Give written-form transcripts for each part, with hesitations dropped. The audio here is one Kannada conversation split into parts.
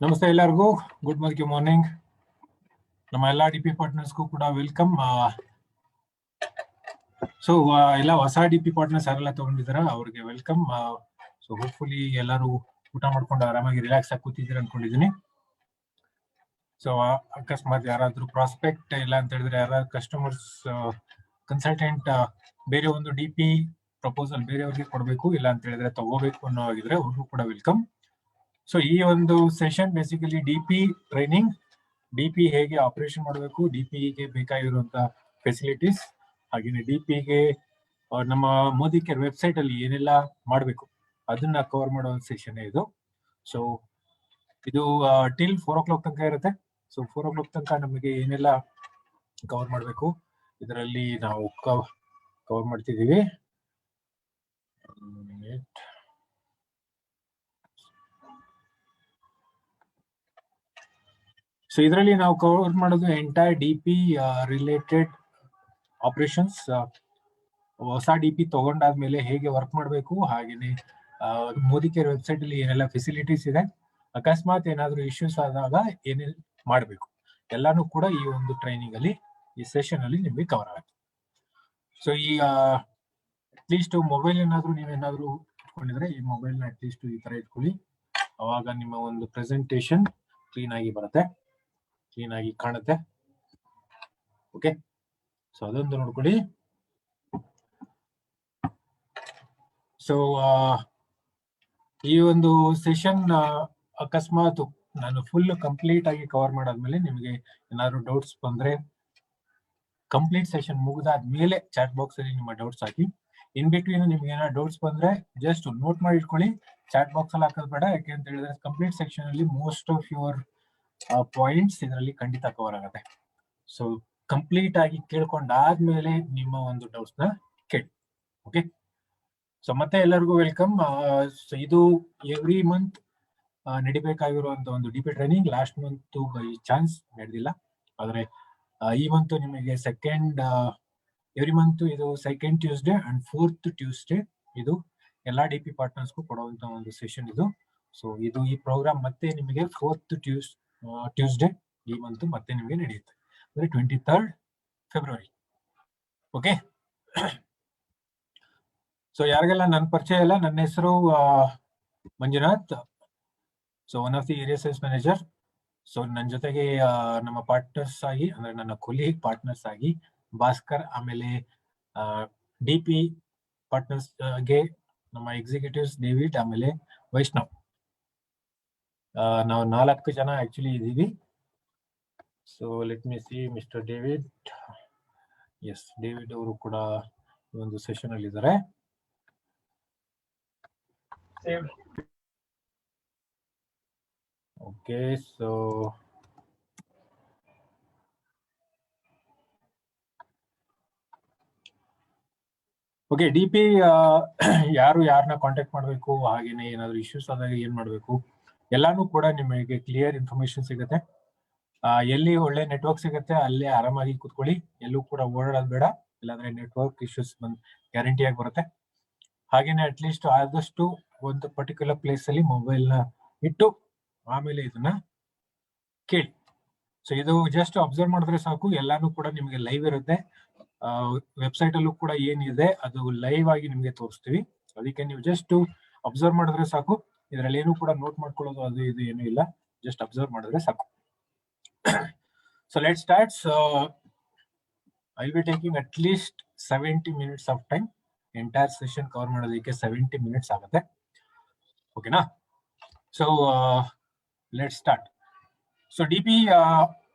ನಮಸ್ತೆ ಎಲ್ಲರಿಗೂ. Good morning. ನಮ್ಮ ಎಲ್ಲ ಡಿ ಪಿ ಪಾರ್ಟ್ನರ್ಸ್ಗೂ ಕೂಡ ವೆಲ್ಕಮ್. ಸೊ ಎಲ್ಲ ಹೊಸ ಡಿ ಪಿ ಪಾರ್ಟ್ನರ್ಸ್ ಯಾರೆಲ್ಲ ತಗೊಂಡಿದಾರ ಅವ್ರಿಗೆ ವೆಲ್ಕಮ್. ಸೊ ಹೋಪ್ಫುಲಿ ಎಲ್ಲರೂ ಊಟ ಮಾಡ್ಕೊಂಡು ಆರಾಮಾಗಿ ರಿಲ್ಯಾಕ್ಸ್ ಆಗಿ ಕೂತಿದ್ದೀರ ಅನ್ಕೊಂಡಿದೀನಿ. ಸೊ ಅಕಸ್ಮಾತ್ ಯಾರಾದ್ರೂ ಪ್ರಾಸ್ಪೆಕ್ಟ್ ಇಲ್ಲ ಅಂತ ಹೇಳಿದ್ರೆ ಯಾರಾದ್ರೂ ಕಸ್ಟಮರ್ಸ್ ಕನ್ಸಲ್ಟೆಂಟ್ ಬೇರೆ ಒಂದು ಡಿ ಪಿ ಪ್ರಪೋಸಲ್ ಬೇರೆಯವ್ರಿಗೆ ಕೊಡಬೇಕು ಇಲ್ಲ ಅಂತ ಹೇಳಿದ್ರೆ ತಗೋಬೇಕು ಅನ್ನೋ ಆಗಿದ್ರೆ ಅವ್ರಿಗೂ ಕೂಡ ವೆಲ್ಕಮ್. ಸೊ ಈ ಒಂದು session basically DP training, DP ಹೇಗೆ ಆಪರೇಷನ್ ಮಾಡಬೇಕು, ಡಿಪಿಗೆ ಬೇಕಾಗಿರುವಂತ ಫೆಸಿಲಿಟೀಸ್, ಹಾಗೇನೆ ಡಿಪಿಗೆ ನಮ್ಮ ಮೋದಿ ಕೇರ್ ವೆಬ್ಸೈಟ್ ಅಲ್ಲಿ ಏನೆಲ್ಲ ಮಾಡಬೇಕು ಅದನ್ನ ಕವರ್ ಮಾಡೋ ಸೆಷನ್ ಇದು. ಸೊ ಇದು ಟಿಲ್ 4 o'clock ತನಕ ಇರುತ್ತೆ. ಸೊ 4 o'clock ತನಕ ನಮಗೆ ಏನೆಲ್ಲ ಕವರ್ ಮಾಡಬೇಕು ಇದರಲ್ಲಿ ನಾವು ಕವರ್ ಮಾಡ್ತಿದೀವಿ. ಸೊ ಇದರಲ್ಲಿ ನಾವು ಕವರ್ ಮಾಡೋದು ಎಂಟೈರ್ ಡಿಪಿ ರಿಲೇಟೆಡ್ ಆಪರೇಷನ್ಸ್. ಹೊಸ ಡಿಪಿ ತಗೊಂಡಾದ್ಮೇಲೆ ಹೇಗೆ ವರ್ಕ್ ಮಾಡಬೇಕು, ಹಾಗೇನೆ ಮೋದಿ ಕೇರ್ ವೆಬ್ಸೈಟ್ ಅಲ್ಲಿ ಏನೆಲ್ಲ ಫೆಸಿಲಿಟೀಸ್ ಇದೆ, ಅಕಸ್ಮಾತ್ ಏನಾದ್ರೂ ಇಶ್ಯೂಸ್ ಆದಾಗ ಏನೇನು ಮಾಡಬೇಕು ಎಲ್ಲಾನು ಕೂಡ ಈ ಒಂದು ಟ್ರೈನಿಂಗ್ ಅಲ್ಲಿ, ಈ ಸೆಷನ್ ಅಲ್ಲಿ ನಿಮಗೆ ಕವರ್ ಆಗುತ್ತೆ. ಸೊ ಈ ಅಟ್ಲೀಸ್ಟ್ ಮೊಬೈಲ್ ಏನಾದ್ರು ನೀವೇನಾದ್ರೂ ಇಟ್ಕೊಂಡಿದ್ರೆ ಈ ಮೊಬೈಲ್ ನ ಅಟ್ಲೀಸ್ಟ್ ಈ ತರ ಇಟ್ಕೊಳ್ಳಿ, ಅವಾಗ ನಿಮ್ಮ ಒಂದು ಪ್ರೆಸೆಂಟೇಶನ್ ಕ್ಲೀನ್ ಆಗಿ ಬರುತ್ತೆ, ಕ್ಲೀನ್ ಆಗಿ ಕಾಣುತ್ತೆ. ಓಕೆ, ಸೊ ಅದೊಂದು ನೋಡ್ಕೊಳ್ಳಿ. ಸೊ ಈ ಒಂದು ಸೆಷನ್ ಅಕಸ್ಮಾತ್ ನಾನು ಫುಲ್ ಕಂಪ್ಲೀಟ್ ಆಗಿ ಕವರ್ ಮಾಡಾದ್ಮೇಲೆ ನಿಮಗೆ ಏನಾದ್ರು ಡೌಟ್ಸ್ ಬಂದ್ರೆ ಕಂಪ್ಲೀಟ್ ಸೆಷನ್ ಮುಗಿದಾದ್ಮೇಲೆ ಚಾಟ್ ಬಾಕ್ಸ್ ಅಲ್ಲಿ ನಿಮ್ಮ ಡೌಟ್ಸ್ ಹಾಕಿ. ಇನ್ ಬಿಟ್ವೀನ್ ನಿಮ್ಗೆ ಏನಾದ್ರು ಡೌಟ್ಸ್ ಬಂದ್ರೆ ಜಸ್ಟ್ ನೋಟ್ ಮಾಡಿ ಇಟ್ಕೊಳ್ಳಿ, ಚಾಟ್ ಬಾಕ್ಸ್ ಅಲ್ಲಿ ಹಾಕೋದು ಬೇಡ. ಯಾಕೆ ಅಂತ ಹೇಳಿದ್ರೆ ಕಂಪ್ಲೀಟ್ ಸೆಕ್ಷನ್ ಅಲ್ಲಿ ಮೋಸ್ಟ್ ಆಫ್ ಯುವರ್ ಪಾಯಿಂಟ್ಸ್ ಇದರಲ್ಲಿ ಖಂಡಿತ ಕವರ್ ಆಗುತ್ತೆ. ಸೊ ಕಂಪ್ಲೀಟ್ ಆಗಿ ಕೇಳ್ಕೊಂಡಾದ್ಮೇಲೆ ನಿಮ್ಮ ಒಂದು ಡೌಟ್ಸ್ ನ ಕೇಳಿ. ಓಕೆ, ಸೊ ಮತ್ತೆ ಎಲ್ಲರಿಗೂ ವೆಲ್ಕಮ್. ಸೊ ಇದು ಎವ್ರಿ ಮಂತ್ ನಡಿಬೇಕಾಗಿರುವಂತ ಒಂದು DP training. Last month by chance ನಡೆದಿಲ್ಲ, ಆದ್ರೆ ಈ ಮಂತ್ ನಿಮಗೆ ಎವ್ರಿ ಮಂತ್ ಇದು second Tuesday and 4th Tuesday ಇದು ಎಲ್ಲಾ ಡಿಪಿ ಪಾರ್ಟ್ನರ್ಸ್ಗೂ ಕೊಡುವಂತ ಒಂದು ಸೆಷನ್ ಇದು. ಸೊ ಇದು ಈ ಪ್ರೋಗ್ರಾಮ್ ಮತ್ತೆ ನಿಮಗೆ 4th ಟ್ಯೂಸ್ಡೇ ಈ ಮಂತ್ ಮತ್ತೆ ನಿಮಗೆ ನಡೆಯುತ್ತೆ, ಅಂದ್ರೆ 23rd ಫೆಬ್ರವರಿ. ಓಕೆ, ಸೊ ಯಾರಿಗೆಲ್ಲ ನನ್ನ ಪರಿಚಯ ಇಲ್ಲ, ನನ್ನ ಹೆಸರು Manjunath. So one of the area sales manager. So ನನ್ನ ಜೊತೆಗೆ ನಮ್ಮ ಪಾರ್ಟ್ನರ್ಸ್ ಆಗಿ, ಅಂದ್ರೆ ನನ್ನ ಕೊಲೀಗ್ ಪಾರ್ಟ್ನರ್ಸ್ ಆಗಿ ಭಾಸ್ಕರ್, ಆಮೇಲೆ ಡಿಪಿ ಪಾರ್ಟ್ನರ್ಸ್ ಗೆ ನಮ್ಮ ಎಕ್ಸಿಕ್ಯೂಟಿವ್ಸ್ ಡೇವಿಡ್, ಆಮೇಲೆ ವೈಷ್ಣವ್. ನಾವು 4 ಜನ ಆಕ್ಚುಲಿ ಇದ್ದೀವಿ. So let me see Mister David. Yes, David ಅವರು ಕೂಡ ಒಂದು ಸೆಷನ್ ಅಲ್ಲಿ ಇದ್ದಾರೆ. ಓಕೆ, ಸೊ ಓಕೆ, ಡಿಪಿ ಯಾರನ್ನ ಕಾಂಟ್ಯಾಕ್ಟ್ ಮಾಡಬೇಕು, ಹಾಗೇನೆ ಏನಾದ್ರು ಇಶ್ಯೂಸ್ ಆದಾಗ ಏನ್ ಮಾಡಬೇಕು ಎಲ್ಲಾನು ಕೂಡ ನಿಮಗೆ ಕ್ಲಿಯರ್ ಇನ್ಫಾರ್ಮೇಶನ್ ಸಿಗುತ್ತೆ. ಎಲ್ಲಿ ಒಳ್ಳೆ ನೆಟ್ವರ್ಕ್ ಸಿಗುತ್ತೆ ಅಲ್ಲೇ ಆರಾಮಾಗಿ ಕೂತ್ಕೊಳ್ಳಿ, ಎಲ್ಲೂ ಕೂಡ ಓಡಾಡೋದು ಬೇಡ, ಇಲ್ಲಾಂದ್ರೆ ನೆಟ್ವರ್ಕ್ ಇಶ್ಯೂಸ್ ಗ್ಯಾರಂಟಿ ಆಗಿ ಬರುತ್ತೆ. ಹಾಗೇನೆ ಅಟ್ಲೀಸ್ಟ್ ಆದಷ್ಟು ಒಂದು ಪರ್ಟಿಕ್ಯುಲರ್ ಪ್ಲೇಸ್ ಅಲ್ಲಿ ಮೊಬೈಲ್ ನ ಇಟ್ಟು ಆಮೇಲೆ ಇದನ್ನ ಕೇಳಿ. ಸೊ ಇದು ಜಸ್ಟ್ ಅಬ್ಸರ್ವ್ ಮಾಡಿದ್ರೆ ಸಾಕು, ಎಲ್ಲಾನು ಕೂಡ ನಿಮಗೆ ಲೈವ್ ಇರುತ್ತೆ. ವೆಬ್ಸೈಟ್ ಅಲ್ಲೂ ಕೂಡ ಏನಿದೆ ಅದು ಲೈವ್ ಆಗಿ ನಿಮ್ಗೆ ತೋರಿಸ್ತೀವಿ. ಅದಕ್ಕೆ ನೀವು ಜಸ್ಟ್ ಅಬ್ಸರ್ವ್ ಮಾಡಿದ್ರೆ ಸಾಕು, ಇದರಲ್ಲಿ ಏನು ಕೂಡ ನೋಟ್ ಮಾಡ್ಕೊಳ್ಳೋದು ಅದು ಇದು ಏನು ಇಲ್ಲ, ಜಸ್ಟ್ ಅಬ್ಸರ್ವ್ ಮಾಡಿದ್ರೆ ಸಾಕು. So let start. I will be taking at least 70 minutes of time. Entire session cover ಮಾಡೋದಕ್ಕೆ 70 minutes ಆಗುತ್ತೆ. ಓಕೆನಾ? So let start. So DP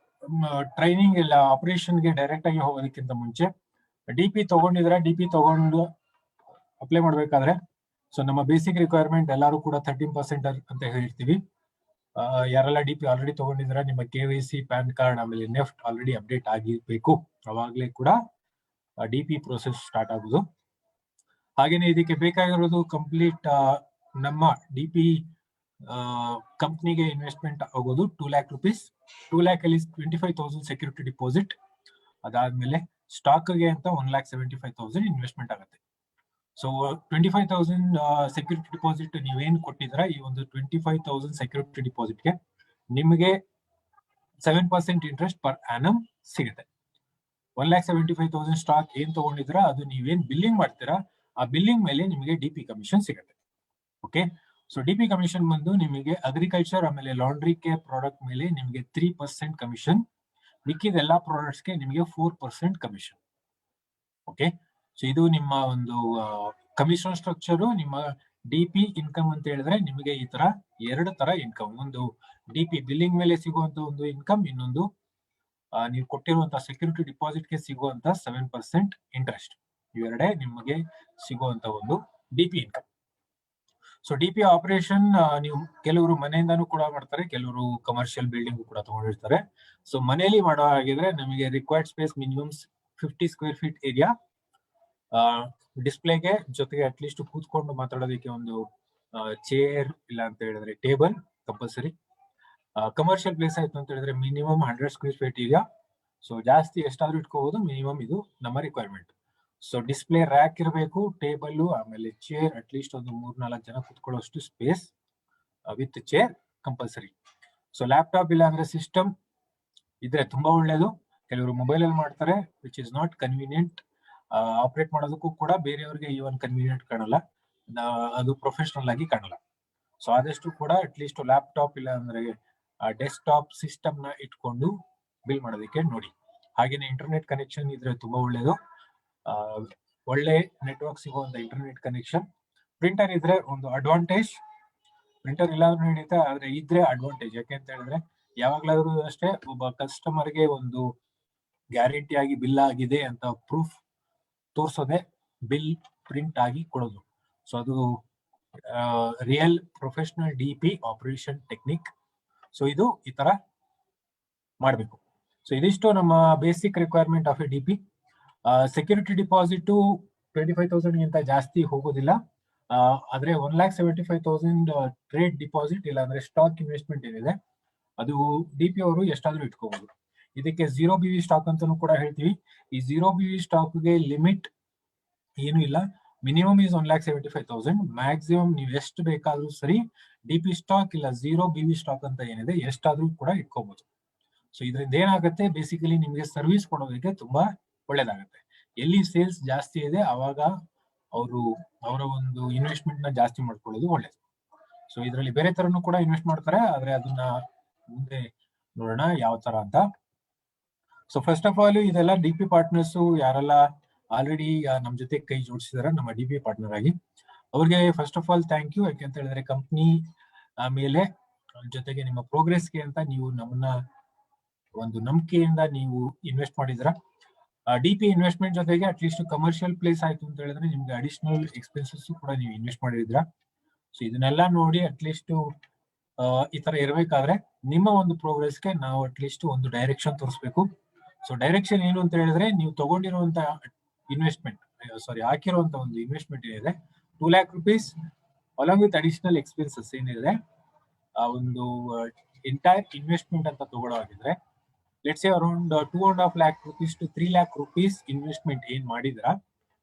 training ಇಲ್ಲ ಆಪರೇಷನ್ಗೆ ಡೈರೆಕ್ಟ್ ಆಗಿ ಹೋಗೋದಕ್ಕಿಂತ ಮುಂಚೆ ಡಿಪಿ ತಗೊಂಡು ಅಪ್ಲೈ ಮಾಡ್ಬೇಕಾದ್ರೆ ಸೊ ನಮ್ಮ ಬೇಸಿಕ್ ರಿಕ್ವೈರ್ಮೆಂಟ್ ಎಲ್ಲರೂ ಕೂಡ 13% ಅಂತ ಹೇಳಿರ್ತೀವಿ. ಯಾರೆಲ್ಲ ಡಿಪಿ ಆಲ್ರೆಡಿ ತಗೊಂಡಿದ್ರೆ ನಿಮ್ಮ KYC, ಪ್ಯಾನ್ ಕಾರ್ಡ್, ಆಮೇಲೆ ನೆಫ್ಟ್ ಆಲ್ರೆಡಿ ಅಪ್ಡೇಟ್ ಆಗಿರ್ಬೇಕು, ಅವಾಗ್ಲೇ ಕೂಡ ಡಿಪಿ ಪ್ರೋಸೆಸ್ ಸ್ಟಾರ್ಟ್ ಆಗುದು. ಹಾಗೇನೆ ಇದಕ್ಕೆ ಬೇಕಾಗಿರೋದು ಕಂಪ್ಲೀಟ್ ನಮ್ಮ ಡಿಪಿ ಕಂಪ್ನಿಗೆ ಇನ್ವೆಸ್ಟ್ಮೆಂಟ್ ಆಗೋದು 2 lakh rupees. 2 lakh ಅಲ್ಲಿ 25,000 ಸೆಕ್ಯೂರಿಟಿ ಡಿಪಾಸಿಟ್, ಅದಾದ್ಮೇಲೆ ಸ್ಟಾಕ್ಗೆ ಅಂತ 1,75,000 ಇನ್ವೆಸ್ಟ್ಮೆಂಟ್ ಆಗುತ್ತೆ. ಸೊ 25,000 ಸೆಕ್ಯೂರಿಟಿ ಡಿಪಾಸಿಟ್ ನೀವೇನ್ ಕೊಟ್ಟಿದ್ರ, ಈ ಒಂದು 25,000 ಸೆಕ್ಯೂರಿಟಿ ಡಿಪಾಸಿಟ್ಗೆ ನಿಮಗೆ 7% ಇಂಟ್ರೆಸ್ಟ್ ಪರ್ ಆನಮ್ ಸಿಗುತ್ತೆ. 1,75,000 ಸ್ಟಾಕ್ ಏನ್ ತಗೊಂಡಿದ್ರ ಅದು ನೀವೇನ್ ಬಿಲ್ಲಿಂಗ್ ಮಾಡ್ತೀರಾ ಆ ಬಿಲ್ಲಿಂಗ್ ಮೇಲೆ ನಿಮಗೆ ಡಿಪಿ ಕಮಿಷನ್ ಸಿಗುತ್ತೆ. ಓಕೆ, ಸೊ ಡಿಪಿ ಕಮಿಷನ್ ಬಂದು ನಿಮಗೆ ಅಗ್ರಿಕಲ್ಚರ್ ಆಮೇಲೆ ಲಾಂಡ್ರಿ ಕೇರ್ ಪ್ರಾಡಕ್ಟ್ ಮೇಲೆ ನಿಮಗೆ 3% ಕಮಿಷನ್, ಮಿಕ್ಕಿದ ಎಲ್ಲಾ ಪ್ರಾಡಕ್ಟ್ಸ್ಗೆ ನಿಮಗೆ 4% ಕಮಿಷನ್. ಓಕೆ, ಸೊ ಇದು ನಿಮ್ಮ ಒಂದು ಕಮಿಷನ್ ಸ್ಟ್ರಕ್ಚರು. ನಿಮ್ಮ ಡಿಪಿ ಇನ್ಕಮ್ ಅಂತ ಹೇಳಿದ್ರೆ ನಿಮಗೆ ಈ ತರ 2 ತರ ಇನ್ಕಮ್, ಒಂದು ಡಿಪಿ ಬಿಲ್ಲಿಂಗ್ ಮೇಲೆ ಸಿಗುವಂತ ಒಂದು ಇನ್ಕಮ್, ಇನ್ನೊಂದು ನೀವು ಕೊಟ್ಟಿರುವಂತಹ ಸೆಕ್ಯೂರಿಟಿ ಡಿಪಾಸಿಟ್ಗೆ ಸಿಗುವಂತ 7% ಇಂಟ್ರೆಸ್ಟ್. ಇವೆರಡೇ ನಿಮಗೆ ಸಿಗುವಂತ ಒಂದು DP income. So DP operation ನೀವು ಕೆಲವರು ಮನೆಯಿಂದಾನು ಕೂಡ ಮಾಡ್ತಾರೆ, ಕೆಲವರು ಕಮರ್ಷಿಯಲ್ ಬಿಲ್ಡಿಂಗ್ ಕೂಡ ತಗೊಂಡಿರ್ತಾರೆ. ಸೊ ಮನೆಯಲ್ಲಿ ಮಾಡೋ ಹಾಗಿದ್ರೆ ನಮಗೆ required space minimum 50 square feet area, ಡಿಸ್ಪ್ಲೇಗೆ ಜೊತೆಗೆ ಅಟ್ಲೀಸ್ಟ್ ಕೂತ್ಕೊಂಡು ಮಾತಾಡೋದಕ್ಕೆ ಒಂದು ಚೇರ್ ಇಲ್ಲ ಅಂತ ಹೇಳಿದ್ರೆ ಟೇಬಲ್ ಕಂಪಲ್ಸರಿ. ಕಮರ್ಷಿಯಲ್ ಪ್ಲೇಸ್ ಆಯ್ತು ಅಂತ ಹೇಳಿದ್ರೆ minimum 100 square feet area. So ಜಾಸ್ತಿ ಎಷ್ಟಾದ್ರೂ ಇಟ್ಕೋಬಹುದು, ಮಿನಿಮಮ್ ಇದು ನಮ್ಮ ರಿಕ್ವೈರ್ಮೆಂಟ್. ಸೊ ಡಿಸ್ಪ್ಲೇ ರ್ಯಾಕ್ ಇರಬೇಕು, ಟೇಬಲ್ ಆಮೇಲೆ ಚೇರ್, ಅಟ್ಲೀಸ್ಟ್ ಒಂದು 3-4 ಜನ ಕುತ್ಕೊಳ್ಳೋಷ್ಟು space with chair compulsory. So laptop ಇಲ್ಲ ಅಂದ್ರೆ ಸಿಸ್ಟಮ್ ಇದ್ರೆ ತುಂಬಾ ಒಳ್ಳೇದು. ಕೆಲವರು ಮೊಬೈಲ್ ಅಲ್ಲಿ ಮಾಡ್ತಾರೆ, which is not convenient. Operate ಮಾಡೋದಕ್ಕೂ ಕೂಡ ಬೇರೆಯವರಿಗೆ ಈವನ್ ಕನ್ವೀನಿಯಂಟ್ ಕಾಣಲ್ಲ, ಅದು ಪ್ರೊಫೆಷನಲ್ ಆಗಿ ಕಾಣಲ್ಲ. ಸೊ ಆದಷ್ಟು ಕೂಡ ಅಟ್ಲೀಸ್ಟ್ ಲ್ಯಾಪ್ಟಾಪ್ ಇಲ್ಲ ಅಂದ್ರೆ ಡೆಸ್ಕ್ಟಾಪ್ ಸಿಸ್ಟಮ್ ನ ಇಟ್ಕೊಂಡು ಬಿಲ್ ಮಾಡೋದಕ್ಕೆ ನೋಡಿ. ಹಾಗೇನೆ ಇಂಟರ್ನೆಟ್ ಕನೆಕ್ಷನ್ ಇದ್ರೆ ತುಂಬಾ ಒಳ್ಳೇದು, ಒಳ್ಳೆ ನೆಟ್ವರ್ಕ್ ಸಿಗುವಂತ ಇಂಟರ್ನೆಟ್ ಕನೆಕ್ಷನ್. ಪ್ರಿಂಟರ್ ಇದ್ರೆ ಒಂದು ಅಡ್ವಾಂಟೇಜ್, ಪ್ರಿಂಟರ್ ಇಲ್ಲ ಅಂದ್ರೆ ನಡೀತಾ, ಆದ್ರೆ ಇದ್ರೆ ಅಡ್ವಾಂಟೇಜ್. ಯಾಕೆ ಅಂತ ಹೇಳಿದ್ರೆ ಯಾವಾಗ್ಲಾದ್ರೂ ಅಷ್ಟೇ ಒಬ್ಬ ಕಸ್ಟಮರ್ಗೆ ಒಂದು ಗ್ಯಾರಂಟಿ ಆಗಿ ಬಿಲ್ ಆಗಿದೆ ಅಂತ ಪ್ರೂಫ್ ತೋರ್ಸೋದೆ ಬಿಲ್ ಪ್ರಿಂಟ್ ಆಗಿ ಕೊಡೋದು. ಸೊ ಅದು real professional DP operation technique. So ಇದು ಈ ತರ ಮಾಡಬೇಕು. ಸೊ ಇದಿಷ್ಟು ನಮ್ಮ basic requirement of A DP. Security deposit 25,000 ಗಿಂತ ಜಾಸ್ತಿ ಹೋಗೋದಿಲ್ಲ, ಆದ್ರೆ 1,75,000 ಟ್ರೇಡ್ ಡಿಪಾಸಿಟ್ ಇಲ್ಲ ಅಂದ್ರೆ ಸ್ಟಾಕ್ ಇನ್ವೆಸ್ಟ್ಮೆಂಟ್ ಏನಿದೆ ಅದು ಡಿಪಿ ಅವರು ಎಷ್ಟಾದ್ರೂ ಇಟ್ಕೋಬಹುದು. ಇದಕ್ಕೆ 0 BV ಸ್ಟಾಕ್ ಅಂತಾನು ಕೂಡ ಹೇಳ್ತೀವಿ. ಈ 0 BV ಸ್ಟಾಕ್ಗೆ ಲಿಮಿಟ್ ಏನು ಇಲ್ಲ, ಮಿನಿಮಮ್ ಈಸ್ 1,75,000, ಮ್ಯಾಕ್ಸಿಮಮ್ ನೀವು ಎಷ್ಟು ಬೇಕಾದ್ರೂ ಸರಿ ಡಿಪಿ ಸ್ಟಾಕ್ ಇಲ್ಲ 0 BV ಸ್ಟಾಕ್ ಅಂತ ಏನಿದೆ ಎಷ್ಟಾದ್ರೂ ಕೂಡ ಇಟ್ಕೋಬಹುದು. ಸೊ ಇದರಿಂದ ಏನಾಗುತ್ತೆ, ಬೇಸಿಕಲಿ ನಿಮಗೆ ಸರ್ವಿಸ್ ಕೊಡೋದಕ್ಕೆ ತುಂಬಾ ಒಳ್ಳೇದಾಗುತ್ತೆ. ಎಲ್ಲಿ ಸೇಲ್ಸ್ ಜಾಸ್ತಿ ಇದೆ ಅವಾಗ ಅವರ ಒಂದು ಇನ್ವೆಸ್ಟ್ಮೆಂಟ್ ನ ಜಾಸ್ತಿ ಮಾಡ್ಕೊಳ್ಳೋದು ಒಳ್ಳೇದು. ಸೊ ಇದರಲ್ಲಿ ಬೇರೆ ತರನು ಕೂಡ ಇನ್ವೆಸ್ಟ್ ಮಾಡ್ತಾರೆ, ಆದ್ರೆ ಅದನ್ನ ಮುಂದೆ ನೋಡೋಣ ಯಾವ ತರ ಅಂತ. ಸೊ ಫಸ್ಟ್ ಆಫ್ ಆಲ್ ಇದೆಲ್ಲ ಡಿಪಿ ಪಾರ್ಟ್ನರ್ಸ್ ಯಾರೆಲ್ಲ ಆಲ್ರೆಡಿ ನಮ್ ಜೊತೆ ಕೈ ಜೋಡಿಸಿದಾರೆ ನಮ್ಮ ಡಿಪಿ ಪಾರ್ಟ್ನರ್ ಆಗಿ, ಅವ್ರಿಗೆ first of all thank you. ಯಾಕೆ ಅಂತ ಹೇಳಿದ್ರೆ ಕಂಪ್ನಿ ಮೇಲೆ ಜೊತೆಗೆ ನಿಮ್ಮ ಪ್ರೋಗ್ರೆಸ್ಗೆ ಅಂತ ನೀವು ನಮ್ಮನ್ನ ಒಂದು ನಂಬಿಕೆಯಿಂದ ನೀವು ಇನ್ವೆಸ್ಟ್ ಮಾಡಿದ್ರ. ಡಿಪಿ ಇನ್ವೆಸ್ಟ್ಮೆಂಟ್ ಜೊತೆಗೆ ಅಟ್ಲೀಸ್ಟ್ ಕಮರ್ಷಿಯಲ್ ಪ್ಲೇಸ್ ಆಯ್ತು ಅಂತ ಹೇಳಿದ್ರೆ ನಿಮ್ಗೆ ಅಡಿಷನಲ್ ಎಕ್ಸ್ಪೆನ್ಸಸ್ ಕೂಡ ನೀವು ಇನ್ವೆಸ್ಟ್ ಮಾಡಿದ್ರ. ಸೊ ಇದನ್ನೆಲ್ಲ ನೋಡಿ ಅಟ್ಲೀಸ್ಟ್ ಈ ತರ ಇರಬೇಕಾದ್ರೆ ನಿಮ್ಮ ಒಂದು ಪ್ರೋಗ್ರೆಸ್ಗೆ ನಾವು ಅಟ್ಲೀಸ್ಟ್ ಒಂದು ಡೈರೆಕ್ಷನ್ ತೋರಿಸ್ಬೇಕು. ಸೊ ಡೈರೆಕ್ಷನ್ ಏನು ಅಂತ ಹೇಳಿದ್ರೆ ನೀವು ತಗೊಂಡಿರುವಂತ ಇನ್ವೆಸ್ಟ್ಮೆಂಟ್ ಹಾಕಿರುವಂತ ಒಂದು ಇನ್ವೆಸ್ಟ್ಮೆಂಟ್ ಏನಿದೆ 2 lakh rupees along with additional expenses ಏನಿದೆ, ಆ ಒಂದು ಎಂಟೈರ್ ಇನ್ವೆಸ್ಟ್ಮೆಂಟ್ ಅಂತ ತಗೊಳ್ಳೋ ಹಾಗಿದ್ರೆ let's say around 2.5 lakh rupees to 3 lakh rupees investment ಏನ್ ಮಾಡಿದ್ರ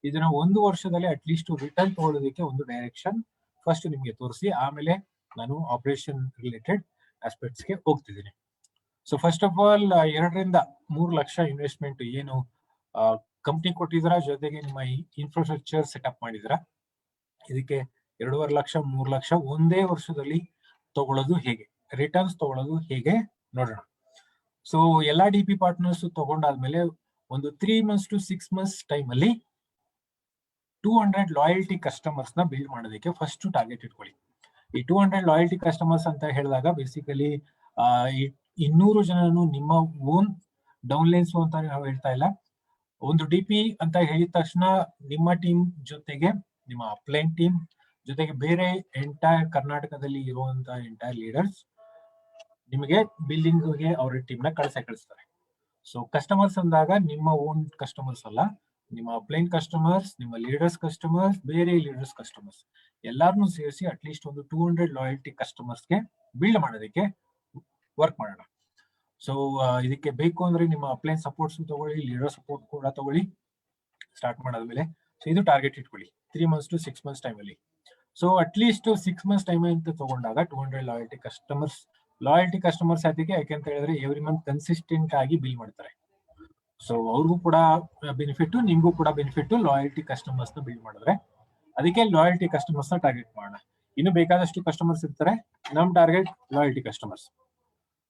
ಇದನ್ನ 1 ವರ್ಷದಲ್ಲಿ ಅಟ್ಲೀಸ್ಟ್ ರಿಟರ್ನ್ ತಗೊಳ್ಳೋದಕ್ಕೆ ಒಂದು ಡೈರೆಕ್ಷನ್ ಫಸ್ಟ್ ನಿಮ್ಗೆ ತೋರಿಸಿ, ಆಮೇಲೆ ನಾನು ಆಪರೇಷನ್ ರಿಲೇಟೆಡ್ ಆಸ್ಪೆಕ್ಟ್ಸ್ ಗೆ ಹೋಗ್ತಿದ್ದೀನಿ. ಸೊ ಫಸ್ಟ್ ಆಫ್ ಆಲ್ 2 ರಿಂದ 3 ಲಕ್ಷ ಇನ್ವೆಸ್ಟ್ಮೆಂಟ್ ಏನು ಕಂಪ್ನಿ ಕೊಟ್ಟಿದ್ರ, ಜೊತೆಗೆ ನಿಮ್ಮ ಇನ್ಫ್ರಾಸ್ಟ್ರಕ್ಚರ್ ಸೆಟಪ್ ಮಾಡಿದ್ರ, ಇದಕ್ಕೆ 2.5 ಲಕ್ಷ 3 ಲಕ್ಷ ಒಂದೇ ವರ್ಷದಲ್ಲಿ ತಗೊಳ್ಳೋದು ಹೇಗೆ, ರಿಟರ್ನ್ಸ್ ತಗೊಳ್ಳೋದು ಹೇಗೆ ನೋಡೋಣ. ಸೊ ಎಲ್ಲಾ ಡಿಪಿ ಪಾರ್ಟ್ನರ್ಸ್ ತಗೊಂಡಾದ್ಮೇಲೆ ಒಂದು 3 months to 6 months ಟೈಮ್ ಅಲ್ಲಿ 200 ಲಾಯಲ್ಟಿ ಕಸ್ಟಮರ್ಸ್ ನ ಬಿಲ್ಡ್ ಮಾಡೋದಕ್ಕೆ ಫಸ್ಟ್ ಟಾರ್ಗೆಟ್ ಇಟ್ಕೊಳ್ಳಿ. ಈ 200 ಲಾಯಲ್ಟಿ ಕಸ್ಟಮರ್ಸ್ ಅಂತ ಹೇಳಿದಾಗ ಬೇಸಿಕಲಿ 200 ಜನನು ನಿಮ್ಮ ಓನ್ ಡೌನ್ಲೈನ್ಸ್ ಅಂತ ನಾವು ಹೇಳ್ತಾ ಇಲ್ಲ. ಒಂದು ಡಿಪಿ ಅಂತ ಹೇಳಿದ ತಕ್ಷಣ ನಿಮ್ಮ ಟೀಮ್ ಜೊತೆಗೆ ನಿಮ್ಮ ಅಪ್ಲೈನ್ ಟೀಮ್ ಜೊತೆಗೆ ಬೇರೆ ಎಂಟೈರ್ ಕರ್ನಾಟಕದಲ್ಲಿ ಇರುವಂತ ಎಂಟೈರ್ ಲೀಡರ್ಸ್ ನಿಮಗೆ ಬಿಲ್ಡಿಂಗ್ ಗೆ ಅವರ ಟೀಮ್ ನ ಕಳಿಸ್ತಾರೆ. ಸೊ ಕಸ್ಟಮರ್ಸ್ ಅಂದಾಗ ನಿಮ್ಮ ಓನ್ ಕಸ್ಟಮರ್ಸ್ ಅಲ್ಲ, ನಿಮ್ಮ ಅಪ್ಲೈನ್ ಕಸ್ಟಮರ್ಸ್, ನಿಮ್ಮ ಲೀಡರ್ಸ್ ಕಸ್ಟಮರ್ಸ್, ಬೇರೆ ಲೀಡರ್ಸ್ ಕಸ್ಟಮರ್ಸ್ ಎಲ್ಲಾರನ್ನೂ ಸೇರಿಸಿ ಅಟ್ಲೀಸ್ಟ್ ಒಂದು 200 ಲಾಯಲ್ಟಿ ಕಸ್ಟಮರ್ಸ್ಗೆ ಬಿಲ್ಡ್ ಮಾಡೋದಕ್ಕೆ ವರ್ಕ್ ಮಾಡೋಣ. ಸೊ ಇದಕ್ಕೆ ಬೇಕು ಅಂದ್ರೆ ನಿಮ್ಮ ಅಪ್ಲೈನ್ ಸಪೋರ್ಟ್ಸ್ ತಗೊಳ್ಳಿ, ಲೀಡರ್ ಸಪೋರ್ಟ್ ಕೂಡ ತಗೊಳ್ಳಿ. ಸ್ಟಾರ್ಟ್ ಮಾಡಾದ್ಮೇಲೆ ಸೊ ಇದು ಟಾರ್ಗೆಟ್ ಇಟ್ಕೊಳ್ಳಿ 3 months to 6 months ಟೈಮ್ ಅಲ್ಲಿ. ಸೊ ಅಟ್ಲೀಸ್ಟ್ 6 months ಟೈಮ್ ಅಂತ ತಗೊಂಡಾಗ 200 ಲಾಯಲ್ಟಿ ಕಸ್ಟಮರ್ಸ್ ಲಾಯಲ್ಟಿ ಕಸ್ಟಮರ್ಸ್ ಯಾಕೆ ಯಾಕೆಂತ ಹೇಳಿದ್ರೆ ಎವ್ರಿ ಮಂತ್ ಕನ್ಸಿಸ್ಟೆಂಟ್ ಆಗಿ ಬಿಲ್ ಮಾಡ್ತಾರೆ. ಸೊ ಅವ್ರಿಗೂ ಕೂಡ ಬೆನಿಫಿಟ್, ನಿಮ್ಗೂ ಕೂಡ ಬೆನಿಫಿಟ್ ಲಾಯಲ್ಟಿ ಕಸ್ಟಮರ್ಸ್ ನ ಬಿಲ್ಡ್ ಮಾಡಿದ್ರೆ. ಅದಕ್ಕೆ ಲಾಯಲ್ಟಿ ಕಸ್ಟಮರ್ಸ್ ನ ಟಾರ್ಗೆಟ್ ಮಾಡೋಣ. ಇನ್ನು ಬೇಕಾದಷ್ಟು ಕಸ್ಟಮರ್ಸ್ ಇರ್ತಾರೆ, ನಮ್ ಟಾರ್ಗೆಟ್ ಲಾಯಲ್ಟಿ ಕಸ್ಟಮರ್ಸ್.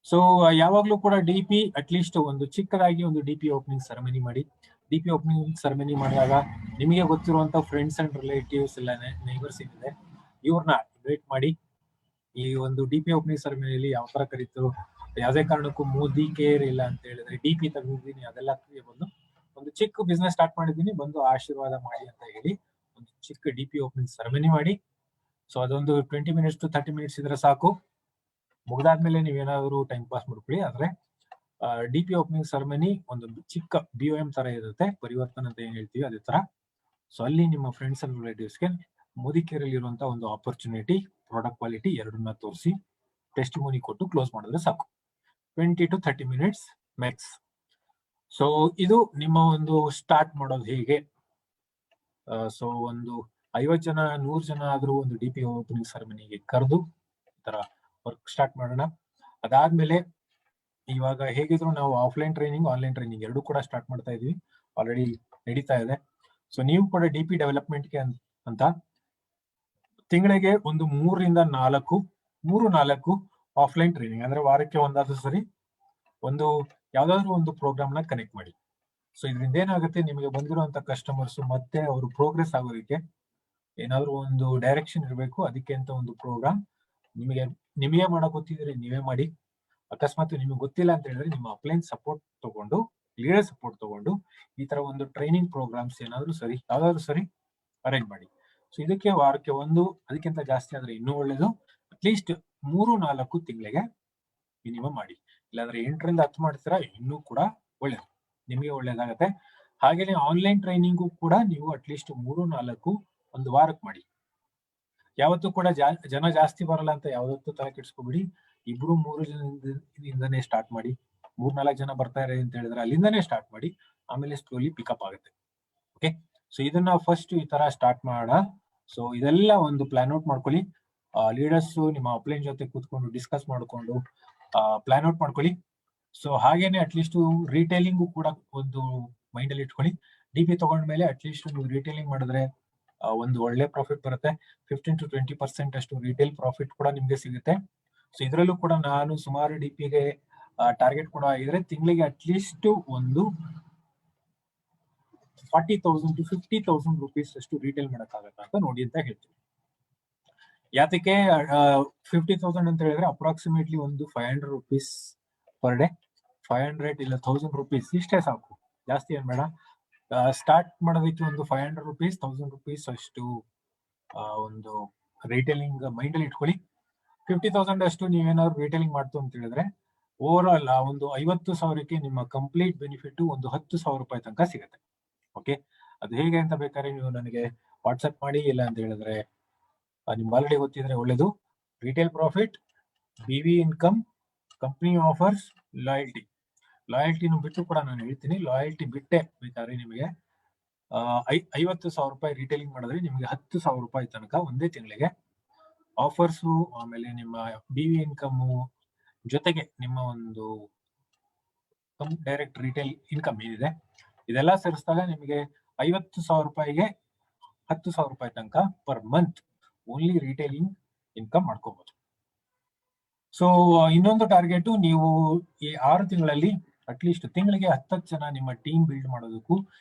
ಸೊ ಯಾವಾಗ್ಲೂ ಕೂಡ ಡಿಪಿ ಅಟ್ಲೀಸ್ಟ್ ಒಂದು ಚಿಕ್ಕದಾಗಿ ಒಂದು ಡಿಪಿ ಓಪನಿಂಗ್ ಸೆರೆಮನಿ ಮಾಡಿ. ಡಿಪಿ ಓಪನಿಂಗ್ ಸೆರೆಮನಿ ಮಾಡಿದಾಗ ನಿಮಗೆ ಗೊತ್ತಿರುವಂತ ಫ್ರೆಂಡ್ಸ್ ಅಂಡ್ ರಿಲೇಟಿವ್ಸ್ ಇಲ್ಲ ನೈಬರ್ಸ್ ಏನಿದೆ ಇವ್ರನ್ನ ಇನ್ವೈಟ್ ಮಾಡಿ. ಈ ಒಂದು ಡಿಪಿ ಓಪನಿಂಗ್ ಸೆರೆಮನಿಯಲ್ಲಿ ಯಾವ ತರ ಕರೀತು, ಯಾವುದೇ ಕಾರಣಕ್ಕೂ ಮೋದಿ ಕೇರ್ ಇಲ್ಲ ಅಂತ ಹೇಳಿದ್ರೆ ಡಿಪಿ ತೆಗೆದಿದ್ದೀನಿ ಅದೆಲ್ಲ ಬಂದು ಒಂದು ಚಿಕ್ಕ ಬಿಸ್ನೆಸ್ ಸ್ಟಾರ್ಟ್ ಮಾಡಿದ್ದೀನಿ, ಬಂದು ಆಶೀರ್ವಾದ ಮಾಡಿ ಅಂತ ಹೇಳಿ ಒಂದು ಚಿಕ್ಕ ಡಿಪಿ ಓಪನಿಂಗ್ ಸೆರೆಮನಿ ಮಾಡಿ. ಸೊ ಅದೊಂದು 20 ಮಿನಿಟ್ಸ್ to 30 ಮಿನಿಟ್ಸ್ ಇದ್ರೆ ಸಾಕು. ಮುಗ್ದಾದ್ಮೇಲೆ ನೀವೇನಾದ್ರು ಟೈಮ್ ಪಾಸ್ ಮಾಡ್ಕೊಳ್ಳಿ. ಆದ್ರೆ ಡಿಪಿ ಓಪನಿಂಗ್ ಸೆರೆಮನಿ ಒಂದು ಚಿಕ್ಕ BOM ತರ ಇರುತ್ತೆ, ಪರಿವರ್ತನೆ ಅಂತ ಏನ್ ಹೇಳ್ತೀವಿ ಅದೇ ತರ. ಸೊ ಅಲ್ಲಿ ನಿಮ್ಮ ಫ್ರೆಂಡ್ಸ್ ಅಂಡ್ ರಿಲೇಟಿವ್ಸ್ಗೆ ಮೋದಿ ಕೇರ್ ಅಲ್ಲಿ ಇರುವಂತ ಒಂದು ಆಪರ್ಚುನಿಟಿ, ಪ್ರಾಡಕ್ಟ್ ಕ್ವಾಲಿಟಿ ಎರಡನ್ನ ತೋರಿಸಿ ಟೆಸ್ಟಿಮೋನಿ ಕೊಟ್ಟು ಕ್ಲೋಸ್ ಮಾಡಿದ್ರೆ ಸಾಕು. 20 to 30 ಮಿನಿಟ್ಸ್ ಮ್ಯಾಕ್ಸ್. ಸೊ ಇದು ನಿಮ್ಮ ಒಂದು ಸ್ಟಾರ್ಟ್ ಮಾಡೋದು ಹೇಗೆ. ಸೊ ಒಂದು 50 ಜನ 100 ಜನ ಆದ್ರೂ ಒಂದು ಡಿಪಿ ಓಪನಿಂಗ್ ಸೆರೆಮನಿಗೆ ಕರೆದು ಈ ತರ ವರ್ಕ್ ಸ್ಟಾರ್ಟ್ ಮಾಡೋಣ. ಅದಾದ್ಮೇಲೆ ಇವಾಗ ಹೇಗಿದ್ರು ನಾವು ಆಫ್ಲೈನ್ ಟ್ರೈನಿಂಗ್ ಆನ್ಲೈನ್ ಟ್ರೈನಿಂಗ್ ಎರಡು ಕೂಡ ಸ್ಟಾರ್ಟ್ ಮಾಡ್ತಾ ಇದೀವಿ, ಆಲ್ರೆಡಿ ನಡೀತಾ ಇದೆ. ಸೊ ನೀವು ಕೂಡ ಡಿಪಿ ಡೆವಲಪ್ಮೆಂಟ್ಗೆ ಅಂತ ತಿಂಗಳಿಗೆ ಒಂದು 3-4 ಆಫ್ಲೈನ್ ಟ್ರೈನಿಂಗ್, ಅಂದ್ರೆ ವಾರಕ್ಕೆ ಒಂದಾದ್ರೂ ಸರಿ ಒಂದು ಯಾವ್ದಾದ್ರು ಒಂದು ಪ್ರೋಗ್ರಾಮ್ ನ ಕನೆಕ್ಟ್ ಮಾಡಿ. ಸೊ ಇದರಿಂದ ಏನಾಗುತ್ತೆ, ನಿಮಗೆ ಬಂದಿರುವಂತ ಕಸ್ಟಮರ್ಸ್ ಮತ್ತೆ ಅವರು ಪ್ರೋಗ್ರೆಸ್ ಆಗೋದಕ್ಕೆ ಏನಾದ್ರು ಒಂದು ಡೈರೆಕ್ಷನ್ ಇರಬೇಕು. ಅದಕ್ಕೆ ಅಂತ ಒಂದು ಪ್ರೋಗ್ರಾಮ್ ನಿಮಗೆ ಮಾಡಕ್ ಗೊತ್ತಿದ್ರೆ ನೀವೇ ಮಾಡಿ. ಅಕಸ್ಮಾತ್ ನಿಮಗೆ ಗೊತ್ತಿಲ್ಲ ಅಂತ ಹೇಳಿದ್ರೆ ನಿಮ್ಮ ಅಪ್ಲೈನ್ ಸಪೋರ್ಟ್ ತಗೊಂಡು, ಲೀಡರ್ ಸಪೋರ್ಟ್ ತಗೊಂಡು ಈ ತರ ಒಂದು ಟ್ರೈನಿಂಗ್ ಪ್ರೋಗ್ರಾಮ್ಸ್ ಏನಾದ್ರು ಸರಿ ಯಾವ್ದಾದ್ರು ಸರಿ ಅರೇಂಜ್ ಮಾಡಿ. ಸೊ ಇದಕ್ಕೆ ವಾರಕ್ಕೆ ಒಂದು, ಅದಕ್ಕಿಂತ ಜಾಸ್ತಿ ಆದ್ರೆ ಇನ್ನೂ ಒಳ್ಳೇದು. ಅಟ್ಲೀಸ್ಟ್ 3-4 ತಿಂಗಳಿಗೆ ಮಿನಿಮಮ್ ಮಾಡಿ. ಇಲ್ಲಾಂದ್ರೆ 8-10 ಮಾಡ್ತೀರಾ ಇನ್ನೂ ಕೂಡ ಒಳ್ಳೇದು, ನಿಮಗೆ ಒಳ್ಳೇದಾಗತ್ತೆ. ಹಾಗೇನೆ ಆನ್ಲೈನ್ ಟ್ರೈನಿಂಗು ಕೂಡ ನೀವು ಅಟ್ಲೀಸ್ಟ್ 3-4 ಒಂದು ವಾರಕ್ಕೆ ಮಾಡಿ. ಯಾವತ್ತೂ ಕೂಡ ಜನ ಜಾಸ್ತಿ ಬರಲ್ಲ ಅಂತ ಯಾವತ್ತೂ ತಲೆ ಕೆಡಿಸ್ಕೊಬಿಡಿ. 2-3 ಜನದಿಂದನೇ ಸ್ಟಾರ್ಟ್ ಮಾಡಿ. 3-4 ಜನ ಬರ್ತಾರೆ ಅಂತ ಹೇಳಿದ್ರೆ ಅಲ್ಲಿಂದಾನೇ ಸ್ಟಾರ್ಟ್ ಮಾಡಿ, ಆಮೇಲೆ ಸ್ಲೋಲಿ ಪಿಕಪ್ ಆಗುತ್ತೆ. ಓಕೆ, ಸೊ ಇದನ್ನ ಫಸ್ಟ್ ಈ ತರ ಸ್ಟಾರ್ಟ್ ಮಾಡೋಣ. ಸೊ ಇದೆಲ್ಲ ಒಂದು ಪ್ಲಾನ್ ಔಟ್ ಮಾಡ್ಕೊಳ್ಳಿ. ಲೀಡರ್ಸ್ ನಿಮ್ಮ ಅಪ್ಲೈನ್ ಜೊತೆ ಕೂತ್ಕೊಂಡು ಡಿಸ್ಕಸ್ ಮಾಡ್ಕೊಂಡು ಪ್ಲಾನ್ ಔಟ್ ಮಾಡ್ಕೊಳ್ಳಿ. ಸೊ ಹಾಗೇನೆ ಅಟ್ಲೀಸ್ಟ್ ರಿಟೇಲಿಂಗು ಕೂಡ ಒಂದು ಮೈಂಡ್ ಅಲ್ಲಿ ಇಟ್ಕೊಳ್ಳಿ. ಡಿಪಿ ತಗೊಂಡ್ಮೇಲೆ ಅಟ್ಲೀಸ್ಟ್ ನೀವು ರಿಟೇಲಿಂಗ್ ಮಾಡಿದ್ರೆ ಒಂದು ಒಳ್ಳೆ ಪ್ರಾಫಿಟ್ ಬರುತ್ತೆ. 15 to 20% ಅಷ್ಟು ರಿಟೇಲ್ ಪ್ರಾಫಿಟ್ ಕೂಡ ನಿಮ್ಗೆ ಸಿಗುತ್ತೆ. ಸೊ ಇದರಲ್ಲೂ ಕೂಡ ನಾನು ಸುಮಾರು ಡಿಪಿಗೆ ಟಾರ್ಗೆಟ್ ಕೂಡ ಆಗಿದ್ರೆ ತಿಂಗಳಿಗೆ ಅಟ್ಲೀಸ್ಟ್ ಒಂದು 40,000 to 50,000 rupees ಅಷ್ಟು ರಿಟೇಲ್ ಮಾಡಕ್ಕಾಗತ್ತಾ ಅಂತ ನೋಡಿ ಅಂತ ಹೇಳ್ತೀನಿ. ಯಾತಕ್ಕೆ 50,000 ಅಂತ ಹೇಳಿದ್ರೆ ಅಪ್ರಾಕ್ಸಿಮೇಟ್ಲಿ ಒಂದು 500 rupees ಪರ್ ಡೇ, 500 ಇಲ್ಲ 1000 rupees ಇಷ್ಟೇ ಸಾಕು, ಜಾಸ್ತಿ ಏನ್ ಬೇಡ. ಸ್ಟಾರ್ಟ್ ಮಾಡೋದಕ್ಕೆ ಒಂದು 500 rupees 1000 rupees ಅಷ್ಟು ಒಂದು ರಿಟೇಲಿಂಗ್ ಮೈಂಡ್ ಅಲ್ಲಿ ಇಟ್ಕೊಳ್ಳಿ. 50,000 ಅಷ್ಟು ನೀವೇನಾದ್ರು ರಿಟೇಲಿಂಗ್ ಮಾಡ್ತು ಅಂತ ಹೇಳಿದ್ರೆ ಓವರ್ ಆಲ್ ಒಂದು 50,000ಕ್ಕೆ ನಿಮ್ಮ ಕಂಪ್ಲೀಟ್ ಬೆನಿಫಿಟ್ ಒಂದು 10,000 ರೂಪಾಯಿ ತನಕ ಸಿಗುತ್ತೆ. ಓಕೆ, ಅದು ಹೇಗೆ ಅಂತ ಬೇಕಾದ್ರೆ ನೀವು ನನಗೆ ವಾಟ್ಸ್ಆಪ್ ಮಾಡಿ. ಇಲ್ಲ ಅಂತ ಹೇಳಿದ್ರೆ ನಿಮ್ಗೆ ಆಲ್ರೆಡಿ ಗೊತ್ತಿದ್ರೆ ಒಳ್ಳೇದು. Retail profit, BV income, company offers, ಲಾಯಲ್ಟಿನೂ ಬಿಟ್ಟು ಕೂಡ ನಾನು ಹೇಳ್ತೀನಿ. ಲಾಯಲ್ಟಿ ಬಿಟ್ಟೆ ಬೇಕಾದ್ರೆ ನಿಮಗೆ 50,000 ರೂಪಾಯಿ ರಿಟೇಲಿಂಗ್ ಮಾಡಿದ್ರೆ ನಿಮಗೆ 10,000 ರೂಪಾಯಿ ತನಕ ಒಂದೇ ತಿಂಗಳಿಗೆ ಆಫರ್ಸು, ಆಮೇಲೆ ನಿಮ್ಮ BV ಇನ್ಕಮ್ ಜೊತೆಗೆ ನಿಮ್ಮ ಒಂದು ಡೈರೆಕ್ಟ್ ರಿಟೇಲ್ ಇನ್ಕಮ್ ಏನಿದೆ ಇದೆಲ್ಲ ಸೇರಿಸಿದಾಗ ನಿಮಗೆ 50,000 ರೂಪಾಯಿಗೆ 10,000 ರೂಪಾಯಿ ತನಕ per month only retailing income ಮಾಡ್ಕೋಬಹುದು. ಸೊ ಇನ್ನೊಂದು ಟಾರ್ಗೆಟ್, ನೀವು ಈ 6 ತಿಂಗಳಲ್ಲಿ ಅಟ್ಲೀಸ್ಟ್ ತಿಂಗಳಿಗೆ 10 ಜನ ನಿಮ್ಮ ಟೀಮ್ ಬಿಲ್ಡ್ ಮಾಡೋದಕ್ಕೂ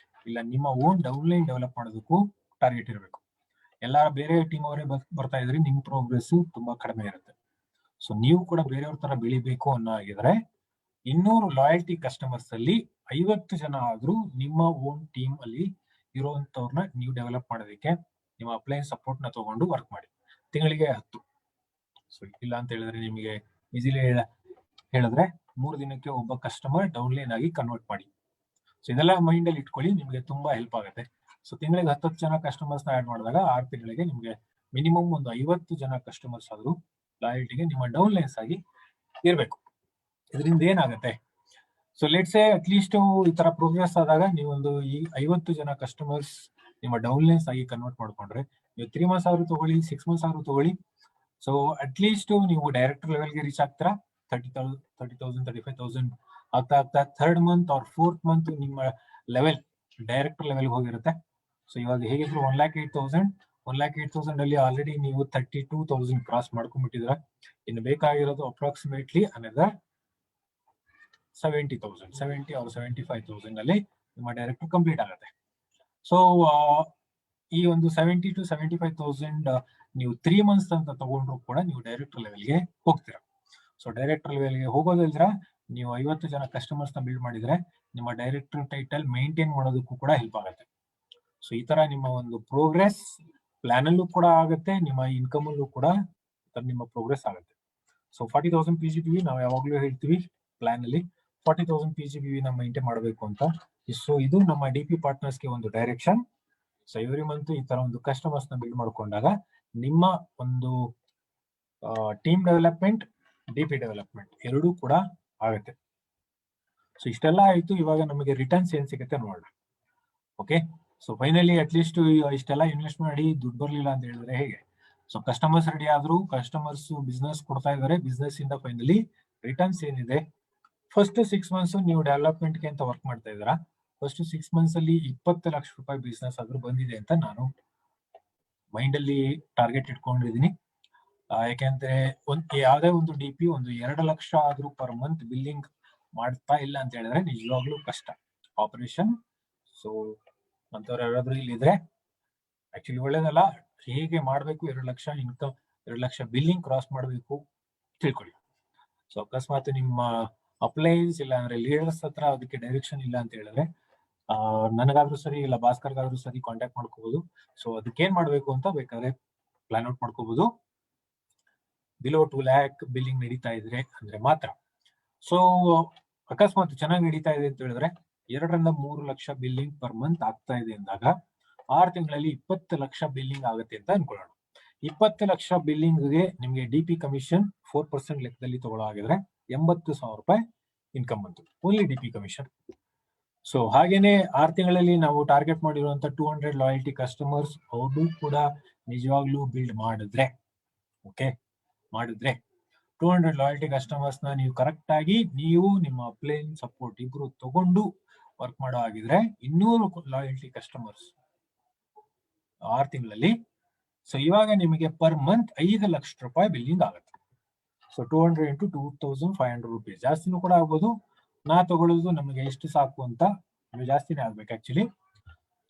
ಇಲ್ಲ ನಿಮ್ಮ ಓನ್ ಡೌನ್ಲೈನ್ ಡೆವಲಪ್ ಮಾಡೋದಕ್ಕೂ ಟಾರ್ಗೆಟ್ ಇರಬೇಕು. ಎಲ್ಲ ಬೇರೆ ಟೀಮ್ ಅವರೇ ಬರ್ತಾ ಇದ್ರೆ ನಿಮ್ ಪ್ರೋಗ್ರೆಸ್ ತುಂಬಾ ಕಡಿಮೆ ಇರುತ್ತೆ. ಸೊ ನೀವು ಕೂಡ ಬೇರೆಯವ್ರ ತರ ಬೆಳಿಬೇಕು ಅನ್ನೋ ಆಗಿದ್ರೆ 200 ಲಾಯಲ್ಟಿ ಕಸ್ಟಮರ್ಸ್ ಅಲ್ಲಿ 50 ಜನ ಆದ್ರೂ ನಿಮ್ಮ ಓನ್ ಟೀಮ್ ಅಲ್ಲಿ ಇರುವಂತವ್ರನ್ನ ನೀವು ಡೆವಲಪ್ ಮಾಡೋದಕ್ಕೆ ನಿಮ್ಮ ಅಪ್ಲೈನ್ ಸಪೋರ್ಟ್ ನ ತಗೊಂಡು ವರ್ಕ್ ಮಾಡಿ. ತಿಂಗಳಿಗೆ 10. ಸೊ ಇಲ್ಲ ಅಂತ ಹೇಳಿದ್ರೆ ನಿಮಗೆ ಈಸಿಲಿ ಹೇಳಿದ್ರೆ 3 ದಿನಕ್ಕೆ ಒಬ್ಬ ಕಸ್ಟಮರ್ ಡೌನ್ಲೈನ್ ಆಗಿ ಕನ್ವರ್ಟ್ ಮಾಡಿ. ಸೊ ಇದೆಲ್ಲ ಮೈಂಡ್ ಅಲ್ಲಿ ಇಟ್ಕೊಳ್ಳಿ, ನಿಮಗೆ ತುಂಬಾ ಹೆಲ್ಪ್ ಆಗುತ್ತೆ. ಸೊ ತಿಂಗಳಿಗೆ 10 ಜನ ಕಸ್ಟಮರ್ಸ್ ನ ಆಡ್ ಮಾಡಿದಾಗ 6 ತಿಂಗಳಿಗೆ ನಿಮಗೆ ಮಿನಿಮಮ್ ಒಂದು 50 ಜನ ಕಸ್ಟಮರ್ಸ್ ಆದ್ರೂ ಲಾಯಲ್ಟಿಗೆ ನಿಮ್ಮ ಡೌನ್ಲೈನ್ಸ್ ಆಗಿ ಇರಬೇಕು. ಇದರಿಂದ ಏನಾಗುತ್ತೆ, ಸೊ ಲೆಟ್ಸ್ ಸೇ ಅಟ್ಲೀಸ್ಟ್ ಈ ತರ ಪ್ರೋಗ್ರೆಸ್ ಆದಾಗ ನೀವೊಂದು ಈ 50 ಜನ ಕಸ್ಟಮರ್ಸ್ ನಿಮ್ಮ ಡೌನ್ಲೈನ್ಸ್ ಆಗಿ ಕನ್ವರ್ಟ್ ಮಾಡ್ಕೊಂಡ್ರೆ ನೀವು 3 months ಆದ್ರೂ ತಗೊಳ್ಳಿ, 6 months ಆದ್ರೂ ತಗೊಳ್ಳಿ. ಸೊ ಅಟ್ಲೀಸ್ಟ್ ನೀವು ಡೈರೆಕ್ಟರ್ ಲೆವೆಲ್ಗೆ ರೀಚ್ ಆಗ್ತೀರಾ. 30,000 35,000 ಆಗ್ತಾ ಆಗ್ತಾ third month R fourth month ನಿಮ್ಮ ಲೆವೆಲ್ ಡೈರೆಕ್ಟರ್ ಲೆವೆಲ್ ಹೋಗಿರುತ್ತೆ. ಸೊ ಇವಾಗ ಹೇಗಿದ್ರು 1,08,000 1,08,000 ಅಲ್ಲಿ ಆಲ್ರೆಡಿ ನೀವು 32,000 ಕ್ರಾಸ್ ಮಾಡ್ಕೊಂಡ್ಬಿಟ್ಟಿದ್ರ. ಇನ್ನು ಬೇಕಾಗಿರೋದು ಅಪ್ರಾಕ್ಸಿಮೇಟ್ಲಿ ಅನದರ್ 70,000 70 or 75,000 ಅಲ್ಲಿ ನಿಮ್ಮ ಡೈರೆಕ್ಟರ್ ಕಂಪ್ಲೀಟ್ ಆಗುತ್ತೆ. ಸೊ ಈ ಒಂದು 70 to 75,000 ನೀವು 3 months ಅಂತ ತಗೊಂಡ್ರು ಕೂಡ ನೀವು ಡೈರೆಕ್ಟರ್ ಲೆವೆಲ್ಗೆ ಹೋಗ್ತೀರಾ. ಸೊ ಡೈರೆಕ್ಟರ್ ಲೆವೆಲ್ಗೆ ಹೋಗೋದಿಲ್ದ್ರ ನೀವು 50 ಜನ ಕಸ್ಟಮರ್ಸ್ ನ ಬಿಲ್ಡ್ ಮಾಡಿದ್ರೆ ನಿಮ್ಮ ಡೈರೆಕ್ಟರ್ ಟೈಟಲ್ ಮೇಂಟೈನ್ ಮಾಡೋದಕ್ಕೂ ಕೂಡ ಹೆಲ್ಪ್ ಆಗುತ್ತೆ. ಸೊ ಈ ತರ ನಿಮ್ಮ ಒಂದು ಪ್ರೋಗ್ರೆಸ್ ಪ್ಲಾನ್ ಅಲ್ಲೂ ಕೂಡ ಆಗುತ್ತೆ, ನಿಮ್ಮ ಇನ್ಕಮ್ ಅಲ್ಲೂ ಕೂಡ ನಿಮ್ಮ ಪ್ರೋಗ್ರೆಸ್ ಆಗುತ್ತೆ. ಸೊ 40,000 PGBV ನಾವು ಯಾವಾಗ್ಲೂ ಹೇಳ್ತೀವಿ ಪ್ಲಾನ್ ಅಲ್ಲಿ 40,000 PGBV ನಾವು ಮೇಂಟೈನ್ ಮಾಡಬೇಕು ಅಂತ. ಸೊ ಇದು ನಮ್ಮ DP ಪಾರ್ಟ್ನರ್ಸ್ಗೆ ಒಂದು ಡೈರೆಕ್ಷನ್. ಸೊ ಎವ್ರಿ ಮಂತ್ ಈ ತರ ಒಂದು ಕಸ್ಟಮರ್ಸ್ ನ ಬಿಲ್ಡ್ ಮಾಡ್ಕೊಂಡಾಗ ನಿಮ್ಮ ಒಂದು ಟೀಮ್ ಡೆವಲಪ್ಮೆಂಟ್ DP ಡೆವಲಪ್ಮೆಂಟ್ ಎರಡೂ ಕೂಡ ಆಗುತ್ತೆ. ಸೊ ಇಷ್ಟೆಲ್ಲ ಆಯ್ತು. ಇವಾಗ ನಮಗೆ ರಿಟರ್ನ್ಸ್ ಏನ್ ಸಿಗುತ್ತೆ ನೋಡೋಣ. ಓಕೆ, ಸೊ ಫೈನಲಿ ಅಟ್ಲೀಸ್ಟ್ ಇಷ್ಟೆಲ್ಲ ಇನ್ವೆಸ್ಟ್ ಮಾಡಿ ದುಡ್ಡು ಬರ್ಲಿಲ್ಲ ಅಂತ ಹೇಳಿದ್ರೆ ಹೇಗೆ? ಸೊ ಕಸ್ಟಮರ್ಸ್ ರೆಡಿ ಆದ್ರು, ಕಸ್ಟಮರ್ಸ್ ಬಿಸ್ನೆಸ್ ಕೊಡ್ತಾ ಇದಾರೆ, ಬಿಸ್ನೆಸ್ ಇಂದ ಫೈನಲಿ ರಿಟರ್ನ್ಸ್ ಏನಿದೆ, ಫಸ್ಟ್ 6 months ನೀವು ಡೆವಲಪ್ಮೆಂಟ್ಗೆ ಅಂತ ವರ್ಕ್ ಮಾಡ್ತಾ ಇದ್ದೀರಾ. ಫಸ್ಟ್ 6 months ಅಲ್ಲಿ 20 ಲಕ್ಷ ರೂಪಾಯಿ ಬಿಸ್ನೆಸ್ ಆದ್ರೂ ಬಂದಿದೆ ಅಂತ ನಾನು ಮೈಂಡ್ ಅಲ್ಲಿ ಟಾರ್ಗೆಟ್ ಇಟ್ಕೊಂಡಿದ್ದೀನಿ. ಯಾಕೆಂದ್ರೆ ಯಾವ್ದೇ ಒಂದು DP ಒಂದು 2 ಲಕ್ಷ ಆದ್ರೂ ಪರ್ ಮಂತ್ ಬಿಲ್ಲಿಂಗ್ ಮಾಡ್ತಾ ಇಲ್ಲ ಅಂತ ಹೇಳಿದ್ರೆ ನಿಜವಾಗ್ಲೂ ಕಷ್ಟ ಆಪರೇಷನ್. ಸೊ ಅಂತವ್ರು ಯಾರಾದ್ರೂ ಇಲ್ಲಿ ಇದ್ರೆ ಆಕ್ಚುಲಿ ಒಳ್ಳೇದಲ್ಲ. ಹೇಗೆ ಮಾಡ್ಬೇಕು 2 lakh income 2 lakh billing cross ಮಾಡ್ಬೇಕು ತಿಳ್ಕೊಳ್ಳಿ. ಸೊ ಅಕಸ್ಮಾತ್ ನಿಮ್ಮ ಅಪ್ಲೈನ್ಸ್ ಇಲ್ಲ ಅಂದ್ರೆ ಲೀಡರ್ಸ್ ಹತ್ರ ಅದಕ್ಕೆ ಡೈರೆಕ್ಷನ್ ಇಲ್ಲ ಅಂತ ಹೇಳಿದ್ರೆ ನನಗಾದ್ರೂ ಸರಿ ಇಲ್ಲ ಭಾಸ್ಕರ್ಗಾದ್ರೂ ಸರಿ ಕಾಂಟ್ಯಾಕ್ಟ್ ಮಾಡ್ಕೋಬಹುದು. ಸೊ ಅದಕ್ಕೇನ್ ಮಾಡ್ಬೇಕು ಅಂತ ಬೇಕಾದ್ರೆ ಪ್ಲಾನ್ ಔಟ್ ಮಾಡ್ಕೋಬಹುದು. ಬಿಲೋ 2 lakh ಬಿಲ್ಲಿಂಗ್ ನಡೀತಾ ಇದ್ರೆ ಅಂದ್ರೆ ಮಾತ್ರ. ಸೊ ಅಕಸ್ಮಾತ್ ಚೆನ್ನಾಗಿ ನಡೀತಾ ಇದೆ ಅಂತ ಹೇಳಿದ್ರೆ 2 ರಿಂದ 3 ಲಕ್ಷ ಬಿಲ್ಲಿಂಗ್ ಪರ್ ಮಂತ್ ಆಗ್ತಾ ಇದೆ ಅಂದಾಗ 6 ತಿಂಗಳಲ್ಲಿ 20 ಲಕ್ಷ ಬಿಲ್ಲಿಂಗ್ ಆಗುತ್ತೆ ಅಂತ ಅನ್ಕೊಳ್ಳೋಣ. 20 ಲಕ್ಷ ಬಿಲ್ಲಿಂಗ್ಗೆ ನಿಮ್ಗೆ DP ಕಮಿಷನ್ 4% ಲೆಕ್ಕದಲ್ಲಿ ತಗೊಳ್ಳೋ ಆಗಿದ್ರೆ 80,000 ರೂಪಾಯಿ ಇನ್ಕಮ್ ಬಂತು, ಓನ್ಲಿ DP ಕಮಿಷನ್. ಸೊ ಹಾಗೇನೆ 6 ತಿಂಗಳಲ್ಲಿ ನಾವು ಟಾರ್ಗೆಟ್ ಮಾಡಿರುವಂತ 200 ಲಾಯಲ್ಟಿ ಕಸ್ಟಮರ್ಸ್ ಅವರು ಕೂಡ ನಿಜವಾಗ್ಲೂ ಬಿಲ್ಡ್ ಮಾಡಿದ್ರೆ, ಓಕೆ ಮಾಡಿದ್ರೆ 200 ಲಾಯಲ್ಟಿ ಕಸ್ಟಮರ್ಸ್ ನ ನೀವು ಕರೆಕ್ಟ್ ಆಗಿ ನೀವು ನಿಮ್ಮ ಅಪ್ಲೈನ್ ಸಪೋರ್ಟ್ ಇಬ್ರು ತಗೊಂಡು ವರ್ಕ್ ಮಾಡೋ ಆಗಿದ್ರೆ 200 ಲಾಯಲ್ಟಿ ಕಸ್ಟಮರ್ಸ್ 6 ತಿಂಗಳಲ್ಲಿ. ಸೊ ಇವಾಗ ನಿಮಗೆ ಪರ್ ಮಂತ್ 5 ಲಕ್ಷ ರೂಪಾಯಿ ಬಿಲ್ಲಿಂಗ್ ಆಗುತ್ತೆ. ಸೊ 200 into 2,500 rupees ಜಾಸ್ತಿನೂ ಕೂಡ ಆಗ್ಬೋದು. ನಾ ತಗೊಳ್ಳೋದು ನಮಗೆ ಎಷ್ಟು ಸಾಕು ಅಂತ ಜಾಸ್ತಿನೇ ಆಗ್ಬೇಕು ಆಕ್ಚುಲಿ.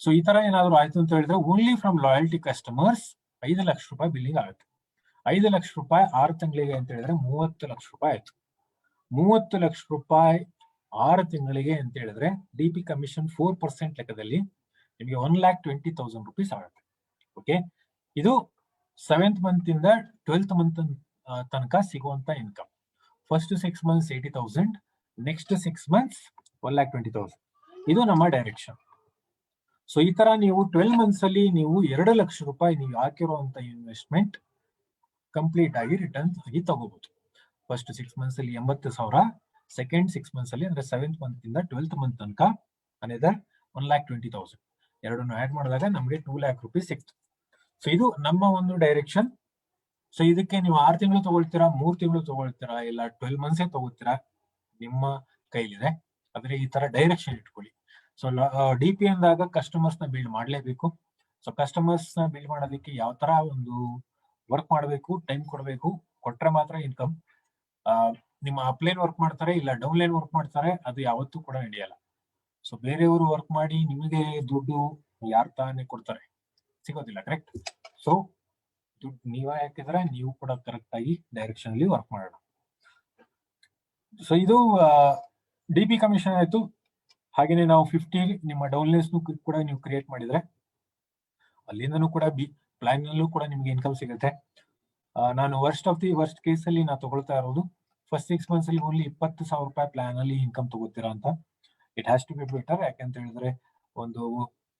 ಸೊ ಈ ತರ ಏನಾದ್ರು ಆಯ್ತು ಅಂತ ಹೇಳಿದ್ರೆ only from loyalty customers 5 lakh ರೂಪಾಯಿ ಬಿಲ್ಲಿಂಗ್ ಆಗುತ್ತೆ. 5 ಲಕ್ಷ ರೂಪಾಯಿ 6 ತಿಂಗಳಿಗೆ ಅಂತ ಹೇಳಿದ್ರೆ 30 ಲಕ್ಷ ರೂಪಾಯಿ ಆಯ್ತು. 30 ಲಕ್ಷ ರೂಪಾಯಿ 6 ತಿಂಗಳಿಗೆ ಅಂತ ಹೇಳಿದ್ರೆ DP ಕಮಿಷನ್ 4% ಲೆಕ್ಕದಲ್ಲಿ ನಿಮಗೆ 1,20,000 rupees ಆಗುತ್ತೆ. ಓಕೆ, ಇದು 7th ಮಂತ್ ಇಂದ 12th ಮಂತ್ ತನಕ ಸಿಗುವಂತ income. First 6 months 80,000, next 6 months 1,20,000. ಇದು ನಮ್ಮ ಡೈರೆಕ್ಷನ್. ಸೊ ಈ ತರ ನೀವು 12 months ಅಲ್ಲಿ ನೀವು 2 ಲಕ್ಷ ರೂಪಾಯಿ ನೀವು ಹಾಕಿರುವಂತ ಇನ್ವೆಸ್ಟ್ಮೆಂಟ್ ಕಂಪ್ಲೀಟ್ ಆಗಿ ರಿಟರ್ನ್ಸ್ ಆಗಿ ತಗೋಬಹುದು. ಫಸ್ಟ್ 6 months ಅಲ್ಲಿ 80,000, ಸೆಕೆಂಡ್ 6 months ಅಲ್ಲಿ ಅಂದ್ರೆ 7th ಮಂತ್ ಇಂದ 12th ಮಂತ್ ತನಕ ಅನೇದರ್ 1,20,000. ಎರಡನ್ನು ಆಡ್ ಮಾಡಿದಾಗ ನಮಗೆ 2 lakh rupees ಸಿಕ್ತು. ಸೊ ಇದು ನಮ್ಮ ಒಂದು ಡೈರೆಕ್ಷನ್. ಸೊ ಇದಕ್ಕೆ ನೀವು 6 ತಿಂಗಳು ತಗೊಳ್ತೀರಾ, 3 ತಿಂಗಳು ತಗೊಳ್ತೀರಾ, ಇಲ್ಲ 12 months ತಗೋತೀರಾ, ನಿಮ್ಮ ಕೈಲಿದೆ. ಆದ್ರೆ ಈ ತರ ಡೈರೆಕ್ಷನ್ ಇಟ್ಕೊಳ್ಳಿ. ಸೊ DP ಅಂದಾಗ ಕಸ್ಟಮರ್ಸ್ ನ ಬಿಲ್ಡ್ ಮಾಡ್ಲೇಬೇಕು. ಸೊ ಕಸ್ಟಮರ್ಸ್ ನ ಬಿಲ್ಡ್ ಮಾಡೋದಕ್ಕೆ ಯಾವ ತರ ಒಂದು ವರ್ಕ್ ಮಾಡಬೇಕು, ಟೈಮ್ ಕೊಡಬೇಕು, ಕೊಟ್ರೆ ಮಾತ್ರ ಇನ್ಕಮ್. ನಿಮ್ಮ ಅಪ್ಲೈನ್ ವರ್ಕ್ ಮಾಡ್ತಾರೆ ಇಲ್ಲ ಡೌನ್ಲೈನ್ ವರ್ಕ್ ಮಾಡ್ತಾರೆ, ಅದು ಯಾವತ್ತೂ ಕೂಡ ನಡೆಯಲ್ಲ. ಸೊ ಬೇರೆಯವರು ವರ್ಕ್ ಮಾಡಿ ನಿಮಗೆ ದುಡ್ಡು ಯಾರು ತಾನೇ ಕೊಡ್ತಾರೆ? ಸಿಗೋದಿಲ್ಲ, ಕರೆಕ್ಟ್? ಸೊ ದುಡ್ಡು ನೀವ ಹಾಕಿದ್ರೆ ನೀವು ಕೂಡ ಕರೆಕ್ಟ್ ಆಗಿ ಡೈರೆಕ್ಷನ್ ಅಲ್ಲಿ ವರ್ಕ್ ಮಾಡೋಣ. ಸೊ ಇದು DP ಕಮಿಷನ್ ಆಯ್ತು. ಹಾಗೇನೆ ನಾವು 50 ನಿಮ್ಮ ಡೌನ್ಲೈನ್ಸ್ ಕೂಡ ನೀವು ಕ್ರಿಯೇಟ್ ಮಾಡಿದ್ರೆ ಅಲ್ಲಿಂದನೂ ಕೂಡ ಪ್ಲಾನ್ ನಲ್ಲೂ ಕೂಡ ನಿಮ್ಗೆ ಇನ್ಕಮ್ ಸಿಗುತ್ತೆ. ನಾನು ವರ್ಸ್ಟ್ ಕೇಸ್ ಅಲ್ಲಿ ನಾ ತಗೊಳ್ತಾ ಇರೋದು ಫಸ್ಟ್ 6 months ಅಲ್ಲಿ ಓನ್ಲಿ 20,000 ರೂಪಾಯಿ ಪ್ಲಾನ್ ಅಲ್ಲಿ ಇನ್ಕಮ್ ತಗೋತೀರಾ ಅಂತ. It has to be better. ಯಾಕಂತ ಹೇಳಿದ್ರೆ ಒಂದು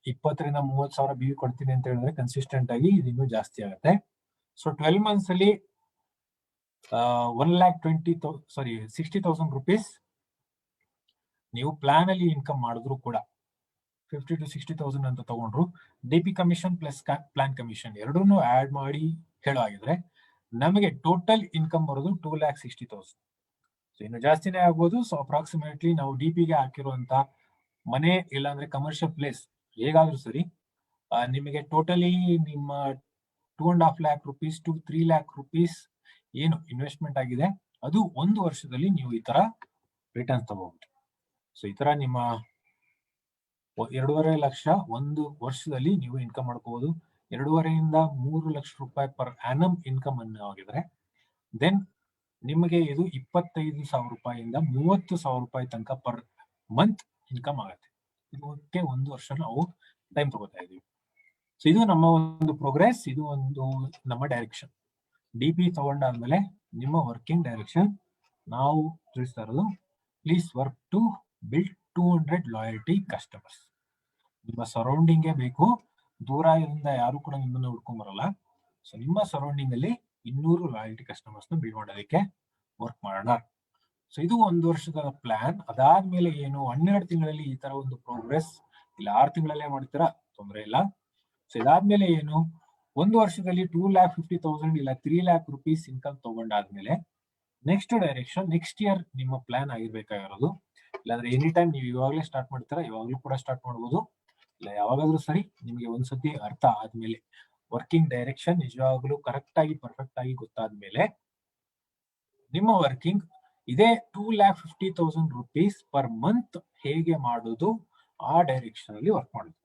20 ರಿಂದ 30,000 BV ಕೊಡ್ತೀನಿ ಅಂತ ಹೇಳಿದ್ರೆ ಕನ್ಸಿಸ್ಟೆಂಟ್ ಆಗಿ ಇದು ಇನ್ನೂ ಜಾಸ್ತಿ ಆಗುತ್ತೆ. ಸೊ 12 months ಅಲ್ಲಿ 60,000 rupees ನೀವು ಪ್ಲಾನ್ ಅಲ್ಲಿ ಇನ್ಕಮ್ ಮಾಡಿದ್ರು ಕೂಡ 50 to 60,000 ಅಂತ ತಗೊಂಡ್ರು DP commission plus plan commission ಎರಡನ್ನೂ ಆಡ್ ಮಾಡಿ ಹೇಳೋ ಆಗಿದ್ರೆ ನಮಗೆ ಟೋಟಲ್ ಇನ್ಕಮ್ ಬರೋದು 2,60,000. ಇನ್ನು ಜಾಸ್ತಿನೇ ಆಗ್ಬೋದು. ಸೊ ಅಪ್ರಾಕ್ಸಿಮೇಟ್ಲಿ ನಾವು ಡಿಪಿಗೆ ಹಾಕಿರುವಂತ ಮನೆ ಇಲ್ಲಾಂದ್ರೆ ಕಮರ್ಷಿಯಲ್ ಪ್ಲೇಸ್ ಹೇಗಾದ್ರೂ ಸರಿ, ನಿಮಗೆ ಟೋಟಲಿ ನಿಮ್ಮ 2.5 lakh rupees to 3 lakh rupees ಏನು ಇನ್ವೆಸ್ಟ್ಮೆಂಟ್ ಆಗಿದೆ, ಅದು 1 ವರ್ಷದಲ್ಲಿ ನೀವು ಈ ತರ ರಿಟರ್ನ್ ತಗೋಬಹುದು. ಸೊ ಈ ತರ ನಿಮ್ಮ 2.5 ಲಕ್ಷ 1 ವರ್ಷದಲ್ಲಿ ನೀವು ಇನ್ಕಮ್ ಮಾಡ್ಕೋಬಹುದು. 2.5 ಇಂದ 3 ಲಕ್ಷ ರೂಪಾಯಿ ಪರ್ ಆನಮ್ ಇನ್ಕಮ್ ಅನ್ನು ಆಗಿದ್ರೆ ದೆನ್ ನಿಮಗೆ ಇದು 25,000 ರೂಪಾಯಿಯಿಂದ 30,000 ರೂಪಾಯಿ ತನಕ ಪರ್ ಮಂತ್ ಇನ್ಕಮ್ ಆಗುತ್ತೆ. ಇದಕ್ಕೆ 1 ವರ್ಷ ನಾವು ಟೈಮ್ ತಗೋತಾ ಇದೀವಿ. ಸೊ ಇದು ನಮ್ಮ ಒಂದು ಪ್ರೋಗ್ರೆಸ್, ಇದು ಒಂದು ನಮ್ಮ ಡೈರೆಕ್ಷನ್. ಡಿಪಿ ತಗೊಂಡಾದ್ಮೇಲೆ ನಿಮ್ಮ ವರ್ಕಿಂಗ್ ಡೈರೆಕ್ಷನ್ ನಾವು ತಿಳಿಸ್ತಾ ಇರೋದು, please work to build 200 loyalty customers. ನಿಮ್ಮ ಸರೌಂಡಿಂಗೇ ಬೇಕು, ದೂರ ಇರಿಂದ ಯಾರು ಕೂಡ ನಿಮ್ಮನ್ನ ಹುಡ್ಕೊಂಡ್ ಬರಲ್ಲ. ಸೊ ನಿಮ್ಮ ಸರೌಂಡಿಂಗ್ ಅಲ್ಲಿ 200 ಲಾಯಲ್ಟಿ ಕಸ್ಟಮರ್ಸ್ ನ ಬಿಲ್ಡ್ ಮಾಡೋದಕ್ಕೆ ವರ್ಕ್ ಮಾಡೋಣ. ಸೊ ಇದು 1 ವರ್ಷದ ಪ್ಲಾನ್. ಅದಾದ್ಮೇಲೆ ಏನು 12 ತಿಂಗಳಲ್ಲಿ ಈ ತರ ಒಂದು ಪ್ರೋಗ್ರೆಸ್, ಇಲ್ಲ 6 ತಿಂಗಳಲ್ಲೇ ಮಾಡ್ತೀರಾ ತೊಂದರೆ ಇಲ್ಲ. ಸೊ ಇದಾದ್ಮೇಲೆ ಏನು 1 ವರ್ಷದಲ್ಲಿ 2,50,000 ಇಲ್ಲ 3 lakh rupees ಇನ್ಕಮ್ ತಗೊಂಡಾದ್ಮೇಲೆ ನೆಕ್ಸ್ಟ್ ಡೈರೆಕ್ಷನ್ ನೆಕ್ಸ್ಟ್ ಇಯರ್ ನಿಮ್ಮ ಪ್ಲಾನ್ ಆಗಿರ್ಬೇಕಾಗಿರೋದು. ಇಲ್ಲಾಂದ್ರೆ ಎನಿ ಟೈಮ್ ನೀವು ಇವಾಗಲೇ ಸ್ಟಾರ್ಟ್ ಮಾಡ್ತೀರಾ, ಇವಾಗಲೂ ಕೂಡ ಸ್ಟಾರ್ಟ್ ಮಾಡ್ಬೋದು, ಇಲ್ಲ ಯಾವಾಗಾದ್ರೂ ಸರಿ. ನಿಮ್ಗೆ ಒಂದ್ಸತಿ ಅರ್ಥ ಆದ್ಮೇಲೆ, ವರ್ಕಿಂಗ್ ಡೈರೆಕ್ಷನ್ ನಿಜವಾಗ್ಲೂ ಕರೆಕ್ಟ್ ಆಗಿ ಪರ್ಫೆಕ್ಟ್ ಆಗಿ ಗೊತ್ತಾದ್ಮೇಲೆ ನಿಮ್ಮ ವರ್ಕಿಂಗ್ ಇದೇ 2,50,000 rupees ಪರ್ ಮಂತ್ ಹೇಗೆ ಮಾಡೋದು ಆ ಡೈರೆಕ್ಷನ್ ಅಲ್ಲಿ ವರ್ಕ್ ಮಾಡೋದು.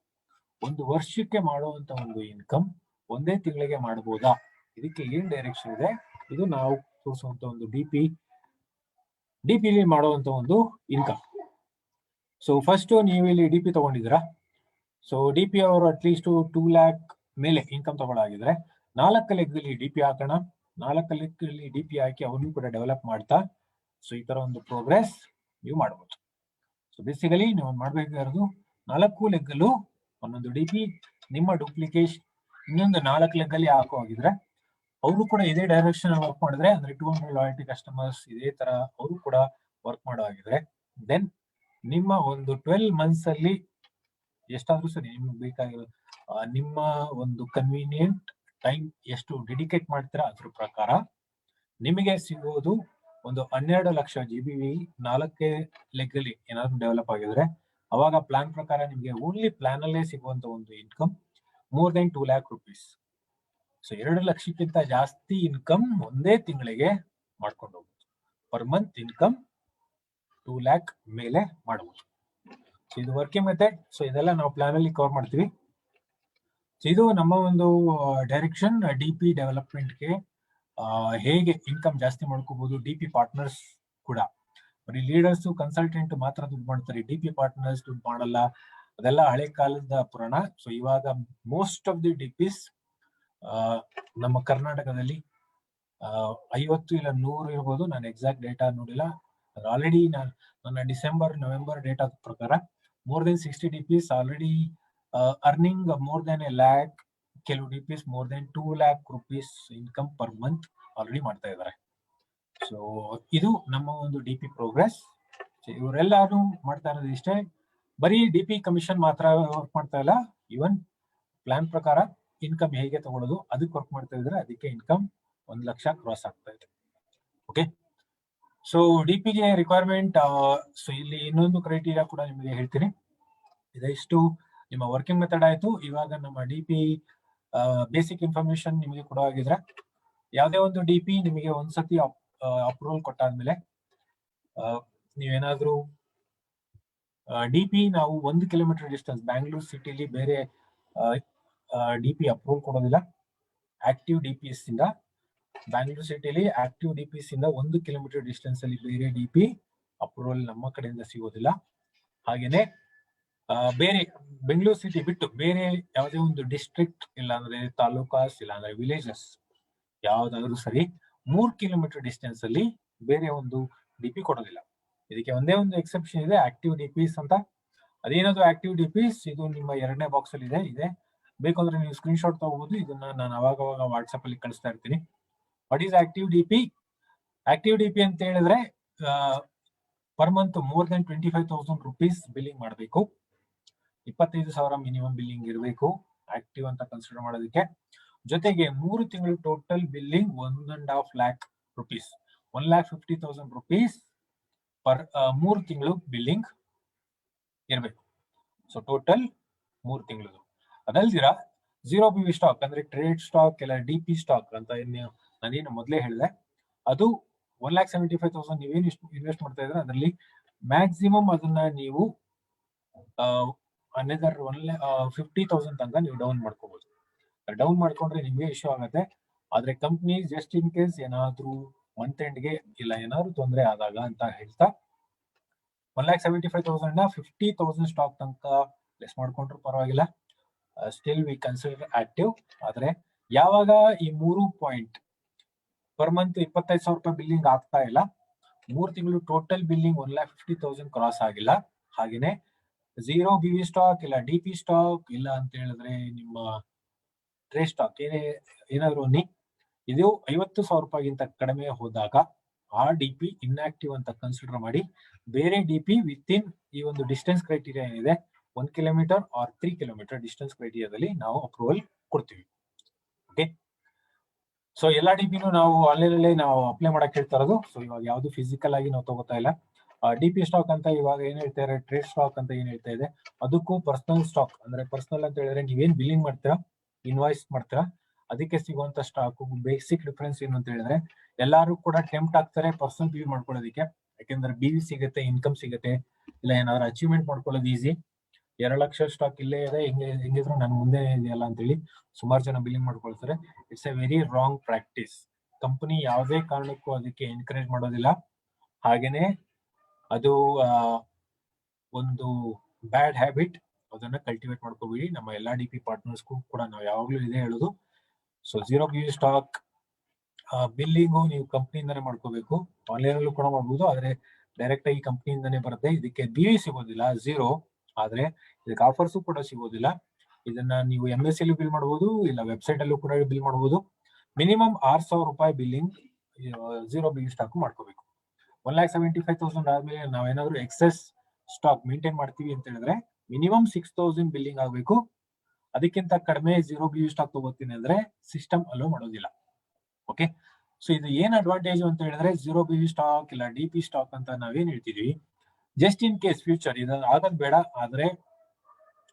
1 ವರ್ಷಕ್ಕೆ ಮಾಡುವಂತ ಒಂದು ಇನ್ಕಮ್ 1 ತಿಂಗಳಿಗೆ ಮಾಡಬಹುದಾ, ಇದಕ್ಕೆ ಏನ್ ಡೈರೆಕ್ಷನ್ ಇದೆ, ಇದು ನಾವು ತೋರಿಸುವಂತ ಒಂದು ಡಿಪಿ ಮಾಡುವಂತ ಒಂದು ಇನ್ಕಮ್. ಸೊ ಫಸ್ಟ್ ನೀವು ಇಲ್ಲಿ ಡಿಪಿ ತಗೊಂಡಿದ್ದೀರಾ. ಸೊ ಡಿಪಿ ಅವರು ಅಟ್ಲೀಸ್ಟ್ 2 lakh ಮೇಲೆ ಇನ್ಕಮ್ ತಗೊಳ್ಳಾಗಿದ್ರೆ 4 ಲೆಕ್ಕದಲ್ಲಿ ಡಿಪಿ ಹಾಕೋಣ. 4 ಲೆಕ್ಕದಲ್ಲಿ ಡಿಪಿ ಹಾಕಿ ಅವನು ಕೂಡ ಡೆವಲಪ್ ಮಾಡ್ತಾ, ಸೊ ಈ ತರ ಒಂದು ಪ್ರೋಗ್ರೆಸ್ ನೀವು ಮಾಡಬಹುದು. ಸೊ ಬೇಸಿಕಲಿ ನೀವು ಮಾಡ್ಬೇಕಾಗಿರೋದು 4 ಲೆಗ್ಗಲ್ಲೂ ಒಂದೊಂದು ಡಿಪಿ, ನಿಮ್ಮ ಡೂಪ್ಲಿಕೇಶನ್ ಇನ್ನೊಂದು 4 ಲೆಗ್ಗಲ್ಲಿ ಹಾಕೋ ಆಗಿದ್ರೆ ಅವರು ಕೂಡ ಇದೇ ಡೈರೆಕ್ಷನ್ ವರ್ಕ್ ಮಾಡಿದ್ರೆ, ಅಂದ್ರೆ 200 ಲಾಯಲ್ಟಿ ಕಸ್ಟಮರ್ಸ್ ಇದೇ ತರ ಅವರು ಕೂಡ ವರ್ಕ್ ಮಾಡೋ ಆಗಿದ್ರೆ ದೆನ್ ನಿಮ್ಮ ಒಂದು 12 months ಅಲ್ಲಿ ಎಷ್ಟಾದ್ರೂ ಸರಿ ನಿಮ್ಗೆ ಬೇಕಾಗಿರೋ ನಿಮ್ಮ ಒಂದು ಕನ್ವೀನಿಯಂಟ್ ಟೈಮ್ ಎಷ್ಟು ಡೆಡಿಕೇಟ್ ಮಾಡ್ತೀರಾ ಅದ್ರ ಪ್ರಕಾರ ನಿಮಗೆ ಸಿಗೋದು ಒಂದು 12 ಲಕ್ಷ GBV 4 ಲೆಗ್ಗಲ್ಲಿ ಏನಾದ್ರು ಡೆವಲಪ್ ಆಗಿದ್ರೆ, ಅವಾಗ ಪ್ಲಾನ್ ಪ್ರಕಾರ ನಿಮಗೆ ಓನ್ಲಿ ಪ್ಲಾನ್ ಅಲ್ಲೇ ಸಿಗುವಂತ ಒಂದು income more than 2 lakh rupees. So 2 ಲಕ್ಷಕ್ಕಿಂತ ಜಾಸ್ತಿ ಇನ್ಕಮ್ ಒಂದೇ ತಿಂಗಳಿಗೆ ಮಾಡ್ಕೊಂಡು ಹೋಗ್ಬೋದು. ಪರ್ ಮಂತ್ ಇನ್ಕಮ್ 2 lakh ಮೇಲೆ ಮಾಡಬಹುದು. ಸೊ ಇದು ವರ್ಕಿಂಗ್ ಮೆಥಡ್. ಸೊ ಇದೆಲ್ಲ ನಾವು ಪ್ಲಾನ್ ಅಲ್ಲಿ ಕವರ್ ಮಾಡ್ತೀವಿ. ಸೊ ಇದು ನಮ್ಮ ಒಂದು ಡೈರೆಕ್ಷನ್ ಡಿಪಿ ಡೆವಲಪ್ಮೆಂಟ್ಗೆ ಹೇಗೆ ಇನ್ಕಮ್ ಜಾಸ್ತಿ ಮಾಡ್ಕೋಬಹುದು. ಡಿಪಿ ಪಾರ್ಟ್ನರ್ಸ್ ಕೂಡ ಬರೀ ಲೀಡರ್ಸ್ ಕನ್ಸಲ್ಟೆಂಟ್ ಮಾತ್ರ ದುಡ್ಡು ಮಾಡ್ತಾರೆ, ಡಿಪಿ ಪಾರ್ಟ್ನರ್ಸ್ ದುಡ್ಡು ಮಾಡಲ್ಲ, ಅದೆಲ್ಲ ಹಳೆ ಕಾಲದ ಪುರಾಣ. ಸೊ ಇವಾಗ ಮೋಸ್ಟ್ ಆಫ್ ದಿ ಡಿಪಿಸ್ ನಮ್ಮ ಕರ್ನಾಟಕದಲ್ಲಿ 50 ಇಲ್ಲ 100 ಇರ್ಬೋದು, ನಾನು ಎಕ್ಸಾಕ್ಟ್ ಡೇಟಾ ನೋಡಿಲ್ಲ. ಆಲ್ರೆಡಿ ನನ್ನ ನವೆಂಬರ್ ಡೇಟಾ ಪ್ರಕಾರ more than 60 DPs already earning more than 1 lakh, ಕೆಲವು ಡಿಪಿಸ್ more than 2 lakh rupees income per month already ಮಾಡ್ತಾ ಇದ್ದಾರೆ. ಸೊ ಇದು ನಮ್ಮ ಒಂದು ಡಿಪಿ ಪ್ರೋಗ್ರೆಸ್. ಇವರೆಲ್ಲಾರು ಮಾಡ್ತಾ ಇರೋದು ಇಷ್ಟೇ, ಬರೀ ಡಿಪಿ ಕಮಿಷನ್ ಮಾತ್ರ ವರ್ಕ್ ಮಾಡ್ತಾ ಇಲ್ಲ, ಇವನ್ ಪ್ಲಾನ್ ಪ್ರಕಾರ ಇನ್ಕಮ್ ಹೇಗೆ ತಗೊಳ್ಳೋದು ಅದಕ್ಕೆ ವರ್ಕ್ ಮಾಡ್ತಾ ಇದ್ರೆ ಅದಕ್ಕೆ ಇನ್ಕಮ್ 1 ಲಕ್ಷ ಕ್ರಾಸ್ ಆಗ್ತಾ ಇದೆ. ಓಕೆ, ಸೊ ಡಿಪಿಗೆ ರಿಕ್ವೈರ್ಮೆಂಟ್. ಸೊ ಇಲ್ಲಿ ಇನ್ನೊಂದು ಕ್ರೈಟೀರಿಯಾ ಕೂಡ ನಿಮಗೆ ಹೇಳ್ತೀನಿ. ಇದಿಷ್ಟು ನಿಮ್ಮ ವರ್ಕಿಂಗ್ ಮೆಥಡ್ ಆಯ್ತು. ಇವಾಗ ನಮ್ಮ ಡಿಪಿ ಬೇಸಿಕ್ ಇನ್ಫಾರ್ಮೇಶನ್ ನಿಮಗೆ ಕೊಡೋವಾಗಿದ್ರೆ, ಯಾವುದೇ ಒಂದು ಡಿಪಿ ನಿಮಗೆ ಒಂದ್ಸತಿ ಅಪ್ರೂವಲ್ ಕೊಟ್ಟಾದ್ಮೇಲೆ ನೀವೇನಾದ್ರೂ ಡಿಪಿ ನಾವು 1 ಕಿಲೋಮೀಟರ್ ಡಿಸ್ಟೆನ್ಸ್ ಬ್ಯಾಂಗ್ಳೂರ್ ಸಿಟಿಲಿ ಬೇರೆ ಡಿಪಿ ಅಪ್ರೂವಲ್ ಕೊಡೋದಿಲ್ಲ. ಆಕ್ಟಿವ್ ಡಿಪಿಎಸ್ ಇಂದ ಬ್ಯಾಂಗ್ಳೂರ್ ಸಿಟಿಲಿ ಆಕ್ಟಿವ್ ಡಿಪಿಎಸ್ ಇಂದ 1 ಕಿಲೋಮೀಟರ್ ಡಿಸ್ಟೆನ್ಸ್ ಅಲ್ಲಿ ಬೇರೆ ಡಿಪಿ ಅಪ್ರೂವಲ್ ನಮ್ಮ ಕಡೆಯಿಂದ ಸಿಗೋದಿಲ್ಲ. ಹಾಗೇನೆ ಬೇರೆ ಬೆಂಗಳೂರು ಸಿಟಿ ಬಿಟ್ಟು ಬೇರೆ ಯಾವುದೇ ಒಂದು ಡಿಸ್ಟ್ರಿಕ್ಟ್ ಇಲ್ಲಾಂದ್ರೆ ತಾಲೂಕಾಸ್ ಇಲ್ಲಾಂದ್ರೆ ವಿಲೇಜಸ್ ಯಾವ್ದಾದ್ರು ಸರಿ 3 ಕಿಲೋಮೀಟರ್ ಡಿಸ್ಟೆನ್ಸ್ ಅಲ್ಲಿ ಬೇರೆ ಒಂದು ಡಿಪಿ ಕೊಡೋದಿಲ್ಲ. ಇದಕ್ಕೆ ಒಂದೇ ಒಂದು ಎಕ್ಸೆಪ್ಷನ್ ಇದೆ, ಆಕ್ಟಿವ್ ಡಿಪಿಸ್ ಅಂತ. ಅದೇನದು ಆಕ್ಟಿವ್ ಡಿಪಿಸ್, ಇದು ನಿಮ್ಮ 2ನೇ ಬಾಕ್ಸ್ ಅಲ್ಲಿ ಇದೆ. ಬೇಕಂದ್ರೆ ನೀವು ಸ್ಕ್ರೀನ್ ಶಾಟ್ ತಗೋಬಹುದು. ಇದನ್ನ ನಾನು ಅವಾಗ ವಾಟ್ಸ್ಆಪ್ ಅಲ್ಲಿ ಕಳಿಸ್ತಾ ಇರ್ತೀನಿ. What is active DP? Active DP ಅಂತ ಹೇಳಿದ್ರೆ per month more than 25,000 rupees billing ಮಾಡಬೇಕು. 25,000 ಮಿನಿಮಮ್ ಬಿಲ್ಲಿಂಗ್ ಇರಬೇಕು ಆಕ್ಟಿವ್ ಅಂತ ಕನ್ಸಿಡರ್ ಮಾಡೋದಕ್ಕೆ. ಜೊತೆಗೆ 3 ತಿಂಗಳು total billing 1.5 lakh rupees, 1,50,000 rupees per 3 ತಿಂಗಳು ಬಿಲ್ಲಿಂಗ್ ಇರಬೇಕು. ಸೊ ಟೋಟಲ್ 3 ತಿಂಗಳು. ಅದಲ್ದಿರ ಝೀರೋ ಬಿ ವಿ ಸ್ಟಾಕ್ ಅಂದ್ರೆ ಟ್ರೇಡ್ ಸ್ಟಾಕ್ ಇಲ್ಲ ಡಿ.ಪಿ ಸ್ಟಾಕ್ ಅಂತ ನಾನೇನು ಮೊದಲೇ ಹೇಳಿದೆ, ಅದು 1,75,000 ನೀವೇನು ಇನ್ವೆಸ್ಟ್ ಮಾಡ್ತಾ ಇದ್ರೆ ಅದರಲ್ಲಿ ಮ್ಯಾಕ್ಸಿಮಮ್ ಅದನ್ನ ನೀವು ಅನದರ್ 50,000 ತನಕ ನೀವು ಡೌನ್ ಮಾಡ್ಕೋಬಹುದು. ಡೌನ್ ಮಾಡ್ಕೊಂಡ್ರೆ ನಿಮ್ಗೆ ಇಶ್ಯೂ ಆಗುತ್ತೆ. ಆದ್ರೆ ಕಂಪ್ನಿ ಜಸ್ಟ್ ಇನ್ ಕೇಸ್ ಏನಾದ್ರೂ ಮಂತ್ ಎಂಡ್ಗೆ ಇಲ್ಲ ಏನಾದ್ರು ತೊಂದರೆ ಆದಾಗ ಅಂತ ಹೇಳ್ತಾ 1,75,000 50,000 ಸ್ಟಾಕ್ ತನಕ ಲೆಸ್ ಮಾಡ್ಕೊಂಡ್ರು ಪರವಾಗಿಲ್ಲ. Still we consider active. ಆದ್ರೆ ಯಾವಾಗ ಈ 3 ಪಾಯಿಂಟ್ ಪರ್ ಮಂತ್ 25,000 ರೂಪಾಯಿ ಬಿಲ್ಲಿಂಗ್ ಆಗ್ತಾ ಇಲ್ಲ, 3 ತಿಂಗಳು ಟೋಟಲ್ ಬಿಲ್ಲಿಂಗ್ 1,50,000 ಕ್ರಾಸ್ ಆಗಿಲ್ಲ, ಹಾಗೇನೆ ಝೀರೋ ಬಿ ವಿ ಸ್ಟಾಕ್ ಇಲ್ಲ ಡಿ.ಪಿ ಸ್ಟಾಕ್ ಇಲ್ಲ ಅಂತ ಹೇಳಿದ್ರೆ ನಿಮ್ಮ ಟ್ರೇಡ್ ಸ್ಟಾಕ್ ಏನಾದ್ರು ಇದು 50,000 ರೂಪಾಯಿಗಿಂತ ಕಡಿಮೆ ಹೋದಾಗ ಆ ಡಿ.ಪಿ ಇನ್ಆಕ್ಟಿವ್ ಅಂತ ಕನ್ಸಿಡರ್ ಮಾಡಿ ಬೇರೆ ಡಿ.ಪಿ ವಿತ್ ಇನ್ ಈ ಒಂದು ಡಿಸ್ಟೆನ್ಸ್ ಕ್ರೈಟೀರಿಯಾ ಏನಿದೆ 1 ಕಿಲೋಮೀಟರ್ ಆರ್ 3 ಕಿಲೋಮೀಟರ್ ಡಿಸ್ಟೆನ್ಸ್ ಕ್ರೈಟೀರಿಯಾದಲ್ಲಿ ನಾವು ಅಪ್ರೂವಲ್ ಕೊಡ್ತೀವಿ. ಓಕೆ, ಸೊ ಎಲ್ಲಾ ಡಿ.ಪಿನೂ ನಾವು ಆನ್ಲೈನ್ ಅಲ್ಲೇ ನಾವು ಅಪ್ಲೈ ಮಾಡಕ್ ಹೇಳ್ತಾ ಇರೋದು. ಸೊ ಇವಾಗ ಯಾವ್ದು ಫಿಸಿಕಲ್ ಆಗಿ ನಾವು ತಗೋತಾ ಇಲ್ಲ. ಡಿ.ಪಿ ಸ್ಟಾಕ್ ಅಂತ ಇವಾಗ ಏನ್ ಹೇಳ್ತಾ ಇದ್ದಾರೆ, ಟ್ರೇಡ್ ಸ್ಟಾಕ್ ಅಂತ ಏನ್ ಹೇಳ್ತಾ ಇದೆ, ಅದಕ್ಕೂ ಪರ್ಸನಲ್ ಸ್ಟಾಕ್ ಅಂದ್ರೆ ಪರ್ಸನಲ್ ಅಂತ ಹೇಳಿದ್ರೆ ನೀವೇನ್ ಬಿಲ್ಲಿಂಗ್ ಮಾಡ್ತೀರಾ, ಇನ್ವಾಯ್ಸ್ ಮಾಡ್ತೀರಾ, ಅದಕ್ಕೆ ಸಿಗುವಂತ ಸ್ಟಾಕ್ ಬೇಸಿಕ್ ಡಿಫರೆನ್ಸ್ ಏನು ಅಂತ ಹೇಳಿದ್ರೆ ಎಲ್ಲಾರು ಕೂಡ ಟೆಂಪ್ಟ್ ಆಗ್ತಾರೆ ಪರ್ಸನಲ್ ಬಿ ವಿ ಮಾಡ್ಕೊಳ್ಳೋದಕ್ಕೆ. ಯಾಕೆಂದ್ರೆ ಬಿ ವಿ ಸಿಗುತ್ತೆ, ಇನ್ಕಮ್ ಸಿಗುತ್ತೆ, ಇಲ್ಲ ಏನಾದ್ರು ಅಚೀವ್ಮೆಂಟ್ ಮಾಡ್ಕೊಳ್ಳೋದು ಈಸಿ. 2 ಲಕ್ಷ ಸ್ಟಾಕ್ ಇಲ್ಲೇ ಇದೆ, ಹೆಂಗಿದ್ರು ನನ್ ಮುಂದೆ ಇದೆಯಲ್ಲ ಅಂತೇಳಿ ಸುಮಾರು ಜನ ಬಿಲ್ಲಿಂಗ್ ಮಾಡ್ಕೊಳ್ತಾರೆ. It's A very wrong practice. Company ಯಾವುದೇ ಕಾರಣಕ್ಕೂ ಅದಕ್ಕೆ ಎನ್ಕರೇಜ್ ಮಾಡೋದಿಲ್ಲ. ಹಾಗೇನೆ ಅದು ಒಂದು ಬ್ಯಾಡ್ ಹ್ಯಾಬಿಟ್. ಅದನ್ನ ಕಲ್ಟಿವೇಟ್ ಮಾಡ್ಕೋಬೇಡಿ. ನಮ್ಮ ಎಲ್ಲಾ ಡಿ.ಪಿ ಪಾರ್ಟ್ನರ್ಸ್ಗೂ ಕೂಡ ನಾವು ಯಾವಾಗ್ಲೂ ಇದೇ ಹೇಳೋದು. So zero B V stock billing ನೀವು ಕಂಪ್ನಿಯಿಂದಾನೇ ಮಾಡ್ಕೋಬೇಕು. ಆನ್ಲೈನ್ ಅಲ್ಲೂ ಕೂಡ ಮಾಡ್ಬೋದು, ಆದ್ರೆ ಡೈರೆಕ್ಟ್ ಆಗಿ ಕಂಪ್ನಿಯಿಂದಾನೇ ಬರುತ್ತೆ. ಇದಕ್ಕೆ ಬಿ ವಿ ಸಿಗೋದಿಲ್ಲ, ಝೀರೋ. ಆದ್ರೆ ಇದಕ್ಕೆ ಆಫರ್ಸ್ ಕೂಡ ಸಿಗೋದಿಲ್ಲ. ಇದನ್ನ ನೀವು MS ಅಲ್ಲೂ ಬಿಲ್ ಮಾಡಬಹುದು, ಇಲ್ಲ ವೆಬ್ಸೈಟ್ ಅಲ್ಲೂ ಕೂಡ ಬಿಲ್ ಮಾಡಬಹುದು. ಮಿನಿಮಮ್ 6,000 ರೂಪಾಯಿ billing zero B V stock ಮಾಡ್ಕೋಬೇಕು. 1,75,000 ಆದ್ಮೇಲೆ ನಾವೇನಾದ್ರೂ ಎಕ್ಸೆಸ್ ಸ್ಟಾಕ್ ಮೇಂಟೈನ್ ಮಾಡ್ತೀವಿ ಅಂತ ಹೇಳಿದ್ರೆ ಮಿನಿಮಮ್ 6,000 ಬಿಲ್ಲಿಂಗ್ ಆಗಬೇಕು. ಅದಕ್ಕಿಂತ ಕಡಿಮೆ ಝೀರೋ ಬಿ ವಿ ಸ್ಟಾಕ್ ತಗೋತೀನಿ ಅಂದ್ರೆ ಸಿಸ್ಟಮ್ ಅಲೋ ಮಾಡೋದಿಲ್ಲ. ಓಕೆ, ಸೊ ಇದು ಏನ್ ಅಡ್ವಾಂಟೇಜ್ ಅಂತ ಹೇಳಿದ್ರೆ ಝೀರೋ ಬಿ ವಿ ಸ್ಟಾಕ್ ಇಲ್ಲ ಡಿ.ಪಿ ಸ್ಟಾಕ್ ಅಂತ ನಾವೇನ್ ಹೇಳ್ತಿದೀವಿ, ಜಸ್ಟ್ ಇನ್ ಕೇಸ್ ಫ್ಯೂಚರ್ ಇದನ್ನ ಆಗೋದ್ ಬೇಡ, ಆದ್ರೆ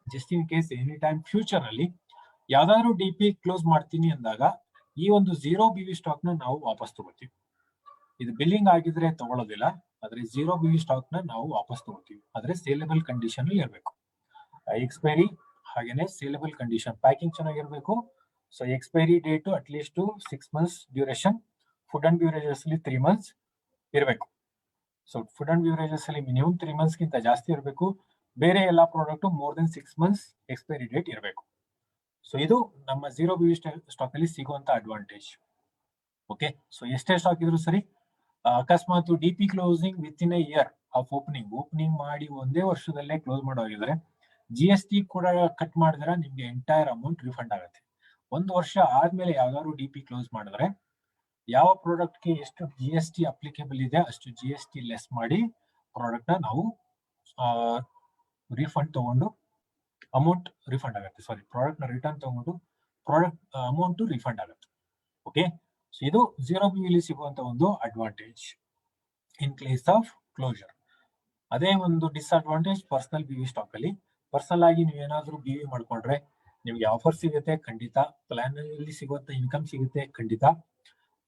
just in case any time future ಅಲ್ಲಿ ಯಾವ್ದಾದ್ರು ಡಿ.ಪಿ ಕ್ಲೋಸ್ ಮಾಡ್ತೀನಿ ಅಂದಾಗ ಈ ಒಂದು ಝೀರೋ ಬಿ ವಿ ಸ್ಟಾಕ್ ನ ನಾವು ವಾಪಸ್ ತಗೋತೀವಿ. ಇದು ಬಿಲ್ಲಿಂಗ್ ಆಗಿದ್ರೆ ತಗೊಳ್ಳೋದಿಲ್ಲ, ಆದ್ರೆ ಝೀರೋ ಬಿ ವಿ ಸ್ಟಾಕ್ ನ ನಾವು ವಾಪಸ್ ತಗೋತೀವಿ. ಆದ್ರೆ ಸೇಲೆಬಲ್ ಕಂಡೀಷನ್ ಅಲ್ಲಿ ಇರಬೇಕು. ಎಕ್ಸ್ಪೈರಿ ಹಾಗೇನೆ ಸೇಲೆಬಲ್ ಕಂಡೀಷನ್, ಪ್ಯಾಕಿಂಗ್ ಚೆನ್ನಾಗಿರ್ಬೇಕು. So expiry date at least 6 months duration, food and beverages ಅಲ್ಲಿ 3 months ಇರಬೇಕು. ಸೊ ಫುಡ್ ಅಂಡ್ ಬ್ಯೂರೇಜಸ್ ಅಲ್ಲಿ ಮಿನಿಮಮ್ 3 months ಗಿಂತ ಜಾಸ್ತಿ ಇರಬೇಕು. ಬೇರೆ ಎಲ್ಲಾ product more than 6 months expiry date ಇರಬೇಕು. ಸೊ ಇದು ನಮ್ಮ ಝೀರೋ ಬಿ ವಿ ಸ್ಟಾಕ್ ಅಲ್ಲಿ ಸಿಗುವಂತ ಅಡ್ವಾಂಟೇಜ್. ಓಕೆ, ಸೊ ಎಷ್ಟೇ ಸ್ಟಾಕ್ ಇದ್ರು ಸರಿ, ಅಕಸ್ಮಾತ್ DP closing with in a year of opening ಮಾಡಿ ಒಂದೇ ವರ್ಷದಲ್ಲೇ ಕ್ಲೋಸ್ ಮಾಡೋಗಿದ್ರೆ GST ಕೂಡ ಕಟ್ ಮಾಡಿದ್ರೆ ನಿಮ್ಗೆ ಎಂಟೈರ್ ಅಮೌಂಟ್ ರಿಫಂಡ್ ಆಗುತ್ತೆ. 1 ವರ್ಷ ಆದ್ಮೇಲೆ ಯಾವ್ದಾದ್ರು ಡಿ.ಪಿ ಕ್ಲೋಸ್ ಮಾಡಿದ್ರೆ ಯಾವ ಪ್ರಾಡಕ್ಟ್ಗೆ ಎಷ್ಟು GST ಅಪ್ಲಿಕೇಬಲ್ ಇದೆ ಅಷ್ಟು GST ಲೆಸ್ ಮಾಡಿ ಪ್ರಾಡಕ್ಟ್ ನ ನಾವು ರಿಫಂಡ್ ತಗೊಂಡು ಅಮೌಂಟ್ ರಿಫಂಡ್ ಆಗುತ್ತೆ. ಸಾರಿ, ಪ್ರಾಡಕ್ಟ್ ನ ರಿಟರ್ನ್ ತಗೊಂಡು ಪ್ರಾಡಕ್ಟ್ ಅಮೌಂಟ್ ರಿಫಂಡ್ ಆಗುತ್ತೆ. ಓಕೆ, ಸೊ ಇದು ಝೀರೋ ಬಿ ವಿ ಸಿಗುವಂತ ಒಂದು advantage in case of closure. ಅದೇ ಒಂದು disadvantage personal B V stock ಅಲ್ಲಿ. ಪರ್ಸನಲ್ ಆಗಿ ನೀವೇನಾದ್ರೂ ಬಿ ವಿ ಮಾಡ್ಕೊಂಡ್ರೆ ನಿಮ್ಗೆ ಆಫರ್ ಸಿಗುತ್ತೆ ಖಂಡಿತ, ಪ್ಲಾನ್ ಅಲ್ಲಿ ಸಿಗುವಂತ ಇನ್ಕಮ್ ಸಿಗುತ್ತೆ ಖಂಡಿತ.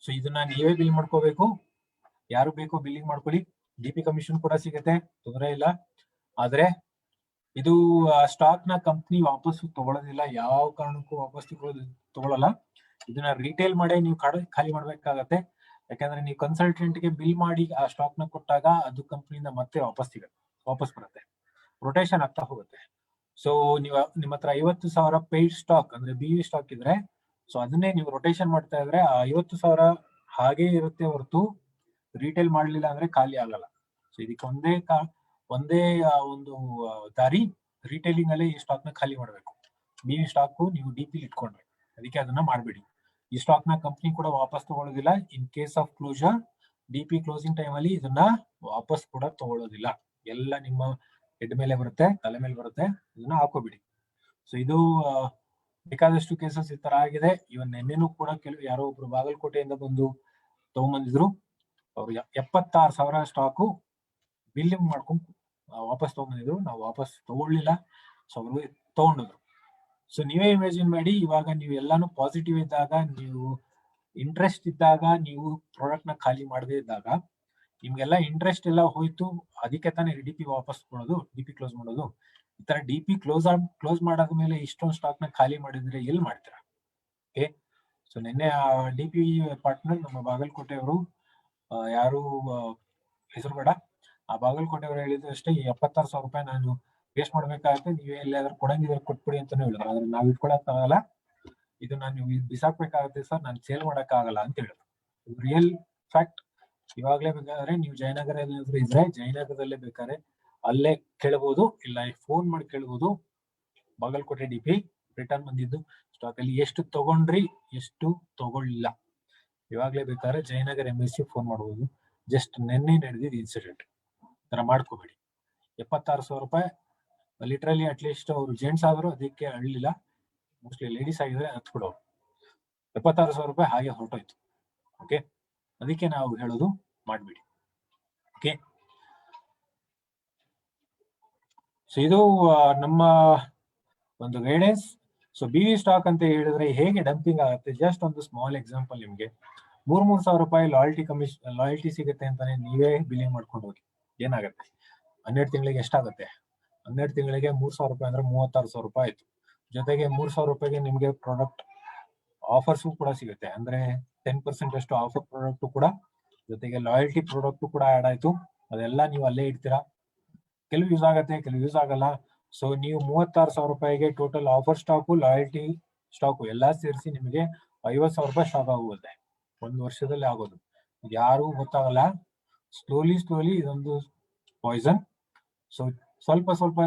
ಸೊ ಇದನ್ನ ನೀವೇ ಬಿಲ್ ಮಾಡ್ಕೋಬೇಕು. ಯಾರು ಬೇಕೋ ಬಿಲ್ಲಿಂಗ್ ಮಾಡ್ಕೊಳ್ಳಿ, ಡಿ.ಪಿ ಕಮಿಷನ್ ಕೂಡ ಸಿಗುತ್ತೆ, ತೊಂದರೆ ಇಲ್ಲ. ಆದ್ರೆ ಇದು ಸ್ಟಾಕ್ ನ ಕಂಪ್ನಿ ವಾಪಸ್ ತಗೊಳ್ಳೋದಿಲ್ಲ, ಯಾವ ಕಾರಣಕ್ಕೂ ವಾಪಸ್ ತಗೊಳ್ಳಲ್ಲ. ಇದನ್ನ ರಿಟೇಲ್ ಮಾಡಿ ನೀವು ಖಾಲಿ ಮಾಡ್ಬೇಕಾಗತ್ತೆ. ಯಾಕಂದ್ರೆ ನೀವು ಕನ್ಸಲ್ಟೆಂಟ್ ಗೆ ಬಿಲ್ ಮಾಡಿ ಆ ಸ್ಟಾಕ್ ನ ಕೊಟ್ಟಾಗ ಅದು ಕಂಪ್ನಿಯಿಂದ ಮತ್ತೆ ವಾಪಸ್ ಬರುತ್ತೆ, ರೊಟೇಷನ್ ಆಗ್ತಾ ಹೋಗುತ್ತೆ. ಸೊ ನೀವು ನಿಮ್ಮ ಹತ್ರ 50,000 ಪೇಯ್ಡ್ ಸ್ಟಾಕ್ ಅಂದ್ರೆ ಬಿ ವಿ ಸ್ಟಾಕ್ ಇದ್ರೆ, ಸೊ ಅದನ್ನೇ ನೀವು ರೊಟೇಷನ್ ಮಾಡ್ತಾ ಇದ್ರೆ ಆ 50,000 ಹಾಗೆ ಇರುತ್ತೆ ಹೊರತು ರಿಟೇಲ್ ಮಾಡ್ಲಿಲ್ಲ ಅಂದ್ರೆ ಖಾಲಿ ಆಗಲ್ಲ. ಸೊ ಇದಕ್ಕೆ ಒಂದೇ ಒಂದು ದಾರಿ, ರಿಟೇಲಿಂಗ್ ಅಲ್ಲಿ ಈ ಸ್ಟಾಕ್ ನ ಖಾಲಿ ಮಾಡಬೇಕು. ಬಿ ವಿ ಸ್ಟಾಕ್ ನೀವು ಡಿ.ಪಿ ಇಟ್ಕೊಂಡ್ರೆ, ಅದಕ್ಕೆ ಅದನ್ನ ಮಾಡಬೇಡಿ. ಈ ಸ್ಟಾಕ್ ನ ಕಂಪ್ನಿ ಕೂಡ ವಾಪಸ್ ತಗೊಳ್ಳೋದಿಲ್ಲ. In case of closure DP closing time ಅಲ್ಲಿ ಇದನ್ನ ವಾಪಸ್ ಕೂಡ ತಗೊಳ್ಳೋದಿಲ್ಲ. ಎಲ್ಲ ನಿಮ್ಮ ಹೆಡ್ ಮೇಲೆ ಬರುತ್ತೆ, ತಲೆ ಮೇಲೆ ಬರುತ್ತೆ, ಇದನ್ನ ಹಾಕೋಬಿಡಿ. ಸೊ ಇದು ಬೇಕಾದಷ್ಟು ಕೇಸಸ್ ಈ ತರ ಆಗಿದೆ. ಇವನ್ ನಿನ್ನೆನೂ ಕೂಡ ಯಾರೋ ಒಬ್ರು ಬಾಗಲಕೋಟೆಯಿಂದ ಬಂದು ತಗೊಂಬಂದಿದ್ರು. ಅವ್ರು 76,000 ಸ್ಟಾಕು ಬಿಲ್ಲಿಂಗ್ ಮಾಡ್ಕೊಂಡು ವಾಪಸ್ ತಗೊಂಡಿದ್ರು, ನಾವು ವಾಪಸ್ ತಗೊಳ್ಳಿಲ್ಲ. ಸೊ ಅವರು ತಗೊಂಡಿದ್ರು. ಸೊ ನೀವೇ ಇಮ್ಯಾಜಿನ್ ಮಾಡಿ, ಇವಾಗ ನೀವು ಎಲ್ಲಾನು ಪಾಸಿಟಿವ್ ಇದ್ದಾಗ, ನೀವು ಇಂಟ್ರೆಸ್ಟ್ ಇದ್ದಾಗ, ನೀವು ಪ್ರಾಡಕ್ಟ್ ನ ಖಾಲಿ ಮಾಡದೇ ಇದ್ದಾಗ, ನಿಮ್ಗೆಲ್ಲ ಇಂಟ್ರೆಸ್ಟ್ ಎಲ್ಲ ಹೋಯ್ತು. ಅದಕ್ಕೆ ತಾನೇ ಡಿ ಪಿ ವಾಪಸ್ ಕೊಡೋದು, ಡಿ ಪಿ ಕ್ಲೋಸ್ ಮಾಡೋದು. ಈ ತರ ಡಿ ಪಿ ಕ್ಲೋಸ್ ಮಾಡಾದ್ಮೇಲೆ ಇಷ್ಟೊಂದು ಸ್ಟಾಕ್ ನ ಖಾಲಿ ಮಾಡಿದ್ರೆ ಎಲ್ಲಿ ಮಾಡ್ತೀರಾ? ಓಕೆ. ಸೊ ನಿನ್ನೆ ಡಿ ಪಿ ಪಾರ್ಟ್ನರ್ ನಮ್ಮ ಬಾಗಲಕೋಟೆಯವರು, ಯಾರು ಹೆಸರು ಬೇಡ, ಆ ಬಾಗಲಕೋಟೆಯವರು ಹೇಳಿದ್ರು ಅಷ್ಟೇ, 76,000 ರೂಪಾಯಿ ನಾನು ವೇಸ್ಟ್ ಮಾಡ್ಬೇಕಾಗತ್ತೆ, ನೀವೇ ಎಲ್ಲಾದ್ರೂ ಕೊಡಂಗಿದ್ರೆ ಕೊಟ್ಬಿಡಿ ಅಂತಾನೆ ಹೇಳಿದ್ರು. ಆದ್ರೆ ನಾವ್ ಇಟ್ಕೊಳಕ್ಕಾಗಲ್ಲ, ಇದು ನಾನು ಬಿಸಾಕ್ಬೇಕಾಗುತ್ತೆ ಸರ್, ನಾನು ಸೇಲ್ ಮಾಡಕ್ಕಾಗಲ್ಲ ಅಂತ ಹೇಳಿದ್ರು. Real fact. ಇವಾಗ್ಲೇ ಬೇಕಾದ್ರೆ ನೀವು ಜಯನಗರದಲ್ಲಿ ಇದ್ರೆ ಜಯನಗರದಲ್ಲೇ ಬೇಕಾದ್ರೆ ಅಲ್ಲೇ ಕೇಳಬಹುದು, ಇಲ್ಲ ಫೋನ್ ಮಾಡಿ ಕೇಳಬಹುದು. ಬಾಗಲಕೋಟೆ ಡಿ ಪಿ ರಿಟರ್ನ್ ಬಂದಿದ್ದು ಸ್ಟಾಕ್ ಅಲ್ಲಿ ಎಷ್ಟು ತಗೊಂಡ್ರಿ, ಎಷ್ಟು ತಗೊಳ್ಳಿಲ್ಲ. ಇವಾಗ್ಲೇ ಬೇಕಾದ್ರೆ ಜಯನಗರ್ ಎಂಬಸಿ ಫೋನ್ ಮಾಡಬಹುದು. ಜಸ್ಟ್ ನೆನ್ನೆ ನಡೆದಿದ್ದು ಇನ್ಸಿಡೆಂಟ್. ತರ ಮಾಡ್ಕೋಬೇಡಿ. 76,000 ರೂಪಾಯಿ ಲಿಟ್ರಲಿ ಅಟ್ಲೀಸ್ಟ್ ಅವರು ಜೆಂಟ್ಸ್ ಆದ್ರು ಅದಕ್ಕೆ ಅಳ್ಳಿಲ್ಲ, ಮೋಸ್ಟ್ಲಿ ಲೇಡೀಸ್ ಆಗಿದ್ರೆ ಹತ್ ಬಿಡೋರು. 76,000 ರೂಪಾಯಿ ಹಾಗೆ ಹೊರಟೋಯ್ತು. ಓಕೆ, ಅದಕ್ಕೆ ನಾವು ಹೇಳೋದು ಮಾಡ್ಬೇಡಿ. ಓಕೆ, ಸೊ ಇದು ನಮ್ಮ ಒಂದು guidance. So B V stock ಅಂತ ಹೇಳಿದ್ರೆ ಹೇಗೆ ಡಂಪಿಂಗ್ ಆಗುತ್ತೆ, ಜಸ್ಟ್ ಒಂದು ಸ್ಮಾಲ್ ಎಕ್ಸಾಂಪಲ್ ನಿಮ್ಗೆ. 3,000 ರೂಪಾಯಿ ಲಾಯಲ್ಟಿ ಸಿಗುತ್ತೆ ಅಂತಾನೆ ನೀವೇ ಬಿಲ್ಲಿಂಗ್ ಮಾಡ್ಕೊಂಡು ಹೋಗಿ, ಏನಾಗುತ್ತೆ? 12 ತಿಂಗಳಿಗೆ ಎಷ್ಟಾಗುತ್ತೆ? 12 ತಿಂಗಳಿಗೆ 3,000 ರೂಪಾಯಿ ಅಂದ್ರೆ 36,000 ರೂಪಾಯಿ ಆಯ್ತು. ಜೊತೆಗೆ 3,000 ರೂಪಾಯಿಗೆ ನಿಮ್ಗೆ ಪ್ರಾಡಕ್ಟ್ ಆಫರ್ಸ್ ಕೂಡ ಸಿಗುತ್ತೆ, ಅಂದ್ರೆ 10% ಅಷ್ಟು ಆಫರ್ ಪ್ರಾಡಕ್ಟ್ ಕೂಡ, ಜೊತೆಗೆ ಲಾಯಲ್ಟಿ ಪ್ರಾಡಕ್ಟ್ ಕೂಡ ಆಡ್ ಆಯ್ತು. ಅದೆಲ್ಲ ನೀವು ಅಲ್ಲೇ ಇಡ್ತೀರಾ. ಕೆಲವು ಯೂಸ್ ಆಗುತ್ತೆ, ಕೆಲವು ಯೂಸ್ ಆಗಲ್ಲ. ಸೊ ನೀವು 36,000 ರೂಪಾಯಿಗೆ total offer stock, loyalty stock ಎಲ್ಲಾ ಸೇರಿಸಿ ನಿಮಗೆ 50,000 ರೂಪಾಯಿ ಸ್ಟಾಕ್ ಆಗುತ್ತೆ. 1 ವರ್ಷದಲ್ಲಿ ಆಗೋದು, ಯಾರು ಗೊತ್ತಾಗಲ್ಲ. ಸ್ಲೋಲಿ ಇದೊಂದು ಪಾಯ್ಸನ್. ಸೊ ಸ್ವಲ್ಪ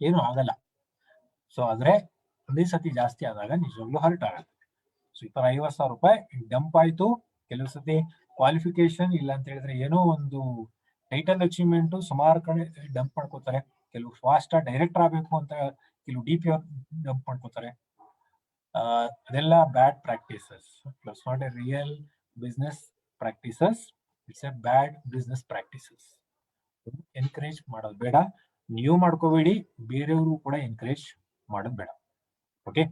ಏನು ಆಗಲ್ಲ. ಸೊ ಆದ್ರೆ ಒಂದೇ ಸತಿ ಜಾಸ್ತಿ ಆದಾಗ ನಿಜವಾಗ್ಲೂ ಹರ್ಟ್ ಆಗುತ್ತೆ. ಸೊ ಈ ತರ 50,000 ರೂಪಾಯಿ ಡಂಪ್ ಆಯ್ತು. ಕೆಲವು ಸತಿ ಕ್ವಾಲಿಫಿಕೇಶನ್ ಇಲ್ಲ ಅಂತ ಹೇಳಿದ್ರೆ ಏನೋ ಒಂದು ಟೈಟಲ್ ಅಚೀವ್ಮೆಂಟ್ ಸುಮಾರು ಕಡೆ ಡಂಪ್ ಮಾಡ್ಕೋತಾರೆ. ಕೆಲವು ಫಾಸ್ಟ್ ಡೈರೆಕ್ಟರ್ ಆಗಬೇಕು ಅಂತ ಕೆಲವು ಡಿ ಪಿ ಡಂಪ್ ಮಾಡ್ಕೋತಾರೆ. ಅದೆಲ್ಲ bad practices. It's not a real business practices, it's a bad business practices. Encourage ಮಾಡೋದು ಬೇಡ, ನೀವು ಮಾಡ್ಕೋಬೇಡಿ, ಬೇರೆಯವರು ಕೂಡ ಎನ್ಕರೇಜ್ ಮಾಡೋದು ಬೇಡ. ಓಕೆ,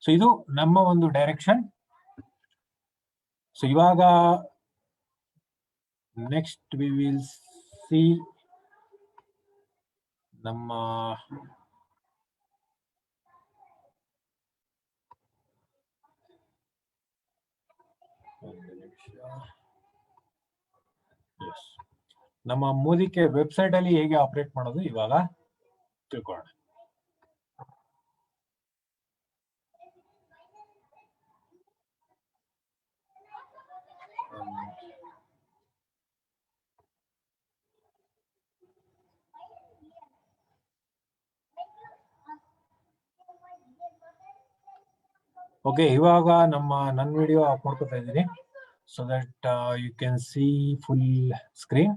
ಸೊ ಇದು ನಮ್ಮ ಒಂದು ಡೈರೆಕ್ಷನ್. ಸೊ ಇವಾಗ ನೆಕ್ಸ್ಟ್ ವಿ ವಿಲ್ ಸಿ ನಮ್ಮ ನಮ್ಮ ಮೋದಿಕೆ ವೆಬ್ಸೈಟ್ ಅಲ್ಲಿ ಹೇಗೆ ಆಪರೇಟ್ ಮಾಡೋದು ಇವಾಗ ತಿಳ್ಕೊಳ್ಳೋಣ. ಓಕೆ, ಇವಾಗ ನನ್ನ ವಿಡಿಯೋ ಆಫ್ ಮಾಡ್ಕೊತಾ ಇದ್ದೀನಿ, so that you can see full screen.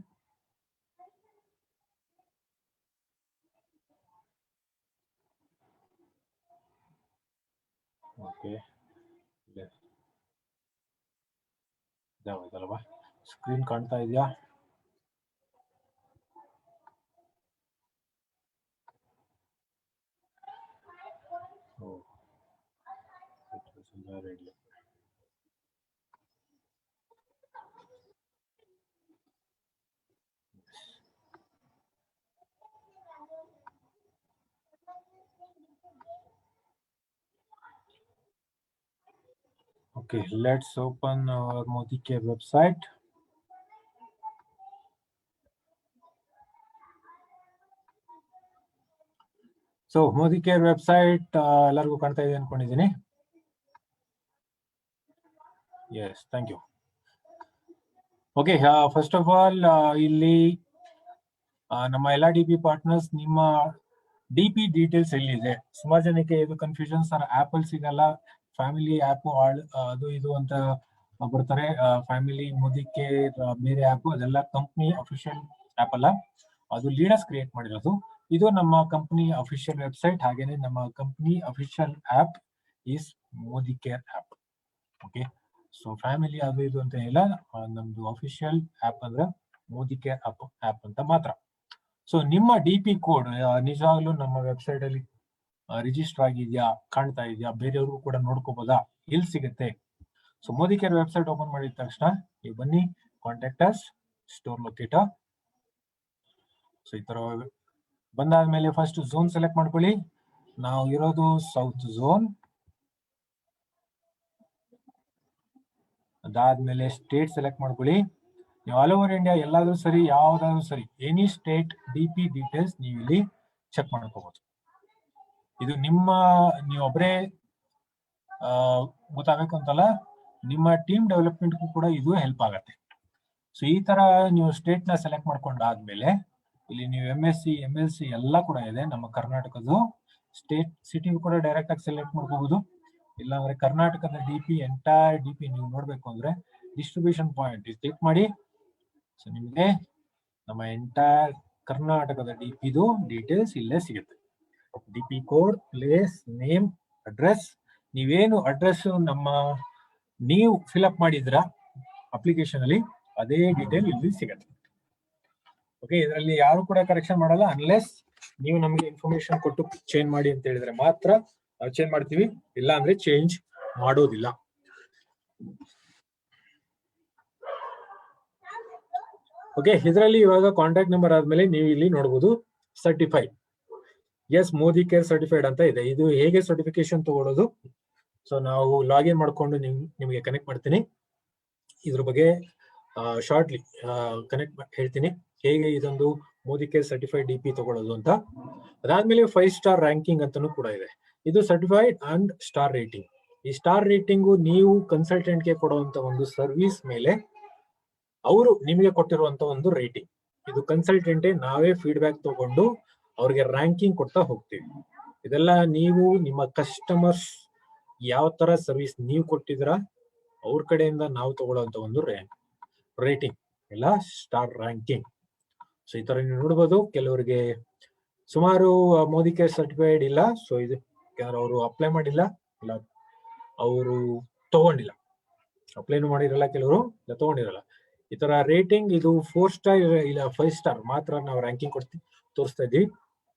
Okay, ಇದಾಗೋದಲ್ವಾ? ಸ್ಕ್ರೀನ್ ಕಾಣ್ತಾ ಇದೆಯಾ? Okay, let's open our Modicare website. So Modicare website ಎಲ್ಲರಿಗೂ ಕಾಣ್ತಾ ಇದೆ ಅನ್ಕೊಂಡಿದ್ದೀನಿ. Yes, thank you. Okay, first of all, ಇಲ್ಲಿ ನಮ್ಮ ಎಲ್ಲ ಡಿ ಪಿ ಪಾರ್ಟ್ನರ್ಸ್ ನಿಮ್ಮ ಡಿ ಪಿ ಡೀಟೇಲ್ಸ್ ಎಲ್ಲಿದೆ? ಸುಮಾರು ಜನಕ್ಕೆ ಇದು ಕನ್ಫ್ಯೂಷನ್, ಸರ್ ಆಪಲ್ ಸಿಗಲ್ಲ, ಫ್ಯಾಮಿಲಿ ಆಪ್ ಅದು ಇದು ಅಂತ ಬರ್ತಾರೆ. ಫ್ಯಾಮಿಲಿ ಮೋದಿಕೇರ್ ಬೇರೆ ಆಪ್, ಅದೆಲ್ಲ ಕಂಪ್ನಿ ಅಫಿಷಿಯಲ್ ಆಪ್ ಅಲ್ಲ, ಅದು ಲೀಡರ್ಸ್ ಕ್ರಿಯೇಟ್ ಮಾಡಿರೋದು. ಇದು ನಮ್ಮ ಕಂಪ್ನಿ ಅಫಿಷಿಯಲ್ ವೆಬ್ಸೈಟ್, ಹಾಗೇನೆ ನಮ್ಮ company official app is Modicare app. Okay, so family ಅದು ಇದು ಅಂತ ಇಲ್ಲ, ನಮ್ದು ಅಫಿಷಿಯಲ್ ಆಪ್ ಅಂದ್ರೆ ಮೋದಿ ಕೇರ್ ಆಪ್ ಅಂತ ಮಾತ್ರ. ಸೊ ನಿಮ್ಮ DP ಕೋಡ್ ನಿಜವಾಗ್ಲೂ ನಮ್ಮ ವೆಬ್ಸೈಟ್ ಅಲ್ಲಿ ರಿಜಿಸ್ಟರ್ ಆಗಿದ್ಯಾ, ಕಾಣ್ತಾ ಇದೆಯಾ, ಬೇರೆಯವ್ರಿಗೂ ಕೂಡ ನೋಡ್ಕೋಬಹುದಾ, ಎಲ್ಲಿ ಸಿಗುತ್ತೆ? So Modi care website open ಮಾಡಿದ ತಕ್ಷಣ ನೀವು ಬನ್ನಿ, contact us, store locator. So ಈ ತರ ಬಂದಾದ್ಮೇಲೆ ಫಸ್ಟ್ ಝೋನ್ ಸೆಲೆಕ್ಟ್ ಮಾಡ್ಕೊಳ್ಳಿ. ನಾವು ಇರೋದು ಸೌತ್ ಝೋನ್. ಅದಾದ್ಮೇಲೆ ಸ್ಟೇಟ್ ಸೆಲೆಕ್ಟ್ ಮಾಡ್ಕೊಳ್ಳಿ. ನೀವು ಆಲ್ ಓವರ್ ಇಂಡಿಯಾ ಎಲ್ಲಾದ್ರೂ ಸರಿ, ಯಾವ್ದಾದ್ರು ಸರಿ, ಎನಿ ಸ್ಟೇಟ್ DP ಡೀಟೇಲ್ಸ್ ನೀವು ಇಲ್ಲಿ ಚೆಕ್ ಮಾಡ್ಕೋಬಹುದು. ಇದು ನೀವು ಒಬ್ಬರೇ ಗೊತ್ತಾಗಬೇಕು ಅಂತಲ್ಲ, ನಿಮ್ಮ ಟೀಮ್ ಡೆವಲಪ್ಮೆಂಟ್ಗೂ ಕೂಡ ಇದು ಹೆಲ್ಪ್ ಆಗತ್ತೆ. ಸೊ ಈ ತರ ನೀವು ಸ್ಟೇಟ್ ನ ಸೆಲೆಕ್ಟ್ ಮಾಡ್ಕೊಂಡಾದ್ಮೇಲೆ ಇಲ್ಲಿ ನೀವು MSc MLC ಎಲ್ಲ ಕೂಡ ಇದೆ. ನಮ್ಮ ಕರ್ನಾಟಕದ್ದು ಸ್ಟೇಟ್ ಸಿಟಿ ಕೂಡ ಡೈರೆಕ್ಟ್ ಆಗಿ ಸೆಲೆಕ್ಟ್ ಮಾಡ್ಕೋಬಹುದು. ಇಲ್ಲಾಂದ್ರೆ ಕರ್ನಾಟಕದ ಎಂಟೈರ್ DP ನೀವು ನೋಡ್ಬೇಕು ಅಂದ್ರೆ ಡಿಸ್ಟ್ರಿಬ್ಯೂಷನ್ ಪಾಯಿಂಟ್ ಕ್ಲಿಕ್ ಮಾಡಿ. ಸೊ ನಿಮ್ಗೆ ನಮ್ಮ ಎಂಟೈರ್ ಕರ್ನಾಟಕದ DPದು ಡೀಟೇಲ್ಸ್ ಇಲ್ಲೇ ಸಿಗುತ್ತೆ. DP code, place, name, address. ನೀವೇನು ಅಡ್ರೆಸ್ ನೀವು ಫಿಲ್ಅಪ್ ಮಾಡಿದ್ರ ಅಪ್ಲಿಕೇಶನ್ ಅಲ್ಲಿ, ಅದೇ ಡೀಟೇಲ್ ಇಲ್ಲಿ ಸಿಗುತ್ತೆ. ಓಕೆ, ಇದರಲ್ಲಿ ಯಾರು ಕೂಡ ಕರೆಕ್ಷನ್ ಮಾಡಲ್ಲ, ಅನ್ಲೆಸ್ ನೀವು ನಮಗೆ ಇನ್ಫಾರ್ಮೇಶನ್ ಕೊಟ್ಟು ಚೇಂಜ್ ಮಾಡಿ ಅಂತ ಹೇಳಿದ್ರೆ ಮಾತ್ರ ನಾವು ಚೇಂಜ್ ಮಾಡ್ತೀವಿ, ಇಲ್ಲ ಅಂದ್ರೆ ಚೇಂಜ್ ಮಾಡೋದಿಲ್ಲ. ಓಕೆ, ಇದರಲ್ಲಿ ಇವಾಗ ಕಾಂಟ್ಯಾಕ್ಟ್ ನಂಬರ್ ಆದ್ಮೇಲೆ ನೀವು ಇಲ್ಲಿ ನೋಡಬಹುದು certified. Yes, Modicare certified ಅಂತ ಇದೆ. ಇದು ಹೇಗೆ ಸರ್ಟಿಫಿಕೇಶನ್ ತಗೊಳ್ಳೋದು? ಸೊ ನಾವು ಲಾಗಿನ್ ಮಾಡ್ಕೊಂಡು ನಿಮಗೆ ಕನೆಕ್ಟ್ ಮಾಡ್ತೀನಿ. ಇದ್ರ ಬಗ್ಗೆ ಶಾರ್ಟ್ಲಿ ಹೇಳ್ತೀನಿ, ಹೇಗೆ ಇದೊಂದು ಮೋದಿ ಕೇರ್ ಸರ್ಟಿಫೈಡ್ DP ತಗೊಳ್ಳೋದು ಅಂತ. ಅದಾದ್ಮೇಲೆ 5 ಸ್ಟಾರ್ ರ್ಯಾಂಕಿಂಗ್ ಅಂತಾನೂ ಕೂಡ ಇದೆ. ಇದು ಸರ್ಟಿಫೈಡ್ ಅಂಡ್ ಸ್ಟಾರ್ ರೇಟಿಂಗ್. ಈ ಸ್ಟಾರ್ ರೇಟಿಂಗು ನೀವು ಕನ್ಸಲ್ಟೆಂಟ್ಗೆ ಕೊಡುವಂತ ಒಂದು ಸರ್ವಿಸ್ ಮೇಲೆ ಅವರು ನಿಮಗೆ ಕೊಟ್ಟಿರುವಂತ ಒಂದು ರೇಟಿಂಗ್. ಇದು ಕನ್ಸಲ್ಟೆಂಟೇ ನಾವೇ ಫೀಡ್ಬ್ಯಾಕ್ ತಗೊಂಡು ಅವ್ರಿಗೆ ರ್ಯಾಂಕಿಂಗ್ ಕೊಡ್ತಾ ಹೋಗ್ತೀವಿ. ಇದೆಲ್ಲ ನೀವು ನಿಮ್ಮ ಕಸ್ಟಮರ್ಸ್ ಯಾವ ತರ ಸರ್ವಿಸ್ ನೀವು ಕೊಟ್ಟಿದ್ರ ಅವ್ರ ಕಡೆಯಿಂದ ನಾವು ತಗೊಳ್ಳುವಂತ ಒಂದು ರೇಟಿಂಗ್, ಇಲ್ಲ ಸ್ಟಾರ್ ರ್ಯಾಂಕಿಂಗ್. ಸೊ ಈ ತರ ನೀವು ನೋಡ್ಬೋದು. ಕೆಲವರಿಗೆ ಸುಮಾರು ಮೋದಿ ಕೇರ್ ಸರ್ಟಿಫೈಡ್ ಇಲ್ಲ. ಸೊ ಇದು ಅವರು ಅಪ್ಲೈ ಮಾಡಿಲ್ಲ, ಇಲ್ಲ ಅವರು ತಗೊಂಡಿಲ್ಲ, ಅಪ್ಲೈನು ಮಾಡಿರಲ್ಲ, ಕೆಲವರು ಇಲ್ಲ ತಗೊಂಡಿರಲ್ಲ. ಈ ತರ ರೇಟಿಂಗ್ ಇದು 4 ಸ್ಟಾರ್ ಇಲ್ಲ 5 ಸ್ಟಾರ್ ಮಾತ್ರ ನಾವು ರ್ಯಾಂಕಿಂಗ್ ತೋರಿಸ್ತಾ ಇದ್ವಿ.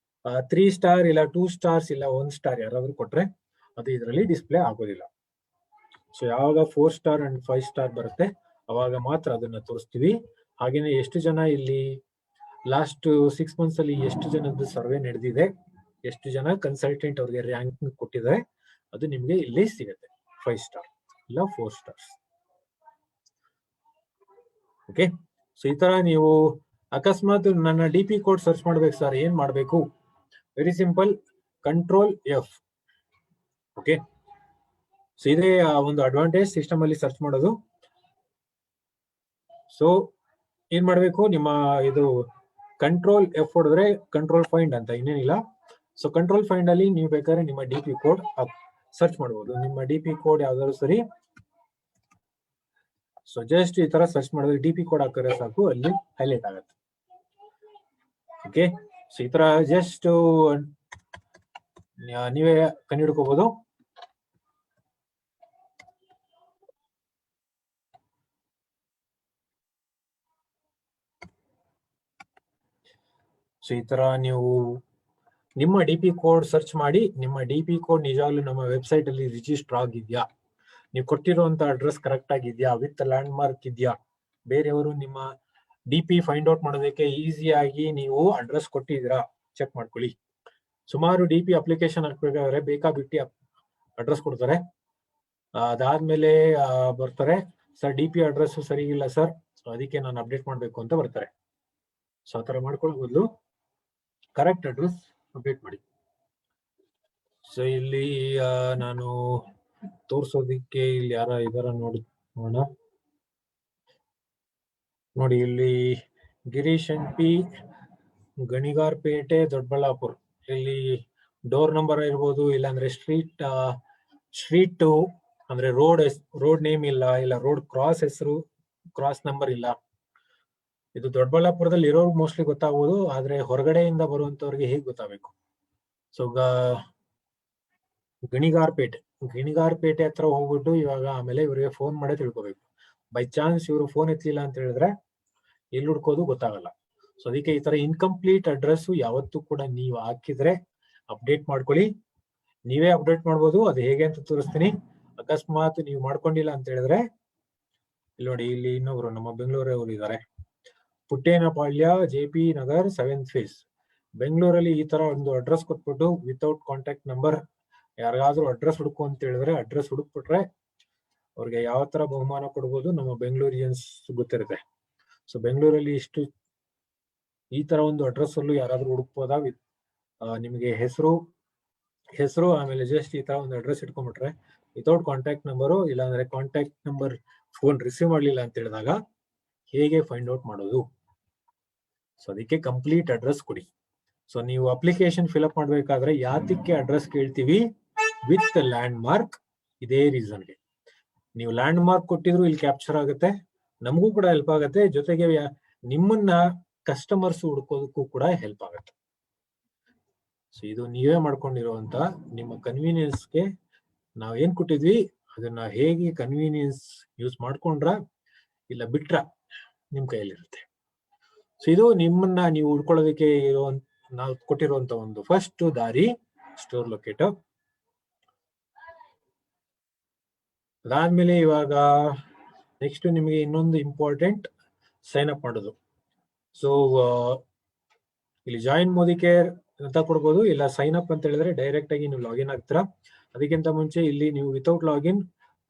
3 ಸ್ಟಾರ್ ಇಲ್ಲ 2 ಸ್ಟಾರ್ಸ್ ಇಲ್ಲ 1 ಸ್ಟಾರ್ ಯಾರಾದ್ರೂ ಕೊಟ್ರೆ ಅದು ಇದರಲ್ಲಿ ಡಿಸ್ಪ್ಲೇ ಆಗೋದಿಲ್ಲ. ಸೊ ಯಾವಾಗ 4 ಸ್ಟಾರ್ ಅಂಡ್ 5 ಸ್ಟಾರ್ ಬರುತ್ತೆ ಅವಾಗ ಮಾತ್ರ ಅದನ್ನ ತೋರಿಸ್ತೀವಿ. ಹಾಗೇನೆ ಎಷ್ಟು ಜನ ಇಲ್ಲಿ ಲಾಸ್ಟ್ 6 ಮಂತ್ಸ್ ಅಲ್ಲಿ ಎಷ್ಟು ಜನದ್ದು ಸರ್ವೆ ನಡೆದಿದೆ, ಎಷ್ಟು ಜನ ಕನ್ಸಲ್ಟೆಂಟ್ ಅವ್ರಿಗೆ ರ್ಯಾಂಕಿಂಗ್ ಕೊಟ್ಟಿದ್ದಾರೆ, ಅದು ನಿಮ್ಗೆ ಇಲ್ಲಿ ಸಿಗುತ್ತೆ. 5 ಸ್ಟಾರ್ ಇಲ್ಲ 4 ಸ್ಟಾರ್ಸ್. ಓಕೆ, ಸೊ ಈ ತರ ನೀವು ಅಕಸ್ಮಾತ್ ನನ್ನ DP ಕೋಡ್ ಸರ್ಚ್ ಮಾಡ್ಬೇಕು ಸರ್, ಏನ್ ಮಾಡ್ಬೇಕು? Very simple, Ctrl+F. Okay, so ಇದೇ ಒಂದು ಅಡ್ವಾಂಟೇಜ್ ಸಿಸ್ಟಮ್ ಅಲ್ಲಿ ಸರ್ಚ್ ಮಾಡೋದು. ಸೊ ಏನ್ ಮಾಡ್ಬೇಕು, ನಿಮ್ಮ ಇದು Ctrl+F ಹೊಡೆದ್ರೆ ಕಂಟ್ರೋಲ್ ಫೈಂಡ್ ಅಂತ, ಇನ್ನೇನಿಲ್ಲ. ಸೊ ಕಂಟ್ರೋಲ್ ಫೈಂಡ್ ಅಲ್ಲಿ ನೀವು ಬೇಕಾದ್ರೆ ನಿಮ್ಮ DP ಕೋಡ್ ಸರ್ಚ್ ಮಾಡಬಹುದು. ನಿಮ್ಮ DP ಕೋಡ್ ಯಾವ್ದಾದ್ರು ಸರಿ. ಸೊ ಜಸ್ಟ್ ಈ ತರ ಸರ್ಚ್ ಮಾಡಿದ್ರೆ DP ಕೋಡ್ ಹಾಕಿದ್ರೆ ಸಾಕು, ಅಲ್ಲಿ ಹೈಲೈಟ್ ಆಗುತ್ತೆ. ಓಕೆ, ಸೊ ಈ ತರ ಜಸ್ಟ್ ನೀವೇ ಕಂಡುಹಿಡ್ಕೋಬಹುದು. ಸೊ ಈ ತರ ನೀವು ನಿಮ್ಮ DP ಕೋಡ್ ಸರ್ಚ್ ಮಾಡಿ, ನಿಮ್ಮ DP ಕೋಡ್ ನಿಜವಾಗ್ಲೂ ನಮ್ಮ ವೆಬ್ಸೈಟ್ ಅಲ್ಲಿ ರಿಜಿಸ್ಟರ್ ಆಗಿದ್ಯಾ, ನೀವು ಕೊಟ್ಟಿರುವಂತ ಅಡ್ರೆಸ್ ಕರೆಕ್ಟ್ ಆಗಿದ್ಯಾ, ವಿತ್ ಲ್ಯಾಂಡ್ ಮಾರ್ಕ್ ಇದೆಯಾ, ಬೇರೆಯವರು ನಿಮ್ಮ DP ಫೈಂಡ್ ಔಟ್ ಮಾಡೋದಕ್ಕೆ ಈಸಿಯಾಗಿ ನೀವು ಅಡ್ರೆಸ್ ಕೊಟ್ಟಿದ್ದೀರಾ ಚೆಕ್ ಮಾಡ್ಕೊಳ್ಳಿ. ಸುಮಾರು DP ಅಪ್ಲಿಕೇಶನ್ ಹಾಕ್ಬೇಕಾದ್ರೆ ಬೇಕಾಬಿಟ್ಟಿ ಅಡ್ರೆಸ್ ಕೊಡ್ತಾರೆ. ಅದಾದ್ಮೇಲೆ ಬರ್ತಾರೆ, ಸರ್ DP ಅಡ್ರೆಸ್ ಸರಿ ಇಲ್ಲ ಸರ್, ಅದಕ್ಕೆ ನಾನು ಅಪ್ಡೇಟ್ ಮಾಡ್ಬೇಕು ಅಂತ ಬರ್ತಾರೆ. ಸೊ ಆ ತರ ಮಾಡ್ಕೊಳ್ಳೋ ಬದಲು ಕರೆಕ್ಟ್ ಅಡ್ರೆಸ್ ಅಪ್ಡೇಟ್ ಮಾಡಿ. ಸೊ ಇಲ್ಲಿ ನಾನು ತೋರ್ಸೋದಿಕ್ಕೆ ಇಲ್ಲಿ ಯಾರ ಇದಾರ ನೋಡೋಣ. ನೋಡಿ, ಇಲ್ಲಿ ಗಿರೀಶ್ NP, ಗಣಿಗಾರ್ಪೇಟೆ, ದೊಡ್ಡಬಳ್ಳಾಪುರ. ಇಲ್ಲಿ ಡೋರ್ ನಂಬರ್ ಇರ್ಬೋದು, ಇಲ್ಲಾಂದ್ರೆ ಸ್ಟ್ರೀಟ್ ಅಂದ್ರೆ ರೋಡ್ ನೇಮ್ ಇಲ್ಲ ರೋಡ್ ಹೆಸರು ಕ್ರಾಸ್ ನಂಬರ್ ಇಲ್ಲ. ಇದು ದೊಡ್ಡಬಳ್ಳಾಪುರದಲ್ಲಿ ಇರೋರು ಮೋಸ್ಟ್ಲಿ ಗೊತ್ತಾಗ್ಬೋದು, ಆದ್ರೆ ಹೊರಗಡೆಯಿಂದ ಬರುವಂತವ್ರಿಗೆ ಹೇಗೆ ಗೊತ್ತಾಗಬೇಕು? ಸೊ ಗಣಿಗಾರ್ಪೇಟೆ ಹತ್ರ ಹೋಗ್ಬಿಟ್ಟು ಇವಾಗ ಆಮೇಲೆ ಇವರಿಗೆ ಫೋನ್ ಮಾಡೇ ತಿಳ್ಕೊಬೇಕು. ಬೈ ಚಾನ್ಸ್ ಇವರು ಫೋನ್ ಎತ್ತಲಿಲ್ಲ ಅಂತ ಹೇಳಿದ್ರೆ ಎಲ್ಲಿ ಹುಡ್ಕೋದು ಗೊತ್ತಾಗಲ್ಲ. ಸೊ ಅದಕ್ಕೆ ಈ ತರ ಇನ್ಕಂಪ್ಲೀಟ್ ಅಡ್ರೆಸ್ ಯಾವತ್ತೂ ಕೂಡ ನೀವು ಹಾಕಿದ್ರೆ ಅಪ್ಡೇಟ್ ಮಾಡ್ಕೊಳ್ಳಿ. ನೀವೇ ಅಪ್ಡೇಟ್ ಮಾಡ್ಬೋದು. ಅದು ಹೇಗೆ ಅಂತ ತೋರಿಸ್ತೀನಿ. ಅಕಸ್ಮಾತ್ ನೀವು ಮಾಡ್ಕೊಂಡಿಲ್ಲ ಅಂತ ಹೇಳಿದ್ರೆ ಇಲ್ಲಿ ನೋಡಿ, ಇಲ್ಲಿ ಇನ್ನೊಬ್ರು ನಮ್ಮ ಬೆಂಗಳೂರವರು ಇದ್ದಾರೆ, ಪುಟ್ಟೇನಪಾಳ್ಯ, JP ನಗರ್, 7th ಫೇಸ್, ಬೆಂಗಳೂರಲ್ಲಿ. ಈ ತರ ಒಂದು ಅಡ್ರೆಸ್ ಕೊಟ್ಬಿಟ್ಟು ವಿತೌಟ್ ಕಾಂಟ್ಯಾಕ್ಟ್ ನಂಬರ್ ಯಾರಿಗಾದ್ರೂ ಅಡ್ರೆಸ್ ಹುಡುಕು ಅಂತ ಹೇಳಿದ್ರೆ ಅಡ್ರೆಸ್ ಹುಡುಕ್ಬಿಟ್ರೆ ಅವ್ರಿಗೆ ಯಾವ ತರ ಬಹುಮಾನ ಕೊಡ್ಬೋದು ನಮ್ಮ ಬೆಂಗಳೂರಿಯನ್ಸ್ ಗೊತ್ತಿರುತ್ತೆ. ಸೊ ಬೆಂಗಳೂರಲ್ಲಿ ಇಷ್ಟು ಈ ತರ ಒಂದು ಅಡ್ರೆಸ್ ಅಲ್ಲೂ ಯಾರಾದ್ರೂ ಹುಡುಕ್ಬೋದಾ? ನಿಮಗೆ ಹೆಸರು ಆಮೇಲೆ ಜಸ್ಟ್ ಈ ತರ ಒಂದು ಅಡ್ರೆಸ್ ಇಟ್ಕೊಂಡ್ಬಿಟ್ರೆ ವಿತೌಟ್ ಕಾಂಟ್ಯಾಕ್ಟ್ ನಂಬರು, ಇಲ್ಲಾಂದ್ರೆ ಕಾಂಟ್ಯಾಕ್ಟ್ ನಂಬರ್ ಫೋನ್ ರಿಸೀವ್ ಮಾಡ್ಲಿಲ್ಲ ಅಂತ ಹೇಳಿದಾಗ ಹೇಗೆ ಫೈಂಡ್ ಔಟ್ ಮಾಡೋದು? ಸೊ ಅದಕ್ಕೆ ಕಂಪ್ಲೀಟ್ ಅಡ್ರೆಸ್ ಕೊಡಿ. ಸೊ ನೀವು ಅಪ್ಲಿಕೇಶನ್ ಫಿಲ್ಅಪ್ ಮಾಡ್ಬೇಕಾದ್ರೆ ಯಾತಕ್ಕೆ ಅಡ್ರೆಸ್ ಕೇಳ್ತೀವಿ? With land mark. ಇದೇ ರೀಸನ್ಗೆ ನೀವು ಲ್ಯಾಂಡ್ ಮಾರ್ಕ್ ಕೊಟ್ಟಿದ್ರು ಇಲ್ಲಿ ಕ್ಯಾಪ್ಚರ್ ಆಗುತ್ತೆ, ನಮಗೂ ಕೂಡ ಹೆಲ್ಪ್ ಆಗುತ್ತೆ, ಜೊತೆಗೆ ನಿಮ್ಮನ್ನ ಕಸ್ಟಮರ್ಸ್ ಹುಡ್ಕೋದಕ್ಕೂ ಕೂಡ ಹೆಲ್ಪ್ ಆಗುತ್ತೆ. ಸೊ ಇದು ನೀವೇ ಮಾಡ್ಕೊಂಡಿರುವಂತ ನಿಮ್ಮ ಕನ್ವೀನಿಯನ್ಸ್ಗೆ ನಾವ್ ಏನ್ ಕೊಟ್ಟಿದ್ವಿ ಅದನ್ನ ಹೇಗೆ ಕನ್ವೀನಿಯನ್ಸ್ ಯೂಸ್ ಮಾಡ್ಕೊಂಡ್ರ ಇಲ್ಲ ಬಿಟ್ರ ನಿಮ್ ಕೈಯಲ್ಲಿರುತ್ತೆ. ಸೊ ಇದು ನಿಮ್ಮನ್ನ ನೀವು ಹುಡ್ಕೊಳ್ಳೋದಕ್ಕೆ ನಾವು ಕೊಟ್ಟಿರುವಂತ ಒಂದು ಫಸ್ಟ್ ದಾರಿ, ಸ್ಟೋರ್ ಲೊಕೇಟರ್. ಅದಾದ್ಮೇಲೆ ಇವಾಗ ನೆಕ್ಸ್ಟ್ ನಿಮಗೆ ಇನ್ನೊಂದು ಇಂಪಾರ್ಟೆಂಟ್ ಸೈನ್ ಅಪ್ ಮಾಡೋದು. ಸೊ ಇಲ್ಲಿ ಜಾಯಿನ್ ಮೋದಿ ಕೇರ್ ಅಂತ ಕೊಡ್ಬೋದು, ಇಲ್ಲ ಸೈನ್ ಅಪ್ ಅಂತ ಹೇಳಿದ್ರೆ ಡೈರೆಕ್ಟ್ ಆಗಿ ನೀವು ಲಾಗಿನ್ ಆಗ್ತೀರಾ. ಅದಕ್ಕಿಂತ ಮುಂಚೆ ಇಲ್ಲಿ ನೀವು ವಿತೌಟ್ ಲಾಗಿನ್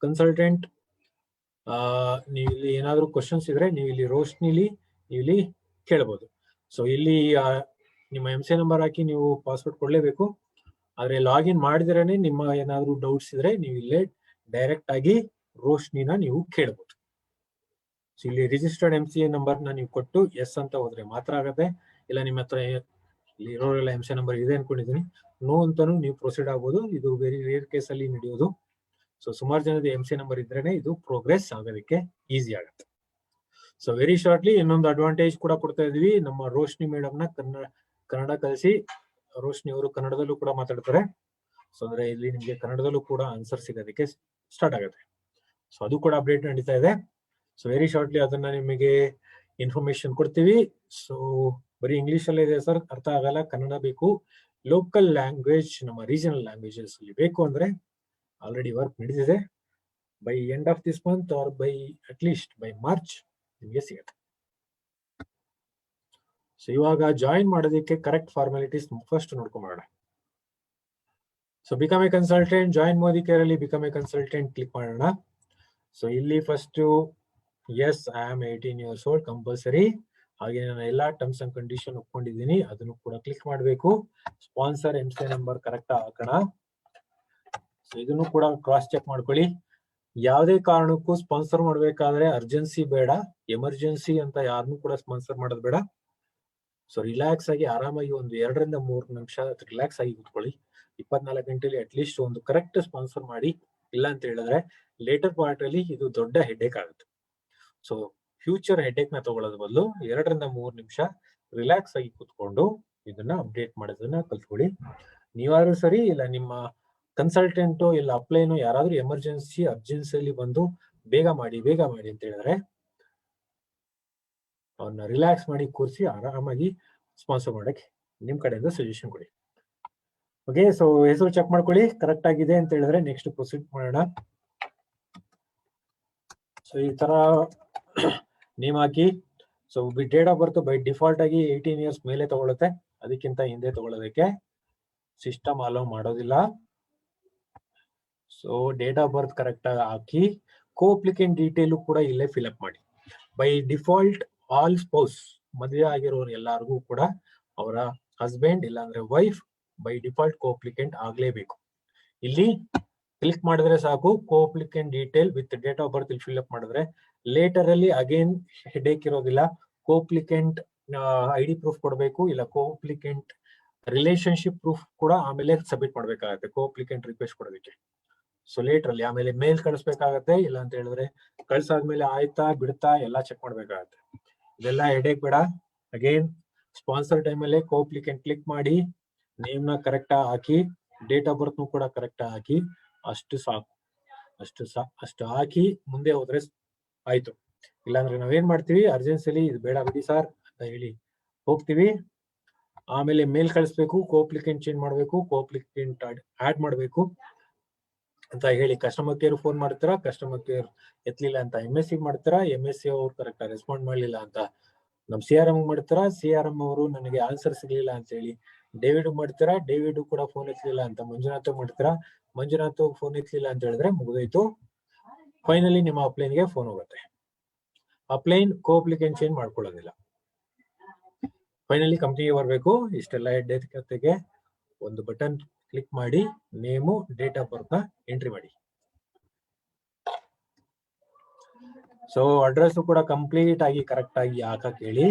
ಕನ್ಸಲ್ಟೆಂಟ್, ನೀವು ಇಲ್ಲಿ ಏನಾದ್ರು ಕ್ವಶನ್ಸ್ ಇದ್ರೆ ನೀವು ಇಲ್ಲಿ ರೋಶ್ನಿಲಿ ನೀವು ಇಲ್ಲಿ ಕೇಳಬಹುದು. ಸೊ ಇಲ್ಲಿ ನಿಮ್ಮ MC ನಂಬರ್ ಹಾಕಿ ನೀವು ಪಾಸ್ವರ್ಡ್ ಕೊಡ್ಲೇಬೇಕು. ಆದ್ರೆ ಲಾಗಿನ್ ಮಾಡಿದ್ರೇನೆ ನಿಮ್ಮ ಏನಾದ್ರು ಡೌಟ್ಸ್ ಇದ್ರೆ ನೀವು ಇಲ್ಲೇ ಡೈರೆಕ್ಟ್ ಆಗಿ ರೋಶ್ನಿನ ನೀವು ಕೇಳಬಹುದು. ಸೊ ಇಲ್ಲಿ ರಿಜಿಸ್ಟರ್ಡ್ MC ನಂಬರ್ನ ನೀವು ಕೊಟ್ಟು ಎಸ್ ಅಂತ ಹೋದ್ರೆ ಮಾತ್ರ ಆಗತ್ತೆ. ಇಲ್ಲ ನಿಮ್ಮ ಹತ್ರ ಇಲ್ಲಿ ಇರೋರೆಲ್ಲ MC ನಂಬರ್ ಇದೆ ಅನ್ಕೊಂಡಿದ್ದೀನಿ, ನೋ ಅಂತಾನು ನೀವು ಪ್ರೊಸೀಡ್ ಆಗ್ಬೋದು. ಇದು ವೆರಿ ರೇರ್ ಕೇಸ್ ಅಲ್ಲಿ ನಡೆಯೋದು. ಸೊ ಸುಮಾರು ಜನದ MC ನಂಬರ್ ಇದ್ರೇನೆ ಇದು ಪ್ರೋಗ್ರೆಸ್ ಆಗೋದಕ್ಕೆ ಈಸಿ ಆಗುತ್ತೆ. ಸೊ ವೆರಿ ಶಾರ್ಟ್ಲಿ ಇನ್ನೊಂದು ಅಡ್ವಾಂಟೇಜ್ ಕೂಡ ಕೊಡ್ತಾ ಇದೀವಿ. ನಮ್ಮ ರೋಶ್ನಿ ಮೇಡಮ್ ನ ಕನ್ನಡ ಕಲಿಸಿ, ರೋಶ್ನಿ ಅವರು ಕನ್ನಡದಲ್ಲೂ ಕೂಡ ಮಾತಾಡ್ತಾರೆ. ಸೊ ಅಂದ್ರೆ ಇಲ್ಲಿ ನಿಮ್ಗೆ ಕನ್ನಡದಲ್ಲೂ ಕೂಡ ಆನ್ಸರ್ ಸಿಗೋದಕ್ಕೆ ಸ್ಟಾರ್ಟ್ ಆಗುತ್ತೆ. ಸೊ ಅದು ಕೂಡ ಅಪ್ಡೇಟ್ ನಡೀತಾ ಇದೆ. ಸೊ ವೆರಿ ಶಾರ್ಟ್ಲಿ ಅದನ್ನ ನಿಮಗೆ ಇನ್ಫಾರ್ಮೇಶನ್ ಕೊಡ್ತೀವಿ. ಸೊ ಬರೀ ಇಂಗ್ಲಿಷ್ ಅಲ್ಲೇ ಇದೆ ಸರ್, ಅರ್ಥ ಆಗಲ್ಲ, ಕನ್ನಡ ಬೇಕು, ಲೋಕಲ್ ಲ್ಯಾಂಗ್ವೇಜ್ ನಮ್ಮ ರೀಜನಲ್ ಲ್ಯಾಂಗ್ವೇಜಸ್ ಅಲ್ಲಿ ಬೇಕು ಅಂದ್ರೆ ಆಲ್ರೆಡಿ ವರ್ಕ್ ನಡೆದಿದೆ. By end of this month or by at least by March ನಿಮಗೆ ಸಿಗುತ್ತೆ. ಸೊ ಇವಾಗ ಜಾಯಿನ್ ಮಾಡೋದಕ್ಕೆ ಕರೆಕ್ಟ್ ಫಾರ್ಮಾಲಿಟೀಸ್ ಫಸ್ಟ್ ನೋಡ್ಕೊಂಬೋಣ. So become a consultant, join Modicare ಅಲ್ಲಿ ಬಿಕಮ್ ಎ ಕನ್ಸಲ್ಟೆಂಟ್ ಕ್ಲಿಕ್ ಮಾಡೋಣ. ಸೊ ಇಲ್ಲಿ first S I am 18 years old compulsory. ಹಾಗೆ ನಾನು ಎಲ್ಲಾ ಟರ್ಮ್ಸ್ ಅಂಡ್ ಕಂಡೀಷನ್ ಒಪ್ಕೊಂಡಿದ್ದೀನಿ, ಅದನ್ನು ಕೂಡ ಕ್ಲಿಕ್ ಮಾಡಬೇಕು. ಸ್ಪಾನ್ಸರ್ MC ನಂಬರ್ ಕರೆಕ್ಟ್ ಹಾಕೋಣ. ಸೊ ಇದನ್ನು ಕೂಡ ಕ್ರಾಸ್ ಚೆಕ್ ಮಾಡ್ಕೊಳ್ಳಿ. ಯಾವುದೇ ಕಾರಣಕ್ಕೂ ಸ್ಪಾನ್ಸರ್ ಮಾಡ್ಬೇಕಾದ್ರೆ ಅರ್ಜೆನ್ಸಿ ಬೇಡ, ಎಮರ್ಜೆನ್ಸಿ ಅಂತ ಯಾರನ್ನೂ ಕೂಡ ಸ್ಪಾನ್ಸರ್ ಮಾಡೋದು ಬೇಡ. ಸೊ ರಿಲ್ಯಾಕ್ಸ್ ಆಗಿ ಆರಾಮಾಗಿ ಒಂದು 2 ರಿಂದ 3 ನಿಮಿಷ ರಿಲ್ಯಾಕ್ಸ್ ಆಗಿ ಕೂತ್ಕೊಳ್ಳಿ. 24 ಗಂಟೆಲಿ ಅಟ್ಲೀಸ್ಟ್ ಒಂದು ಕರೆಕ್ಟ್ ಸ್ಪಾನ್ಸರ್ ಮಾಡಿ. ಇಲ್ಲ ಅಂತ ಹೇಳಿದ್ರೆ ಲೇಟರ್ ಪಾರ್ಟ್ ಅಲ್ಲಿ ಇದು ದೊಡ್ಡ ಹೆಡ್ಏಕ್ ಆಗುತ್ತೆ. ಸೊ ಫ್ಯೂಚರ್ ಹೆಡ್ಏಕ್ ನ ತಗೊಳ್ಳೋದ್ ಬದಲು 2 ರಿಂದ 3 ನಿಮಿಷ ರಿಲ್ಯಾಕ್ಸ್ ಆಗಿ ಕೂತ್ಕೊಂಡು ಇದನ್ನ ಅಪ್ಡೇಟ್ ಮಾಡೋದನ್ನ ಕಲ್ತ್ಕೊಳ್ಳಿ. ನೀವಾದ್ರೂ ಸರಿ, ಇಲ್ಲ ನಿಮ್ಮ ಕನ್ಸಲ್ಟೆಂಟು ಇಲ್ಲ ಅಪ್ಲೈನು ಯಾರಾದ್ರೂ ಅರ್ಜೆನ್ಸಿಯಲ್ಲಿ ಬಂದು ಬೇಗ ಮಾಡಿ ಅಂತ ಹೇಳಿದ್ರೆ ಅವ್ರನ್ನ ರಿಲ್ಯಾಕ್ಸ್ ಮಾಡಿ ಕೂರಿಸಿ ಆರಾಮಾಗಿ ಸ್ಪಾನ್ಸರ್ ಮಾಡಕ್ಕೆ ನಿಮ್ ಕಡೆಯಿಂದ ಸಜೆಷನ್ ಕೊಡಿ. ಓಕೆ, ಸೊ ಹೆಸರು ಚೆಕ್ ಮಾಡ್ಕೊಳ್ಳಿ, ಕರೆಕ್ಟ್ ಆಗಿದೆ ಅಂತ ಹೇಳಿದ್ರೆ ನೆಕ್ಸ್ಟ್ ಪ್ರೊಸೀಡ್ ಮಾಡೋಣ. ಸೊ ಈ ತರ name hockey. So date of birth by default ಆಗಿ 18 years ಮೇಲೆ ತಗೊಳುತ್ತೆ, ಅದಕ್ಕಿಂತ ಹಿಂದೆ ತಗೊಳ್ಳೋದಕ್ಕೆ ಸಿಸ್ಟಮ್ ಅಲೋ ಮಾಡೋದಿಲ್ಲ. So date of birth correct ಆಗಿ ಹಾಕಿ, ಕೋಅಪ್ಲಿಕೆಂಟ್ ಡೀಟೇಲ್ ಕೂಡ ಇಲ್ಲೇ ಫಿಲ್ಅಪ್ ಮಾಡಿ. ಬೈ ಡಿಫಾಲ್ಟ್ ಆಲ್ ಸ್ಪೌಸ್, ಮದುವೆ ಆಗಿರೋರು ಎಲ್ಲರಿಗೂ ಕೂಡ ಅವರ ಹಸ್ಬೆಂಡ್ ಇಲ್ಲಾಂದ್ರೆ ವೈಫ್ ಬೈ ಡಿಫಾಲ್ಟ್ ಕೋಅಪ್ಲಿಕೆಂಟ್ ಆಗ್ಲೇಬೇಕು. ಇಲ್ಲಿ ಕ್ಲಿಕ್ ಮಾಡಿದ್ರೆ ಸಾಕು, co-applicant detail with date of birth ಇಲ್ಲಿ ಫಿಲ್ಅಪ್ ಮಾಡಿದ್ರೆ ಲೇಟರ್ ಅಲ್ಲಿ ಅಗೇನ್ ಹೆಡ್ಏಕ್ ಇರೋದಿಲ್ಲ. ಕೋಅಪ್ಲಿಕೆಂಟ್ ID ಪ್ರೂಫ್ ಕೊಡಬೇಕು, ಇಲ್ಲ ಕೋಅಪ್ಲಿಕೆಂಟ್ ರಿಲೇಶನ್ಶಿಪ್ ಪ್ರೂಫ್ ಕೂಡ ಆಮೇಲೆ ಸಬ್ಮಿಟ್ ಮಾಡ್ಬೇಕಾಗತ್ತೆ ಕೋಅಪ್ಲಿಕೆಂಟ್ ರಿಕ್ವೆಸ್ಟ್ ಕೊಡೋದಕ್ಕೆ. ಸೊ ಲೇಟರ್ ಅಲ್ಲಿ ಆಮೇಲೆ ಮೇಲ್ ಕಳಿಸ್ಬೇಕಾಗತ್ತೆ, ಇಲ್ಲ ಅಂತ ಹೇಳಿದ್ರೆ ಕಳ್ಸಾದ್ಮೇಲೆ ಆಯ್ತಾ ಬಿಡ್ತಾ ಎಲ್ಲ ಚೆಕ್ ಮಾಡ್ಬೇಕಾಗತ್ತೆ. ಇದೆಲ್ಲ ಹೆಡ್ಏಕ್ ಬೇಡ. ಅಗೇನ್ ಸ್ಪಾನ್ಸರ್ ಟೈಮಲ್ಲಿ ಕೋಅಪ್ಲಿಕೆಂಟ್ ಕ್ಲಿಕ್ ಮಾಡಿ, ನೇಮ್ ನ ಕರೆಕ್ಟ್ ಹಾಕಿ, ಡೇಟ್ ಆಫ್ ಬರ್ತ್ ಕೂಡ ಕರೆಕ್ಟ್ ಹಾಕಿ, ಅಷ್ಟು ಸಾಕು. ಅಷ್ಟು ಹಾಕಿ ಮುಂದೆ ಹೋದ್ರೆ ಆಯ್ತು. ಇಲ್ಲಾಂದ್ರೆ ನಾವೇನ್ ಮಾಡ್ತೀವಿ, ಅರ್ಜೆನ್ಸಿಲಿ ಇದು ಬೇಡ ಬಿಡಿ ಸರ್ ಅಂತ ಹೇಳಿ ಹೋಗ್ತೀವಿ. ಆಮೇಲೆ ಮೇಲ್ ಕಳಿಸ್ಬೇಕು, ಕೋಅಪ್ಲಿಕೆಂಟ್ ಚೇಂಜ್ ಮಾಡಬೇಕು, ಕೋಅಪ್ಲಿಕೆಂಟ್ ಆಡ್ ಮಾಡಬೇಕು ಅಂತ ಹೇಳಿ ಕಸ್ಟಮರ್ ಕೇರ್ ಫೋನ್ ಮಾಡ್ತೀರಾ, ಕಸ್ಟಮರ್ ಕೇರ್ ಎತ್ತಲಿಲ್ಲ ಅಂತ MSC ಮಾಡ್ತೀರಾ, MSC ಅವ್ರು ಕರೆಕ್ಟ್ ರೆಸ್ಪಾಂಡ್ ಮಾಡ್ಲಿಲ್ಲ ಅಂತ ನಮ್ CRM ಮಾಡ್ತೀರಾ, CRM ಅವರು ನನಗೆ ಆನ್ಸರ್ ಸಿಗ್ಲಿಲ್ಲ ಅಂತ ಹೇಳಿ ಡೇವಿಡ್ ಮಾಡ್ತೀರಾ, ಡೇವಿಡ್ ಕೂಡ ಫೋನ್ ಎತ್ತಲಿಲ್ಲ ಅಂತ ಮಂಜುನಾಥ್ ಮಾಡ್ತೀರಾ, ಮಂಜುನಾಥ್ ಫೋನ್ ಎತ್ತಲಿಲ್ಲ ಅಂತ ಹೇಳಿದ್ರೆ ಮುಗಿದೋಯ್ತು. ಫೈನಲಿ ನಿಮ್ಮ ಅಪ್ಲೈನ್ಗೆ ಫೋನ್ ಹೋಗುತ್ತೆ. ಅಪ್ಲೈನ್ ಕೋಅಪ್ಲಿಕೆಂಟ್ ಚೇಂಜ್ ಮಾಡ್ಕೊಳ್ಳೋದಿಲ್ಲ. ಫೈನಲಿ ಕಂಪ್ನಿಗೆ ಬರಬೇಕು. ಇಷ್ಟೆಲ್ಲ ಹೆಡ್ಡೇಗೆ ಒಂದು ಬಟನ್ ಕ್ಲಿಕ್ ಮಾಡಿ name, date of birth entry ಮಾಡಿ. ಸೊ ಅಡ್ರೆಸ್ ಕೂಡ ಕಂಪ್ಲೀಟ್ ಆಗಿ ಕರೆಕ್ಟ್ ಆಗಿ ಹಾಕಕ್ ಹೇಳಿ.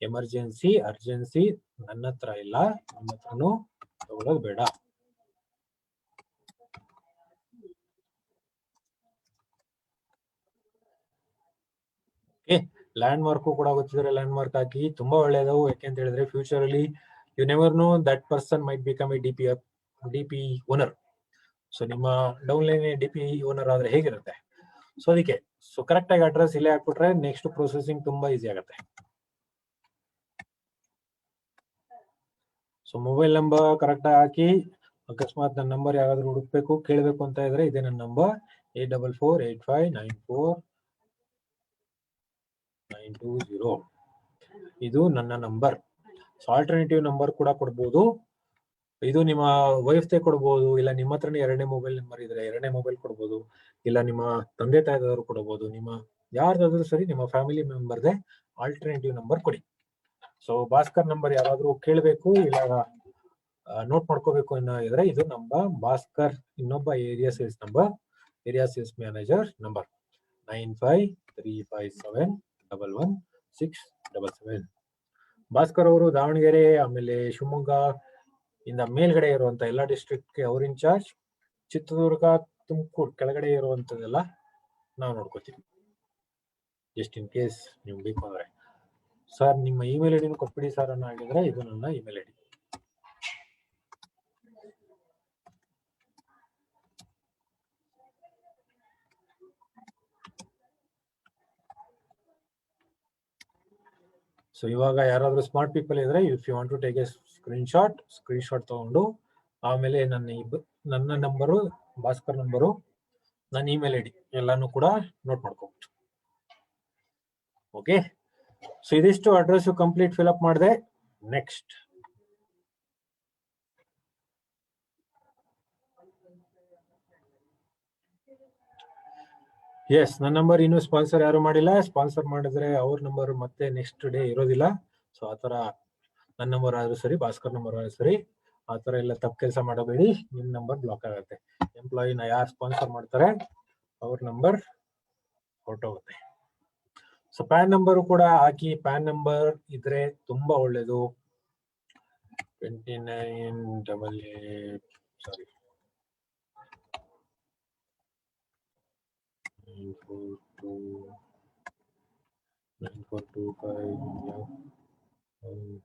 ಎಮರ್ಜೆನ್ಸಿ, ಅರ್ಜೆನ್ಸಿ ನನ್ನ ಹತ್ರ ಇಲ್ಲ, ನಿಮ್ಮ ಹತ್ರನು ತಗೊಳ್ಳೋದು ಬೇಡ. ಓಕೆ, ಲ್ಯಾಂಡ್ ಮಾರ್ಕ್ ಕೂಡ ಗೊತ್ತಿದ್ರೆ ಲ್ಯಾಂಡ್ ಮಾರ್ಕ್ ಹಾಕಿ, ತುಂಬಾ ಒಳ್ಳೇದು. ಯಾಕೆಂತ ಹೇಳಿದ್ರೆ ಫ್ಯೂಚರ್ ಅಲ್ಲಿ you never know that person might become a DP owner. So ನಿಮ್ಮ ಡೌನ್ ಲೈನ್ DP ಓನರ್ ಆದ್ರೆ ಹೇಗಿರುತ್ತೆ? ಸೊ ಅದಕ್ಕೆ ಕರೆಕ್ಟ್ ಆಗಿ ಅಡ್ರೆಸ್ ಇಲ್ಲೇ ಹಾಕ್ಬಿಟ್ರೆ ನೆಕ್ಸ್ಟ್ ಪ್ರೊಸೆಸಿಂಗ್ ತುಂಬಾ ಈಸಿ ಆಗುತ್ತೆ. ಸೊ ಮೊಬೈಲ್ ನಂಬರ್ ಕರೆಕ್ಟ್ ಆಗಿ ಹಾಕಿ. ಅಕಸ್ಮಾತ್ ನನ್ನ ನಂಬರ್ ಯಾರಾದ್ರೂ ಹುಡುಕ್ಬೇಕು, ಕೇಳಬೇಕು ಅಂತ ಇದ್ರೆ ಇದೇ ನನ್ನ ನಂಬರ್ 8445949920. ಇದು ನನ್ನ ನಂಬರ್. ಸೊ ಆಲ್ಟರ್ನೇಟಿವ್ ನಂಬರ್ ಕೂಡ ಕೊಡ್ಬೋದು. ಇದು ನಿಮ್ಮ ವೈಫ್ ಕೊಡ್ಬೋದು, ಇಲ್ಲ ನಿಮ್ಮ ಹತ್ರನೇ ಎರಡನೇ ಮೊಬೈಲ್ ನಂಬರ್ ಇದ್ರೆ ಎರಡನೇ ಮೊಬೈಲ್ ಕೊಡ್ಬೋದು, ಇಲ್ಲ ನಿಮ್ಮ ತಂದೆ ತಾಯಿದವರು ಕೊಡಬಹುದು, ನಿಮ್ಮ ಯಾರ್ದಾದ್ರೂ ಸರಿ ನಿಮ್ಮ ಫ್ಯಾಮಿಲಿ ಮೆಂಬರ್ದೆ ಆಲ್ಟರ್ನೇಟಿವ್ ನಂಬರ್ ಕೊಡಿ. ಸೊ ಭಾಸ್ಕರ್ ನಂಬರ್ ಯಾರಾದ್ರೂ ಕೇಳಬೇಕು ಇಲ್ಲ ನೋಟ್ ಮಾಡ್ಕೋಬೇಕು ಅನ್ನೋ ಇದ್ರೆ ಇದು ನಮ್ಮ ಭಾಸ್ಕರ್ ಇನ್ನೊಬ್ಬ area sales manager number 9535711677. Bhaskar ಅವರು ದಾವಣಗೆರೆ ಆಮೇಲೆ ಶಿವಮೊಗ್ಗ ಇಂದ ಮೇಲ್ಗಡೆ ಇರುವಂತ ಎಲ್ಲಾ ಡಿಸ್ಟ್ರಿಕ್ಟ್ಗೆ ಅವ್ರ ಇನ್ಚಾರ್ಜ್. ಚಿತ್ರದುರ್ಗ, ತುಮಕೂರು ಕೆಳಗಡೆ ಇರುವಂತದೆಲ್ಲ ನಾವು ನೋಡ್ಕೋತೀವಿ. ಜಸ್ಟ್ ಇನ್ ಕೇಸ್ ನೀವು ಬೇಕು ಅಂದ್ರೆ ಸರ್ ನಿಮ್ಮ ಇಮೇಲ್ ಐಡಿನ ಕೊಟ್ಬಿಡಿ ಸರ್ ಅನ್ನೋ ಆಗಿದ್ರೆ ಇದು ನನ್ನ ಇಮೇಲ್ ಐಡಿ. ಸೊ ಇವಾಗ ಯಾರಾದ್ರೂ ಸ್ಮಾರ್ಟ್ ಪೀಪಲ್ ಇದ್ರೆ if you want to take a screenshot ತಗೊಂಡು ಆಮೇಲೆ ನನ್ನ ನಂಬರು, ಭಾಸ್ಕರ್ ನಂಬರು, ನನ್ನ ಇಮೇಲ್ ಐಡಿ ಎಲ್ಲಾನು ಕೂಡ ನೋಟ್ ಮಾಡ್ಕೋಬಹುದು. ಓಕೆ, ಸೊ ಇದಿಷ್ಟು ಅಡ್ರೆಸ್ ಕಂಪ್ಲೀಟ್ ಫಿಲ್ ಅಪ್ ಮಾಡಿದೆ. ನೆಕ್ಸ್ಟ್ ಎಸ್, ನನ್ನ ನಂಬರ್ ಇನ್ನೂ ಸ್ಪಾನ್ಸರ್ ಯಾರು ಮಾಡಿಲ್ಲ. ಸ್ಪಾನ್ಸರ್ ಮಾಡಿದ್ರೆ ಅವ್ರ ನಂಬರ್ ಮತ್ತೆ ನೆಕ್ಸ್ಟ್ ಡೇ ಇರೋದಿಲ್ಲ. ಸೊ ಆತರ ನನ್ನ ನಂಬರ್ ಆದ್ರೂ ಸರಿ, ಭಾಸ್ಕರ್ ನಂಬರ್ ಆದ್ರೂ ಸರಿ, ಆತರ ಎಲ್ಲ ತಪ್ಪು ಕೆಲಸ ಮಾಡಬೇಡಿ. ನಿಮ್ ನಂಬರ್ ಬ್ಲಾಕ್ ಆಗುತ್ತೆ. ಎಂಪ್ಲಾಯಿನ ಯಾರು ಸ್ಪಾನ್ಸರ್ ಮಾಡ್ತಾರೆ ಅವ್ರ ನಂಬರ್ ಹೊರಟೋಗುತ್ತೆ. ಸೊ ಪ್ಯಾನ್ ನಂಬರ್ ಕೂಡ ಹಾಕಿ. ಪ್ಯಾನ್ ನಂಬರ್ ಇದ್ರೆ ತುಂಬಾ ಒಳ್ಳೇದು. 2988 ಸಾರಿ 9425.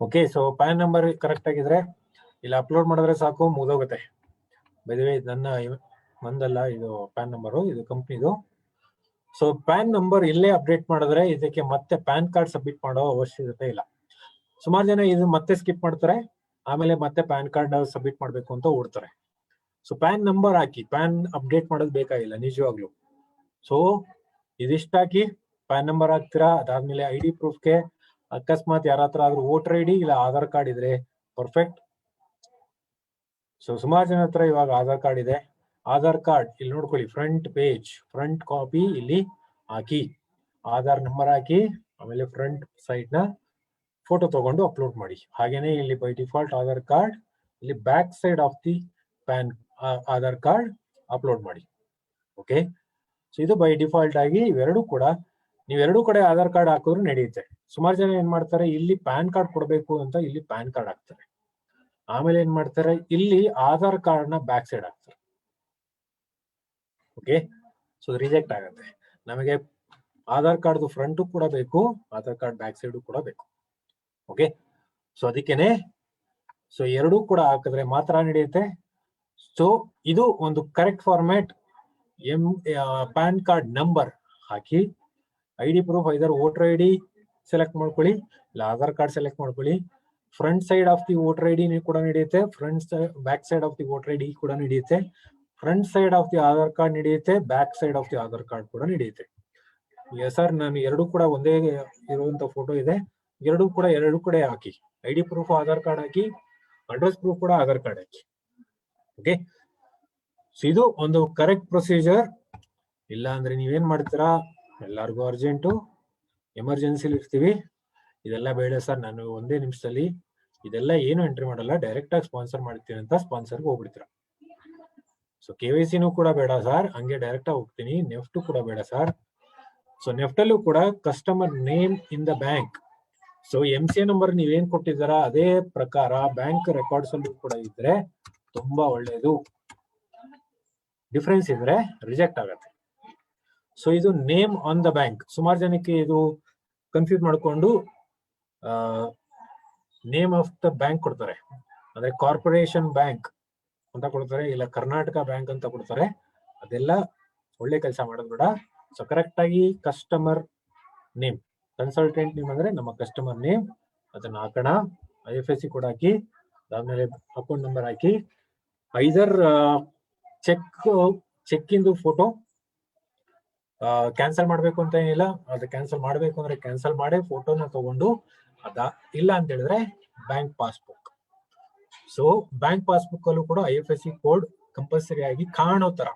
Okay, so PAN number correct ಆಗಿದ್ರೆ ಇಲ್ಲಿ ಅಪ್ಲೋಡ್ ಮಾಡಿದ್ರೆ ಸಾಕು, ಮುಗಿದೋಗುತ್ತೆ. ಬೈ ದಿ ವೇ ನನ್ನ ನಂದಲ್ಲ ಇದು ಪ್ಯಾನ್ ನಂಬರು, ಇದು ಕಂಪ್ನಿದು. ಸೊ ಪ್ಯಾನ್ ನಂಬರ್ ಇಲ್ಲೇ ಅಪ್ಡೇಟ್ ಮಾಡಿದ್ರೆ ಇದಕ್ಕೆ ಮತ್ತೆ ಪ್ಯಾನ್ ಕಾರ್ಡ್ ಸಬ್ಮಿಟ್ ಮಾಡೋ ಅವಶ್ಯಕತೆ ಇಲ್ಲ. ಸುಮಾರು ಜನ ಇದು ಮತ್ತೆ ಸ್ಕಿಪ್ ಮಾಡ್ತಾರೆ, ಆಮೇಲೆ ಮತ್ತೆ ಪ್ಯಾನ್ ಕಾರ್ಡ್ ಸಬ್ಮಿಟ್ ಮಾಡ್ಬೇಕು ಅಂತ ಓಡ್ತಾರೆ. ಸೊ ಪ್ಯಾನ್ ನಂಬರ್ ಹಾಕಿ, ಪ್ಯಾನ್ ಅಪ್ಡೇಟ್ ಮಾಡೋದು ಬೇಕಾಗಿಲ್ಲ ನಿಜವಾಗ್ಲು. ಸೊ ಇದಿಷ್ಟ ಹಾಕಿ ಪ್ಯಾನ್ ನಂಬರ್ ಹಾಕ್ತೀರಾ. ಅದಾದ್ಮೇಲೆ ID ಪ್ರೂಫ್ಗೆ ಅಕಸ್ಮಾತ್ ಯಾರ ಹತ್ರ ಆದ್ರೂ ವೋಟರ್ ID ಇಲ್ಲ ಆಧಾರ್ ಕಾರ್ಡ್ ಇದ್ರೆ ಪರ್ಫೆಕ್ಟ್. ಸೊ ಸುಮಾರು ಜನ ಹತ್ರ ಇವಾಗ ಆಧಾರ್ ಕಾರ್ಡ್ ಇದೆ. ಆಧಾರ್ ಕಾರ್ಡ್ ಇಲ್ಲಿ ನೋಡ್ಕೊಳ್ಳಿ, ಫ್ರಂಟ್ ಪೇಜ್, ಫ್ರಂಟ್ ಕಾಪಿ ಇಲ್ಲಿ ಹಾಕಿ, ಆಧಾರ್ ನಂಬರ್ ಹಾಕಿ, ಆಮೇಲೆ ಫ್ರಂಟ್ ಸೈಡ್ ನ ಫೋಟೋ ತಗೊಂಡು ಅಪ್ಲೋಡ್ ಮಾಡಿ. ಹಾಗೇನೆ ಇಲ್ಲಿ ಬೈ ಡಿಫಾಲ್ಟ್ ಆಧಾರ್ ಕಾರ್ಡ್, ಇಲ್ಲಿ back side of the PAN Aadhaar card upload ಮಾಡಿ. ಓಕೆ, ಸೊ ಇದು ಬೈ ಡಿಫಾಲ್ಟ್ ಆಗಿ ನೀವೆರಡೂ ಕಡೆ ಆಧಾರ್ ಕಾರ್ಡ್ ಹಾಕಿದ್ರು ನಡೆಯುತ್ತೆ. ಸುಮಾರು ಜನ ಏನ್ ಮಾಡ್ತಾರೆ, ಇಲ್ಲಿ ಪ್ಯಾನ್ ಕಾರ್ಡ್ ಕೊಡ್ಬೇಕು ಅಂತ ಇಲ್ಲಿ ಪ್ಯಾನ್ ಕಾರ್ಡ್ ಹಾಕ್ತಾರೆ, ಆಮೇಲೆ ಏನ್ ಮಾಡ್ತಾರೆ ಇಲ್ಲಿ ಆಧಾರ್ ಕಾರ್ಡ್ ನ ಬ್ಯಾಕ್ ಸೈಡ್ ಹಾಕ್ತಾರೆ. ಓಕೆ, ಸೊ ರಿಜೆಕ್ಟ್ ಆಗುತ್ತೆ. ನಮಗೆ ಆಧಾರ್ ಕಾರ್ಡ್ ಫ್ರಂಟ್ ಕೂಡ ಬೇಕು, ಆಧಾರ್ ಕಾರ್ಡ್ ಬ್ಯಾಕ್ ಸೈಡ್ ಕೂಡ ಬೇಕು. ಓಕೆ, ಸೊ ಅದಕ್ಕೇನೆ ಸೊ ಎರಡೂ ಕೂಡ ಹಾಕಿದ್ರೆ ಮಾತ್ರ ನಡೆಯುತ್ತೆ. ಸೊ ಇದು ಒಂದು correct format. PAN card number ಹಾಕಿ, ID proof either voter ID select ಮಾಡ್ಕೊಳ್ಳಿ, ಇಲ್ಲ ಆಧಾರ್ ಕಾರ್ಡ್ ಸೆಲೆಕ್ಟ್ ಮಾಡ್ಕೊಳ್ಳಿ. Front side of the voter ID ಕೂಡ ನಡೆಯುತ್ತೆ, back side of the voter ID ಕೂಡ ನಡೆಯುತ್ತೆ, front side of the Aadhaar card ನಡೆಯುತ್ತೆ, back side of the Aadhaar card ಕೂಡ ನಡೆಯುತ್ತೆ. ಸರ್ ನಾನು ಎರಡು ಕೂಡ ಒಂದೇ ಇರುವಂತ ಫೋಟೋ ಇದೆ, ಎರಡು ಕಡೆ ಹಾಕಿ. ID ಪ್ರೂಫ್ ಆಧಾರ್ ಕಾರ್ಡ್ ಹಾಕಿ, ಅಡ್ರೆಸ್ ಪ್ರೂಫ್ ಕೂಡ ಆಧಾರ್ ಕಾರ್ಡ್ ಹಾಕಿ. ಓಕೆ, ಸೊ ಇದು ಒಂದು ಕರೆಕ್ಟ್ ಪ್ರೊಸೀಜರ್. ಇಲ್ಲ ಅಂದ್ರೆ ನೀವೇನ್ ಮಾಡ್ತೀರಾ, ಎಲ್ಲಾರ್ಗು ಅರ್ಜೆಂಟು, ಎಮರ್ಜೆನ್ಸಿಲಿ ಇರ್ತೀವಿ, ಇದೆಲ್ಲ ಬೇಡ ಸರ್ ನಾನು ಒಂದೇ ನಿಮಿಷದಲ್ಲಿ ಇದೆಲ್ಲ ಏನು ಎಂಟ್ರಿ ಮಾಡಲ್ಲ, ಡೈರೆಕ್ಟ್ ಆಗಿ ಸ್ಪಾನ್ಸರ್ ಮಾಡ್ತೀನಿ ಅಂತ ಸ್ಪಾನ್ಸರ್ಗೆ ಹೋಗ್ಬಿಡ್ತೀರಾ. ಸೊ KYC ಕೂಡ ಬೇಡ ಸರ್, ಹಂಗೆ ಡೈರೆಕ್ಟ್ ಆಗಿ ಹೋಗ್ತೀನಿ. ನೆಫ್ಟ್ ಕೂಡ ಬೇಡ ಸರ್. ಸೊ ನೆಫ್ಟ್ ಅಲ್ಲೂ ಕೂಡ customer name in the bank. So MCA number ನೀವೇನ್ ಕೊಟ್ಟಿದ್ದಾರಾ ಅದೇ ಪ್ರಕಾರ ಬ್ಯಾಂಕ್ ರೆಕಾರ್ಡ್ಸ್ ಅಲ್ಲೂ ಕೂಡ ಇದ್ರೆ ತುಂಬಾ ಒಳ್ಳೇದು. ಡಿಫ್ರೆನ್ಸ್ ಇದ್ರೆ ರಿಜೆಕ್ಟ್ ಆಗತ್ತೆ. ಸೊ ಇದು ನೇಮ್ ಆನ್ ದ ಬ್ಯಾಂಕ್. ಸುಮಾರು ಜನಕ್ಕೆ ಇದು ಕನ್ಫ್ಯೂಸ್ ಮಾಡ್ಕೊಂಡು ನೇಮ್ ಆಫ್ ದ ಬ್ಯಾಂಕ್ ಕೊಡ್ತಾರೆ, ಅಂದ್ರೆ ಕಾರ್ಪೊರೇಷನ್ ಬ್ಯಾಂಕ್ ಅಂತ ಕೊಡ್ತಾರೆ, ಇಲ್ಲ ಕರ್ನಾಟಕ ಬ್ಯಾಂಕ್ ಅಂತ ಕೊಡ್ತಾರೆ. ಅದೆಲ್ಲ ಒಳ್ಳೆ ಕೆಲಸ ಮಾಡೋದು ಬೇಡ. ಸೊ ಕರೆಕ್ಟ್ ಆಗಿ ಕಸ್ಟಮರ್ ನೇಮ್, ಕನ್ಸಲ್ಟೆಂಟ್ ನೇಮ್ ಅಂದ್ರೆ ನಮ್ಮ ಕಸ್ಟಮರ್ ನೇಮ್, ಅದನ್ನ ಹಾಕೋಣ. IFSC ಕೂಡ ಹಾಕಿ, ಅದಾದ್ಮೇಲೆ ಅಕೌಂಟ್ ನಂಬರ್ ಹಾಕಿ. ಐದರ್ ಚೆಕ್ ಇಂದು ಫೋಟೋ ಕ್ಯಾನ್ಸಲ್ ಮಾಡ್ಬೇಕು ಅಂತ ಏನಿಲ್ಲ, ಅದು ಕ್ಯಾನ್ಸಲ್ ಮಾಡ್ಬೇಕು ಅಂದ್ರೆ ಕ್ಯಾನ್ಸಲ್ ಮಾಡಿ ಫೋಟೋನ ತಗೊಂಡು ಇಲ್ಲ ಅಂತ ಹೇಳಿದ್ರೆ bank passbook. So bank passbook ಅಲ್ಲೂ ಕೂಡ IFSC ಕೋಡ್ ಕಂಪಲ್ಸರಿ ಆಗಿ ಕಾಣೋ ತರ.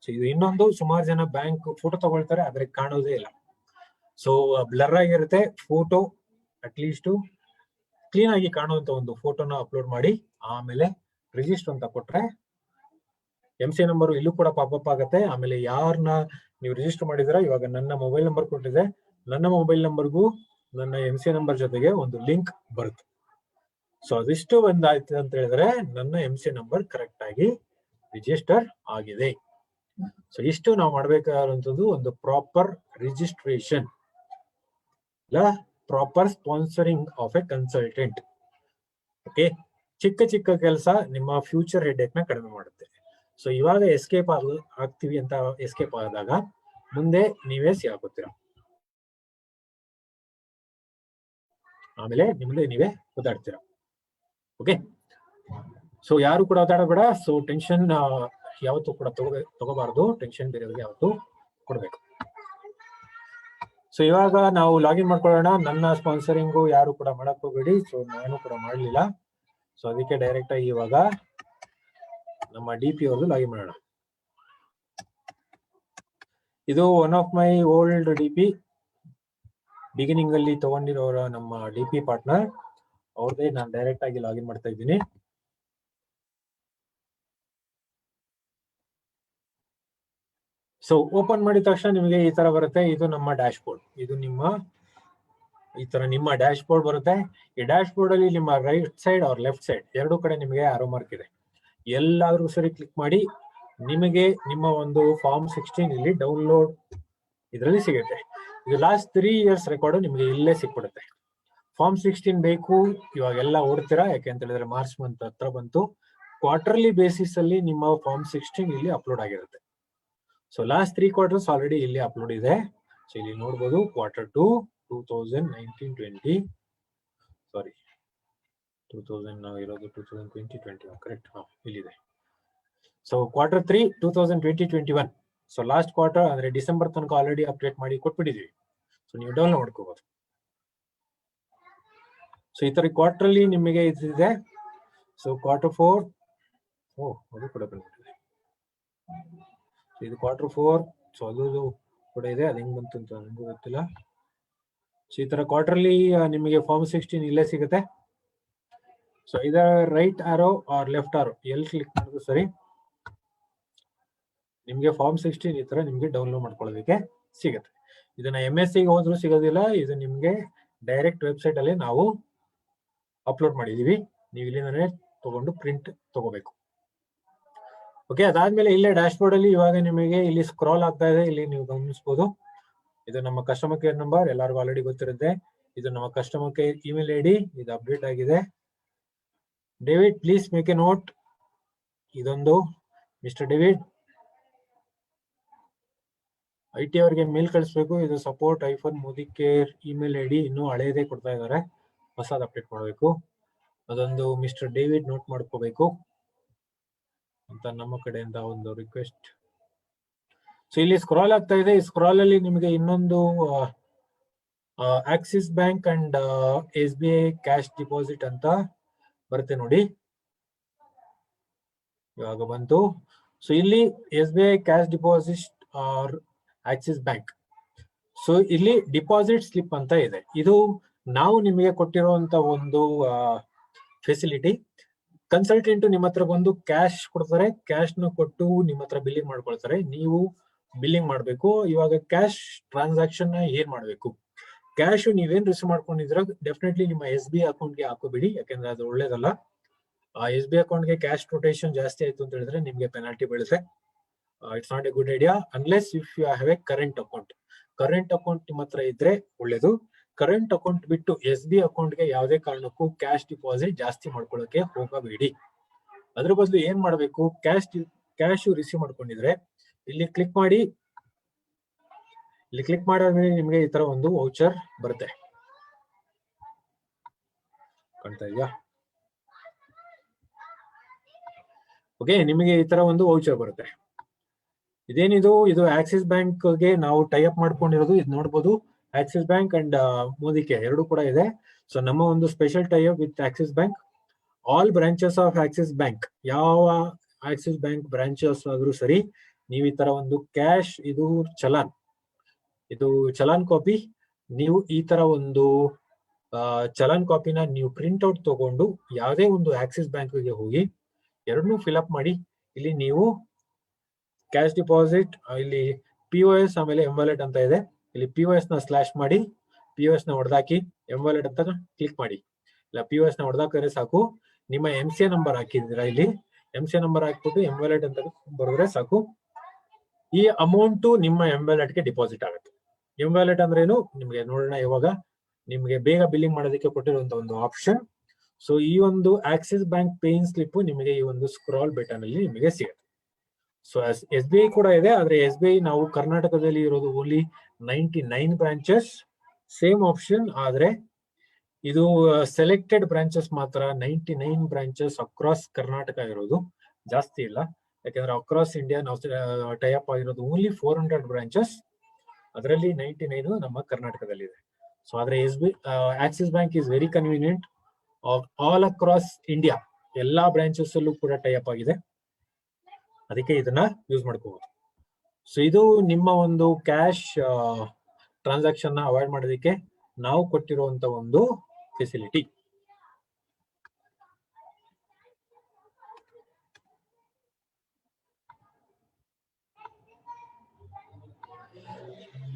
ಸೊ ಇದು ಇನ್ನೊಂದು, ಸುಮಾರು ಜನ ಬ್ಯಾಂಕ್ ಫೋಟೋ ತಗೊಳ್ತಾರೆ ಆದ್ರೆ ಕಾಣೋದೇ ಇಲ್ಲ. ಸೊ ಬ್ಲರ್ ಆಗಿರುತ್ತೆ ಫೋಟೋ, ಅಟ್ಲೀಸ್ಟ್ ಕ್ಲೀನ್ ಆಗಿ ಕಾಣುವಂತ ಒಂದು ಫೋಟೋನ ಅಪ್ಲೋಡ್ ಮಾಡಿ ಆಮೇಲೆ ರಿಜಿಸ್ಟರ್ ಅಂತ ಕೊಟ್ರೆ MCA ನಂಬರ್ ಇಲ್ಲೂ ಕೂಡ ಪಾಪಪ್ ಆಗುತ್ತೆ. ಆಮೇಲೆ ಯಾರನ್ನ ನೀವು ರಿಜಿಸ್ಟರ್ ಮಾಡಿದಿರಾ, ಇವಾಗ ನನ್ನ ಮೊಬೈಲ್ ನಂಬರ್ ಕೊಟ್ಟಿದೆ, ನನ್ನ ಮೊಬೈಲ್ ನಂಬರ್ಗೂ ನನ್ನ MCA ನಂಬರ್ ಜೊತೆಗೆ ಒಂದು ಲಿಂಕ್ ಬರುತ್ತೆ. ಸೊ ಅದಿಷ್ಟು ಒಂದಾಯ್ತು ಅಂತ ಹೇಳಿದ್ರೆ ನನ್ನ MCA ನಂಬರ್ ಕರೆಕ್ಟ್ ಆಗಿ ರಿಜಿಸ್ಟರ್ ಆಗಿದೆ. ಸೊ ಇಷ್ಟು ನಾವು ಮಾಡ್ಬೇಕಾದಂಥದ್ದು ಒಂದು ಪ್ರಾಪರ್ ರಿಜಿಸ್ಟ್ರೇಷನ್, ಇಲ್ಲ proper sponsoring of A consultant. Okay, ಚಿಕ್ಕ ಕೆಲಸ ನಿಮ್ಮ ಫ್ಯೂಚರ್ ಹೆಡ್ಏಕ್ ನ ಕಡಿಮೆ ಮಾಡುತ್ತೆ. ಸೊ ಇವಾಗ ಎಸ್ಕೇಪ್ ಆಗ್ತೀವಿ ಅಂತ ಎಸ್ಕೇಪ್ ಆದಾಗ ಮುಂದೆ ನೀವೇ ಸಿಗಾಕೋತೀರಾ, ಆಮೇಲೆ ನಿಮ್ದೆ ನೀವೇ ಒದ್ದಾಡ್ತೀರಾ. ಓಕೆ, ಸೊ ಯಾರು ಕೂಡ ಒದ್ದಾಡಬೇಡ. ಸೊ ಟೆನ್ಷನ್ ಯಾವತ್ತೂ ಕೂಡ ತಗೋಬಾರ್ದು, ಟೆನ್ಷನ್ ಬೇರೆಯವ್ರಿಗೆ ಯಾವತ್ತೂ ಕೊಡ್ಬೇಕು. ಸೊ ಇವಾಗ ನಾವು ಲಾಗಿನ್ ಮಾಡ್ಕೊಳ್ಳೋಣ. ನನ್ನ ಸ್ಪಾನ್ಸರಿಂಗು ಯಾರು ಕೂಡ ಮಾಡಕ್ ಹೋಗ್ಬೇಡಿ. ಸೊ ನಾನು ಕೂಡ ಮಾಡ್ಲಿಲ್ಲ, ಸೊ ಅದಕ್ಕೆ ಡೈರೆಕ್ಟ್ ಆಗಿ ಇವಾಗ ನಮ್ಮ DP ಅವ್ರದ್ದು ಲಾಗಿನ್ ಮಾಡೋಣ. ಇದು one of my old DP, beginning ಅಲ್ಲಿ ತಗೊಂಡಿರೋರ ನಮ್ಮ DP ಪಾರ್ಟ್ನರ್ ಅವ್ರದೇ. ನಾನು ಡೈರೆಕ್ಟ್ ಆಗಿ ಲಾಗಿನ್ ಮಾಡ್ತಾ ಇದ್ದೀನಿ. ಸೊ ಓಪನ್ ಮಾಡಿದ ತಕ್ಷಣ ನಿಮಗೆ ಈ ತರ ಬರುತ್ತೆ. ಇದು ನಮ್ಮ ಡ್ಯಾಶ್ ಬೋರ್ಡ್. ಇದು ಈ ತರ ನಿಮ್ಮ ಡ್ಯಾಶ್ ಬೋರ್ಡ್ ಬರುತ್ತೆ. ಈ ಡ್ಯಾಶ್ ಬೋರ್ಡ್ ಅಲ್ಲಿ ನಿಮ್ಮ right side or left side ಎರಡೂ ಕಡೆ ನಿಮಗೆ ಆರೋ ಮಾರ್ಕ್ ಇದೆ. ಎಲ್ಲಾದ್ರೂ ಸರಿ ಕ್ಲಿಕ್ ಮಾಡಿ ನಿಮಗೆ ನಿಮ್ಮ ಒಂದು ಫಾರ್ಮ್ 16 ಇಲ್ಲಿ ಡೌನ್ಲೋಡ್ ಇದರಲ್ಲಿ ಸಿಗುತ್ತೆ. ಇದು ಲಾಸ್ಟ್ 3 years ರೆಕಾರ್ಡ್ ನಿಮಗೆ ಇಲ್ಲೇ ಸಿಕ್ಬಿಡುತ್ತೆ. ಫಾರ್ಮ್ 16 ಬೇಕು ಇವಾಗೆಲ್ಲ ಓಡ್ತೀರಾ, ಯಾಕೆ ಅಂತ ಹೇಳಿದ್ರೆ ಮಾರ್ಚ್ ಮಂತ್ ಹತ್ರ ಬಂತು. ಕ್ವಾರ್ಟರ್ಲಿ ಬೇಸಿಸ್ ಅಲ್ಲಿ ನಿಮ್ಮ ಫಾರ್ಮ್ 16 ಇಲ್ಲಿ ಅಪ್ಲೋಡ್ ಆಗಿರುತ್ತೆ. ಸೊ ಲಾಸ್ಟ್ 3 quarters ಆಲ್ರೆಡಿ ಇಲ್ಲಿ ಅಪ್ಲೋಡ್ ಇದೆ. ಸೊ ಇಲ್ಲಿ ನೋಡ್ಬೋದು Q2 2019-20, ಸಾರಿ 2000 ಇರೋದು 2020-21 ಕರೆಕ್ಟ್, ಇಲ್ಲಿದೆ. So Q3 2020-21. So last quarter ಅಂದ್ರೆ ಡಿಸೆಂಬರ್ ತನಕ ಆಲ್ರೆಡಿ ಅಪ್ಡೇಟ್ ಮಾಡಿ ಕೊಟ್ಬಿಟ್ಟಿದೀವಿ. ಸೊ ನೀವು ಡೌನ್ಲೋಡ್ ಮಾಡ್ಕೋಬಹುದು. ಸೊ ಈ ತರ ಕ್ವಾರ್ಟರ್ಲಿ ನಿಮಗೆ ಇದಿದೆ. ಸೊ Q4 ಅದು ಕೂಡ ಬಂದ್ಬಿಟ್ಟಿದೆ. ಇದು Q4. ಸೊ ಅದು ಕೂಡ ಇದೆ, ಅದು ಹೆಂಗ್ ಬಂತು ಅಂತ ನನಗೂ ಗೊತ್ತಿಲ್ಲ. ಸೊ ಈ ತರ ಕ್ವಾರ್ಟರ್ಲಿ ನಿಮಗೆ ಫಾರ್ಮ್ 16 ಇಲ್ಲೇ ಸಿಗುತ್ತೆ. ಸೊ ಇದರ right arrow or left arrow ಎಲ್ಲಿ ಕ್ಲಿಕ್ ಮಾಡಿದ್ರು ಸರಿ ನಿಮ್ಗೆ ಫಾರ್ಮ್ 16 ಈ ತರ ನಿಮ್ಗೆ ಡೌನ್ಲೋಡ್ ಮಾಡ್ಕೊಳ್ಳೋದಕ್ಕೆ ಸಿಗುತ್ತೆ. ಇದನ್ನ MSc ಗೆ ಹೋದ್ರೂ ಸಿಗೋದಿಲ್ಲ, ಇದು ನಿಮ್ಗೆ ಡೈರೆಕ್ಟ್ ವೆಬ್ಸೈಟ್ ಅಲ್ಲಿ ನಾವು ಅಪ್ಲೋಡ್ ಮಾಡಿದೀವಿ. ನೀವು ಇಲ್ಲಿಂದನೇ ತಗೊಂಡು ಪ್ರಿಂಟ್ ತಗೋಬೇಕು. ಓಕೆ, ಅದಾದ್ಮೇಲೆ ಇಲ್ಲೇ ಡ್ಯಾಶ್ ಬೋರ್ಡ್ ಅಲ್ಲಿ ಇವಾಗ ನಿಮಗೆ ಇಲ್ಲಿ ಸ್ಕ್ರಾಲ್ ಆಗ್ತಾ ಇದೆ, ಇಲ್ಲಿ ನೀವು ಗಮನಿಸಬಹುದು. ಇದು ನಮ್ಮ ಕಸ್ಟಮರ್ ಕೇರ್ ನಂಬರ್, ಎಲ್ಲರಿಗೂ ಆಲ್ರೆಡಿ ಗೊತ್ತಿರುತ್ತೆ. ಇದು ನಮ್ಮ ಕಸ್ಟಮರ್ ಕೇರ್ ಇಮೇಲ್ ID, ಇದು ಅಪ್ಡೇಟ್ ಆಗಿದೆ. David please make A note. ಇದೊಂದು ಮಿಸ್ಟರ್ ಡೇವಿಡ್, IT ಅವರಿಗೆ ಮೇಲ್ ಕಳಿಸ್ಬೇಕು. ಇದು support iPhone Modi care email ID ಇನ್ನೂ ಹಳೇದೇ ಕೊಡ್ತಾ ಇದ್ದಾರೆ, ಹೊಸದು ಅಪ್ಡೇಟ್ ಮಾಡಬೇಕು. ಅದೊಂದು ಮಿಸ್ಟರ್ ಡೇವಿಡ್ ನೋಟ್ ಮಾಡ್ಕೋಬೇಕು ಅಂತ ನಮ್ಮ ಕಡೆಯಿಂದ ಒಂದು ರಿಕ್ವೆಸ್ಟ್. ಸೊ ಇಲ್ಲಿ ಸ್ಕ್ರಾಲ್ ಆಗ್ತಾ ಇದೆ. ಈ ಸ್ಕ್ರಾಲ್ ಅಲ್ಲಿ ನಿಮಗೆ ಇನ್ನೊಂದು Axis Bank and SBI cash deposit ಅಂತ ಬರುತ್ತೆ ನೋಡಿ, ಇವಾಗ ಬಂತು. ಸೊ ಇಲ್ಲಿ SBI cash deposit or Axis Bank. So ಇಲ್ಲಿ ಡಿಪಾಸಿಟ್ ಸ್ಲಿಪ್ ಅಂತ ಇದೆ. ಇದು ನಾವು ನಿಮಗೆ ಕೊಟ್ಟಿರುವಂತ ಒಂದು ಫೆಸಿಲಿಟಿ. ಕನ್ಸಲ್ಟೆಂಟ್ ನಿಮ್ಮ ಹತ್ರ ಬಂದು ಕ್ಯಾಶ್ ಕೊಡ್ತಾರೆ, ಕ್ಯಾಶ್ ನ ಕೊಟ್ಟು ನಿಮ್ಮ ಹತ್ರ ಬಿಲ್ಲಿಂಗ್ ಮಾಡ್ಕೊಳ್ತಾರೆ, ನೀವು ಬಿಲ್ಲಿಂಗ್ ಮಾಡ್ಬೇಕು. ಇವಾಗ ಕ್ಯಾಶ್ ಟ್ರಾನ್ಸಾಕ್ಷನ್ ನ ಏನ್ ಮಾಡ್ಬೇಕು? ಕ್ಯಾಶ್ ನೀವೇನ್ ರಿಸೀವ್ ಮಾಡ್ಕೊಂಡಿದ್ರ ಡೆಫಿನೆಟ್ಲಿ ನಿಮ್ಮ SBI ಅಕೌಂಟ್ಗೆ ಹಾಕೋಬಿಡಿ, ಯಾಕಂದ್ರೆ ಅದು ಒಳ್ಳೇದಲ್ಲ. SBI ಅಕೌಂಟ್ಗೆ ಕ್ಯಾಶ್ ರೊಟೇಷನ್ ಜಾಸ್ತಿ ಆಯ್ತು ಅಂತ ಹೇಳಿದ್ರೆ ನಿಮ್ಗೆ ಪೆನಾಲ್ಟಿ ಬೀಳುತ್ತೆ. It's not a good idea unless if you have a current account. Current account ನಿಮ್ಮ ಹತ್ರ ಇದ್ರೆ ಒಳ್ಳೇದು. ಕರೆಂಟ್ ಅಕೌಂಟ್ ಬಿಟ್ಟು SBI ಅಕೌಂಟ್ಗೆ ಯಾವುದೇ ಕಾರಣಕ್ಕೂ ಕ್ಯಾಶ್ ಡಿಪಾಸಿಟ್ ಜಾಸ್ತಿ ಮಾಡ್ಕೊಳ್ಳೋಕೆ ಹೋಗಬೇಡಿ. ಅದ್ರ ಬದಲು ಏನ್ ಮಾಡ್ಬೇಕು, ಕ್ಯಾಶ್ ರಿಸೀವ್ ಮಾಡ್ಕೊಂಡಿದ್ರೆ ಇಲ್ಲಿ ಕ್ಲಿಕ್ ಮಾಡಿ. ಇಲ್ಲಿ ಕ್ಲಿಕ್ ಮಾಡಾದ್ಮೇಲೆ ನಿಮ್ಗೆ ಈ ತರ ಒಂದು ವೌಚರ್ ಬರುತ್ತೆ, ಕಾಣ್ತಾ ಇದೆಯಾ? ಓಕೆ, ನಿಮಗೆ ಈ ತರ ಒಂದು ವೌಚರ್ ಬರುತ್ತೆ. ಇದೇನಿದು? ಇದು ಆಕ್ಸಿಸ್ ಬ್ಯಾಂಕ್ ಗೆ ನಾವು ಟೈ ಅಪ್ ಮಾಡ್ಕೊಂಡಿರೋದು. ಇದು ನೋಡಬಹುದು, Axis Bank and Modi care ಎರಡು ಕೂಡ ಇದೆ. ಸೊ ನಮ್ಮ ಒಂದು special tie up with Axis bank. All branches of Axis bank, ಯಾವ ಆಕ್ಸಿಸ್ ಬ್ಯಾಂಕ್ ಬ್ರಾಂಚಸ್ ಆದ್ರೂ ಸರಿ, ನೀವು ಈ ತರ ಒಂದು ಕ್ಯಾಶ್, ಇದು ಚಲಾನ್ ಕಾಪಿ, ನೀವು ಈ ತರ ಒಂದು ಚಲಾನ್ ಕಾಪಿನ ನೀವು ಪ್ರಿಂಟ್ ಔಟ್ ತಗೊಂಡು ಯಾವುದೇ ಒಂದು ಆಕ್ಸಿಸ್ ಬ್ಯಾಂಕ್ಗೆ ಹೋಗಿ ಎರಡನ್ನೂ ಫಿಲ್ ಅಪ್ ಮಾಡಿ. ಇಲ್ಲಿ ನೀವು ಕ್ಯಾಶ್ ಡಿಪಾಸಿಟ್, ಇಲ್ಲಿ POS ಆಮೇಲೆ ಎಂವಾಲೆಟ್ ಅಂತ ಇದೆ. ಇಲ್ಲಿ POS ನ ಸ್ಲಾಶ್ ಮಾಡಿ, POS ನ ಹೊಡೆದಾಕಿ, ಎಂವಾಲೆಟ್ ಅಂತ ಕ್ಲಿಕ್ ಮಾಡಿ. ಇಲ್ಲ POS ನ ಹೊಡೆದಾಕಿದ್ರೆ ಸಾಕು. ನಿಮ್ಮ MCA ನಂಬರ್ ಹಾಕಿದ್ದೀರಾ, ಇಲ್ಲಿ MCA ನಂಬರ್ ಹಾಕ್ಬಿಟ್ಟು ಎಂವಾಲೆಟ್ ಅಂತ ಬರೆದ್ರೆ ಸಾಕು. ಈ ಅಮೌಂಟ್ ನಿಮ್ಮ ಎಂವಾಲೆಟ್ಗೆ ಡಿಪಾಸಿಟ್ ಆಗುತ್ತೆ. ಎಂವಾಲೆಟ್ ಅಂದ್ರೆ ಏನು ನಿಮ್ಗೆ ನೋಡೋಣ ಇವಾಗ. ನಿಮ್ಗೆ ಬೇಗ ಬಿಲ್ಲಿಂಗ್ ಮಾಡೋದಕ್ಕೆ ಕೊಟ್ಟಿರುವಂತ ಒಂದು ಆಪ್ಷನ್. ಸೊ ಈ ಒಂದು ಆಕ್ಸಿಸ್ ಬ್ಯಾಂಕ್ ಪೇಯಿನ್ ಸ್ಲಿಪ್ ನಿಮಗೆ ಈ ಒಂದು ಸ್ಕ್ರಾಲ್ ಬಟನ್ ಅಲ್ಲಿ ನಿಮಗೆ ಸಿಗುತ್ತೆ. ಸೊ SBI ಕೂಡ ಇದೆ, ಆದ್ರೆ SBI ನಾವು ಕರ್ನಾಟಕದಲ್ಲಿ ಇರೋದು ಓನ್ಲಿ 99 ಬ್ರಾಂಚಸ್. ಸೇಮ್ ಆಪ್ಷನ್, ಆದ್ರೆ ಇದು ಸೆಲೆಕ್ಟೆಡ್ ಬ್ರಾಂಚಸ್ ಮಾತ್ರ. 99 ಬ್ರಾಂಚಸ್ ಅಕ್ರಾಸ್ ಕರ್ನಾಟಕ ಇರೋದು, ಜಾಸ್ತಿ ಇಲ್ಲ. ಯಾಕಂದ್ರೆ ಅಕ್ರಾಸ್ ಇಂಡಿಯಾ ನಾವು ಟೈ ಅಪ್ ಆಗಿರೋದು ಓನ್ಲಿ 400 ಬ್ರಾಂಚಸ್, ಅದರಲ್ಲಿ 99 ನಮ್ಮ ಕರ್ನಾಟಕದಲ್ಲಿದೆ. ಸೊ ಆದ್ರೆ Axis bank is very convenient all across India. ಎಲ್ಲಾ ಬ್ರಾಂಚಸ್ ಅಲ್ಲೂ ಕೂಡ ಟೈ ಅಪ್ ಆಗಿದೆ, ಅದಕ್ಕೆ ಇದನ್ನ ಯೂಸ್ ಮಾಡ್ಕೋಬಹುದು. ಸೊ ಇದು ನಿಮ್ಮ ಒಂದು ಕ್ಯಾಶ್ ಟ್ರಾನ್ಸಾಕ್ಷನ್ ನ ಅವಾಯ್ಡ್ ಮಾಡೋದಕ್ಕೆ ನಾವು ಕೊಟ್ಟಿರುವಂತ ಒಂದು ಫೆಸಿಲಿಟಿ.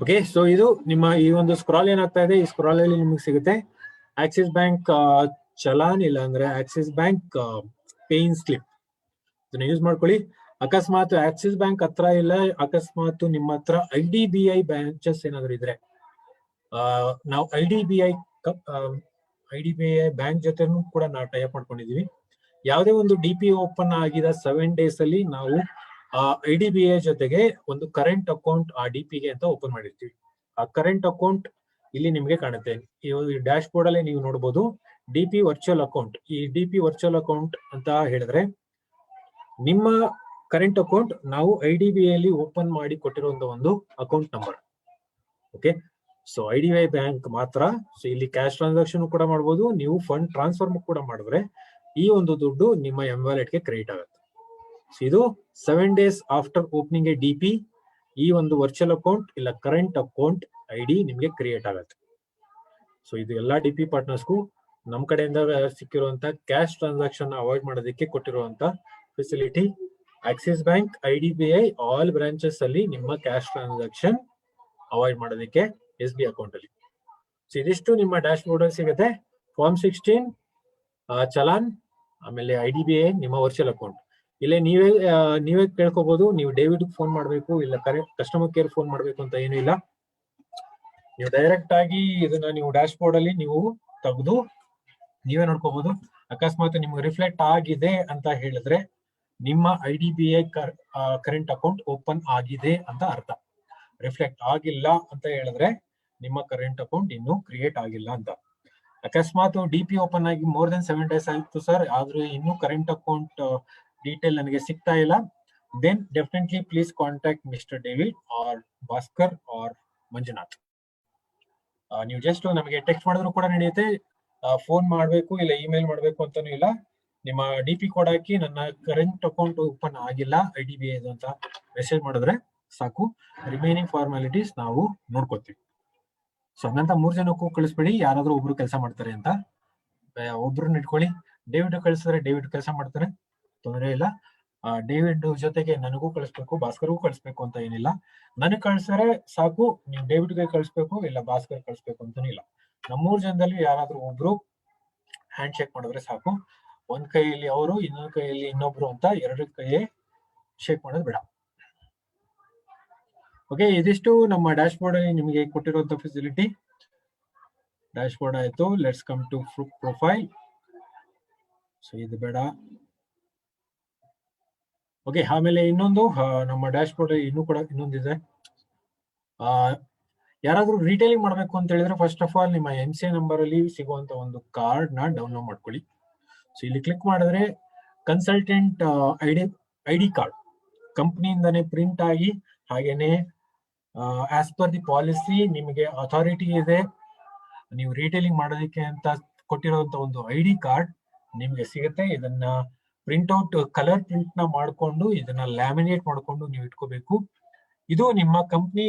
ಓಕೆ, ಸೊ ಇದು ನಿಮ್ಮ ಈ ಒಂದು ಸ್ಕ್ರಾಲ್ ಏನಾಗ್ತಾ ಇದೆ, ಈ ಸ್ಕ್ರಾಲ್ ಅಲ್ಲಿ ನಿಮಗೆ ಸಿಗುತ್ತೆ ಆಕ್ಸಿಸ್ ಬ್ಯಾಂಕ್ ಚಲಾನ್, ಇಲ್ಲ ಅಂದ್ರೆ ಆಕ್ಸಿಸ್ ಬ್ಯಾಂಕ್ ಪೇಯಿನ್ ಸ್ಲಿಪ್. ಇದನ್ನ ಯೂಸ್ ಮಾಡ್ಕೊಳ್ಳಿ. ಅಕಸ್ಮಾತ್ ಆಕ್ಸಿಸ್ ಬ್ಯಾಂಕ್ ಹತ್ರ ಇಲ್ಲ, ಅಕಸ್ಮಾತ್ ನಿಮ್ಮ ಹತ್ರ IDBI ಬ್ರಾಂಚಸ್ ಏನಾದ್ರು ಇದ್ರೆ, ನಾವು IDBI ಬ್ಯಾಂಕ್ ಜೊತೆನೂ ಕೂಡ ನಾವು ಟೈ ಅಪ್ ಮಾಡ್ಕೊಂಡಿದೀವಿ. ಯಾವುದೇ ಒಂದು DP ಓಪನ್ ಆಗಿದ 7 days ಅಲ್ಲಿ ನಾವು IDBI ಜೊತೆಗೆ ಒಂದು ಕರೆಂಟ್ ಅಕೌಂಟ್ ಆ DPಗೆ ಅಂತ ಓಪನ್ ಮಾಡಿರ್ತೀವಿ. ಆ ಕರೆಂಟ್ ಅಕೌಂಟ್ ಇಲ್ಲಿ ನಿಮ್ಗೆ ಕಾಣುತ್ತೆ. ಈ ಡ್ಯಾಶ್ ಬೋರ್ಡ್ ಅಲ್ಲಿ ನೀವು ನೋಡಬಹುದು DP ವರ್ಚುವಲ್ ಅಕೌಂಟ್. ಈ DP ವರ್ಚುವಲ್ ಅಕೌಂಟ್ ಅಂತ ಹೇಳಿದ್ರೆ ನಿಮ್ಮ ಕರೆಂಟ್ ಅಕೌಂಟ್ ನಾವು IDBI ಅಲ್ಲಿ ಓಪನ್ ಮಾಡಿ ಕೊಟ್ಟಿರುವಂತ ಒಂದು account number. Okay, so IDBI bank ಮಾತ್ರ. ಸೊ ಇಲ್ಲಿ ಕ್ಯಾಶ್ ಟ್ರಾನ್ಸಾಕ್ಷನ್ ಕೂಡ ಮಾಡಬಹುದು, ನೀವು ಫಂಡ್ ಟ್ರಾನ್ಸ್ಫರ್ ಕೂಡ ಮಾಡಿದ್ರೆ ಈ ಒಂದು ದುಡ್ಡು ನಿಮ್ಮ ಎಂವಾಲೆಟ್ಗೆ ಕ್ರೆಡಿಟ್ ಆಗುತ್ತೆ. ಸೊ ಇದು 7 days after opening A DP ಈ ಒಂದು ವರ್ಚುವಲ್ ಅಕೌಂಟ್ ಇಲ್ಲ ಕರೆಂಟ್ ಅಕೌಂಟ್ ID ನಿಮ್ಗೆ ಕ್ರಿಯೇಟ್ ಆಗುತ್ತೆ. ಸೊ ಇದು ಎಲ್ಲಾ DP ಪಾರ್ಟ್ನರ್ಸ್ಗೂ ನಮ್ಮ ಕಡೆಯಿಂದ ಸಿಕ್ಕಿರುವಂತ ಕ್ಯಾಶ್ ಟ್ರಾನ್ಸಾಕ್ಷನ್ ಅವಾಯ್ಡ್ ಮಾಡೋದಕ್ಕೆ ಕೊಟ್ಟಿರುವಂತ facility. Axis bank IDBI all branches ಅಲ್ಲಿ ನಿಮ್ಮ ಕ್ಯಾಶ್ ಟ್ರಾನ್ಸಾಕ್ಷನ್ ಅವಾಯ್ಡ್ ಮಾಡೋದಕ್ಕೆ SBI ಅಕೌಂಟ್ ಅಲ್ಲಿ. ಸೊ ಇದಿಷ್ಟು ನಿಮ್ಮ ಡ್ಯಾಶ್ ಬೋರ್ಡ್ ಅಲ್ಲಿ ಸಿಗುತ್ತೆ. ಫಾರ್ಮ್ 16 ಚಲಾನ್, ಆಮೇಲೆ IDBI ನಿಮ್ಮ ವರ್ಚುವಲ್ ಅಕೌಂಟ್. ಇಲ್ಲೇ ನೀವೇ ಕೇಳ್ಕೋಬಹುದು, ನೀವು ಡೇವಿಡ್ ಫೋನ್ ಮಾಡಬೇಕು ಇಲ್ಲ ಕಸ್ಟಮರ್ ಕೇರ್ ಫೋನ್ ಮಾಡಬೇಕು ಅಂತ ಏನೂ ಇಲ್ಲ. ನೀವು ಡೈರೆಕ್ಟ್ ಆಗಿ ಇದನ್ನ ನೀವು ಡ್ಯಾಶ್ ಬೋರ್ಡ್ ಅಲ್ಲಿ ನೀವು ತೆಗೆದು ನೀವೇ ನೋಡ್ಕೋಬಹುದು. ಅಕಸ್ಮಾತ್ ನಿಮ್ಗೆ ರಿಫ್ಲೆಕ್ಟ್ ಆಗಿದೆ ಅಂತ ಹೇಳಿದ್ರೆ ನಿಮ್ಮ IDBI ಕರೆಂಟ್ ಅಕೌಂಟ್ ಓಪನ್ ಆಗಿದೆ ಅಂತ ಅರ್ಥ. ರಿಫ್ಲೆಕ್ಟ್ ಆಗಿಲ್ಲ ಅಂತ ಹೇಳಿದ್ರೆ ನಿಮ್ಮ ಕರೆಂಟ್ ಅಕೌಂಟ್ ಇನ್ನೂ ಕ್ರಿಯೇಟ್ ಆಗಿಲ್ಲ ಅಂತ. ಅಕಸ್ಮಾತ್ DP ಓಪನ್ ಆಗಿ ಮೋರ್ ದೆನ್ 7 days ಆಯ್ತು ಸರ್, ಆದ್ರೆ ಇನ್ನೂ ಕರೆಂಟ್ ಅಕೌಂಟ್ ಡೀಟೇಲ್ ನನಗೆ ಸಿಗ್ತಾ ಇಲ್ಲ, then definitely please contact Mr. David or Bhaskar or Manjunath. ನೀವು ಜಸ್ಟ್ ನಮಗೆ ಟೆಕ್ಸ್ಟ್ ಮಾಡಿದ್ರು ಕೂಡ ನಡೆಯುತ್ತೆ, ಫೋನ್ ಮಾಡಬೇಕು ಇಲ್ಲ ಇಮೇಲ್ ಮಾಡಬೇಕು ಅಂತಾನೂ ಇಲ್ಲ. ನಿಮ್ಮ DP ಕೋಡ್ ಹಾಕಿ ನನ್ನ ಕರೆಂಟ್ ಅಕೌಂಟ್ ಓಪನ್ ಆಗಿಲ್ಲ IDBI ಅಂತ ಮೆಸೇಜ್ ಮಾಡಿದ್ರೆ ಸಾಕು, ರಿಮೈನಿಂಗ್ ಫಾರ್ಮಾಲಿಟೀಸ್ ನಾವು ನೋಡ್ಕೋತೀವಿ. ಸೊ ಹಂಗಂತ 3 ಜನಕ್ಕೂ ಕಳಿಸ್ಬೇಡಿ, ಯಾರಾದ್ರೂ ಒಬ್ರು ಕೆಲಸ ಮಾಡ್ತಾರೆ ಅಂತ. ಒಬ್ರನ್ನ ಇಟ್ಕೊಳ್ಳಿ, ಡೇವಿಡ್ ಕಳಿಸಿದ್ರೆ ಡೇವಿಡ್ ಕೆಲಸ ಮಾಡ್ತಾರೆ, ತೊಂದರೆ ಇಲ್ಲ. ಡೇವಿಡ್ ಜೊತೆಗೆ ನನಗೂ ಕಳಿಸ್ಬೇಕು, ಭಾಸ್ಕರ್ಗೂ ಕಳಿಸ್ಬೇಕು ಅಂತ ಏನಿಲ್ಲ. ನನಗೆ ಕಳ್ಸಿದ್ರೆ ಸಾಕು, ನೀವು ಡೇವಿಡ್ಗೆ ಕಳಿಸ್ಬೇಕು ಇಲ್ಲ ಭಾಸ್ಕರ್ ಕಳಿಸ್ಬೇಕು ಅಂತಾನೂ ಇಲ್ಲ. ನಮ್ಮ 3 ಜನದಲ್ಲಿ ಯಾರಾದ್ರೂ ಒಬ್ರು ಹ್ಯಾಂಡ್ ಶೇಕ್ ಮಾಡಿದ್ರೆ ಸಾಕು. ಒಂದ್ ಕೈಯಲ್ಲಿ ಅವರು, ಇನ್ನೊಂದ್ ಕೈಯಲ್ಲಿ ಇನ್ನೊಬ್ರು ಅಂತ 2 ಕೈಯೇ ಶೇಕ್ ಮಾಡೋದು ಬೇಡ. ಓಕೆ, ಇದಿಷ್ಟು ನಮ್ಮ ಡ್ಯಾಶ್ ಬೋರ್ಡ್ ಅಲ್ಲಿ ನಿಮಗೆ ಕೊಟ್ಟಿರುವಂತ ಫೆಸಿಲಿಟಿ. ಡ್ಯಾಶ್ ಬೋರ್ಡ್ ಆಯ್ತು, let's come to profile. So ಇದು ಬೇಡ. ಓಕೆ, ಆಮೇಲೆ ಇನ್ನೊಂದು ನಮ್ಮ ಡ್ಯಾಶ್ ಬೋರ್ಡ್ ಇನ್ನೊಂದಿದೆ. ಯಾರಾದ್ರೂ ರಿಟೇಲಿಂಗ್ ಮಾಡ್ಬೇಕು ಅಂತ ಹೇಳಿದ್ರೆ ಫಸ್ಟ್ ಆಫ್ ಆಲ್ ನಿಮ್ಮ MCA ನಂಬರ್ ಅಲ್ಲಿ ಸಿಗುವಂತ ಒಂದು ಕಾರ್ಡ್ ನ ಡೌನ್ಲೋಡ್ ಮಾಡ್ಕೊಳ್ಳಿ. ಸೊ ಇಲ್ಲಿ ಕ್ಲಿಕ್ ಮಾಡಿದ್ರೆ ಕನ್ಸಲ್ಟೆಂಟ್ ಐಡಿ ಕಾರ್ಡ್ ಕಂಪ್ನಿಯಿಂದಾನೇ ಪ್ರಿಂಟ್ ಆಗಿ, ಹಾಗೇನೆ ಆಸ್ ಪರ್ ದಿ ಪಾಲಿಸಿ ನಿಮಗೆ ಅಥಾರಿಟಿ ಇದೆ, ನೀವು ರಿಟೇಲಿಂಗ್ ಮಾಡೋದಕ್ಕೆ ಅಂತ ಕೊಟ್ಟಿರುವಂತ ಒಂದು ID ಕಾರ್ಡ್ ನಿಮ್ಗೆ ಸಿಗುತ್ತೆ. ಇದನ್ನ ಪ್ರಿಂಟ್ಔಟ್ ಕಲರ್ ಪ್ರಿಂಟ್ ನ ಮಾಡ್ಕೊಂಡು ಇದನ್ನ ಲ್ಯಾಮಿನೇಟ್ ಮಾಡ್ಕೊಂಡು ನೀವು ಇಟ್ಕೋಬೇಕು. ಇದು ನಿಮ್ಮ ಕಂಪ್ನಿ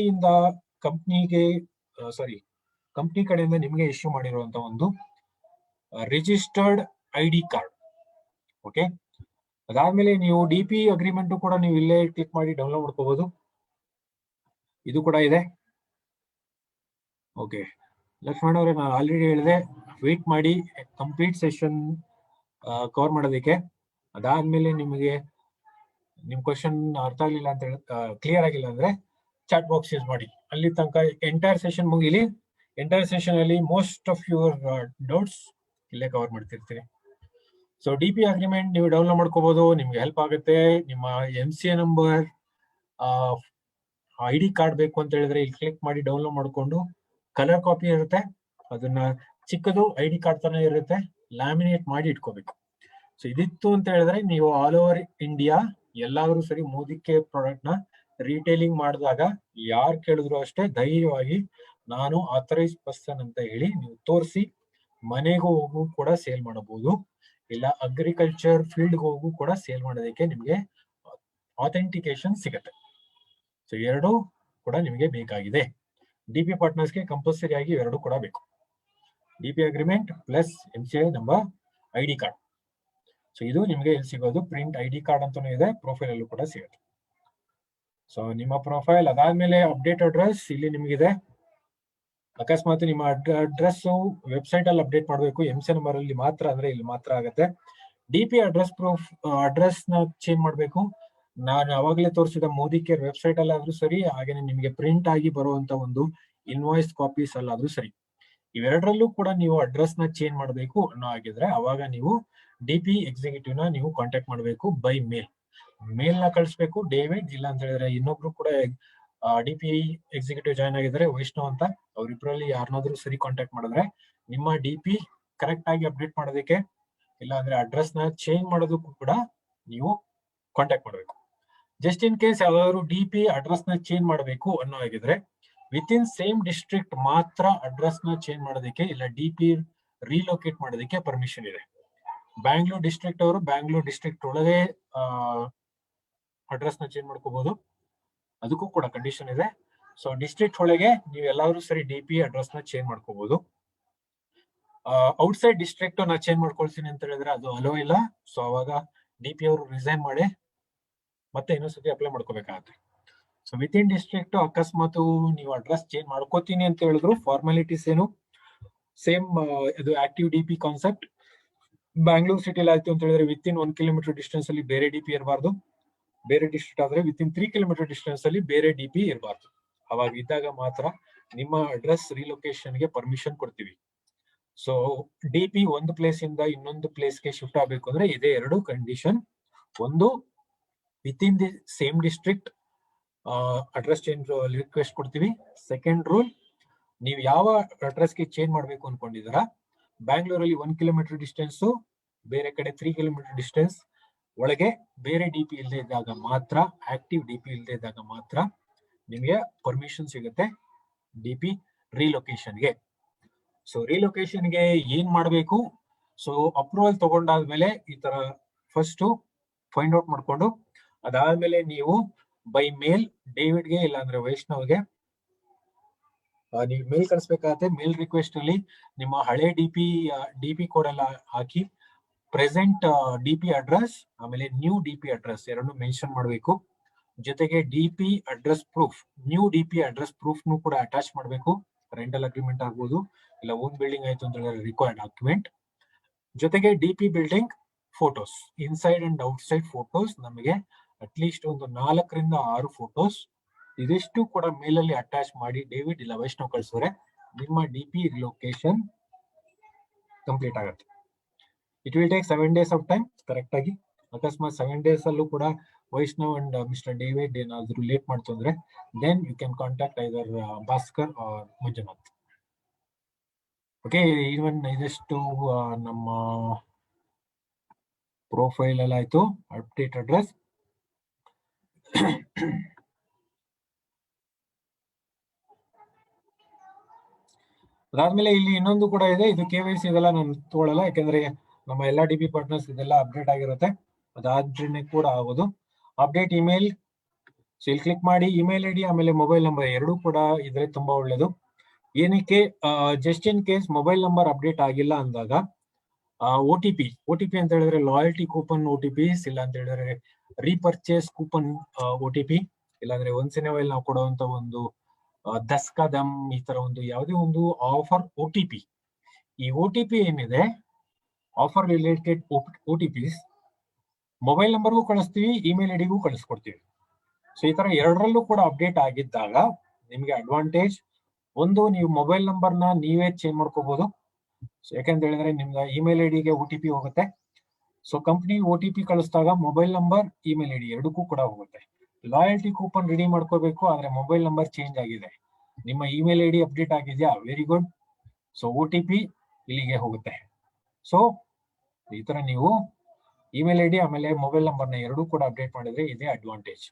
ಕಡೆಯಿಂದ ನಿಮಗೆ ಇಶ್ಯೂ ಮಾಡಿರುವಂತ ಒಂದು ರಿಜಿಸ್ಟರ್ಡ್ ID ಕಾರ್ಡ್. ಓಕೆ, ಅದಾದ್ಮೇಲೆ ನೀವು DP ಅಗ್ರಿಮೆಂಟ್ ಕೂಡ ನೀವು ಇಲ್ಲೇ ಕ್ಲಿಕ್ ಮಾಡಿ ಡೌನ್ಲೋಡ್ ಮಾಡ್ಕೋಬಹುದು. ಇದು ಕೂಡ ಇದೆ. ಓಕೆ ಲಕ್ಷ್ಮಣ್ ಅವರೇ, ನಾನು ಆಲ್ರೆಡಿ ಹೇಳಿದೆ, ವೇಟ್ ಮಾಡಿ ಕಂಪ್ಲೀಟ್ ಸೆಷನ್ ಕವರ್ ಮಾಡೋದಕ್ಕೆ. ಅದಾದ್ಮೇಲೆ ನಿಮಗೆ ನಿಮ್ ಕ್ವಶನ್ ಅರ್ಥ ಆಗ್ಲಿಲ್ಲ ಅಂತ ಕ್ಲಿಯರ್ ಆಗಿಲ್ಲ ಅಂದ್ರೆ ಚಾಟ್ ಬಾಕ್ಸ್ ಯೂಸ್ ಮಾಡಿ. ಅಲ್ಲಿ ತನಕ ಎಂಟೈರ್ ಸೆಷನ್ ಮುಗಿಲಿ. ಎಂಟೈರ್ ಸೆಷನ್ ಅಲ್ಲಿ ಮೋಸ್ಟ್ ಆಫ್ ಯುವರ್ ಡೌಟ್ಸ್ ಇಲ್ಲೇ ಕವರ್ ಮಾಡ್ತಿರ್ತೀನಿ. ಸೊ DP ಅಗ್ರಿಮೆಂಟ್ ನೀವು ಡೌನ್ಲೋಡ್ ಮಾಡ್ಕೋಬಹುದು, ನಿಮ್ಗೆ ಹೆಲ್ಪ್ ಆಗುತ್ತೆ. ನಿಮ್ಮ MCA ನಂಬರ್, ID ಕಾರ್ಡ್ ಬೇಕು ಅಂತ ಹೇಳಿದ್ರೆ ಇಲ್ಲಿ ಕ್ಲಿಕ್ ಮಾಡಿ ಡೌನ್ಲೋಡ್ ಮಾಡ್ಕೊಂಡು, ಕಲರ್ ಕಾಪಿ ಇರುತ್ತೆ, ಅದನ್ನ ಚಿಕ್ಕದು ID ಕಾರ್ಡ್ ತರ ಇರುತ್ತೆ, ಲ್ಯಾಮಿನೇಟ್ ಮಾಡಿ ಇಟ್ಕೋಬೇಕು. ಸೊ ಇದಿತ್ತು ಅಂತ ಹೇಳಿದ್ರೆ ನೀವು ಆಲ್ ಓವರ್ ಇಂಡಿಯಾ ಎಲ್ಲಾದ್ರೂ ಸರಿ ಮೋದಿ ಕೇರ್ ಪ್ರಾಡಕ್ಟ್ ನ ರಿಟೇಲಿಂಗ್ ಮಾಡಿದಾಗ ಯಾರು ಕೇಳಿದ್ರು ಅಷ್ಟೇ ಧೈರ್ಯವಾಗಿ ನಾನು ಆಥರೈಸ್ ಪರ್ಸನ್ ಅಂತ ಹೇಳಿ ನೀವು ತೋರಿಸಿ ಮನೆಗೂ ಹೋಗು ಕೂಡ ಸೇಲ್ ಮಾಡಬಹುದು, ಇಲ್ಲ ಅಗ್ರಿಕಲ್ಚರ್ ಫೀಲ್ಡ್ ಹೋಗು ಕೂಡ ಸೇಲ್ ಮಾಡೋದಕ್ಕೆ ನಿಮ್ಗೆ ಅಥೆಂಟಿಕೇಶನ್ ಸಿಗತ್ತೆ. ಸೊ 2 ಕೂಡ ನಿಮಗೆ ಬೇಕಾಗಿದೆ. DP ಪಾರ್ಟ್ನರ್ಸ್ಗೆ ಕಂಪಲ್ಸರಿ ಆಗಿ 2 ಕೂಡ ಬೇಕು, DP agreement plus MCA number, ID card. So ಇದು ನಿಮಗೆ ಎಲ್ಲಿ ಸಿಗೋದು, ಪ್ರಿಂಟ್ ID ಕಾರ್ಡ್ ಅಂತಾನು ಇದೆ, ಪ್ರೊಫೈಲ್ ಅಲ್ಲೂ ಕೂಡ ಸಿಗುತ್ತೆ. ಸೊ ನಿಮ್ಮ ಪ್ರೊಫೈಲ್ ಅದಾದ್ಮೇಲೆ ಅಪ್ಡೇಟ್ ಅಡ್ರೆಸ್ ಇಲ್ಲಿ ನಿಮಗಿದೆ. ಅಕಸ್ಮಾತ್ ನಿಮ್ಮ ಅಡ್ರೆಸ್ ವೆಬ್ಸೈಟ್ ಅಲ್ಲಿ ಅಪ್ಡೇಟ್ ಮಾಡಬೇಕು, MCA ನಂಬರ್ ಅಲ್ಲಿ ಮಾತ್ರ ಅಂದ್ರೆ ಇಲ್ಲಿ ಮಾತ್ರ ಆಗುತ್ತೆ. DP ಅಡ್ರೆಸ್ ನ ಚೇಂಜ್ ಮಾಡಬೇಕು. ನಾನು ಅವಾಗಲೇ ತೋರಿಸಿದ ಮೋದಿ ಕೇರ್ ವೆಬ್ಸೈಟ್ ಅಲ್ಲಿ ಆದ್ರೂ ಸರಿ, ಹಾಗೇನೆ ನಿಮಗೆ ಪ್ರಿಂಟ್ ಆಗಿ ಬರುವಂತ ಒಂದು ಇನ್ವಾಯ್ಸ್ ಕಾಪೀಸ್ ಅಲ್ಲಾದ್ರೂ ಸರಿ, ಇವೆರಡರಲ್ಲೂ ಕೂಡ ನೀವು ಅಡ್ರೆಸ್ ನ ಚೇಂಜ್ ಮಾಡಬೇಕು ಅನ್ನೋ ಆಗಿದ್ರೆ ಅವಾಗ ನೀವು DP ಎಕ್ಸಿಕ್ಯೂಟಿವ್ ನ ನೀವು ಕಾಂಟ್ಯಾಕ್ಟ್ ಮಾಡಬೇಕು ಬೈ ಮೇಲ್ ನ ಕಳಿಸ್ಬೇಕು. ಡೇವಿಡ್ ಇಲ್ಲ ಅಂತ ಹೇಳಿದ್ರೆ ಇನ್ನೊಬ್ರು ಕೂಡ DP ಎಕ್ಸಿಕ್ಯೂಟಿವ್ ಜಾಯ್ನ್ ಆಗಿದ್ದಾರೆ, ವೈಷ್ಣವ್ ಅಂತ, ಅವ್ರಿಬ್ರಲ್ಲಿ ಯಾರನ್ನಾದ್ರೂ ಸರಿ ಕಾಂಟ್ಯಾಕ್ಟ್ ಮಾಡಿದ್ರೆ ನಿಮ್ಮ DP ಕರೆಕ್ಟ್ ಆಗಿ ಅಪ್ಡೇಟ್ ಮಾಡೋದಕ್ಕೆ, ಇಲ್ಲ ಅಂದ್ರೆ ಅಡ್ರೆಸ್ ನ ಚೇಂಜ್ ಮಾಡೋದಕ್ಕೂ ಕೂಡ ನೀವು ಕಾಂಟ್ಯಾಕ್ಟ್ ಮಾಡಬೇಕು. ಜಸ್ಟ್ ಇನ್ ಕೇಸ್ ಯಾವ್ದಾದ್ರು DP ಅಡ್ರೆಸ್ ನ ಚೇಂಜ್ ಮಾಡಬೇಕು ಅನ್ನೋ ಆಗಿದ್ರೆ ವಿತ್ ಇನ್ ಸೇಮ್ ಡಿಸ್ಟ್ರಿಕ್ಟ್ ಮಾತ್ರ ಅಡ್ರೆಸ್ ನ ಚೇಂಜ್ ಮಾಡೋದಕ್ಕೆ, ಇಲ್ಲ DP ರೀಲೊಕೇಟ್ ಮಾಡೋದಕ್ಕೆ ಪರ್ಮಿಷನ್ ಇದೆ. ಬ್ಯಾಂಗ್ಳೂರ್ ಡಿಸ್ಟ್ರಿಕ್ಟ್ ಅವರು ಬ್ಯಾಂಗ್ಳೂರ್ ಡಿಸ್ಟ್ರಿಕ್ಟ್ ಒಳಗೆ ಅಡ್ರೆಸ್ ನ ಚೇಂಜ್ ಮಾಡ್ಕೋಬಹುದು, ಅದಕ್ಕೂ ಕೂಡ ಕಂಡೀಷನ್ ಇದೆ. ಸೊ ಡಿಸ್ಟ್ರಿಕ್ಟ್ ಒಳಗೆ ನೀವು ಎಲ್ಲಾದ್ರೂ ಸರಿ DP ಅಡ್ರೆಸ್ ನ ಚೇಂಜ್ ಮಾಡ್ಕೋಬಹುದು. ಔಟ್ಸೈಡ್ ಡಿಸ್ಟ್ರಿಕ್ಟ್ ನಾ ಚೇಂಜ್ ಮಾಡ್ಕೊಳ್ತೀನಿ ಅಂತ ಹೇಳಿದ್ರೆ ಅದು ಅಲೋ ಇಲ್ಲ. ಸೊ ಅವಾಗ DP ಅವರು ರಿಸೈನ್ ಮಾಡಿ ಮತ್ತೆ ಇನ್ನೊಂದ್ಸತಿ ಅಪ್ಲೈ ಮಾಡ್ಕೋಬೇಕಾಗತ್ತೆ. ಸೊ ವಿತ್ ಇನ್ ಡಿಸ್ಟ್ರಿಕ್ಟ್ ಅಕಸ್ಮಾತ್ ನೀವು ಅಡ್ರೆಸ್ ಚೇಂಜ್ ಮಾಡ್ಕೋತೀನಿ ಅಂತ ಹೇಳಿದ್ರು ಫಾರ್ಮಾಲಿಟೀಸ್ ಏನು ಸೇಮ್, ಇದು ಆಕ್ಟಿವ್ DP ಕಾನ್ಸೆಪ್ಟ್. ಬ್ಯಾಂಗ್ಳೂರ್ ಸಿಟಿಲಿ ಆಯ್ತು ಅಂತ ಹೇಳಿದ್ರೆ ವಿತ್ ಇನ್ 1 ಕಿಲೋಮೀಟರ್ ಡಿಸ್ಟೆನ್ಸ್ ಅಲ್ಲಿ ಬೇರೆ DP ಇರಬಾರ್ದು, ಬೇರೆ ಡಿಸ್ಟ್ರಿಕ್ಟ್ ಆದ್ರೆ ವಿತ್ ಇನ್ 3 ಕಿಲೋಮೀಟರ್ ಡಿಸ್ಟೆನ್ಸ್ ಅಲ್ಲಿ ಬೇರೆ DP ಇರಬಾರ್ದು. ಅವಾಗ ಇದ್ದಾಗ ಮಾತ್ರ ನಿಮ್ಮ ಅಡ್ರೆಸ್ ರಿಲೊಕೇಶನ್ ಗೆ ಪರ್ಮಿಷನ್ ಕೊಡ್ತೀವಿ. ಸೊ DP ಒಂದು ಪ್ಲೇಸ್ ಇಂದ ಇನ್ನೊಂದು ಪ್ಲೇಸ್ಗೆ ಶಿಫ್ಟ್ ಆಗಬೇಕು ಅಂದ್ರೆ ಇದೇ 2 ಕಂಡೀಷನ್. ಒಂದು, within the same district address change request ಕೊಡ್ತೀವಿ. ಸೆಕೆಂಡ್ ರೂಲ್, ನೀವು ಯಾವ ಅಡ್ರೆಸ್ಗೆ ಚೇಂಜ್ ಮಾಡಬೇಕು ಅನ್ಕೊಂಡಿದ್ದೀರಾ, ಬ್ಯಾಂಗ್ಳೂರಲ್ಲಿ 1 ಕಿಲೋಮೀಟರ್ ಡಿಸ್ಟೆನ್ಸ್, ಬೇರೆ ಕಡೆ 3 ಕಿಲೋಮೀಟರ್ ಡಿಸ್ಟೆನ್ಸ್ ಒಳಗೆ ಬೇರೆ ಡಿಪಿ ಇಲ್ಲದೆ ಇದ್ದಾಗ ಮಾತ್ರ, ಆಕ್ಟಿವ್ ಡಿಪಿ ಇಲ್ಲದೆ ಇದ್ದಾಗ ಮಾತ್ರ ನಿಮಗೆ ಪರ್ಮಿಷನ್ ಸಿಗುತ್ತೆ ಡಿಪಿ ರಿಲೊಕೇಶನ್ಗೆ. ಸೊ ರಿಲೊಕೇಶನ್ಗೆ ಏನ್ ಮಾಡಬೇಕು, ಸೊ ಅಪ್ರೂವಲ್ ತಗೊಂಡಾದ್ಮೇಲೆ ಈ ತರ ಫಸ್ಟ್ ಫೈಂಡ್ ಔಟ್ ಮಾಡ್ಕೊಂಡು, ಅದಾದ್ಮೇಲೆ ನೀವು ಬೈ ಮೇಲ್ ಡೇವಿಡ್ಗೆ ಇಲ್ಲಾಂದ್ರೆ ವೈಷ್ಣವ್ಗೆ ನೀವು ಮೇಲ್ ಕಳಿಸ್ಬೇಕಾಗತ್ತೆ. ಮೇಲ್ ರಿಕ್ವೆಸ್ಟ್ ಅಲ್ಲಿ ನಿಮ್ಮ ಹಳೆ ಡಿಪಿ ಕೋಡ್ ಎಲ್ಲ ಹಾಕಿ ಪ್ರೆಸೆಂಟ್ ಡಿಪಿ ಅಡ್ರೆಸ್ ಆಮೇಲೆ ನ್ಯೂ ಡಿಪಿ ಅಡ್ರೆಸ್ ಎರಡು ಮೆನ್ಷನ್ ಮಾಡಬೇಕು. ಜೊತೆಗೆ DP address proof, new DP address proof ನು ಕೂಡ ಅಟ್ಯಾಚ್ ಮಾಡಬೇಕು. ರೆಂಟಲ್ ಅಗ್ರಿಮೆಂಟ್ ಆಗ್ಬೋದು, ಇಲ್ಲ ಓನ್ ಬಿಲ್ಡಿಂಗ್ ಆಯ್ತು ಅಂತ ಹೇಳಿದ್ರೆ ರಿಕ್ವೈರ್ಡ್ ಡಾಕ್ಯುಮೆಂಟ್. ಜೊತೆಗೆ DP building photos, inside and outside photos, ನಮಗೆ ಅಟ್ಲೀಸ್ಟ್ ಒಂದು 4 ರಿಂದ 6 ಫೋಟೋಸ್ ಇದಿಷ್ಟು ಕೂಡ ಮೇಲಲ್ಲಿ ಅಟ್ಯಾಚ್ ಮಾಡಿ ಡೇವಿಡ್ ಇಲ್ಲ ವೈಷ್ಣವ್ ಕಳಿಸಿದ್ರೆ ನಿಮ್ಮ ಡಿಪಿ ರಿಲೊಕೇಶನ್ ಕಂಪ್ಲೀಟ್ ಆಗುತ್ತೆ. It will take 7 days of time. Correct ಆಗಿ ಅಕಸ್ಮಾತ್ 7 days ಅಲ್ಲೂ ಕೂಡ ವೈಷ್ಣವ್ ಅಂಡ್ ಮಿಸ್ಟರ್ ಡೇವಿಡ್ ಏನಾದ್ರು ಲೇಟ್ ಮಾಡ್ತು ಅಂದ್ರೆ then you can contact either Bhaskar or Manjunath. Okay, even ಇದಷ್ಟು ನಮ್ಮ ಪ್ರೊಫೈಲ್ ಎಲ್ಲ ಆಯ್ತು. ಅಪ್ಡೇಟ್ ಅಡ್ರೆಸ್ ಅದಾದ್ಮೇಲೆ ಇಲ್ಲಿ ಇನ್ನೊಂದು ಕೂಡ ಇದೆ, ಇದು KYC ಇದೆಲ್ಲ ನಾನು ತಗೊಳ್ಳಲ್ಲ, ಯಾಕಂದ್ರೆ ನಮ್ಮ ಎಲ್ಲಾ ಡಿಪಿ ಪಾರ್ಟ್ನರ್ಸ್ ಇದೆಲ್ಲ ಅಪ್ಡೇಟ್ ಆಗಿರುತ್ತೆ. ಅದಾದ್ರೆ ಕೂಡ ಆಗೋದು ಅಪ್ಡೇಟ್ ಇಮೇಲ್. ಸೊ ಇಲ್ಲಿ ಕ್ಲಿಕ್ ಮಾಡಿ ಇಮೇಲ್ ಐಡಿ ಆಮೇಲೆ ಮೊಬೈಲ್ ನಂಬರ್ ಎರಡೂ ಕೂಡ ಇದ್ರೆ ತುಂಬಾ ಒಳ್ಳೇದು. ಏನಕ್ಕೆ, just in case mobile number update ಆಗಿಲ್ಲ ಅಂದಾಗ OTP ಅಂತ ಹೇಳಿದ್ರೆ ಲಾಯಲ್ಟಿ ಕೂಪನ್ OTP, ಇಲ್ಲ ಅಂತ ಹೇಳಿದ್ರೆ ರೀಪರ್ಚೇಸ್ ಕೂಪನ್ OTP, ಇಲ್ಲಾಂದ್ರೆ ಒನ್ಸ್ ಇನ್ ಎ ವೈಲ್ ನಾವು ಕೊಡುವಂತ ಒಂದು ದಸ್ಕದಮ್, ಈ ತರ ಒಂದು ಯಾವುದೇ ಒಂದು ಆಫರ್ OTP. ಈ OTP ಏನಿದೆ, ಆಫರ್ ರಿಲೇಟೆಡ್ OTPs ಮೊಬೈಲ್ ನಂಬರ್ಗೂ ಕಳಿಸ್ತೀವಿ, ಇಮೇಲ್ ಐಡಿಗೂ ಕಳಿಸ್ಕೊಡ್ತೀವಿ. ಸೊ ಈ ತರ ಎರಡರಲ್ಲೂ ಕೂಡ ಅಪ್ಡೇಟ್ ಆಗಿದ್ದಾಗ ನಿಮಗೆ ಅಡ್ವಾಂಟೇಜ್ ಒಂದು, ನೀವು ಮೊಬೈಲ್ ನಂಬರ್ನ ನೀವೇ ಚೇಂಜ್ ಮಾಡ್ಕೋಬಹುದು. ಯಾಕಂತ ಹೇಳಿದ್ರೆ ನಿಮ್ಗೆ ಇಮೇಲ್ ಐಡಿಗೆ OTP ಹೋಗುತ್ತೆ. ಸೊ ಕಂಪ್ನಿ OTP ಕಳಿಸಿದಾಗ ಮೊಬೈಲ್ ನಂಬರ್ ಇಮೇಲ್ ಐಡಿ ಎರಡಕ್ಕೂ ಕೂಡ ಹೋಗುತ್ತೆ. ಲಾಯಲ್ಟಿ ಕೂಪನ್ ರೆಡಿ ಮಾಡ್ಕೋಬೇಕು, ಆದ್ರೆ ಮೊಬೈಲ್ ನಂಬರ್ ಚೇಂಜ್ ಆಗಿದೆ, ನಿಮ್ಮ ಇಮೇಲ್ ಐಡಿ ಅಪ್ಡೇಟ್ ಆಗಿದೆಯಾ, ವೆರಿ ಗುಡ್. ಸೊ OTP ಇಲ್ಲಿಗೆ ಹೋಗುತ್ತೆ. ಸೊ ಈ ತರ ನೀವು ಇಮೇಲ್ ಐಡಿ ಆಮೇಲೆ ಮೊಬೈಲ್ ನಂಬರ್ನ ಎರಡೂ ಕೂಡ ಅಪ್ಡೇಟ್ ಮಾಡಿದ್ರೆ ಇದೇ ಅಡ್ವಾಂಟೇಜ್.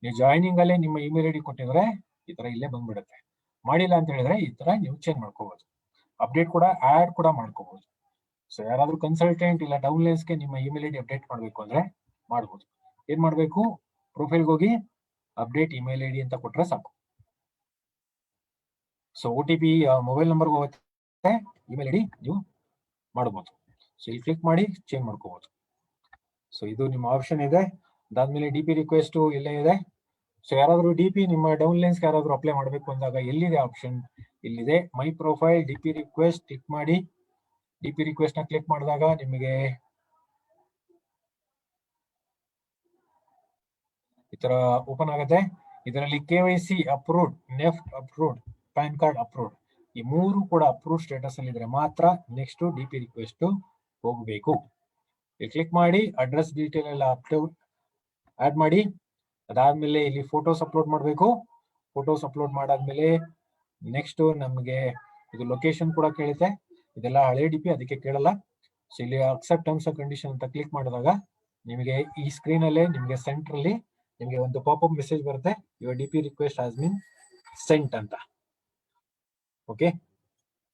ನೀವು ಜಾಯ್ನಿಂಗ್ ಅಲ್ಲೇ ನಿಮ್ಮ ಇಮೇಲ್ ಐಡಿ ಕೊಟ್ಟಿದ್ರೆ ಈ ತರ ಇಲ್ಲೇ ಬಂದ್ಬಿಡುತ್ತೆ. ಮಾಡಿಲ್ಲ ಅಂತ ಹೇಳಿದ್ರೆ ಈ ತರ ನೀವು ಚೇಂಜ್ ಮಾಡ್ಕೋಬಹುದು. ಅಪ್ಡೇಟ್ ಕೂಡ ಆಡ್ ಕೂಡ ಮಾಡ್ಕೋಬಹುದು. ಸೊ ಯಾರಾದ್ರೂ ಕನ್ಸಲ್ಟೆಂಟ್ ಇಲ್ಲ ಡೌನ್ಲೈನ್ಸ್ಗೆ ನಿಮ್ಮ ಇಮೇಲ್ ಐಡಿ ಅಪ್ಡೇಟ್ ಮಾಡಬೇಕು ಅಂದ್ರೆ ಮಾಡಬಹುದು. ಏನ್ ಮಾಡ್ಬೇಕು, ಪ್ರೊಫೈಲ್ಗೆ ಹೋಗಿ ಅಪ್ಡೇಟ್ ಇಮೇಲ್ ಐಡಿ ಅಂತ ಕೊಟ್ರೆ ಸಾಕು. ಸೊ OTP ಮೊಬೈಲ್ ನಂಬರ್ಗೆ ಹೋಗುತ್ತೆ, ಇಮೇಲ್ ಐಡಿ ನೀವು ಮಾಡಬಹುದು. ಸೊ ಇಲ್ಲಿ ಕ್ಲಿಕ್ ಮಾಡಿ ಚೇಂಜ್ ಮಾಡ್ಕೋಬಹುದು. ಸೊ ಇದು ನಿಮ್ಮ ಆಪ್ಷನ್ ಇದೆ. ಅದಾದ್ಮೇಲೆ DP ರಿಕ್ವೆಸ್ಟ್ ಇಲ್ಲೇ ಇದೆ. ಸೊ ಯಾರಾದ್ರೂ DP ನಿಮ್ಮ ಡೌನ್ಲೈನ್ಸ್ ಯಾರಾದ್ರೂ ಅಪ್ಲೈ ಮಾಡಬೇಕು ಅಂದಾಗ ಎಲ್ಲಿದೆ ಆಪ್ಷನ್, ಇಲ್ಲಿದೆ my profile DP request. Click ಮಾಡಿ DP ರಿಕ್ವೆಸ್ಟ್ ನ ಕ್ಲಿಕ್ ಮಾಡಿದಾಗ ನಿಮಗೆ ಈ ತರ ಓಪನ್ ಆಗುತ್ತೆ. ಇದರಲ್ಲಿ KYC approved, NEFT approved, PAN card approved, ಈ ಮೂರು ಕೂಡ ಅಪ್ರೂವ್ ಸ್ಟೇಟಸ್ ಅಲ್ಲಿ ಇದ್ರೆ ಮಾತ್ರ ನೆಕ್ಸ್ಟ್ DP ರಿಕ್ವೆಸ್ಟ್ ಹೋಗಬೇಕು. ಇಲ್ಲಿ ಕ್ಲಿಕ್ ಮಾಡಿ ಅಡ್ರೆಸ್ ಡೀಟೇಲ್ ಎಲ್ಲ ಆಡ್ ಮಾಡಿ. ಅದಾದ್ಮೇಲೆ ಇಲ್ಲಿ ಫೋಟೋಸ್ ಅಪ್ಲೋಡ್ ಮಾಡಬೇಕು. ಫೋಟೋಸ್ ಅಪ್ಲೋಡ್ ಮಾಡಾದ್ಮೇಲೆ ನೆಕ್ಸ್ಟ್ ನಮಗೆ ಇದು ಲೊಕೇಶನ್ ಕೂಡ ಕೇಳುತ್ತೆ. ಇದೆಲ್ಲ ಹಳೆ DP ಅದಕ್ಕೆ ಕೇಳಲ್ಲ. ಸೊ ಇಲ್ಲಿ ಅಕ್ಸೆಪ್ಟ್ ಟರ್ಮ್ಸ್ ಅಂಡ್ ಕಂಡೀಷನ್ ಅಂತ ಕ್ಲಿಕ್ ಮಾಡಿದಾಗ ನಿಮಗೆ ಈ ಸ್ಕ್ರೀನ್ ಅಲ್ಲೇ ನಿಮಗೆ ಸೆಂಟರ್ ಅಲ್ಲಿ ನಿಮಗೆ ಒಂದು ಪಾಪ್ಅಪ್ ಮೆಸೇಜ್ ಬರುತ್ತೆ, your DP request has been sent ಅಂತ. ಓಕೆ,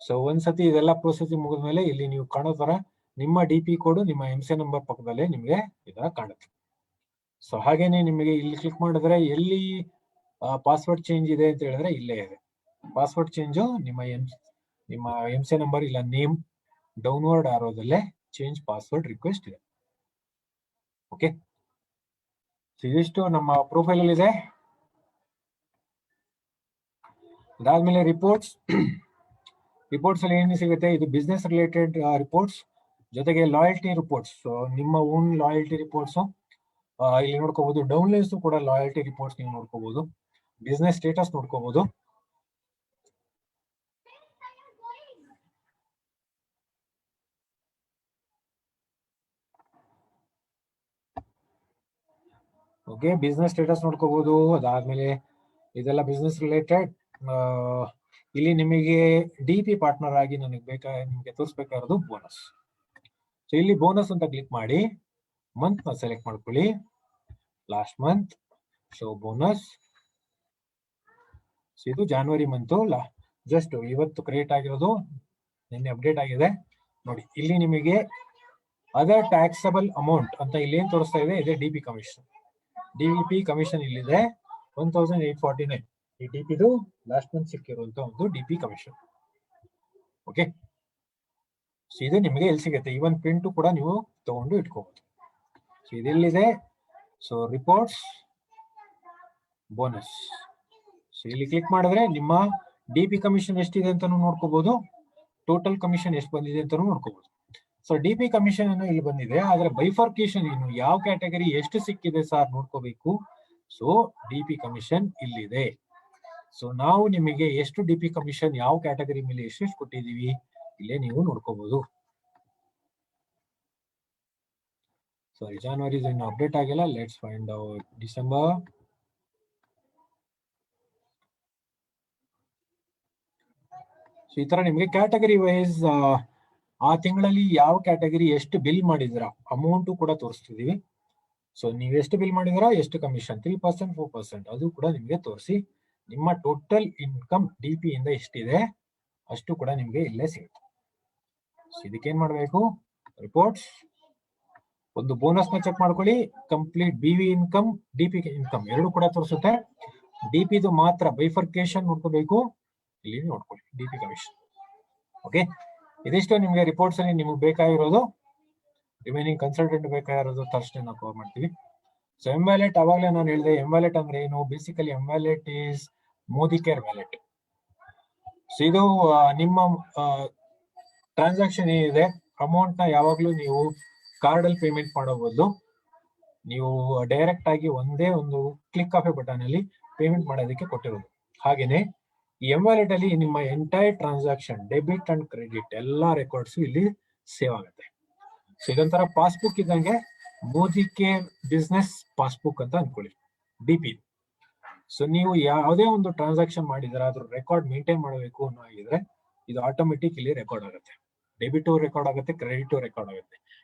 ಸೊ ಒಂದ್ಸತಿ ಇದೆಲ್ಲ ಪ್ರೊಸೆಸಿಂಗ್ ಮುಗಿದ್ಮೇಲೆ ಇಲ್ಲಿ ನೀವು ಕಾಣೋ ತರ ನಿಮ್ಮ DP ಕೋಡ್ ನಿಮ್ಮ MC ನಂಬರ್ ಪಕ್ಕದಲ್ಲೇ ನಿಮಗೆ ಇದರ ಕಾಣುತ್ತೆ. ಸೊ ಹಾಗೇನೆ ನಿಮಗೆ ಇಲ್ಲಿ ಕ್ಲಿಕ್ ಮಾಡಿದ್ರೆ ಎಲ್ಲಿ ಪಾಸ್ವರ್ಡ್ ಚೇಂಜ್ ಇದೆ ಅಂತ ಹೇಳಿದ್ರೆ ಇಲ್ಲೇ ಇದೆ ಪಾಸ್ವರ್ಡ್ ಚೇಂಜ್. ನಿಮ್ಮ MC ನಂಬರ್ ಇಲ್ಲ ನೇಮ್ ಡೌನ್ವರ್ಡ್ ಆರೋದಲ್ಲೇ ಚೇಂಜ್ ಪಾಸ್ವರ್ಡ್ ರಿಕ್ವೆಸ್ಟ್ ಇದೆ. ಓಕೆ, ಇದಿಷ್ಟು ನಮ್ಮ ಪ್ರೊಫೈಲ್ ಅಲ್ಲಿ ಇದೆ. ಅದಾದ್ಮೇಲೆ ರಿಪೋರ್ಟ್ಸ್ ಅಲ್ಲಿ ಏನು ಸಿಗುತ್ತೆ, ಇದು ಬಿಸ್ನೆಸ್ ರಿಲೇಟೆಡ್ ರಿಪೋರ್ಟ್ಸ್ ಜೊತೆಗೆ ಲಾಯಲ್ಟಿ ರಿಪೋರ್ಟ್ಸ್. ನಿಮ್ಮ ಓನ್ ಲಾಯಲ್ಟಿ ರಿಪೋರ್ಟ್ಸ್ ಇಲ್ಲಿ ನೋಡ್ಕೋಬಹುದು. ಡೌನ್ಲೈನ್ಸ್ ಕೂಡ ಲಾಯಲ್ಟಿ ರಿಪೋರ್ಟ್ಸ್ ನೀವು ನೋಡ್ಕೋಬಹುದು. ಬಿಸ್ನೆಸ್ ಸ್ಟೇಟಸ್ ನೋಡ್ಕೋಬಹುದು. ಓಕೆ, ಬಿಸ್ನೆಸ್ ಸ್ಟೇಟಸ್ ನೋಡ್ಕೋಬಹುದು. ಅದಾದ್ಮೇಲೆ ಇದೆಲ್ಲ ಬಿಸ್ನೆಸ್ ರಿಲೇಟೆಡ್. ಇಲ್ಲಿ ನಿಮಗೆ DP ಪಾರ್ಟ್ನರ್ ಆಗಿ ನಿಮಗೆ ತೋರಿಸ್ಬೇಕಾಗಿರೋದು ಬೋನಸ್. ಸೊ ಇಲ್ಲಿ ಬೋನಸ್ ಅಂತ ಕ್ಲಿಕ್ ಮಾಡಿ ಮಂತ್ ನ ಸೆಲೆಕ್ಟ್ ಮಾಡ್ಕೊಳ್ಳಿ. Last month show bonus. ಇದು ಜಾನ್ವರಿ ಮಂತ್ ಜಸ್ಟ್ ಇವತ್ತು ಕ್ರಿಯೇಟ್ ಆಗಿರೋದು, ನಿನ್ನೆ ಅಪ್ಡೇಟ್ ಆಗಿದೆ ನೋಡಿ. ಇಲ್ಲಿ ನಿಮಗೆ ಅದರ್ ಟ್ಯಾಕ್ಸಬಲ್ ಅಮೌಂಟ್ ಅಂತ ಇಲ್ಲಿ ಏನ್ ತೋರಿಸ್ತಾ ಇದೆ, ಇದೆ DP ಕಮಿಷನ್. DP ಕಮಿಷನ್ ಇಲ್ಲಿದೆ 1849. ಈ DPದು ಲಾಸ್ಟ್ ಮಂತ್ ಸಿಕ್ಕಿರುವಂತ ಒಂದು DP ಕಮಿಷನ್. ಓಕೆ, ಸೊ ಇದು ನಿಮಗೆ ಎಲ್ಲಿ ಸಿಗುತ್ತೆ, ಇವನ್ ಪ್ರಿಂಟ್ ಕೂಡ ನೀವು ತಗೊಂಡು ಇಟ್ಕೋಬಹುದು. ಸೊ ಇದೆಲ್ಲಿದೆ, ಸೊ ರಿಪೋರ್ಟ್ಸ್ ಬೋನಸ್. ಸೊ ಇಲ್ಲಿ ಕ್ಲಿಕ್ ಮಾಡಿದ್ರೆ ನಿಮ್ಮ DP ಕಮಿಷನ್ ಎಷ್ಟಿದೆ ಅಂತ ನೋಡ್ಕೋಬಹುದು, ಟೋಟಲ್ ಕಮಿಷನ್ ಎಷ್ಟು ಬಂದಿದೆ ಅಂತ ನೋಡ್ಕೋಬಹುದು. ಸೊ DP ಕಮಿಷನ್ ಅನ್ನು ಇಲ್ಲಿ ಬಂದಿದೆ, ಆದ್ರೆ ಬೈಫರ್ಕೇಶನ್ ಇನ್ನು ಯಾವ ಕ್ಯಾಟಗರಿ ಎಷ್ಟು ಸಿಕ್ಕಿದೆ ಸರ್ ನೋಡ್ಕೋಬೇಕು. ಸೊ DP ಕಮಿಷನ್ ಇಲ್ಲಿದೆ. ಸೊ ನಾವು ನಿಮಗೆ ಎಷ್ಟು DP ಕಮಿಷನ್ ಯಾವ ಕ್ಯಾಟಗರಿ ಮೇಲೆ ಎಷ್ಟು ಕೊಟ್ಟಿದೀವಿ ಇಲ್ಲೇ ನೀವು ನೋಡ್ಕೋಬಹುದು. ಸಾರಿ, ಜಾನ್ವರಿ ಇನ್ನು ಅಪ್ಡೇಟ್ ಆಗಿಲ್ಲ. Let's find out December. So ಈ ತರ ನಿಮಗೆ ಕ್ಯಾಟಗರಿ ವೈಸ್ ಆ ತಿಂಗಳಲ್ಲಿ ಯಾವ ಕ್ಯಾಟಗರಿ ಎಷ್ಟು ಬಿಲ್ ಮಾಡಿದ್ರ ಅಮೌಂಟ್ ಕೂಡ ತೋರಿಸ್ತಿದೀವಿ. ಸೊ ನೀವು ಎಷ್ಟು ಬಿಲ್ ಮಾಡಿದಿರಾ, ಎಷ್ಟು ಕಮಿಷನ್, 3%, 4%, ಅದು ಕೂಡ ನಿಮಗೆ ತೋರಿಸಿ ನಿಮ್ಮ ಟೋಟಲ್ ಇನ್ಕಮ್ DP ಇಂದ ಎಷ್ಟಿದೆ ಅಷ್ಟು ಕೂಡ ನಿಮಗೆ ಇಲ್ಲೇ ಸಿಗುತ್ತೆ. ಸೊ ಇದಕ್ಕೇನ್ ಮಾಡ್ಬೇಕು, ರಿಪೋರ್ಟ್ಸ್, ಒಂದು ಬೋನಸ್ ನ ಚೆಕ್ ಮಾಡ್ಕೊಳ್ಳಿ. Complete BV income, DP income ಎರಡು ಕೂಡ ತೋರಿಸುತ್ತೆ. DPದು ಮಾತ್ರ ಬೈಫರ್ಕೇಶನ್ ನೋಡ್ಕೋಬೇಕು, ಇಲ್ಲಿ ನೋಡ್ಕೊಳ್ಳಿ DP ಕಮಿಷನ್. ಓಕೆ, ಇದಿಷ್ಟು ನಿಮಗೆ ರಿಪೋರ್ಟ್ಸ್ ಅಲ್ಲಿ ನಿಮಗೆ ಬೇಕಾಗಿರೋದು. ರಿಮೈನಿಂಗ್ ಕನ್ಸಲ್ಟೆಂಟ್ ಬೇಕಾಗಿರೋದು ತಕ್ಷಣ ನಾವು ಕವರ್ ಮಾಡ್ತೀವಿ. ಸೊ M-Wallet ಅವಾಗಲೇ ನಾನು ಹೇಳಿದೆ. M-Wallet ಅಂದ್ರೆ ಏನು, basically M-Wallet is Modi care wallet. So ಇದು ನಿಮ್ಮ ಟ್ರಾನ್ಸಾಕ್ಷನ್ ಏನಿದೆ ಅಮೌಂಟ್ ನ ಯಾವಾಗ್ಲೂ ನೀವು ಕಾರ್ಡ್ ಅಲ್ಲಿ ಪೇಮೆಂಟ್ ಮಾಡೋ ಬದಲು ನೀವು ಡೈರೆಕ್ಟ್ ಆಗಿ ಒಂದೇ ಒಂದು ಕ್ಲಿಕ್ ಆಫ್ ಎ ಬಟನ್ ಅಲ್ಲಿ ಪೇಮೆಂಟ್ ಮಾಡೋದಕ್ಕೆ ಕೊಟ್ಟಿರೋದು. ಹಾಗೇನೆ ಈ M-Wallet ಅಲ್ಲಿ ನಿಮ್ಮ entire transaction debit and credit ಎಲ್ಲಾ ರೆಕಾರ್ಡ್ಸ್ ಇಲ್ಲಿ ಸೇವ್ ಆಗುತ್ತೆ. ಸೊ ಇದೊಂಥರ ಪಾಸ್ಬುಕ್ ಇದ್ದಂಗೆ, ಮೋದಿ ಕೇರ್ ಬಿಸ್ನೆಸ್ ಪಾಸ್ಬುಕ್ ಅಂತ ಅನ್ಕೊಳ್ಳಿ DP. ಸೊ ನೀವು ಯಾವುದೇ ಒಂದು ಟ್ರಾನ್ಸಾಕ್ಷನ್ ಮಾಡಿದ್ರೆ ಅದ್ರ ರೆಕಾರ್ಡ್ ಮೇಂಟೈನ್ ಮಾಡಬೇಕು ಅನ್ನೋ ಆಗಿದ್ರೆ ಇದು ಆಟೋಮೆಟಿಕ್ ಇಲ್ಲಿ ರೆಕಾರ್ಡ್ ಆಗುತ್ತೆ. ಡೆಬಿಟ್ ರೆಕಾರ್ಡ್ ಆಗುತ್ತೆ, ಕ್ರೆಡಿಟ್ ರೆಕಾರ್ಡ್ ಆಗುತ್ತೆ.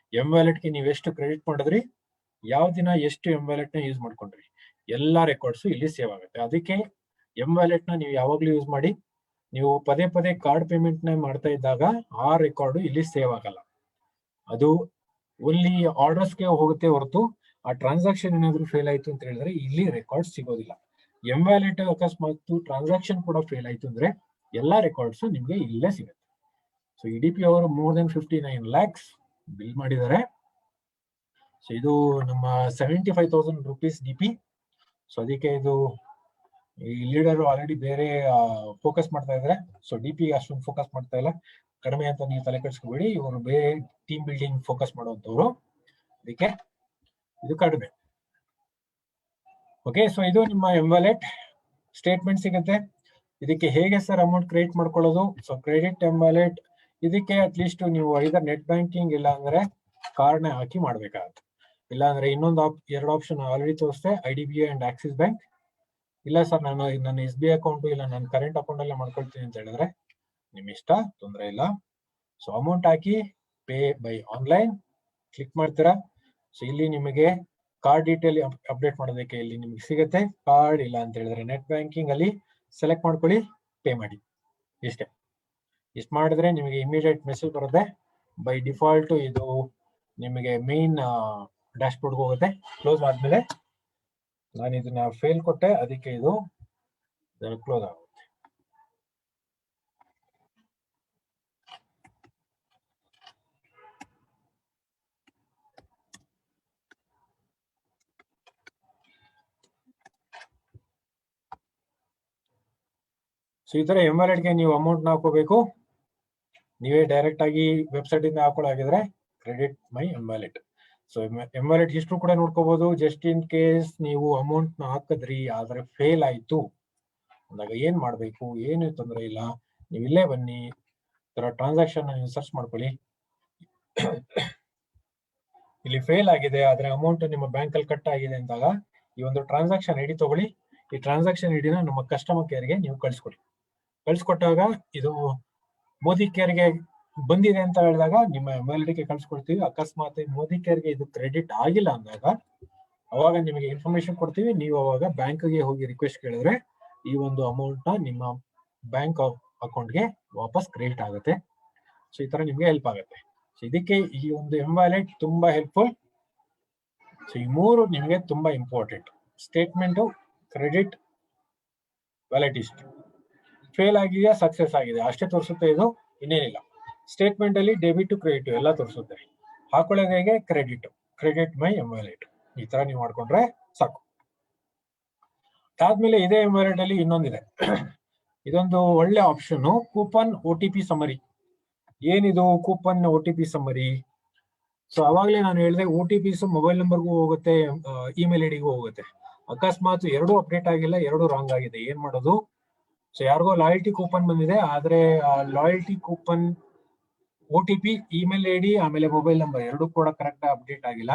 M-Wallet ಗೆ ನೀವು ಎಷ್ಟು ಕ್ರೆಡಿಟ್ ಮಾಡಿದ್ರಿ, ಯಾವ ದಿನ ಎಷ್ಟು M-Wallet ನ ಯೂಸ್ ಮಾಡ್ಕೊಂಡ್ರಿ, ಎಲ್ಲಾ ರೆಕಾರ್ಡ್ಸ್ ಇಲ್ಲಿ ಸೇವ್ ಆಗುತ್ತೆ. ಅದಕ್ಕೆ M-Wallet ನ ನೀವು ಯಾವಾಗ್ಲೂ ಯೂಸ್ ಮಾಡಿ. ನೀವು ಪದೇ ಪದೇ ಕಾರ್ಡ್ ಪೇಮೆಂಟ್ ನ ಮಾಡ್ತಾ ಇದ್ದಾಗ ಆ ರೆಕಾರ್ಡ್ ಇಲ್ಲಿ ಸೇವ್ ಆಗಲ್ಲ. ಅದು ಓನ್ಲಿ ಆರ್ಡರ್ಸ್ಗೆ ಹೋಗುತ್ತೆ ಹೊರತು ಆ ಟ್ರಾನ್ಸಾಕ್ಷನ್ ಏನಾದ್ರು ಫೇಲ್ ಆಯ್ತು ಅಂತ ಹೇಳಿದ್ರೆ ಇಲ್ಲಿ ರೆಕಾರ್ಡ್ ಸಿಗೋದಿಲ್ಲ. M-Wallet ಅಕಸ್ಮಾತ್ ಟ್ರಾನ್ಸಾಕ್ಷನ್ ಕೂಡ ಫೇಲ್ ಆಯ್ತು ಅಂದ್ರೆ ಎಲ್ಲಾ ರೆಕಾರ್ಡ್ಸ್ ನಿಮ್ಗೆ ಇಲ್ಲೇ ಸಿಗುತ್ತೆ. ಸೊ ಈ DP ಅವರು ಮೋರ್ ದೆನ್ 59 lakhs ಬಿಲ್ ಮಾಡಿದ್ದಾರೆ. ಸೊ ಇದು ನಮ್ಮ 75,000 rupees DP. ಸೊ ಅದಕ್ಕೆ ಇದು ಈ ಲೀಡರ್ ಆಲ್ರೆಡಿ ಬೇರೆ ಫೋಕಸ್ ಮಾಡ್ತಾ ಇದ್ದಾರೆ. ಸೊ DP ಅಷ್ಟೊಂದು ಫೋಕಸ್ ಮಾಡ್ತಾ ಇಲ್ಲ, ಕಡಿಮೆ ಅಂತ ನೀವು ತಲೆ ಕೆಡಿಸ್ಕೋಬೇಡಿ. ಇವರು ಬೇರೆ ಟೀಮ್ ಬಿಲ್ಡಿಂಗ್ ಫೋಕಸ್ ಮಾಡುವಂತವ್ರು, ಅದಕ್ಕೆ ಇದು ಕಡಿಮೆ. ಓಕೆ, ಸೊ ಇದು ನಿಮ್ಮ M-Wallet ಸ್ಟೇಟ್ಮೆಂಟ್ ಸಿಗುತ್ತೆ. ಇದಕ್ಕೆ ಹೇಗೆ ಸರ್ ಅಮೌಂಟ್ ಕ್ರೆಡಿಟ್ ಮಾಡ್ಕೊಳ್ಳೋದು? ಸೊ ಕ್ರೆಡಿಟ್ M-Wallet ಇದಕ್ಕೆ ಅಟ್ಲೀಸ್ಟ್ ನೀವು ಐದರ್ ನೆಟ್ ಬ್ಯಾಂಕಿಂಗ್ ಇಲ್ಲ ಅಂದ್ರೆ ಕಾರ್ಡ್ ನ ಹಾಕಿ ಮಾಡ್ಬೇಕಾಗತ್ತೆ. ಇಲ್ಲ ಅಂದ್ರೆ ಇನ್ನೊಂದು ಎರಡು ಆಪ್ಷನ್ ಆಲ್ರೆಡಿ ತೋರಿಸ್ತೆ, IDBI ಅಂಡ್ ಆಕ್ಸಿಸ್ ಬ್ಯಾಂಕ್. ಇಲ್ಲ ಸರ್ ನಾನು ನನ್ನ SBI ಅಕೌಂಟ್ ಇಲ್ಲ ನನ್ನ ಕರೆಂಟ್ ಅಕೌಂಟ್ ಅಲ್ಲೇ ಮಾಡ್ಕೊಳ್ತೀನಿ ಅಂತ ಹೇಳಿದ್ರೆ ನಿಮ್ ಇಷ್ಟ, ತೊಂದರೆ ಇಲ್ಲ. So amount hockey pay by online click ಮಾಡ್ತೀರಾ. ಸೊ ಇಲ್ಲಿ ನಿಮಗೆ ಕಾರ್ಡ್ ಡೀಟೇಲ್ ಅಪ್ಡೇಟ್ ಮಾಡೋದಕ್ಕೆ ಇಲ್ಲಿ ನಿಮ್ಗೆ ಸಿಗುತ್ತೆ. ಕಾರ್ಡ್ ಇಲ್ಲ ಅಂತ ಹೇಳಿದ್ರೆ ನೆಟ್ ಬ್ಯಾಂಕಿಂಗ್ ಅಲ್ಲಿ ಸೆಲೆಕ್ಟ್ ಮಾಡ್ಕೊಳ್ಳಿ, ಪೇ ಮಾಡಿ. ಇಷ್ಟೇ. ಇಷ್ಟು ಮಾಡಿದ್ರೆ ನಿಮಗೆ ಇಮಿಡಿಯೇಟ್ ಮೆಸೇಜ್ ಬರುತ್ತೆ. ಬೈ ಡಿಫಾಲ್ಟ್ ಇದು ನಿಮಗೆ ಮೇನ್ ಡ್ಯಾಶ್ ಬೋರ್ಡ್ ಹೋಗುತ್ತೆ. ಕ್ಲೋಸ್ ಆದ್ಮೇಲೆ ನಾನು ಇದನ್ನ ಫೇಲ್ ಕೊಟ್ಟೆ, ಅದಕ್ಕೆ ಇದು ಕ್ಲೋಸ್ ಆಗುತ್ತೆ. ಸೊ ಈ ತರ M-Wallet ಗೆ ನೀವು ಅಮೌಂಟ್ ಹಾಕೋಬೇಕು. ನೀವೇ ಡೈರೆಕ್ಟ್ ಆಗಿ ವೆಬ್ಸೈಟ್ ಇಂದ ಹಾಕೊಳ್ಳಾಗಿದ್ರೆ ಕ್ರೆಡಿಟ್ ಮೈ M-Wallet. ಸೊ M-Wallet ಹಿಸ್ಟ್ರಿ ಕೂಡ ನೋಡ್ಕೋಬಹುದು. ಜಸ್ಟ್ ಇನ್ ಕೇಸ್ ನೀವು ಅಮೌಂಟ್ ನ ಹಾಕಿದ್ರಿ ಆದ್ರೆ ಫೇಲ್ ಆಯ್ತು ಅಂದಾಗ ಏನ್ ಮಾಡ್ಬೇಕು, ಏನು ತೊಂದರೆ ಇಲ್ಲ, ನೀವು ಇಲ್ಲೇ ಬನ್ನಿ, ತರ ಟ್ರಾನ್ಸಾಕ್ಷನ್ ಸರ್ಚ್ ಮಾಡ್ಕೊಳ್ಳಿ. ಇಲ್ಲಿ ಫೇಲ್ ಆಗಿದೆ ಆದ್ರೆ ಅಮೌಂಟ್ ನಿಮ್ಮ ಬ್ಯಾಂಕ್ ಅಲ್ಲಿ ಕಟ್ ಆಗಿದೆ ಅಂದಾಗ ಈ ಒಂದು ಟ್ರಾನ್ಸಾಕ್ಷನ್ ಐಡಿ ತಗೊಳ್ಳಿ. ಈ ಟ್ರಾನ್ಸಾಕ್ಷನ್ ಐಡಿನ ನಮ್ಮ ಕಸ್ಟಮರ್ ಕೇರ್ಗೆ ನೀವು ಕಳ್ಸಿಕೊಡಿ. ಕಳ್ಸಿಕೊಟ್ಟಾಗ ಇದು ಮೋದಿ ಕೇರ್ಗೆ ಬಂದಿದೆ ಅಂತ ಹೇಳಿದಾಗ ನಿಮ್ಮ MLD ಕಳ್ಸಿಕೊಡ್ತೀವಿ. ಅಕಸ್ಮಾತ್ ಮೋದಿ ಕೇರ್ಗೆ ಇದು ಕ್ರೆಡಿಟ್ ಆಗಿಲ್ಲ ಅಂದಾಗ ಅವಾಗ ನಿಮಗೆ ಇನ್ಫಾರ್ಮೇಶನ್ ಕೊಡ್ತೀವಿ. ನೀವು ಅವಾಗ ಬ್ಯಾಂಕ್ಗೆ ಹೋಗಿ ರಿಕ್ವೆಸ್ಟ್ ಕೇಳಿದ್ರೆ ಈ ಒಂದು ಅಮೌಂಟ್ ನ ನಿಮ್ಮ ಬ್ಯಾಂಕ್ ಅಕೌಂಟ್ಗೆ ವಾಪಸ್ ಕ್ರೆಡಿಟ್ ಆಗುತ್ತೆ. ಸೊ ಈ ತರ ನಿಮ್ಗೆ ಹೆಲ್ಪ್ ಆಗುತ್ತೆ. ಸೊ ಇದಕ್ಕೆ ಈ ಒಂದು M-Wallet ತುಂಬಾ ಹೆಲ್ಪ್ಫುಲ್. ಸೊ ಈ ಮೂರು ನಿಮಗೆ ತುಂಬಾ important. Statement, credit, wallet history. Fail ಆಗಿದೆಯಾ ಸಕ್ಸೆಸ್ ಆಗಿದೆ ಅಷ್ಟೇ ತೋರಿಸುತ್ತೆ, ಇದು ಇನ್ನೇನಿಲ್ಲ. ಸ್ಟೇಟ್ಮೆಂಟ್ ಅಲ್ಲಿ ಡೆಬಿಟ್ ಕ್ರೆಡಿಟ್ ಎಲ್ಲ ತೋರಿಸುತ್ತೆ. ಹಾಕೊಳ್ಳೋದು ಹೇಗೆ? ಕ್ರೆಡಿಟ್ ಮೈ M-Wallet. ಈ ತರ ನೀವು ಮಾಡ್ಕೊಂಡ್ರೆ ಸಾಕು. ಅದಾದ್ಮೇಲೆ ಇದೇ M-Wallet ಅಲ್ಲಿ ಇನ್ನೊಂದಿದೆ. ಇದೊಂದು ಒಳ್ಳೆ ಆಪ್ಷನ್, ಕೂಪನ್ OTP ಸಮರಿ. ಏನಿದು ಕೂಪನ್ OTP ಸಮರಿ? ಸೊ ಅವಾಗಲೇ ನಾನು ಹೇಳಿದೆ OTPs ಮೊಬೈಲ್ ನಂಬರ್ಗೂ ಹೋಗುತ್ತೆ, ಇಮೇಲ್ ಐಡಿಗೂ ಹೋಗುತ್ತೆ. ಅಕಸ್ಮಾತ್ ಎರಡೂ ಅಪ್ಡೇಟ್ ಆಗಿಲ್ಲ, ಎರಡೂ ರಾಂಗ್ ಆಗಿದೆ, ಏನ್ ಮಾಡೋದು? ಸೊ ಯಾರಿಗೋ ಲಾಯಲ್ಟಿ ಕೂಪನ್ ಬಂದಿದೆ, ಆದ್ರೆ loyalty coupon OTP, email ID ಆಮೇಲೆ ಮೊಬೈಲ್ ನಂಬರ್ ಎರಡೂ ಕೂಡ ಕರೆಕ್ಟ್ ಅಪ್ಡೇಟ್ ಆಗಿಲ್ಲ,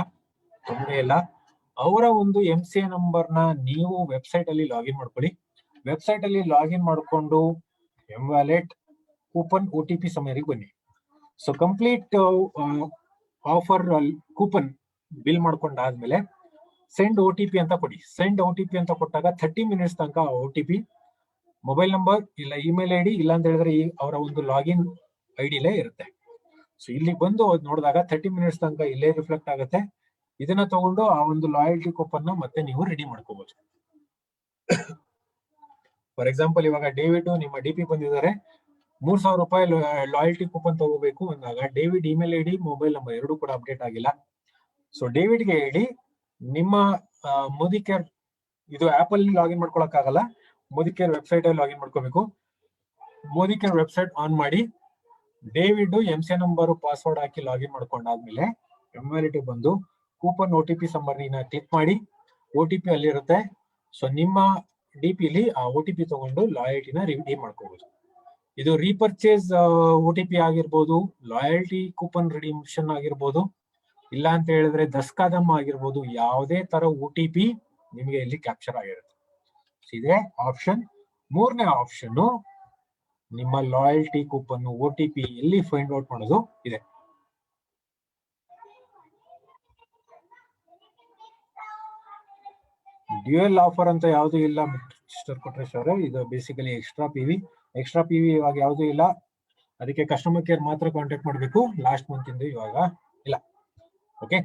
ತೊಂದರೆ ಇಲ್ಲ. ಅವರ ಒಂದು MCA ನಂಬರ್ನ ನೀವು ವೆಬ್ಸೈಟ್ ಅಲ್ಲಿ ಲಾಗಿನ್ ಮಾಡ್ಕೊಳ್ಳಿ. ವೆಬ್ಸೈಟ್ ಅಲ್ಲಿ ಲಾಗಿನ್ ಮಾಡಿಕೊಂಡು M-Wallet ಕೂಪನ್ OTP ಸಮರಿಗೆ ಬನ್ನಿ. So complete offer coupon bill ಮಾಡ್ಕೊಂಡಾದ್ಮೇಲೆ ಸೆಂಡ್ OTP ಅಂತ ಕೊಡಿ. ಸೆಂಡ್ OTP ಅಂತ ಕೊಟ್ಟಾಗ 30 ಮಿನಿಟ್ಸ್ ತನಕ OTP ಮೊಬೈಲ್ ನಂಬರ್ ಇಲ್ಲ ಇಮೇಲ್ ಐಡಿ ಇಲ್ಲ ಅಂತ ಹೇಳಿದ್ರೆ ಅವರ ಒಂದು ಲಾಗಿನ್ ಐಡಿಲೇ ಇರುತ್ತೆ. ಸೊ ಇಲ್ಲಿ ಬಂದು ನೋಡಿದಾಗ 30 ಮಿನಿಟ್ಸ್ ತನಕ ಇಲ್ಲೇ ರಿಫ್ಲೆಕ್ಟ್ ಆಗುತ್ತೆ. ಇದನ್ನ ತಗೊಂಡು ಆ ಒಂದು ಲಾಯಲ್ಟಿ ಕೂಪನ್ ನ ಮತ್ತೆ ನೀವು ರೆಡಿ ಮಾಡ್ಕೋಬಹುದು. ಫಾರ್ ಎಕ್ಸಾಂಪಲ್ ಇವಾಗ ಡೇವಿಡ್ ನಿಮ್ಮ DP ಬಂದಿದ್ದಾರೆ, 3,000 ರೂಪಾಯಿ ಲಾಯಲ್ಟಿ ಕೂಪನ್ ತಗೋಬೇಕು ಅಂದಾಗ David email ID mobile number ಎರಡೂ ಕೂಡ ಅಪ್ಡೇಟ್ ಆಗಿಲ್ಲ. ಸೊ ಡೇವಿಡ್ಗೆ ಹೇಳಿ ನಿಮ್ಮ ಮೋದಿ ಕೇರ್ ಇದು ಆಪ್ ಅಲ್ಲಿ ಲಾಗಿನ್ ಮಾಡ್ಕೊಳಕ್ ಆಗಲ್ಲ, ಮೋದಿ ಕೇರ್ ವೆಬ್ಸೈಟ್ ಅಲ್ಲಿ ಲಾಗಿನ್ ಮಾಡ್ಕೋಬೇಕು. ಮೋದಿ ಕೇರ್ ವೆಬ್ಸೈಟ್ ಆನ್ ಮಾಡಿ ಡೇವಿಡ್ MCA ನಂಬರ್ ಪಾಸ್ವರ್ಡ್ ಹಾಕಿ ಲಾಗಿನ್ ಮಾಡ್ಕೊಂಡಾದ್ಮೇಲೆ M-Wallet ಬಂದು ಕೂಪನ್ OTP ಸಮರಿನ ಕ್ಲಿಕ್ ಮಾಡಿ. OTP ಅಲ್ಲಿರುತ್ತೆ. ಸೊ ನಿಮ್ಮ DP ಲಿ ಆ OTP ತಗೊಂಡು ಲಾಯಲ್ಟಿನ ರಿಡೀಮ್ ಮಾಡ್ಕೋಬಹುದು. ಇದು ರೀಪರ್ಚೇಸ್ OTP ಆಗಿರ್ಬೋದು, ಲಾಯಲ್ಟಿ ಕೂಪನ್ ರಿಡೀಮ್ಷನ್ ಆಗಿರ್ಬೋದು, ಇಲ್ಲ ಅಂತ ಹೇಳಿದ್ರೆ ದಸ್ಕಾದಮ್ ಆಗಿರ್ಬೋದು, ಯಾವುದೇ ತರ OTP ನಿಮಗೆ ಇಲ್ಲಿ ಕ್ಯಾಪ್ಚರ್ ಆಗಿರುತ್ತೆ. ಇದೇ ಆಪ್ಷನ್. ಮೂರನೇ ಆಪ್ಷನ್ ನಿಮ್ಮ ಲಾಯಲ್ಟಿ ಕೂಪನ್ OTP ಎಲ್ಲಿ ಫೈಂಡ್ ಔಟ್ ಮಾಡೋದು ಇದೆ. ಡ್ಯೂಯಲ್ ಆಫರ್ ಅಂತ ಯಾವ್ದು ಇಲ್ಲ ಮಿಸ್ಟರ್ ಕೊಟ್ರೇಶ್ ಅವರೇ. ಇದು ಬೇಸಿಕಲಿ ಎಕ್ಸ್ಟ್ರಾ PV ಇವಾಗ ಯಾವ್ದು ಇಲ್ಲ, ಅದಕ್ಕೆ ಕಸ್ಟಮರ್ ಕೇರ್ ಮಾತ್ರ ಕಾಂಟ್ಯಾಕ್ಟ್ ಮಾಡಬೇಕು. ಲಾಸ್ಟ್ ಮಂತ್ ಇಂದ ಇವಾಗ ಇಲ್ಲ. ಓಕೆ,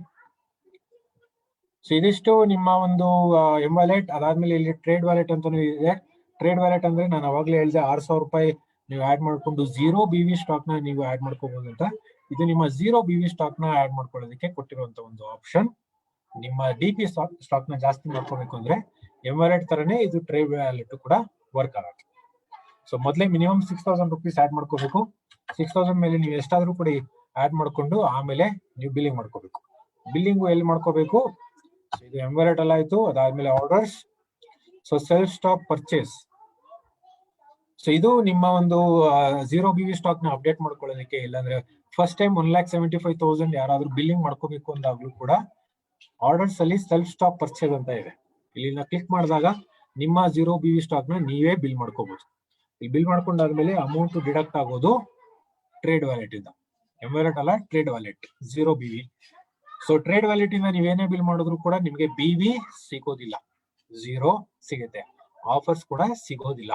ಸೊ ಇದಿಷ್ಟು ನಿಮ್ಮ ಒಂದು M-Wallet. ಅದಾದ್ಮೇಲೆ ಇಲ್ಲಿ ಟ್ರೇಡ್ ವ್ಯಾಲೆಟ್ ಅಂತಾನು ಇದೆ. ಟ್ರೇಡ್ ವ್ಯಾಲೆಟ್ ಅಂದ್ರೆ ನಾನು ಅವಾಗಲೇ ಹೇಳಿದೆ 6,000 ರೂಪಾಯಿ ನೀವು ಆಡ್ ಮಾಡ್ಕೊಂಡು 0 BV ಸ್ಟಾಕ್ ನ ನೀವು ಆಡ್ ಮಾಡ್ಕೋಬಹುದು ಅಂತ. ಇದು ನಿಮ್ಮ 0 BV ಸ್ಟಾಕ್ ನ ಆಡ್ ಮಾಡ್ಕೊಳ್ಳೋದಕ್ಕೆ ಕೊಟ್ಟಿರುವಂತ ಒಂದು ಆಪ್ಷನ್. ನಿಮ್ಮ DP ಸ್ಟಾಕ್ ನ ಜಾಸ್ತಿ ಮಾಡ್ಕೋಬೇಕು ಅಂದ್ರೆ M-Wallet ತರನೇ ಇದು ಟ್ರೇಡ್ ವ್ಯಾಲೆಟ್ ಕೂಡ ವರ್ಕ್ ಆಗುತ್ತೆ. ಸೊ ಮೊದಲೇ ಮಿನಿಮಮ್ 6,000 ರೂಪೀಸ್ ಆಡ್ ಮಾಡ್ಕೋಬೇಕು. 6,000 ಮೇಲೆ ನೀವು ಎಷ್ಟಾದ್ರೂ ಕೂಡ ಆಡ್ ಮಾಡ್ಕೊಂಡು ಆಮೇಲೆ ನೀವು ಬಿಲ್ಲಿಂಗ್ ಮಾಡ್ಕೋಬೇಕು. ಬಿಲ್ಲಿಂಗು ಎಲ್ಲಿ ಮಾಡ್ಕೋಬೇಕು? ಇದು M-Wallet ಅಲ್ಲಿ ಆಯ್ತು. ಅದಾದ್ಮೇಲೆ orders. So self stock purchase. So ಇದು ನಿಮ್ಮ ಒಂದು 0 BV ಸ್ಟಾಕ್ ನ ಅಪ್ಡೇಟ್ ಮಾಡ್ಕೊಳ್ಳೋದಕ್ಕೆ, ಇಲ್ಲಾಂದ್ರೆ ಫಸ್ಟ್ ಟೈಮ್ 1,75,000 ಯಾರಾದ್ರೂ ಬಿಲ್ಲಿಂಗ್ ಮಾಡ್ಕೋಬೇಕು ಅಂದಾಗ್ಲೂ ಕೂಡ ಆರ್ಡರ್ಸ್ ಅಲ್ಲಿ ಸೆಲ್ಫ್ ಸ್ಟಾಕ್ ಪರ್ಚೇಸ್ ಅಂತ ಇದೆ. ಇಲ್ಲಿನ ಕ್ಲಿಕ್ ಮಾಡಿದಾಗ ನಿಮ್ಮ 0 BV ಸ್ಟಾಕ್ ನ ನೀವೇ ಬಿಲ್ ಮಾಡ್ಕೋಬಹುದು. ಇಲ್ಲಿ ಬಿಲ್ ಮಾಡ್ಕೊಂಡಾದ್ಮೇಲೆ ಅಮೌಂಟ್ ಡಿಡಕ್ಟ್ ಆಗೋದು ಟ್ರೇಡ್ ವ್ಯಾಲೆಟ್ ಇಂದ. M-Wallet ಅಲ್ಲ, trade wallet 0 BV. So trade wallet ಇಂದ ನೀವೇನೇ ಬಿಲ್ ಮಾಡಿದ್ರು ಕೂಡ ನಿಮಗೆ BV ಸಿಗೋದಿಲ್ಲ, 0 ಸಿಗುತ್ತೆ. ಆಫರ್ಸ್ ಕೂಡ ಸಿಗೋದಿಲ್ಲ.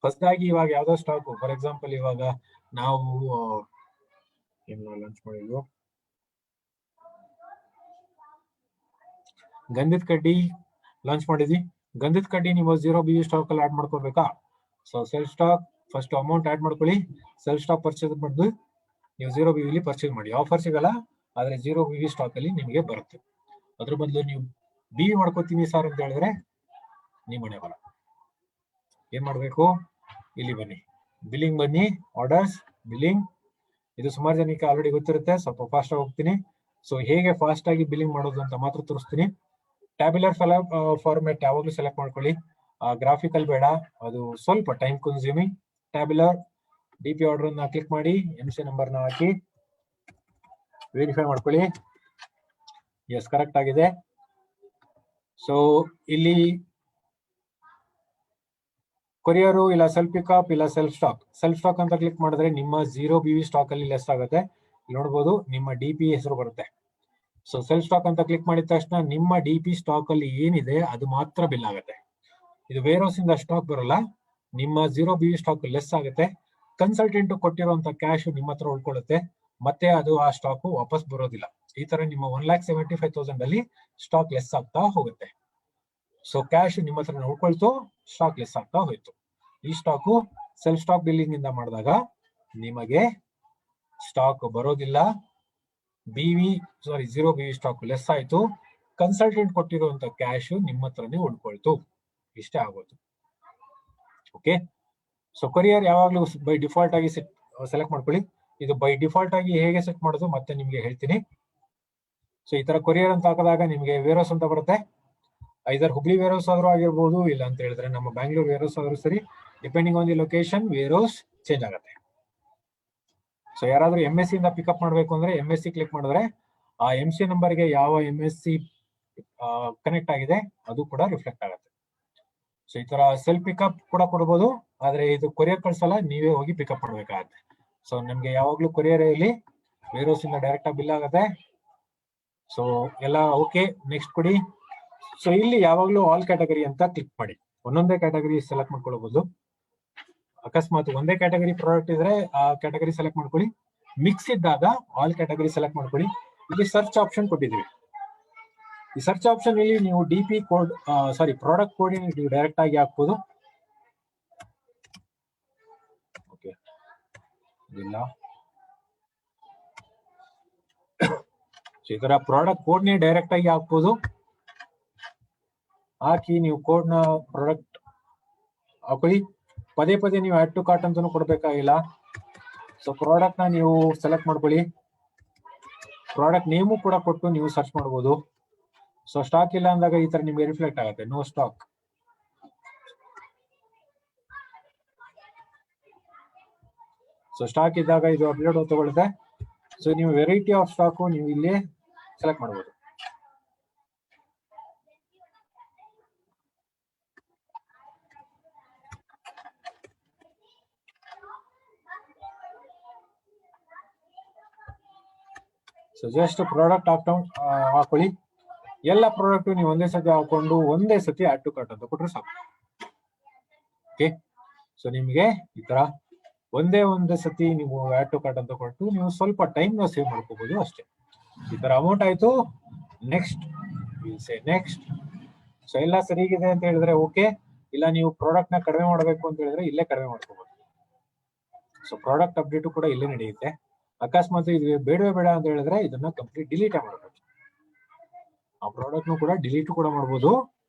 ಹೊಸದಾಗಿ ಇವಾಗ ಯಾವ್ದೋ ಸ್ಟಾಕ್, ಫಾರ್ ಎಕ್ಸಾಂಪಲ್ ಇವಾಗ ನಾವು ಲಾಂಚ್ ಮಾಡಿದ್ವು ಗಂಧದ ಕಡ್ಡಿ ಲಾಂಚ್ ಮಾಡಿದ್ವಿ. ಗಂಧದ ಕಡ್ಡಿ ನೀವು 0 BV ಸ್ಟಾಕ್ ಅಲ್ಲಿ ಆಡ್ ಮಾಡ್ಕೋಬೇಕಾ? So self stock first amount add ಮಾಡ್ಕೊಳ್ಳಿ. ಸೆಲ್ಫ್ ಸ್ಟಾಕ್ ಪರ್ಚೇಸ್ ಮಾಡಿದ್ದು ನೀವು 0 BV ಪರ್ಚೇಸ್ ಮಾಡಿ. ಆಫರ್ ಸಿಗಲ್ಲ, ಆದ್ರೆ 0 BV ಸ್ಟಾಕ್ ಅಲ್ಲಿ ನಿಮಗೆ ಬರುತ್ತೆ. ಅದ್ರ ಬದಲು ನೀವು BV ಮಾಡ್ಕೋತೀನಿ ಸರ್ ಅಂತ ಹೇಳಿದ್ರೆ ನೀವು ಮನೆ ಬರ. ಏನ್ ಮಾಡ್ಬೇಕು? ಇಲ್ಲಿ ಬನ್ನಿ, ಬಿಲ್ಲಿಂಗ್ ಬನ್ನಿ, ಆರ್ಡರ್ಸ್, ಬಿಲ್ಲಿಂಗ್. ಇದು ಸುಮಾರು ಜನಕ್ಕೆ ಆಲ್ರೆಡಿ ಗೊತ್ತಿರುತ್ತೆ, ಸ್ವಲ್ಪ ಫಾಸ್ಟ್ ಆಗಿ ಹೋಗ್ತೀನಿ. ಸೊ ಹೇಗೆ ಫಾಸ್ಟ್ ಆಗಿ ಬಿಲ್ಲಿಂಗ್ ಮಾಡೋದು ಅಂತ ಮಾತ್ರ ತೋರಿಸ್ತೀನಿ. ಟ್ಯಾಬ್ಯುಲರ್ ಫಾರ್ಮ್ಯಾಟ್ ಯಾವಾಗಲೂ ಸೆಲೆಕ್ಟ್ ಮಾಡ್ಕೊಳ್ಳಿ. ಗ್ರಾಫಿಕಲ್ ಬೇಡ, ಅದು ಸ್ವಲ್ಪ time consuming. Tabular DP order ನ ಕ್ಲಿಕ್ ಮಾಡಿ, MCA ನಂಬರ್ ನ ಹಾಕಿ ವೆರಿಫೈ ಮಾಡ್ಕೊಳ್ಳಿ. ಎಸ್, ಕರೆಕ್ಟ್ ಆಗಿದೆ. ಸೊ ಇಲ್ಲಿ ಕೊರಿಯರು ಇಲ್ಲ ಸೆಲ್ಫ್ ಪಿಕಪ್ ಇಲ್ಲ ಸೆಲ್ಫ್ ಸ್ಟಾಕ್ ಅಂತ ಕ್ಲಿಕ್ ಮಾಡಿದ್ರೆ ನಿಮ್ಮ 0 BV ಸ್ಟಾಕ್ ಅಲ್ಲಿ ಲೆಸ್ ಆಗುತ್ತೆ. ನೋಡ್ಬೋದು ನಿಮ್ಮ DP ಹೆಸರು ಬರುತ್ತೆ. ಸೊ ಸೆಲ್ಫ್ ಸ್ಟಾಕ್ ಅಂತ ಕ್ಲಿಕ್ ಮಾಡಿದ ತಕ್ಷಣ ನಿಮ್ಮ DP ಸ್ಟಾಕ್ ಅಲ್ಲಿ ಏನಿದೆ ಅದು ಮಾತ್ರ ಬಿಲ್ ಆಗುತ್ತೆ. ಇದು ವೇರ್ ಹೌಸ್ ಇಂದ ಸ್ಟಾಕ್ ಬರಲ್ಲ, ನಿಮ್ಮ 0 BV ಸ್ಟಾಕ್ ಲೆಸ್ ಆಗುತ್ತೆ. ಕನ್ಸಲ್ಟೆಂಟ್ ಕೊಟ್ಟಿರುವಂತ ಕ್ಯಾಶ್ ನಿಮ್ಮ ಹತ್ರ ಉಳ್ಕೊಳ್ಳುತ್ತೆ, ಮತ್ತೆ ಅದು ಆ ಸ್ಟಾಕ್ ವಾಪಸ್ ಬರೋದಿಲ್ಲ. ಈ ತರ ನಿಮ್ಮ 1,75,000 ಅಲ್ಲಿ ಸ್ಟಾಕ್ ಲೆಸ್ ಆಗ್ತಾ ಹೋಗುತ್ತೆ. ಸೊ ಕ್ಯಾಶ್ ನಿಮ್ಮ ಹತ್ರ ಉಳ್ಕೊಳ್ತು, ಸ್ಟಾಕ್ ಲೆಸ್ ಆಗ್ತಾ ಹೋಯ್ತು. ಈ ಸ್ಟಾಕು ಸೆಲ್ಫ್ ಸ್ಟಾಕ್ ಬಿಲ್ಲಿಂಗ್ ಇಂದ ಮಾಡಿದಾಗ ನಿಮಗೆ ಸ್ಟಾಕ್ ಬರೋದಿಲ್ಲ, 0 BV ಸ್ಟಾಕ್ ಲೆಸ್ ಆಯ್ತು, ಕನ್ಸಲ್ಟೆಂಟ್ ಕೊಟ್ಟಿರುವಂತ ಕ್ಯಾಶ್ ನಿಮ್ಮ ಹತ್ರನೇ ಉಳ್ಕೊಳ್ತು. ಇಷ್ಟೇ ಆಗೋದು. ಓಕೆ, ಸೊ ಕೊರಿಯರ್ ಯಾವಾಗ್ಲೂ ಬೈ ಡಿಫಾಲ್ಟ್ ಆಗಿ ಸೆಲೆಕ್ಟ್ ಮಾಡ್ಕೊಳ್ಳಿ. ಇದು ಬೈ ಡಿಫಾಲ್ಟ್ ಆಗಿ ಹೇಗೆ ಸೆಟ್ ಮಾಡೋದು ಮತ್ತೆ ನಿಮ್ಗೆ ಹೇಳ್ತೀನಿ. ಸೊ ಈ ತರ ಕೊರಿಯರ್ ಅಂತ ಹಾಕಿದಾಗ ನಿಮ್ಗೆ ವೇರ್ ಹೌಸ್ ಅಂತ ಬರುತ್ತೆ. ಐದರ್ ಹುಬ್ಳಿ ವೇರ್ ಹೌಸ್ ಆದ್ರೂ ಆಗಿರ್ಬೋದು, ಇಲ್ಲ ಅಂತ ಹೇಳಿದ್ರೆ ನಮ್ಮ ಬ್ಯಾಂಗ್ಳೂರ್ ವೇರ್ ಹೌಸ್ ಆದ್ರೂ ಸರಿ. Depending on the location warehouse change ಆಗುತ್ತೆ. ಸೊ ಯಾರಾದ್ರೂ MSc ಇಂದ ಪಿಕಪ್ ಮಾಡ್ಬೇಕು ಅಂದ್ರೆ MSc ಕ್ಲಿಕ್ ಮಾಡಿದ್ರೆ ಆ MC ನಂಬರ್ಗೆ ಯಾವ MSc ಕನೆಕ್ಟ್ ಆಗಿದೆ ಅದು ಕೂಡ ರಿಫ್ಲೆಕ್ಟ್ ಆಗುತ್ತೆ. ಸೊ ಈ ತರ ಸೆಲ್ಫ್ ಪಿಕಪ್ ಕೂಡ ಕೊಡ್ಬೋದು, ಆದ್ರೆ ಇದು ಕೊರಿಯರ್ ಕಳ್ಸಲ್ಲ, ನೀವೇ ಹೋಗಿ ಪಿಕಪ್ ಮಾಡ್ಬೇಕಾಗತ್ತೆ. ಸೊ ನಮ್ಗೆ ಯಾವಾಗ್ಲೂ ಕೊರಿಯರ್ ಇಲ್ಲಿ ವೇರ್ ಹೌಸ್ ಇಂದ ಡೈರೆಕ್ಟ್ ಆಗಿ ಬಿಲ್ ಆಗುತ್ತೆ. ಸೊ ಎಲ್ಲ ಓಕೆ, ನೆಕ್ಸ್ಟ್ ಕೊಡಿ. ಸೊ ಇಲ್ಲಿ ಯಾವಾಗ್ಲೂ ಆಲ್ ಕ್ಯಾಟಗರಿ ಅಂತ ಕ್ಲಿಕ್ ಮಾಡಿ, ಒಂದೊಂದೇ ಕ್ಯಾಟಗರಿ ಸೆಲೆಕ್ಟ್ ಮಾಡ್ಕೊಳ್ಬಹುದು. ಅಕಸ್ಮಾತ್ ಒಂದೇ ಕ್ಯಾಟಗರಿ ಪ್ರಾಡಕ್ಟ್ ಇದ್ರೆ ಆ ಕ್ಯಾಟಗರಿ ಸೆಲೆಕ್ಟ್ ಮಾಡ್ಕೊಳ್ಳಿ. ಮಿಕ್ಸ್ ಇದ್ದಾಗ ಆಲ್ ಕ್ಯಾಟಗರಿ ಸೆಲೆಕ್ಟ್ ಮಾಡ್ಕೊಳ್ಳಿ. ಇಲ್ಲಿ ಸರ್ಚ್ ಆಪ್ಷನ್ ಕೊಟ್ಟಿದ್ದೀವಿ. ಈ ಸರ್ಚ್ ಆಪ್ಷನ್ ಇಲ್ಲಿ ನೀವು DP ಕೋಡ್ ಪ್ರಾಡಕ್ಟ್ ಕೋಡ್ ನೀವು ಡೈರೆಕ್ಟ್ ಆಗಿ ಹಾಕ್ಬೋದು. ಓಕೆ, ಇಲ್ಲ ಈ ತರ ಪ್ರಾಡಕ್ಟ್ ಕೋಡ್ ನೇ ಡೈರೆಕ್ಟ್ ಆಗಿ ಹಾಕ್ಬೋದು. ಹಾಕಿ ನೀವು ಕೋಡ್ ನ ಪ್ರಾಡಕ್ಟ್ ಹಾಕೊಳ್ಳಿ. ಪದೇ ಪದೇ ನೀವು ಆಡ್ ಟು ಕಾರ್ಟ್ ಅಂತಾನು ಕೊಡ್ಬೇಕಾಗಿಲ್ಲ. ಸೊ ಪ್ರಾಡಕ್ಟ್ ನ ನೀವು ಸೆಲೆಕ್ಟ್ ಮಾಡ್ಕೊಳ್ಳಿ. ಪ್ರಾಡಕ್ಟ್ ನೇಮು ಕೂಡ ಕೊಟ್ಟು ನೀವು ಸರ್ಚ್ ಮಾಡಬಹುದು. ಸೊ ಸ್ಟಾಕ್ ಇಲ್ಲ ಅಂದಾಗ ಈ ತರ ನಿಮ್ಗೆ ರಿಫ್ಲೆಕ್ಟ್ ಆಗುತ್ತೆ, ನೋ ಸ್ಟಾಕ್. ಸೊ ಸ್ಟಾಕ್ ಇದ್ದಾಗ ಇದು ಅಪ್ಲೋಡ್ ತಗೊಳುತ್ತೆ. ಸೊ ನೀವು ವೆರೈಟಿ ಆಫ್ ಸ್ಟಾಕ್ ನೀವು ಇಲ್ಲಿ ಸೆಲೆಕ್ಟ್ ಮಾಡಬಹುದು. ಸೊ ಜಸ್ಟ್ ಪ್ರಾಡಕ್ಟ್ ಹಾಕೊಳ್ಳಿ. ಎಲ್ಲ ಪ್ರಾಡಕ್ಟ್ ನೀವು ಒಂದೇ ಸತಿ ಹಾಕೊಂಡು ಒಂದೇ ಸತಿ ಆಡ್ ಟು ಕಾರ್ಟ್ ಅಂತ ಕೊಟ್ರೆ ಸಾಕು. ಓಕೆ, ಸೊ ನಿಮ್ಗೆ ಈ ತರ ಒಂದೇ ಸತಿ ನೀವು ಆಡ್ ಟು ಕಾರ್ಟ್ ಅಂತ ಕೊಟ್ಟು ನೀವು ಸ್ವಲ್ಪ ಟೈಮ್ ನ ಸೇವ್ ಮಾಡ್ಕೋಬಹುದು ಅಷ್ಟೇ. ಈ ತರ ಅಮೌಂಟ್ ಆಯ್ತು. Next next. ಸೊ ಎಲ್ಲ ಸರಿಗಿದೆ ಅಂತ ಹೇಳಿದ್ರೆ ಓಕೆ. ಇಲ್ಲ ನೀವು ಪ್ರಾಡಕ್ಟ್ ನ ಕಡಿಮೆ ಮಾಡಬೇಕು ಅಂತ ಹೇಳಿದ್ರೆ ಇಲ್ಲೇ ಕಡಿಮೆ ಮಾಡ್ಕೋಬಹುದು. ಸೊ ಪ್ರಾಡಕ್ಟ್ ಅಪ್ಡೇಟ್ ಕೂಡ ಇಲ್ಲೇ ನಡೆಯುತ್ತೆ. ಅಕಸ್ಮಾತ್ ಇದು ಬೇಡವೇ ಬೇಡ ಅಂತ ಹೇಳಿದ್ರೆ ಇದನ್ನ ಕಂಪ್ಲೀಟ್ ಡಿಲೀಟ್ ಮಾಡಬಹುದು. ಆ ಪ್ರಾಡಕ್ಟ್ ಕೂಡ ಡಿಲೀಟ್ ಕೂಡ ಮಾಡಬಹುದು,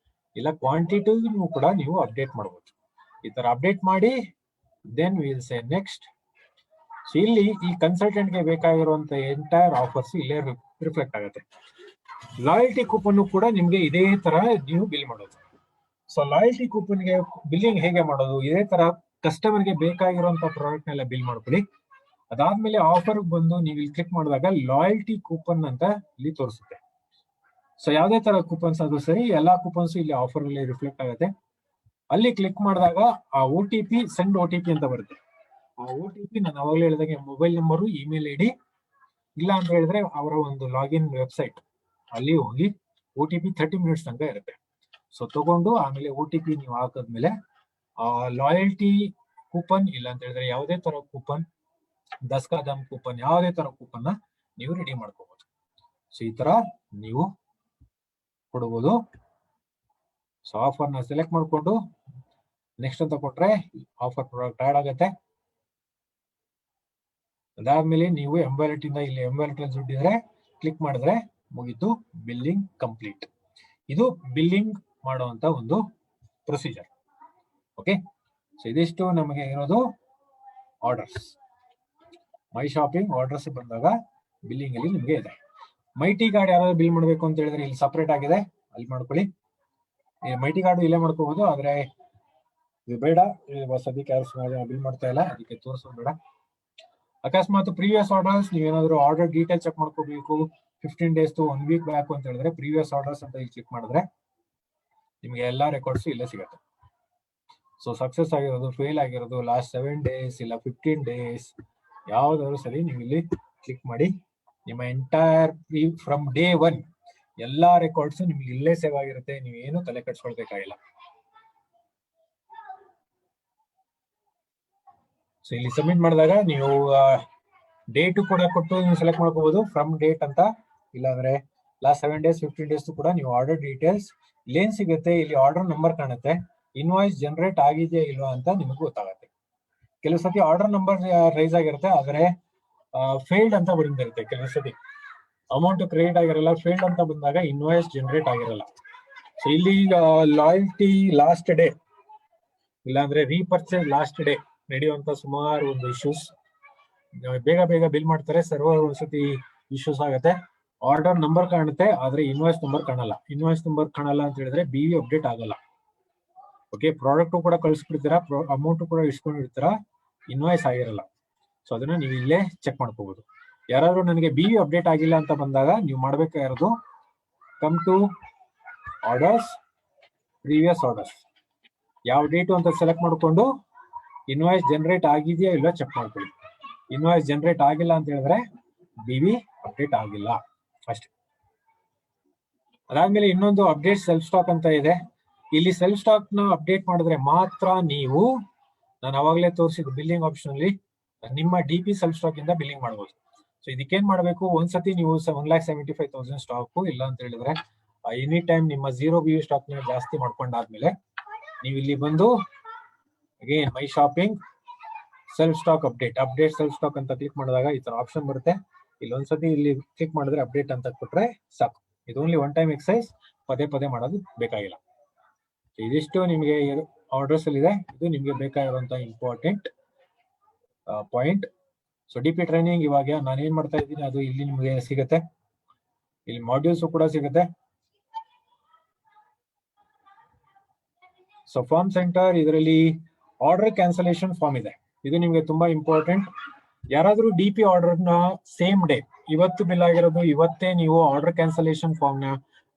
ಇಲ್ಲ ಕ್ವಾಂಟಿಟಿ ಕೂಡ ನೀವು ಅಪ್ಡೇಟ್ ಮಾಡಬಹುದು. ಈ ತರ ಅಪ್ಡೇಟ್ ಮಾಡಿ then will say next. So ಇಲ್ಲಿ ಈ ಕನ್ಸಲ್ಟೆಂಟ್ ಗೆ ಬೇಕಾಗಿರುವಂತ ಎಂಟೈರ್ ಆಫರ್ಸ್ ಇಲ್ಲೇ ರಿಫ್ಲೆಕ್ಟ್ ಆಗುತ್ತೆ. ಲಾಯಲ್ಟಿ ಕೂಪನ್ ಕೂಡ ನಿಮ್ಗೆ ಇದೇ ತರ ನೀವು ಬಿಲ್ ಮಾಡೋದು. ಸೊ ಲಾಯಲ್ಟಿ ಕೂಪನ್ ಗೆ ಬಿಲ್ಲಿಂಗ್ ಹೇಗೆ ಮಾಡೋದು, ಇದೇ ತರ ಕಸ್ಟಮರ್ ಗೆ ಬೇಕಾಗಿರುವಂತ ಪ್ರಾಡಕ್ಟ್ ನೆಲ್ಲ ಬಿಲ್ ಮಾಡ್ಕೊಳ್ಳಿ. ಅದಾದ್ಮೇಲೆ ಆಫರ್ ಬಂದು ನೀವು ಇಲ್ಲಿ ಕ್ಲಿಕ್ ಮಾಡಿದಾಗ ಲಾಯಲ್ಟಿ ಕೂಪನ್ ಅಂತ ಇಲ್ಲಿ ತೋರಿಸುತ್ತೆ. ಸೊ ಯಾವ್ದೇ ತರ ಕೂಪನ್ಸ್ ಆದ್ರೂ ಸರಿ, ಎಲ್ಲಾ ಕೂಪನ್ಸ್ ಇಲ್ಲಿ ಆಫರ್ ಅಲ್ಲಿ ರಿಫ್ಲೆಕ್ಟ್ ಆಗುತ್ತೆ. ಅಲ್ಲಿ ಕ್ಲಿಕ್ ಮಾಡಿದಾಗ ಆ OTP ಸೆಂಡ್ OTP ಅಂತ ಬರುತ್ತೆ. ಆ OTP ನಾನು ಅವಾಗಲೇ ಹೇಳಿದಾಗೆ ಮೊಬೈಲ್ ನಂಬರು, ಇಮೇಲ್ ID, ಇಲ್ಲ ಅಂತ ಹೇಳಿದ್ರೆ ಅವರ ಒಂದು ಲಾಗಿನ್ ವೆಬ್ಸೈಟ್ ಅಲ್ಲಿ ಹೋಗಿ OTP 30 ಮಿನಿಟ್ಸ್ ತನಕ ಇರುತ್ತೆ. ಸೊ ತಗೊಂಡು ಆಮೇಲೆ OTP ನೀವು ಹಾಕಿದ್ಮೇಲೆ ಆ ಲಾಯಲ್ಟಿ ಕೂಪನ್ ಇಲ್ಲ ಅಂತ ಹೇಳಿದ್ರೆ ಯಾವುದೇ ತರ ಕೂಪನ್, ದಸ್ಕಾದಮ್ ಕೂಪನ್, ಯಾವುದೇ ತರ ಕೂಪನ್ ನ ನೀವು ರೆಡಿ ಮಾಡ್ಕೋಬಹುದು. ಸೊ ಈ ತರ ನೀವು ಕೊಡಬಹುದು. ಸೊ ಆಫರ್ ನ ಸೆಲೆಕ್ಟ್ ಮಾಡ್ಕೊಂಡು ನೆಕ್ಸ್ಟ್ ಅಂತ ಕೊಟ್ರೆ ಆಫರ್ ಪ್ರಾಡಕ್ಟ್ ಆಡ್ ಆಗುತ್ತೆ. ಅದಾದ್ಮೇಲೆ ನೀವು ಎಂಬಾಲೆಟ್ ಇಂದ ಇಲ್ಲಿ ಎಂಬಾಲೆಟ್ ಅಲ್ಲಿ ದುಡ್ಡಿದ್ರೆ ಕ್ಲಿಕ್ ಮಾಡಿದ್ರೆ ಮುಗೀತು, ಬಿಲ್ಲಿಂಗ್ ಕಂಪ್ಲೀಟ್. ಇದು ಬಿಲ್ಲಿಂಗ್ ಮಾಡುವಂತ ಒಂದು ಪ್ರೊಸೀಜರ್. ಓಕೆ, ಸೊ ಇದಿಷ್ಟು ನಮಗೆ ಇರೋದು ಆರ್ಡರ್ಸ್. ಮೈ ಶಾಪಿಂಗ್ ಆರ್ಡರ್ಸ್ ಬಂದಾಗ ಬಿಲ್ಲಿಂಗ್ ಅಲ್ಲಿ ನಿಮ್ಗೆ ಇದೆ. ಮೈಟಿ ಕಾರ್ಡ್ ಯಾರಾದ್ರೂ ಬಿಲ್ ಮಾಡಬೇಕು ಅಂತ ಹೇಳಿದ್ರೆ ಇಲ್ಲಿ ಸಪರೇಟ್ ಆಗಿದೆ, ಅಲ್ಲಿ ಮಾಡ್ಕೊಳ್ಳಿ. ಮೈಟಿ ಕಾರ್ಡ್ ಇಲ್ಲೇ ಮಾಡ್ಕೋಬಹುದು, ಆದ್ರೆ ಇದು ಬೇಡ, ಸದ್ಯಕ್ಕೆ ಯಾರು ಬಿಲ್ ಮಾಡ್ತಾ ಇಲ್ಲ, ಅದಕ್ಕೆ ತೋರಿಸೋದು ಬೇಡ. ಅಕಸ್ಮಾತ್ ಪ್ರೀವಿಯಸ್ ಆರ್ಡರ್ಸ್ ನೀವೇನಾದ್ರು ಆರ್ಡರ್ ಡೀಟೇಲ್ ಚೆಕ್ ಮಾಡ್ಕೋಬೇಕು, 15 days to 1 week ಬ್ಯಾಕ್ ಅಂತ ಹೇಳಿದ್ರೆ ಪ್ರೀವಿಯಸ್ ಆರ್ಡರ್ಸ್ ಅಂತ ಇಲ್ಲಿ ಕ್ಲಿಕ್ ಮಾಡಿದ್ರೆ ನಿಮ್ಗೆ ಎಲ್ಲಾ ರೆಕಾರ್ಡ್ಸ್ ಇಲ್ಲೇ ಸಿಗತ್ತೆ. ಸೊ ಸಕ್ಸಸ್ ಆಗಿರೋದು, ಫೇಲ್ ಆಗಿರೋದು, ಲಾಸ್ಟ್ 7 days ಇಲ್ಲ 15 days ಯಾವ್ದಾದ್ರು ಸರಿ ನೀವು ಇಲ್ಲಿ ಕ್ಲಿಕ್ ಮಾಡಿ ನಿಮ್ಮ ಎಂಟೈರ್ ಫ್ರಮ್ ಡೇ 1 ಎಲ್ಲಾ ರೆಕಾರ್ಡ್ಸ್ ನಿಮ್ಗೆ ಇಲ್ಲೇ ಸೇವ್ ಆಗಿರುತ್ತೆ. ನೀವು ಏನು ತಲೆ ಕೆಡ್ಸ್ಕೊಳ್ಬೇಕಾಗಿಲ್ಲ. ಸೊ ಇಲ್ಲಿ ಸಬ್ಮಿಟ್ ಮಾಡಿದಾಗ ನೀವು ಡೇಟ್ ಕೂಡ ಕೊಟ್ಟು ನೀವು ಸೆಲೆಕ್ಟ್ ಮಾಡ್ಕೋಬಹುದು ಫ್ರಮ್ ಡೇಟ್ ಅಂತ, ಇಲ್ಲಾಂದ್ರೆ ಲಾಸ್ಟ್ 7 days 15 days ಕೂಡ ನೀವು ಆರ್ಡರ್ ಡೀಟೇಲ್ಸ್ ಇಲ್ಲೇನ್ ಸಿಗುತ್ತೆ. ಇಲ್ಲಿ ಆರ್ಡರ್ ನಂಬರ್ ಕಾಣುತ್ತೆ, ಇನ್ವಾಯ್ಸ್ ಜನರೇಟ್ ಆಗಿದೆಯಾ ಇಲ್ವಾ ಅಂತ ನಿಮಗೆ ಗೊತ್ತಾಗುತ್ತೆ. ಕೆಲವು ಸತಿ ಆರ್ಡರ್ ನಂಬರ್ ರೈಸ್ ಆಗಿರುತ್ತೆ, ಆದ್ರೆ ಫೇಲ್ಡ್ ಅಂತ ಬಂದಿರುತ್ತೆ. ಕೆಲವು ಸತಿ ಅಮೌಂಟ್ ಕ್ರೆಡಿಟ್ ಆಗಿರಲ್ಲ, ಫೇಲ್ಡ್ ಅಂತ ಬಂದಾಗ ಇನ್ವಾಯ್ಸ್ ಜನರೇಟ್ ಆಗಿರಲ್ಲ. ಸೊ ಇಲ್ಲಿ ಲಾಯಲ್ಟಿ ಲಾಸ್ಟ್ ಡೇ ಇಲ್ಲಾಂದ್ರೆ ರೀಪರ್ಚೇಸ್ ಲಾಸ್ಟ್ ಡೇ ನಡೆಯುವಂತ ಸುಮಾರು ಒಂದು ಇಶ್ಯೂಸ್. ಬೇಗ ಬೇಗ ಬಿಲ್ ಮಾಡ್ತಾರೆ, ಸರ್ವರ್ ಒಂದ್ಸತಿ ಇಶ್ಯೂಸ್ ಆಗುತ್ತೆ. ಆರ್ಡರ್ ನಂಬರ್ ಕಾಣುತ್ತೆ, ಆದ್ರೆ ಇನ್ವಾಯ್ಸ್ ನಂಬರ್ ಕಾಣಲ್ಲ. ಇನ್ವಾಯ್ಸ್ ನಂಬರ್ ಕಾಣಲ್ಲ ಅಂತ ಹೇಳಿದ್ರೆ BV ಅಪ್ಡೇಟ್ ಆಗಲ್ಲ. ಓಕೆ, ಪ್ರಾಡಕ್ಟ್ ಕೂಡ ಕಳಿಸ್ಬಿಡ್ತೀರಾ, ಅಮೌಂಟ್ ಕೂಡ ಇಸ್ಕೊಂಡಿರ್ತೀರಾ, ಇನ್ವಾಯ್ಸ್ ಆಗಿರಲ್ಲ. ಸೊ ಅದನ್ನ ನೀವು ಇಲ್ಲೇ ಚೆಕ್ ಮಾಡ್ಕೋಬಹುದು. ಯಾರಾದ್ರೂ ನನಗೆ BV ಅಪ್ಡೇಟ್ ಆಗಿಲ್ಲ ಅಂತ ಬಂದಾಗ ನೀವು ಮಾಡ್ಬೇಕಾಗಿರೋದು come to orders, previous orders, ಯಾವ ಡೇಟು ಅಂತ ಸೆಲೆಕ್ಟ್ ಮಾಡ್ಕೊಂಡು ಇನ್ವಾಯ್ಸ್ ಜನರೇಟ್ ಆಗಿದೆಯಾ ಇಲ್ಲ ಚೆಕ್ ಮಾಡ್ಕೊಳ್ಳಿ. ಇನ್ವಾಯ್ಸ್ ಜನರೇಟ್ ಆಗಿಲ್ಲ ಅಂತ ಹೇಳಿದ್ರೆ BV ಅಪ್ಡೇಟ್ ಆಗಿಲ್ಲ ಅಷ್ಟೇ. ಅದಾದ್ಮೇಲೆ ಇನ್ನೊಂದು ಅಪ್ಡೇಟ್ ಸೆಲ್ಫ್ ಸ್ಟಾಕ್ ಅಂತ ಇದೆ. ಇಲ್ಲಿ ಸೆಲ್ಫ್ ಸ್ಟಾಕ್ ನ ಅಪ್ಡೇಟ್ ಮಾಡಿದ್ರೆ ಮಾತ್ರ ನೀವು, ನಾನು ಅವಾಗಲೇ ತೋರಿಸಿದ ಬಿಲ್ಲಿಂಗ್ ಆಪ್ಷನ್ ಅಲ್ಲಿ ನಿಮ್ಮ DP ಸೆಲ್ಫ್ ಸ್ಟಾಕ್ ಇಂದ ಬಿಲ್ಲಿಂಗ್ ಮಾಡಬಹುದು. ಸೊ ಇದಕ್ಕೇನ್ ಮಾಡಬೇಕು, ಒಂದ್ಸತಿ ನೀವು 1,75,000 ಸ್ಟಾಕ್ ಇಲ್ಲ ಅಂತ ಹೇಳಿದ್ರೆ ಎನಿ ಟೈಮ್ ನಿಮ್ಮ 0 BV ಸ್ಟಾಕ್ ನ ಜಾಸ್ತಿ ಮಾಡ್ಕೊಂಡಾದ್ಮೇಲೆ ನೀವು ಇಲ್ಲಿ ಬಂದು again my shopping self stock update self stock ಅಂತ ಕ್ಲಿಕ್ ಮಾಡಿದಾಗ ಈ ತರ ಆಪ್ಷನ್ ಬರುತ್ತೆ. ಇಲ್ಲಿ ಒಂದ್ಸತಿ ಇಲ್ಲಿ ಕ್ಲಿಕ್ ಮಾಡಿದ್ರೆ ಅಪ್ಡೇಟ್ ಅಂತ ಕೊಟ್ರೆ ಸಾಕು. ಇದು ಓನ್ಲಿ ಒನ್ ಟೈಮ್ ಎಕ್ಸರ್ಸೈಸ್, ಪದೇ ಪದೇ ಮಾಡೋದು ಬೇಕಾಗಿಲ್ಲ. ಇದಿಷ್ಟು ನಿಮಗೆ ಆರ್ಡರ್ಸ್ ಅಲ್ಲಿ ಇದೆ. ಇದು ನಿಮ್ಗೆ ಬೇಕಾಗಿರುವಂತ important point. So DP training ಇವಾಗ ನಾನು ಏನ್ ಮಾಡ್ತಾ ಇದ್ದೀನಿ ಅದು ಇಲ್ಲಿ ನಿಮಗೆ ಸಿಗುತ್ತೆ. ಇಲ್ಲಿ ಮಾಡ್ಯೂಲ್ಸ್ ಕೂಡ ಸಿಗುತ್ತೆ. ಸೊ ಫಾರ್ಮ್ ಸೆಂಟರ್, ಇದರಲ್ಲಿ ಆರ್ಡರ್ ಕ್ಯಾನ್ಸಲೇಷನ್ ಫಾರ್ಮ್ ಇದೆ. ಇದು ನಿಮ್ಗೆ ತುಂಬಾ ಇಂಪಾರ್ಟೆಂಟ್. ಯಾರಾದ್ರೂ DP ಆರ್ಡರ್ ನ ಸೇಮ್ ಡೇ, ಇವತ್ತು ಬಿಲ್ ಆಗಿರೋದು ಇವತ್ತೇ ನೀವು ಆರ್ಡರ್ ಕ್ಯಾನ್ಸಲೇಷನ್ ಫಾರ್ಮ್ ನ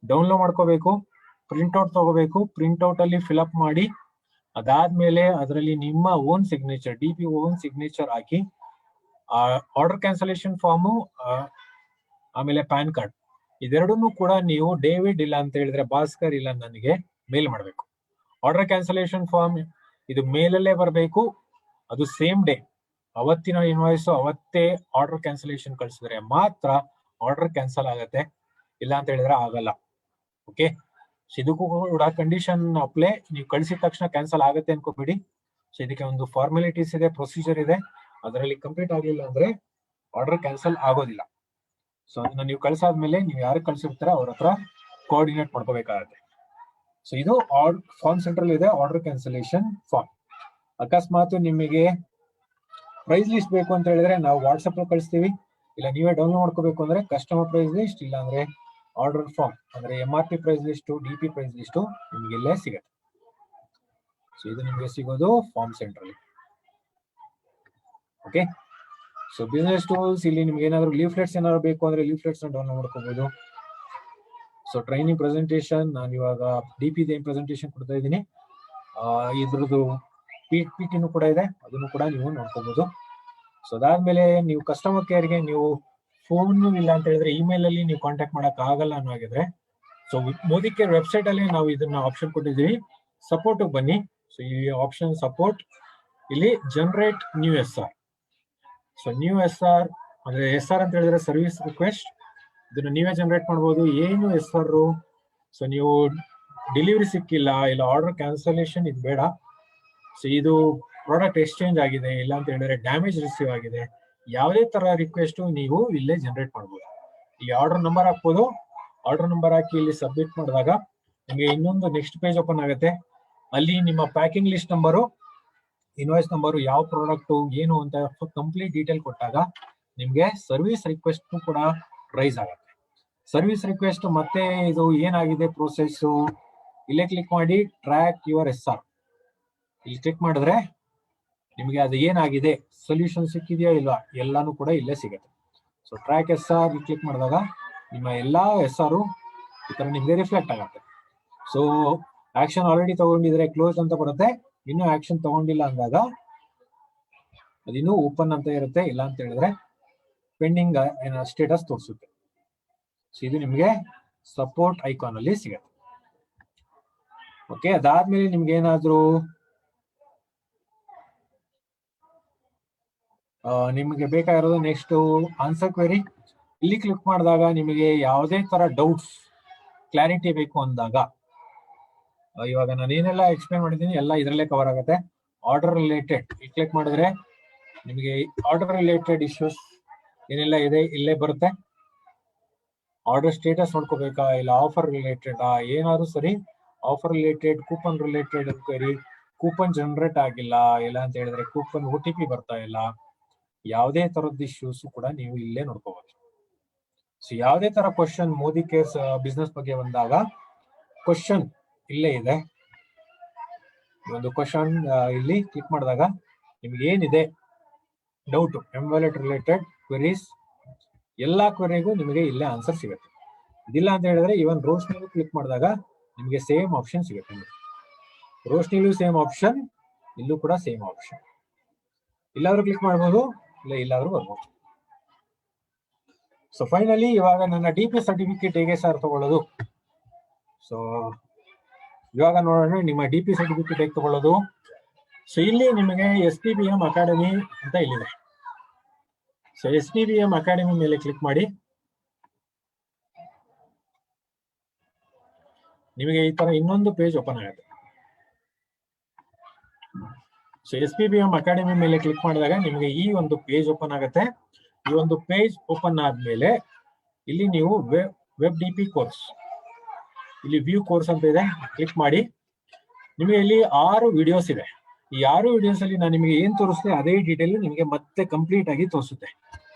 ಡೌನ್ಲೋಡ್ ಮಾಡ್ಕೋಬೇಕು, ಪ್ರಿಂಟ್ಔಟ್ ತಗೋಬೇಕು, ಪ್ರಿಂಟ್ಔಟ್ ಅಲ್ಲಿ ಫಿಲ್ಅಪ್ ಮಾಡಿ, ಅದಾದ್ಮೇಲೆ ಅದರಲ್ಲಿ ನಿಮ್ಮ own signature, DP own signature ಹಾಕಿ ಆರ್ಡರ್ ಕ್ಯಾನ್ಸಲೇಷನ್ ಫಾರ್ಮು ಆಮೇಲೆ ಪ್ಯಾನ್ ಕಾರ್ಡ್ ಇದೆರಡನ್ನೂ ಕೂಡ ನೀವು ಡೇವಿಡ್ ಇಲ್ಲ ಅಂತ ಹೇಳಿದ್ರೆ ಭಾಸ್ಕರ್ ಇಲ್ಲ ನನಗೆ ಮೇಲ್ ಮಾಡಬೇಕು. ಆರ್ಡರ್ ಕ್ಯಾನ್ಸಲೇಷನ್ ಫಾರ್ಮ್ ಇದು ಮೇಲಲ್ಲೇ ಬರಬೇಕು. ಅದು ಸೇಮ್ ಡೇ, ಅವತ್ತಿನ ಇನ್ವಾಯ್ಸ್ ಅವತ್ತೇ ಆರ್ಡರ್ ಕ್ಯಾನ್ಸಲೇಷನ್ ಕಳಿಸಿದ್ರೆ ಮಾತ್ರ ಆರ್ಡರ್ ಕ್ಯಾನ್ಸಲ್ ಆಗತ್ತೆ, ಇಲ್ಲ ಅಂತ ಹೇಳಿದ್ರೆ ಆಗಲ್ಲ. ಓಕೆ, ಇದಕ್ಕೂ ಕೂಡ ಕಂಡೀಷನ್ ಅಪ್ಲೈ. ನೀವು ಕಳಿಸಿದ ತಕ್ಷಣ ಕ್ಯಾನ್ಸಲ್ ಆಗುತ್ತೆ ಅನ್ಕೋಬೇಡಿ. ಸೊ ಇದಕ್ಕೆ ಒಂದು ಫಾರ್ಮಾಲಿಟೀಸ್ ಇದೆ, ಪ್ರೊಸೀಜರ್ ಇದೆ. ಅದರಲ್ಲಿ ಕಂಪ್ಲೀಟ್ ಆಗಲಿಲ್ಲ ಅಂದ್ರೆ ಆರ್ಡರ್ ಕ್ಯಾನ್ಸಲ್ ಆಗೋದಿಲ್ಲ. ಸೊ ಅದನ್ನ ನೀವು ಕಳ್ಸಾದ್ಮೇಲೆ ನೀವು ಯಾರು ಕಳ್ಸಿರ್ತಾರ ಅವ್ರ ಹತ್ರ ಕೋಆರ್ಡಿನೇಟ್ ಮಾಡ್ಕೋಬೇಕಾಗತ್ತೆ. ಸೊ ಇದು ಫಾರ್ಮ್ ಸೆಂಟ್ರಲ್ ಇದೆ, ಆರ್ಡರ್ ಕ್ಯಾನ್ಸಲೇಷನ್ ಫಾರ್ಮ್. ಅಕಸ್ಮಾತ್ ನಿಮಗೆ ಪ್ರೈಸ್ ಲಿಸ್ಟ್ ಬೇಕು ಅಂತ ಹೇಳಿದ್ರೆ ನಾವು ವಾಟ್ಸ್ಆಪ್ ಅಲ್ಲಿ ಕಳಿಸ್ತೀವಿ, ಇಲ್ಲ ನೀವೇ ಡೌನ್ಲೋಡ್ ಮಾಡ್ಕೋಬೇಕು ಅಂದ್ರೆ ಕಸ್ಟಮರ್ ಪ್ರೈಸ್ ಲಿಸ್ಟ್, ಇಲ್ಲ ಅಂದ್ರೆ ಆರ್ಡರ್ ಫಾರ್ಮ್ ಅಂದ್ರೆ MRP price list, DP price list ನಿಮ್ಗೆ ಇಲ್ಲೇ ಸಿಗುತ್ತೆ. ಸೊ ಇದು ನಿಮ್ಗೆ ಸಿಗೋದು form central. Okay, so business tools, ಇಲ್ಲಿ ನಿಮ್ಗೆ ಏನಾದ್ರು ಲೀಫ್ಲೆಟ್ಸ್ ಏನಾದ್ರು ಬೇಕು ಅಂದ್ರೆ ಲೀಫ್ಲೆಟ್ಸ್ ನ ಡೌನ್ಲೋಡ್ ಮಾಡ್ಕೋಬಹುದು. ಸೊ ಟ್ರೈನಿಂಗ್ ಪ್ರೆಸೆಂಟೇಶನ್, ನಾನು ಇವಾಗ DP ಏನ್ ಪ್ರೆಸೆಂಟೇಶನ್ ಕೊಡ್ತಾ ಇದ್ದೀನಿ, ಇದ್ರದ್ದು PPT ಕೂಡ ಇದೆ, ಅದನ್ನು ಕೂಡ ನೀವು ನೋಡ್ಕೋಬಹುದು. ಸೊ ಅದಾದ್ಮೇಲೆ ನೀವು ಕಸ್ಟಮರ್ ಕೇರ್ಗೆ ನೀವು ಫೋನ್ ಇಲ್ಲ ಅಂತ ಹೇಳಿದ್ರೆ ಇಮೇಲ್ ಅಲ್ಲಿ ನೀವು ಕಾಂಟ್ಯಾಕ್ಟ್ ಮಾಡಕ್ ಆಗಲ್ಲ ಅನ್ನೋಗಿದ್ರೆ, ಸೊ ಮೋದಿ ಕೇರ್ ವೆಬ್ಸೈಟ್ ಅಲ್ಲಿ ನಾವು ಇದನ್ನ ಆಪ್ಷನ್ ಕೊಟ್ಟಿದ್ದೀವಿ. ಸಪೋರ್ಟ್ ಬನ್ನಿ. ಸೊ ಈ ಆಪ್ಷನ್ ಸಪೋರ್ಟ್, ಇಲ್ಲಿ generate new SR. So new SR ಅಂದ್ರೆ SR ಅಂತ ಹೇಳಿದ್ರೆ ಸರ್ವಿಸ್ ರಿಕ್ವೆಸ್ಟ್, ಇದನ್ನ ನೀವೇ ಜನರೇಟ್ ಮಾಡಬಹುದು. ಏನು SR? ಸೊ ನೀವು ಡೆಲಿವರಿ ಸಿಕ್ಕಿಲ್ಲ, ಇಲ್ಲ ಆರ್ಡರ್ ಕ್ಯಾನ್ಸಲೇಷನ್ ಇದು ಬೇಡ. ಸೊ ಇದು ಪ್ರಾಡಕ್ಟ್ ಎಕ್ಸ್ಚೇಂಜ್ ಆಗಿದೆ, ಇಲ್ಲ ಅಂತ ಹೇಳಿದ್ರೆ ಡ್ಯಾಮೇಜ್ ರಿಸೀವ್ ಆಗಿದೆ, ಯಾವುದೇ ತರ ರಿಕ್ವೆಸ್ಟ್ ನೀವು ಇಲ್ಲೇ ಜನರೇಟ್ ಮಾಡಬಹುದು. ಈ ಆರ್ಡರ್ ನಂಬರ್ ಹಾಕ್ಬೋದು. ಆರ್ಡರ್ ನಂಬರ್ ಹಾಕಿ ಇಲ್ಲಿ ಸಬ್ಮಿಟ್ ಮಾಡಿದಾಗ ನಿಮಗೆ ಇನ್ನೊಂದು ನೆಕ್ಸ್ಟ್ ಪೇಜ್ ಓಪನ್ ಆಗುತ್ತೆ. ಅಲ್ಲಿ ನಿಮ್ಮ packing list number, invoice number, ಯಾವ ಪ್ರಾಡಕ್ಟ್ ಏನು ಅಂತ ಕಂಪ್ಲೀಟ್ ಡೀಟೇಲ್ ಕೊಟ್ಟಾಗ ನಿಮ್ಗೆ ಸರ್ವಿಸ್ ರಿಕ್ವೆಸ್ಟ್ ಕೂಡ ರೈಸ್ ಆಗುತ್ತೆ. ಸರ್ವಿಸ್ ರಿಕ್ವೆಸ್ಟ್ ಮತ್ತೆ ಇದು ಏನಾಗಿದೆ ಪ್ರೋಸೆಸ್, ಇಲ್ಲೇ ಕ್ಲಿಕ್ ಮಾಡಿ ಟ್ರ್ಯಾಕ್ ಯುವರ್ SR. ಇಲ್ಲಿ ಕ್ಲಿಕ್ ಮಾಡಿದ್ರೆ ನಿಮಗೆ ಅದು ಏನಾಗಿದೆ, ಸೊಲ್ಯೂಷನ್ ಸಿಕ್ಕಿದೆಯಾ ಇಲ್ವಾ ಎಲ್ಲಾನು ಕೂಡ ಇಲ್ಲೇ ಸಿಗುತ್ತೆ. ಸೊ ಟ್ರ್ಯಾಕ್ SR ಕ್ಲಿಕ್ ಮಾಡಿದಾಗ ನಿಮ್ಮ ಎಲ್ಲಾ SR ಈ ತರ ನಿಮ್ಗೆ ರಿಫ್ಲೆಕ್ಟ್ ಆಗುತ್ತೆ. ಸೊ ಆಕ್ಷನ್ ಆಲ್ರೆಡಿ ತಗೊಂಡಿದ್ರೆ ಕ್ಲೋಸ್ ಅಂತ ಬರುತ್ತೆ. ಇನ್ನು ಆಕ್ಷನ್ ತಗೊಂಡಿಲ್ಲ ಅಂದಾಗ ಅದಿನ್ನೂ ಓಪನ್ ಅಂತ ಇರುತ್ತೆ. ಇಲ್ಲ ಅಂತ ಹೇಳಿದ್ರೆ ಪೆಂಡಿಂಗ್ ಸ್ಟೇಟಸ್ ತೋರಿಸುತ್ತೆ. ಸೊ ಇದು ನಿಮಗೆ ಸಪೋರ್ಟ್ ಐಕಾನ್ ಅಲ್ಲಿ ಸಿಗುತ್ತೆ. ಓಕೆ, ಅದಾದ್ಮೇಲೆ ನಿಮ್ಗೆ ಏನಾದ್ರು ನಿಮಗೆ ಬೇಕಾಗಿರೋದು ನೆಕ್ಸ್ಟ್ ಆನ್ಸರ್ ಕ್ವೆರಿ. ಇಲ್ಲಿ ಕ್ಲಿಕ್ ಮಾಡಿದಾಗ ನಿಮಗೆ ಯಾವುದೇ ತರ ಡೌಟ್ಸ್ ಕ್ಲಾರಿಟಿ ಬೇಕು ಅಂದಾಗ, ಇವಾಗ ನಾನು ಏನೆಲ್ಲ ಎಕ್ಸ್ಪ್ಲೇನ್ ಮಾಡಿದ್ದೀನಿ ಎಲ್ಲ ಇದರಲ್ಲೇ ಕವರ್ ಆಗುತ್ತೆ. ಆರ್ಡರ್ ರಿಲೇಟೆಡ್ ಕ್ಲಿಕ್ ಮಾಡಿದ್ರೆ ನಿಮಗೆ ಆರ್ಡರ್ ರಿಲೇಟೆಡ್ ಇಶ್ಯೂಸ್ ಏನೆಲ್ಲ ಇದೆ ಇಲ್ಲೇ ಬರುತ್ತೆ. ಆರ್ಡರ್ ಸ್ಟೇಟಸ್ ನೋಡ್ಕೋಬೇಕಾ, ಇಲ್ಲ ಆಫರ್ ರಿಲೇಟೆಡ್ ಏನಾದ್ರು ಸರಿ, offer related, coupon related query, coupon generate ಆಗಿಲ್ಲ, ಇಲ್ಲ ಅಂತ ಹೇಳಿದ್ರೆ ಕೂಪನ್ OTP ಬರ್ತಾ ಇಲ್ಲ, ಯಾವುದೇ ತರದ್ ಇಶ್ಯೂಸ್ ಕೂಡ ನೀವು ಇಲ್ಲೇ ನೋಡ್ಕೋಬಹುದು. ಸೊ ಯಾವುದೇ ತರ ಕ್ವಶನ್ ಮೋದಿ ಕೇರ್ಸ್ ಬಿಸ್ನೆಸ್ ಬಗ್ಗೆ ಬಂದಾಗ ಕ್ವಶನ್ ಇಲ್ಲೇ ಇದೆ. ಒಂದು ಕ್ವಶನ್ ಇಲ್ಲಿ ಕ್ಲಿಕ್ ಮಾಡಿದಾಗ ನಿಮ್ಗೆ ಏನಿದೆ ಡೌಟ್ ಎಂವಾಲೆಟ್ ರಿಲೇಟೆಡ್ ಕ್ವೆರೀಸ್, ಎಲ್ಲಾ ಕ್ವೆರಿಗೂ ನಿಮಗೆ ಇಲ್ಲೇ ಆನ್ಸರ್ ಸಿಗುತ್ತೆ. ಇದಿಲ್ಲ ಅಂತ ಹೇಳಿದ್ರೆ ಇವನ್ ರೋಶ್ನಿಗೂ ಕ್ಲಿಕ್ ಮಾಡಿದಾಗ ನಿಮಗೆ ಸೇಮ್ ಆಪ್ಷನ್ ಸಿಗುತ್ತೆ. ರೋಶ್ನಿಲೂ ಸೇಮ್ ಆಪ್ಷನ್, ಇಲ್ಲೂ ಕೂಡ ಸೇಮ್ ಆಪ್ಷನ್. ಇಲ್ಲಾದ್ರೂ ಕ್ಲಿಕ್ ಮಾಡ್ಬೋದು, ಇಲ್ಲಾದ್ರೂ ಬರ್ಬೋದು. ಸೊ ಫೈನಲಿ ಇವಾಗ ನನ್ನ DP ಸರ್ಟಿಫಿಕೇಟ್ ಹೇಗೆ ಸರ್ ತಗೊಳ್ಳೋದು? ಸೊ ಇವಾಗ ನೋಡೋಣ ನಿಮ್ಮ DP ಸರ್ಟಿಫಿಕೇಟ್ ಹೇಗೆ ತಗೊಳ್ಳೋದು. ಸೊ ಇಲ್ಲಿ ನಿಮಗೆ SPBM ಅಕಾಡೆಮಿ ಅಂತ ಇಲ್ಲಿದೆ. ಸೊ SPBM ಅಕಾಡೆಮಿ ಮೇಲೆ ಕ್ಲಿಕ್ ಮಾಡಿ. ನಿಮಗೆ ಈ ತರ ಇನ್ನೊಂದು ಪೇಜ್ ಓಪನ್ ಆಗುತ್ತೆ. ಸೊ SPBM ಅಕಾಡೆಮಿ ಮೇಲೆ ಕ್ಲಿಕ್ ಮಾಡಿದಾಗ ನಿಮಗೆ ಈ ಒಂದು ಪೇಜ್ ಓಪನ್ ಆಗುತ್ತೆ. ಈ ಒಂದು ಪೇಜ್ ಓಪನ್ ಆದ್ಮೇಲೆ ಇಲ್ಲಿ ನೀವು ವೆಬ್ DP ಕೋರ್ಸ್, ಇಲ್ಲಿ ವ್ಯೂ ಕೋರ್ಸ್ ಅಂತ ಇದೆ, ಕ್ಲಿಕ್ ಮಾಡಿ. ನಿಮಗೆ ಇಲ್ಲಿ 6 ವಿಡಿಯೋಸ್ ಇದೆ. ಈ 6 ವಿಡಿಯೋಸ್ ಅಲ್ಲಿ ನಾನು ನಿಮಗೆ ಏನ್ ತೋರಿಸಿದೆ ಅದೇ ಡೀಟೇಲ್ ನಿಮಗೆ ಮತ್ತೆ ಕಂಪ್ಲೀಟ್ ಆಗಿ ತೋರಿಸುತ್ತೆ.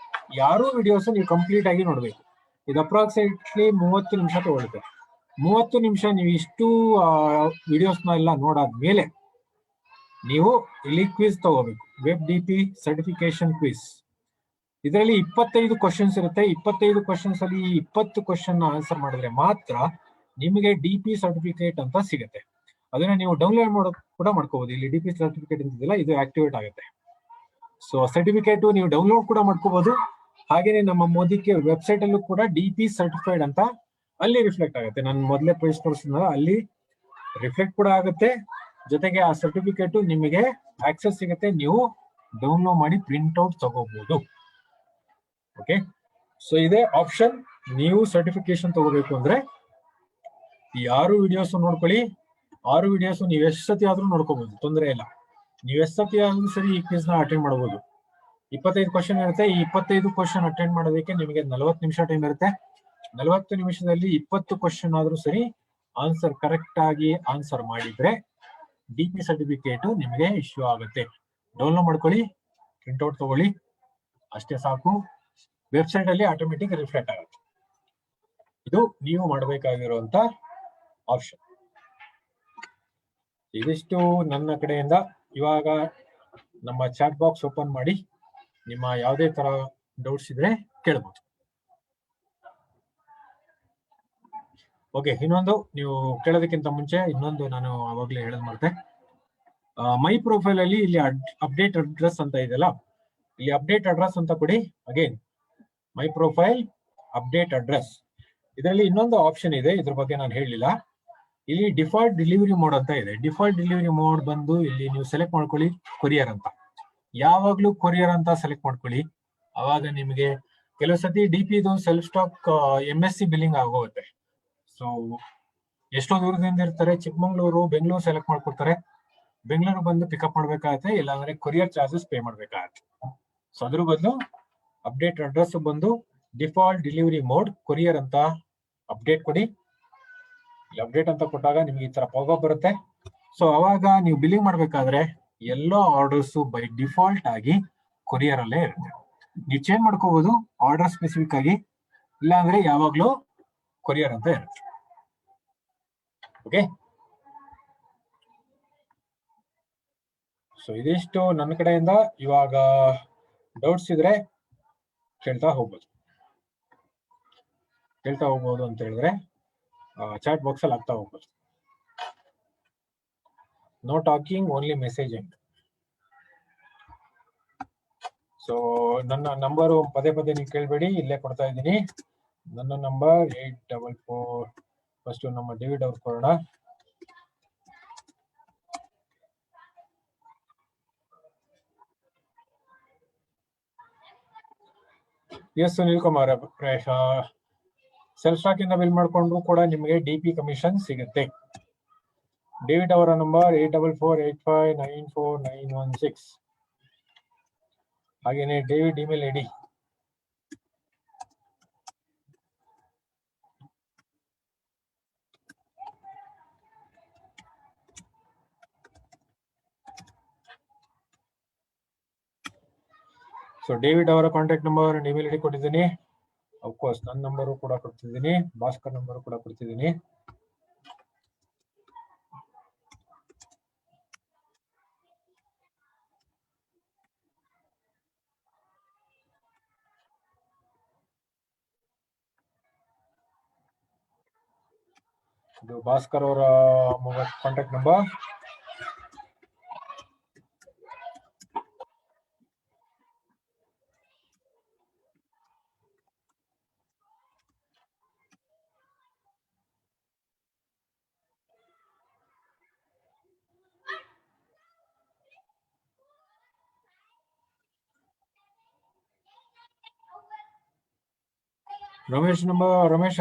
6 ವಿಡಿಯೋಸ್ ನೀವು ಕಂಪ್ಲೀಟ್ ಆಗಿ ನೋಡ್ಬೇಕು. ಇದು ಅಪ್ರಾಕ್ಸಿಮೇಟ್ಲಿ 30 ನಿಮಿಷ ತಗೊಳುತ್ತೆ. 30 ನಿಮಿಷ ನೀವು ಇಷ್ಟು ವಿಡಿಯೋಸ್ನ ಎಲ್ಲ ನೋಡಾದ್ಮೇಲೆ ನೀವು ಇಲ್ಲಿ ಕ್ವಿಜ್ ತಗೋಬೇಕು. Web DP certification quiz. ಇದರಲ್ಲಿ 25 ಕ್ವಶನ್ಸ್ ಇರುತ್ತೆ. 25 ಕ್ವಶನ್ಸ್ ಅಲ್ಲಿ 20 ಕ್ವಶನ್ ಆನ್ಸರ್ ಮಾಡಿದ್ರೆ ಮಾತ್ರ ನಿಮಗೆ DP ಸರ್ಟಿಫಿಕೇಟ್ ಅಂತ ಸಿಗುತ್ತೆ. ಅದನ್ನ ನೀವು ಡೌನ್ಲೋಡ್ ಕೂಡ ಮಾಡ್ಕೋಬಹುದು. ಇಲ್ಲಿ DP ಸರ್ಟಿಫಿಕೇಟ್ ಅಂತಿದೆಯಲ್ಲ, ಇದು ಆಕ್ಟಿವೇಟ್ ಆಗುತ್ತೆ. ಸೊ ಸರ್ಟಿಫಿಕೇಟ್ ನೀವು ಡೌನ್ಲೋಡ್ ಕೂಡ ಮಾಡ್ಕೋಬಹುದು. ಹಾಗೇನೆ ನಮ್ಮ ಮೋದಿಗೆ ವೆಬ್ಸೈಟ್ ಅಲ್ಲೂ ಕೂಡ DP ಸರ್ಟಿಫೈಡ್ ಅಂತ ಅಲ್ಲಿ ರಿಫ್ಲೆಕ್ಟ್ ಆಗುತ್ತೆ. ನಾನು ಮೊದಲೇ ಪೇಜ್ ತೋರಿಸಿದ್ನಲ್ಲ, ಅಲ್ಲಿ ರಿಫ್ಲೆಕ್ಟ್ ಕೂಡ ಆಗುತ್ತೆ. ಜೊತೆಗೆ ಆ ಸರ್ಟಿಫಿಕೇಟ್ ನಿಮಗೆ ಆಕ್ಸೆಸ್ ಸಿಗುತ್ತೆ. ನೀವು ಡೌನ್ಲೋಡ್ ಮಾಡಿ ಪ್ರಿಂಟ್ ಔಟ್ ತಗೋಬಹುದು. ಓಕೆ, ಸೊ ಇದೇ ಆಪ್ಷನ್. ನೀವು ಸರ್ಟಿಫಿಕೇಶನ್ ತಗೋಬೇಕು ಅಂದ್ರೆ ಈ 6 ವಿಡಿಯೋಸ್ ನೋಡ್ಕೊಳ್ಳಿ. 6 ವಿಡಿಯೋಸ್ ನೀವು ಎಷ್ಟು ಸತಿ ಆದ್ರೂ ನೋಡ್ಕೋಬಹುದು, ತೊಂದರೆ ಇಲ್ಲ. ನೀವು ಎಷ್ಟು ಸತಿ ಆದ್ರೂ ಸರಿ ಈ ಕ್ವಿಜ್ ನ ಅಟೆಂಡ್ ಮಾಡಬಹುದು. 25 ಕ್ವಶನ್ ಇರುತ್ತೆ. ಈ 25 ಕ್ವಶನ್ ಅಟೆಂಡ್ ಮಾಡೋದಕ್ಕೆ ನಿಮಗೆ 40 ನಿಮಿಷ ಟೈಮ್ ಇರುತ್ತೆ. 40 ನಿಮಿಷದಲ್ಲಿ 20 ಕ್ವಶನ್ ಆದ್ರೂ ಸರಿ ಆನ್ಸರ್ ಕರೆಕ್ಟ್ ಆಗಿ ಆನ್ಸರ್ ಮಾಡಿದ್ರೆ DP ಸರ್ಟಿಫಿಕೇಟ್ ನಿಮಗೆ ಇಶ್ಯೂ ಆಗುತ್ತೆ. ಡೌನ್ಲೋಡ್ ಮಾಡ್ಕೊಳ್ಳಿ, ಪ್ರಿಂಟ್ ಔಟ್ ತಗೊಳ್ಳಿ, ಅಷ್ಟೇ ಸಾಕು. ವೆಬ್ಸೈಟ್ ಅಲ್ಲಿ ಆಟೋಮೆಟಿಕ್ ರಿಫ್ಲೆಕ್ಟ್ ಆಗುತ್ತೆ. ಇದು ನೀವು ಮಾಡಬೇಕಾಗಿರುವಂತ ಆಪ್ಷನ್. ಇದಿಷ್ಟು ನನ್ನ ಕಡೆಯಿಂದ. ಇವಾಗ ನಮ್ಮ ಚಾಟ್ ಬಾಕ್ಸ್ ಓಪನ್ ಮಾಡಿ ನಿಮ್ಮ ಯಾವುದೇ ತರ ಡೌಟ್ಸ್ ಇದ್ರೆ ಕೇಳಬಹುದು. ಓಕೆ, ಇನ್ನೊಂದು ನೀವು ಕೇಳೋದಕ್ಕಿಂತ ಮುಂಚೆ ಇನ್ನೊಂದು ನಾನು ಅವಾಗಲೇ ಹೇಳೋದು ಮಾಡ್ತೆ. ಮೈ ಪ್ರೊಫೈಲ್ ಅಲ್ಲಿ ಇಲ್ಲಿ ಅಪ್ಡೇಟ್ ಅಡ್ರೆಸ್ ಅಂತ ಇದೆಯಲ್ಲ, ಇಲ್ಲಿ ಅಪ್ಡೇಟ್ ಅಡ್ರೆಸ್ ಅಂತ ಕೊಡಿ. Again my profile update address. ಇದರಲ್ಲಿ ಇನ್ನೊಂದು ಆಪ್ಷನ್ ಇದೆ, ಇದ್ರ ಬಗ್ಗೆ ನಾನು ಹೇಳಲಿಲ್ಲ. ಇಲ್ಲಿ ಡಿಫಾಲ್ಟ್ ಡೆಲಿವರಿ ಮೋಡ್ ಅಂತ ಇದೆ. ಡಿಫಾಲ್ಟ್ ಡೆಲಿವರಿ ಮೋಡ್ ಬಂದು ಇಲ್ಲಿ ನೀವು ಸೆಲೆಕ್ಟ್ ಮಾಡ್ಕೊಳ್ಳಿ ಕೊರಿಯರ್ ಅಂತ. ಯಾವಾಗ್ಲೂ ಕೊರಿಯರ್ ಅಂತ ಸೆಲೆಕ್ಟ್ ಮಾಡ್ಕೊಳ್ಳಿ. ಅವಾಗ ನಿಮಗೆ ಕೆಲವು ಸತಿ DP self stock MSC billing ಆಗೋಗುತ್ತೆ. ಸೊ ಎಷ್ಟೋ ದೂರದಿಂದ ಇರ್ತಾರೆ, ಚಿಕ್ಕಮಂಗ್ಳೂರು, ಬೆಂಗಳೂರು ಸೆಲೆಕ್ಟ್ ಮಾಡ್ಕೊಡ್ತಾರೆ. ಬೆಂಗಳೂರು ಬಂದು ಪಿಕಪ್ ಮಾಡ್ಬೇಕಾಗತ್ತೆ, ಇಲ್ಲಾಂದ್ರೆ ಕೊರಿಯರ್ ಚಾರ್ಜಸ್ ಪೇ ಮಾಡ್ಬೇಕಾಗತ್ತೆ. ಸೊ ಅದ್ರ ಬದಲು ಅಪ್ಡೇಟ್ ಅಡ್ರೆಸ್ ಬಂದು ಡಿಫಾಲ್ಟ್ ಡೆಲಿವರಿ ಮೋಡ್ ಕೊರಿಯರ್ ಅಂತ ಅಪ್ಡೇಟ್ ಕೊಡಿ. ಅಪ್ಡೇಟ್ ಅಂತ ಕೊಟ್ಟಾಗ ನಿಮ್ಗೆ ಈ ತರ ಪಾಪಪ್ ಬರುತ್ತೆ. ಸೊ ಅವಾಗ ನೀವು ಬಿಲ್ಲಿಂಗ್ ಮಾಡ್ಬೇಕಾದ್ರೆ ಎಲ್ಲೋ ಆರ್ಡರ್ಸ್ ಬೈ ಡಿಫಾಲ್ಟ್ ಆಗಿ ಕೊರಿಯರ್ ಅಲ್ಲೇ ಇರುತ್ತೆ. ನೀವು ಚೇಂಜ್ ಮಾಡ್ಕೋಬಹುದು ಆರ್ಡರ್ ಸ್ಪೆಸಿಫಿಕ್ ಆಗಿ, ಇಲ್ಲ ಅಂದ್ರೆ ಯಾವಾಗ್ಲೂ ಕೊರಿಯರ್ ಅಂತ ಇರುತ್ತೆ. ಓಕೆ, ಸೊ ಇದಿಷ್ಟು ನನ್ನ ಕಡೆಯಿಂದ. ಇವಾಗ ಡೌಟ್ಸ್ ಇದ್ರೆ ಕೇಳ್ತಾ ಹೋಗ್ಬೋದು ಅಂತ ಹೇಳಿದ್ರೆ ಚಾಟ್ ಬಾಕ್ಸ್ ಅಲ್ಲಿ ಆಗ್ತಾ ಹೋಗ್ಬೋದು. No talking, only messaging. So ನನ್ನ ನಂಬರು ಪದೇ ಪದೇ ನೀವು ಕೇಳಬೇಡಿ, ಇಲ್ಲೇ ಕೊಡ್ತಾ ಇದ್ದೀನಿ. ನನ್ನ ನಂಬರ್ 844. ಫಸ್ಟ್ ನಮ್ಮ ಡೇವಿಡ್ ಅವ್ರು ಕೊಡೋಣ. S Sunil Kumar, self stock ಇಂದ ಬಿಲ್ ಮಾಡ್ಕೊಂಡ್ರು ಕೂಡ ನಿಮಗೆ DP ಕಮಿಷನ್ ಸಿಗುತ್ತೆ. ಡೇವಿಡ್ ಅವರ ನಂಬರ್ 8448594916. ಹಾಗೇನೆ David email ID so David ಅವರ ಕಾಂಟ್ಯಾಕ್ಟ್ ನಂಬರ್ ಇಮೇಲ್ ಐಡಿ ಕೊಟ್ಟಿದ್ದೀನಿ. ಅಫ್ಕೋರ್ಸ್ ನನ್ನ ನಂಬರು ಕೂಡ ಕೊಡ್ತಿದ್ದೀನಿ, ಭಾಸ್ಕರ್ ನಂಬರು ಕೂಡ ಕೊಡ್ತಿದ್ದೀನಿ. ಇದು ಭಾಸ್ಕರ್ ಅವರ ಮೊಬೈಲ್ ಕಾಂಟ್ಯಾಕ್ಟ್ ನಂಬರ್. ರಮೇಶ್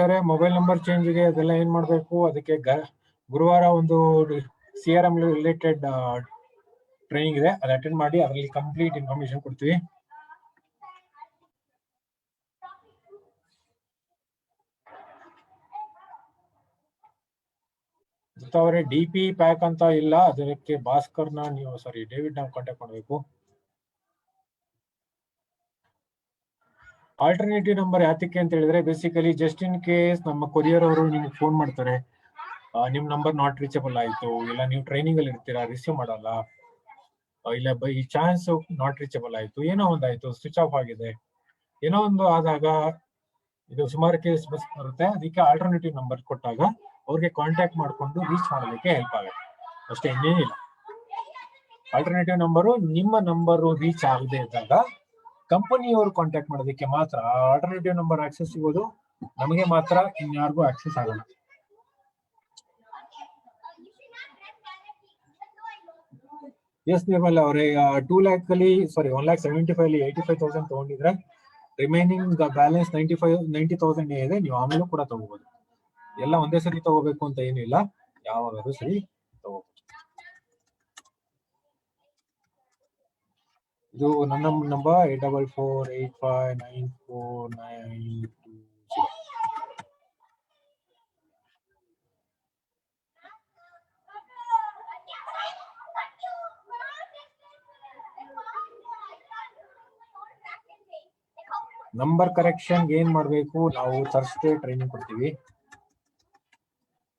ಅವರೇ, ಮೊಬೈಲ್ ನಂಬರ್ ಚೇಂಜ್ಗೆ ಅದೆಲ್ಲ ಏನ್ ಮಾಡ್ಬೇಕು? ಅದಕ್ಕೆ ಗುರುವಾರ ಒಂದು CRM ರಿಲೇಟೆಡ್ ಟ್ರೈನಿಂಗ್ ಇದೆ, ಅದು ಅಟೆಂಡ್ ಮಾಡಿ, ಅದರಲ್ಲಿ ಕಂಪ್ಲೀಟ್ ಇನ್ಫಾರ್ಮೇಶನ್ ಕೊಡ್ತೀವಿ. ಅವರೇ DP ಪ್ಯಾಕ್ ಅಂತ ಇಲ್ಲ, ಅದಕ್ಕೆ ಭಾಸ್ಕರ್ನ ನೀವು ಡೇವಿಡ್ ನಾವು ಕಾಂಟ್ಯಾಕ್ಟ್ ಮಾಡಬೇಕು. ಆಲ್ಟರ್ನೇಟಿವ್ ನಂಬರ್ ಯಾತಕ್ಕೆ ಅಂತ ಹೇಳಿದ್ರೆ, ಬೇಸಿಕಲಿ ಜಸ್ಟ್ ಇನ್ ಕೇಸ್ ನಮ್ಮ ಕೊರಿಯರ್ ಅವರು ನಿಮ್ಗೆ ಫೋನ್ ಮಾಡ್ತಾರೆ, ನಿಮ್ ನಂಬರ್ ನಾಟ್ ರೀಚಬಲ್ ಆಯ್ತು, ಇಲ್ಲ ನೀವು ಟ್ರೈನಿಂಗ್ ಅಲ್ಲಿ ಇರ್ತೀರಾ, ರಿಸೀವ್ ಮಾಡಲ್ಲ, ಇಲ್ಲ ಈ ಚಾನ್ಸ್ ನಾಟ್ ರೀಚಬಲ್ ಆಯ್ತು, ಏನೋ ಒಂದಾಯ್ತು, ಸ್ವಿಚ್ ಆಫ್ ಆಗಿದೆ, ಏನೋ ಒಂದು ಆದಾಗ ಇದು ಸುಮಾರು ಕೇಸ್ ಬರುತ್ತೆ. ಅದಕ್ಕೆ ಆಲ್ಟರ್ನೇಟಿವ್ ನಂಬರ್ ಕೊಟ್ಟಾಗ ಅವ್ರಿಗೆ ಕಾಂಟ್ಯಾಕ್ಟ್ ಮಾಡ್ಕೊಂಡು ರೀಚ್ ಮಾಡೋದಕ್ಕೆ ಹೆಲ್ಪ್ ಆಗುತ್ತೆ ಅಷ್ಟೇ, ಇನ್ನೇನಿಲ್ಲ. ಆಲ್ಟರ್ನೇಟಿವ್ ನಂಬರು ನಿಮ್ಮ ನಂಬರು ರೀಚ್ ಆಗದೆ ಇದ್ದಾಗ ಕಂಪನಿಯವರು ಕಾಂಟ್ಯಾಕ್ಟ್ ಮಾಡೋದಕ್ಕೆ ಮಾತ್ರ ಆಲ್ಟರ್ನೇಟಿವ್ ನಂಬರ್ ಆಕ್ಸೆಸ್ ಸಿಗೋದು, ನಮಗೆ ಮಾತ್ರ, ಇನ್ಯಾರಿಗೂ ಆಕ್ಸೆಸ್ ಆಗಲ್ಲ. ಎಸ್ ನಿರ್ಮಲ್ ಅವರೇ, 1,75,000 85,000 ತಗೊಂಡಿದ್ರೆ ರಿಮೈನಿಂಗ್ ಬ್ಯಾಲೆನ್ಸ್ 90,000 ಇದೆ, ನೀವು ಆಮೇಲೂ ಕೂಡ ತಗೋಬಹುದು. ಎಲ್ಲ ಒಂದೇ ಸರಿ ತಗೋಬೇಕು ಅಂತ ಏನಿಲ್ಲ, ಯಾವಾಗಾದ್ರೂ ಸರಿ ತಗೋಬಹುದು. ಇದು ನನ್ನ ನಂಬರ್ 8448594920. ನಂಬರ್ ಕರೆಕ್ಷನ್ ಏನ್ ಮಾಡ್ಬೇಕು? ನಾವು ಥರ್ಸ್ಡೇ ಟ್ರೈನಿಂಗ್ ಕೊಡ್ತೀವಿ,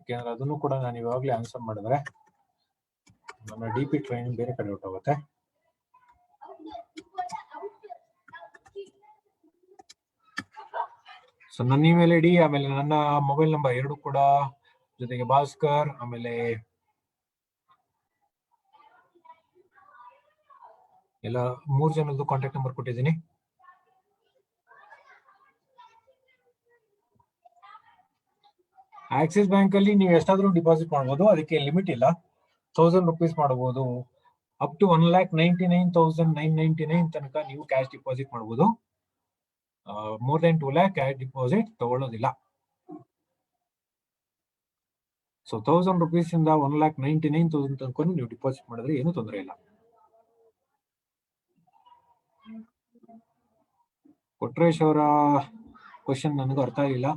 ಯಾಕೆಂದ್ರೆ ಅದನ್ನು ಕೂಡ ನಾನು ಇವಾಗಲೇ ಆನ್ಸರ್ ಮಾಡಿದ್ರೆ ನಮ್ಮ DP ಟ್ರೈನಿಂಗ್ ಬೇರೆ ಕಡೆ ಹೊರಟೋಗುತ್ತೆ. ಸೊ ನನ್ನ ಇಮೇಲ್ ಐಡಿ ಆಮೇಲೆ ನನ್ನ ಮೊಬೈಲ್ ನಂಬರ್ ಎರಡು ಕೂಡ, ಜೊತೆಗೆ ಭಾಸ್ಕರ್ ಆಮೇಲೆ ಎಲ್ಲ 3 ಜನದ್ದು ಕಾಂಟ್ಯಾಕ್ಟ್ ನಂಬರ್ ಕೊಟ್ಟಿದ್ದೀನಿ. ಆಕ್ಸಿಸ್ ಬ್ಯಾಂಕ್ ಅಲ್ಲಿ ನೀವು ಎಷ್ಟಾದ್ರೂ ಡಿಪಾಸಿಟ್ ಮಾಡಬಹುದು, ಅದಕ್ಕೆ ಲಿಮಿಟ್ ಇಲ್ಲ. 1000 rupees ಮಾಡಬಹುದು, ಅಪ್ ಟು 1,99,999 ತನಕ ನೀವು ಕ್ಯಾಶ್ ಡಿಪಾಸಿಟ್ ಮಾಡಬಹುದು. More than 2 lakh cash deposit ತಗೊಳ್ಳೋದಿಲ್ಲ. ಸೊ 1000 rupees ಇಂದ 1,99,000 ತನಕ ನೀವು ಡಿಪಾಸಿಟ್ ಮಾಡಿದ್ರೆ ಏನು ತೊಂದರೆ ಇಲ್ಲ. ಕೊಟ್ರೇಶ್ ಅವರ ಕ್ವಶನ್ ನನಗೂ ಅರ್ಥ ಆಗಿಲ್ಲ.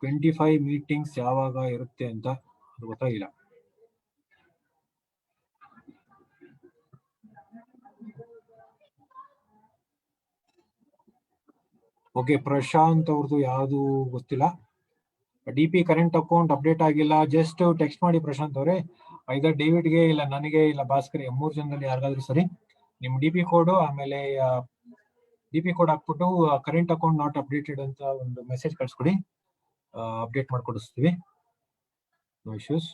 25 ಮೀಟಿಂಗ್ಸ್ ಯಾವಾಗ ಇರುತ್ತೆ ಅಂತ ಅದು ಗೊತ್ತಾಗಿಲ್ಲ. ಓಕೆ, ಪ್ರಶಾಂತ್ ಅವ್ರದ್ದು ಯಾವುದು ಗೊತ್ತಿಲ್ಲ. DP ಕರೆಂಟ್ ಅಕೌಂಟ್ ಅಪ್ಡೇಟ್ ಆಗಿಲ್ಲ, ಜಸ್ಟ್ ಟೆಕ್ಸ್ಟ್ ಮಾಡಿ ಪ್ರಶಾಂತ್ ಅವರೇ, ಐದರ್ ಡೇವಿಡ್ಗೆ ಇಲ್ಲ ನನಗೆ ಇಲ್ಲ ಭಾಸ್ಕರ್, 3 ಜನದಲ್ಲಿ ಯಾರಿಗಾದ್ರೂ ಸರಿ ನಿಮ್ DP ಕೋಡ್ ಆಮೇಲೆ DP ಕೋಡ್ ಹಾಕ್ಬಿಟ್ಟು ಕರೆಂಟ್ ಅಕೌಂಟ್ ನಾಟ್ ಅಪ್ಡೇಟೆಡ್ ಅಂತ ಒಂದು ಮೆಸೇಜ್ ಕಳ್ಸ್ಕೊಡಿ, ಅಪ್ಡೇಟ್ ಮಾಡ್ಕೊಡಿಸ್ತೀವಿ, ನೋ ಇಶ್ಯೂಸ್.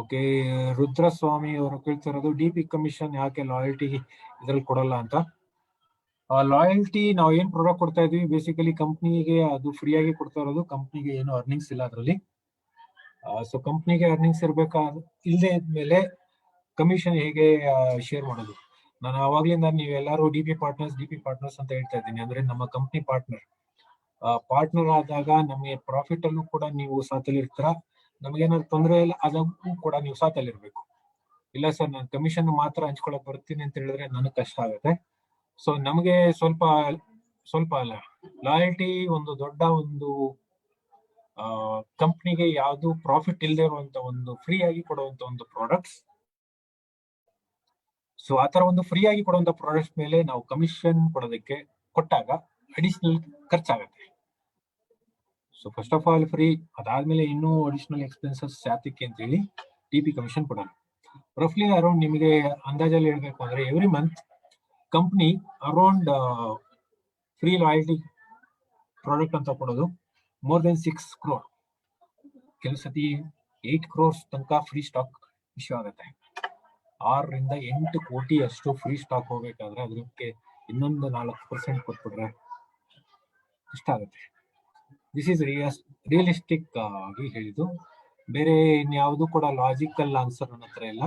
ಓಕೆ, ರುದ್ರಸ್ವಾಮಿ ಅವರು ಕೇಳ್ತಿರೋದು DP ಕಮಿಷನ್ ಯಾಕೆ ಲಾಯಲ್ಟಿ ಇದ್ರಲ್ಲಿ ಕೊಡಲ್ಲ ಅಂತ. ಲಾಯಲ್ಟಿ ನಾವು ಏನ್ ಪ್ರಾಡಕ್ಟ್ ಕೊಡ್ತಾ ಇದೀವಿ, ಬೇಸಿಕಲಿ ಕಂಪ್ನಿಗೆ ಅದು ಫ್ರೀ ಆಗಿ ಕೊಡ್ತಾ ಇರೋದು. ಕಂಪ್ನಿಗೆ ಏನು ಅರ್ನಿಂಗ್ಸ್ ಇಲ್ಲ ಅದರಲ್ಲಿ. ಸೊ ಕಂಪ್ನಿಗೆ ಅರ್ನಿಂಗ್ಸ್ ಇಲ್ಲದೆ ಇದ್ಮೇಲೆ ಕಮಿಷನ್ ಹೇಗೆ ಶೇರ್ ಮಾಡೋದು? ನಾನು ಅವಾಗ್ಲಿಂದ ನೀವೆಲ್ಲರೂ DP ಪಾರ್ಟ್ನರ್ಸ್ ಅಂತ ಹೇಳ್ತಾ ಇದ್ದೀನಿ. ಅಂದ್ರೆ ನಮ್ಮ ಕಂಪ್ನಿ ಪಾರ್ಟ್ನರ್ ಆದಾಗ ನಮಗೆ ಪ್ರಾಫಿಟ್ ಅಲ್ಲೂ ಕೂಡ ನೀವು ಸಾಥಲ್ಲಿ ಇರ್ತೀರಾ. ನಮಗೇನಾದ್ರು ತೊಂದರೆ ಇಲ್ಲ ಅದಕ್ಕೂ ಕೂಡ ನೀವು ಸಾಥಲ್ಲಿ ಇರ್ಬೇಕು. ಇಲ್ಲ ಸರ್ ನಾನು ಕಮಿಷನ್ ಮಾತ್ರ ಹಂಚ್ಕೊಳಕ್ ಬರ್ತೀನಿ ಅಂತ ಹೇಳಿದ್ರೆ ನನಗೆ ಕಷ್ಟ ಆಗುತ್ತೆ. ಸೊ ನಮಗೆ ಸ್ವಲ್ಪ ಅಲ್ಲ, ಲಾಯಲ್ಟಿ ಒಂದು ದೊಡ್ಡ ಒಂದು ಕಂಪ್ನಿಗೆ ಯಾವ್ದು ಪ್ರಾಫಿಟ್ ಇಲ್ಲದೆ ಇರುವಂತ ಒಂದು ಫ್ರೀ ಆಗಿ ಕೊಡುವಂತ ಒಂದು ಪ್ರಾಡಕ್ಟ್ಸ್. ಸೊ ಆತರ ಒಂದು ಫ್ರೀ ಆಗಿ ಕೊಡುವಂತ ಪ್ರಾಡಕ್ಟ್ಸ್ ಮೇಲೆ ನಾವು ಕಮಿಷನ್ ಕೊಟ್ಟಾಗ ಅಡಿಷನಲ್ ಖರ್ಚಾಗತ್ತೆ. So first of all free, ಅದಾದ್ಮೇಲೆ ಇನ್ನೂ ಅಡಿಷನಲ್ ಎಕ್ಸ್ಪೆನ್ಸಸ್ ಯಾತಕ್ಕೆ ಅಂತ ಹೇಳಿ DP ಕಮಿಷನ್ ಕೊಡೋಣ. ರಫ್ಲಿ ಅರೌಂಡ್ ನಿಮಗೆ ಅಂದಾಜಲ್ಲಿ ಹೇಳ್ಬೇಕು ಅಂದ್ರೆ every month company around free loyalty product ಅಂತ ಕೊಡೋದು ಮೋರ್ ದೆನ್ 6 crore. ಕೆಲವು ಸತಿ 8 crores ತನಕ ಫ್ರೀ ಸ್ಟಾಕ್ ಇಶ್ಯೂ ಆಗುತ್ತೆ. 6 ರಿಂದ 8 ಕೋಟಿ ಅಷ್ಟು ಫ್ರೀ ಸ್ಟಾಕ್ ಹೋಗ್ಬೇಕಾದ್ರೆ ಅದಕ್ಕೆ ಇನ್ನೊಂದು 4% ಕೊಟ್ಬಿಟ್ರೆ ಇಷ್ಟ ಆಗುತ್ತೆ. ದಿಸ್ ಈಸ್ ರಿಯಲಿಸ್ಟಿಕ್ ಆಗಿ ಹೇಳಿದ್ದು, ಬೇರೆ ಇನ್ಯಾವುದು ಕೂಡ ಲಾಜಿಕಲ್ ಆನ್ಸರ್ ನನ್ನ ಹತ್ರ ಇಲ್ಲ.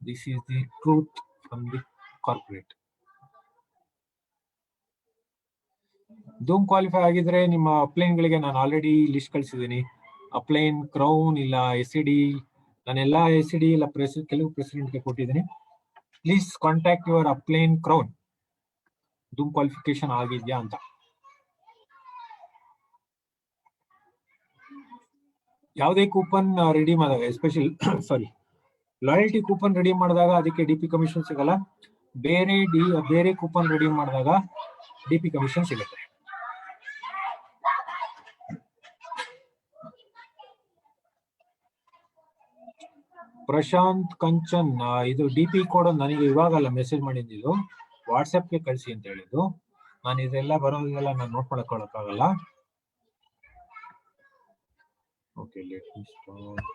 This is the truth from the corporate. ಧೂಮ್ ಕ್ವಾಲಿಫೈ ಆಗಿದ್ರೆ ನಿಮ್ಮ ಅಪ್ಲೈನ್ ಗಳಿಗೆ ನಾನು ಆಲ್ರೆಡಿ ಲಿಸ್ಟ್ ಕಳಿಸಿದ್ದೀನಿ. ಅಪ್ಲೈನ್, ಕ್ರೌನ್ ಇಲ್ಲ SED, ನಾನೆಲ್ಲ SED ಇಲ್ಲ ಕೆಲವು ಪ್ರೆಸಿಡೆಂಟ್ಗೆ ಕೊಟ್ಟಿದ್ದೀನಿ. Please contact your upline crown, ಧೂಮ್ ಕ್ವಾಲಿಫಿಕೇಶನ್ ಆಗಿದ್ಯಾ ಅಂತ. ಯಾವುದೇ ಕೂಪನ್ ರೆಡಿ ಮಾಡಿದಾಗ, ಎಸ್ಪೆಷಲಿ ಲಾಯಲ್ಟಿ ಕೂಪನ್ ರೆಡಿ ಮಾಡಿದಾಗ ಅದಕ್ಕೆ DP ಕಮಿಷನ್ ಸಿಗಲ್ಲ. ಬೇರೆ ಕೂಪನ್ ರೆಡಿ ಮಾಡಿದಾಗ DP ಕಮಿಷನ್ ಸಿಗುತ್ತೆ. ಪ್ರಶಾಂತ್ ಕಂಚನ್, ಇದು DP ಕೋಡ್ ನನಗೆ ಇವಾಗಲ್ಲ ಮೆಸೇಜ್ ಮಾಡಿದ್ದು, ವಾಟ್ಸ್ಆಪ್ಗೆ ಕಳಿಸಿ ಅಂತ ಹೇಳಿದ್ದು. ನಾನು ಇದೆಲ್ಲ ಬರೋದಿಲ್ಲ, ನಾನು ನೋಡ್ಕೊಳಕ್ಕಾಗಲ್ಲ. Okay, let me start.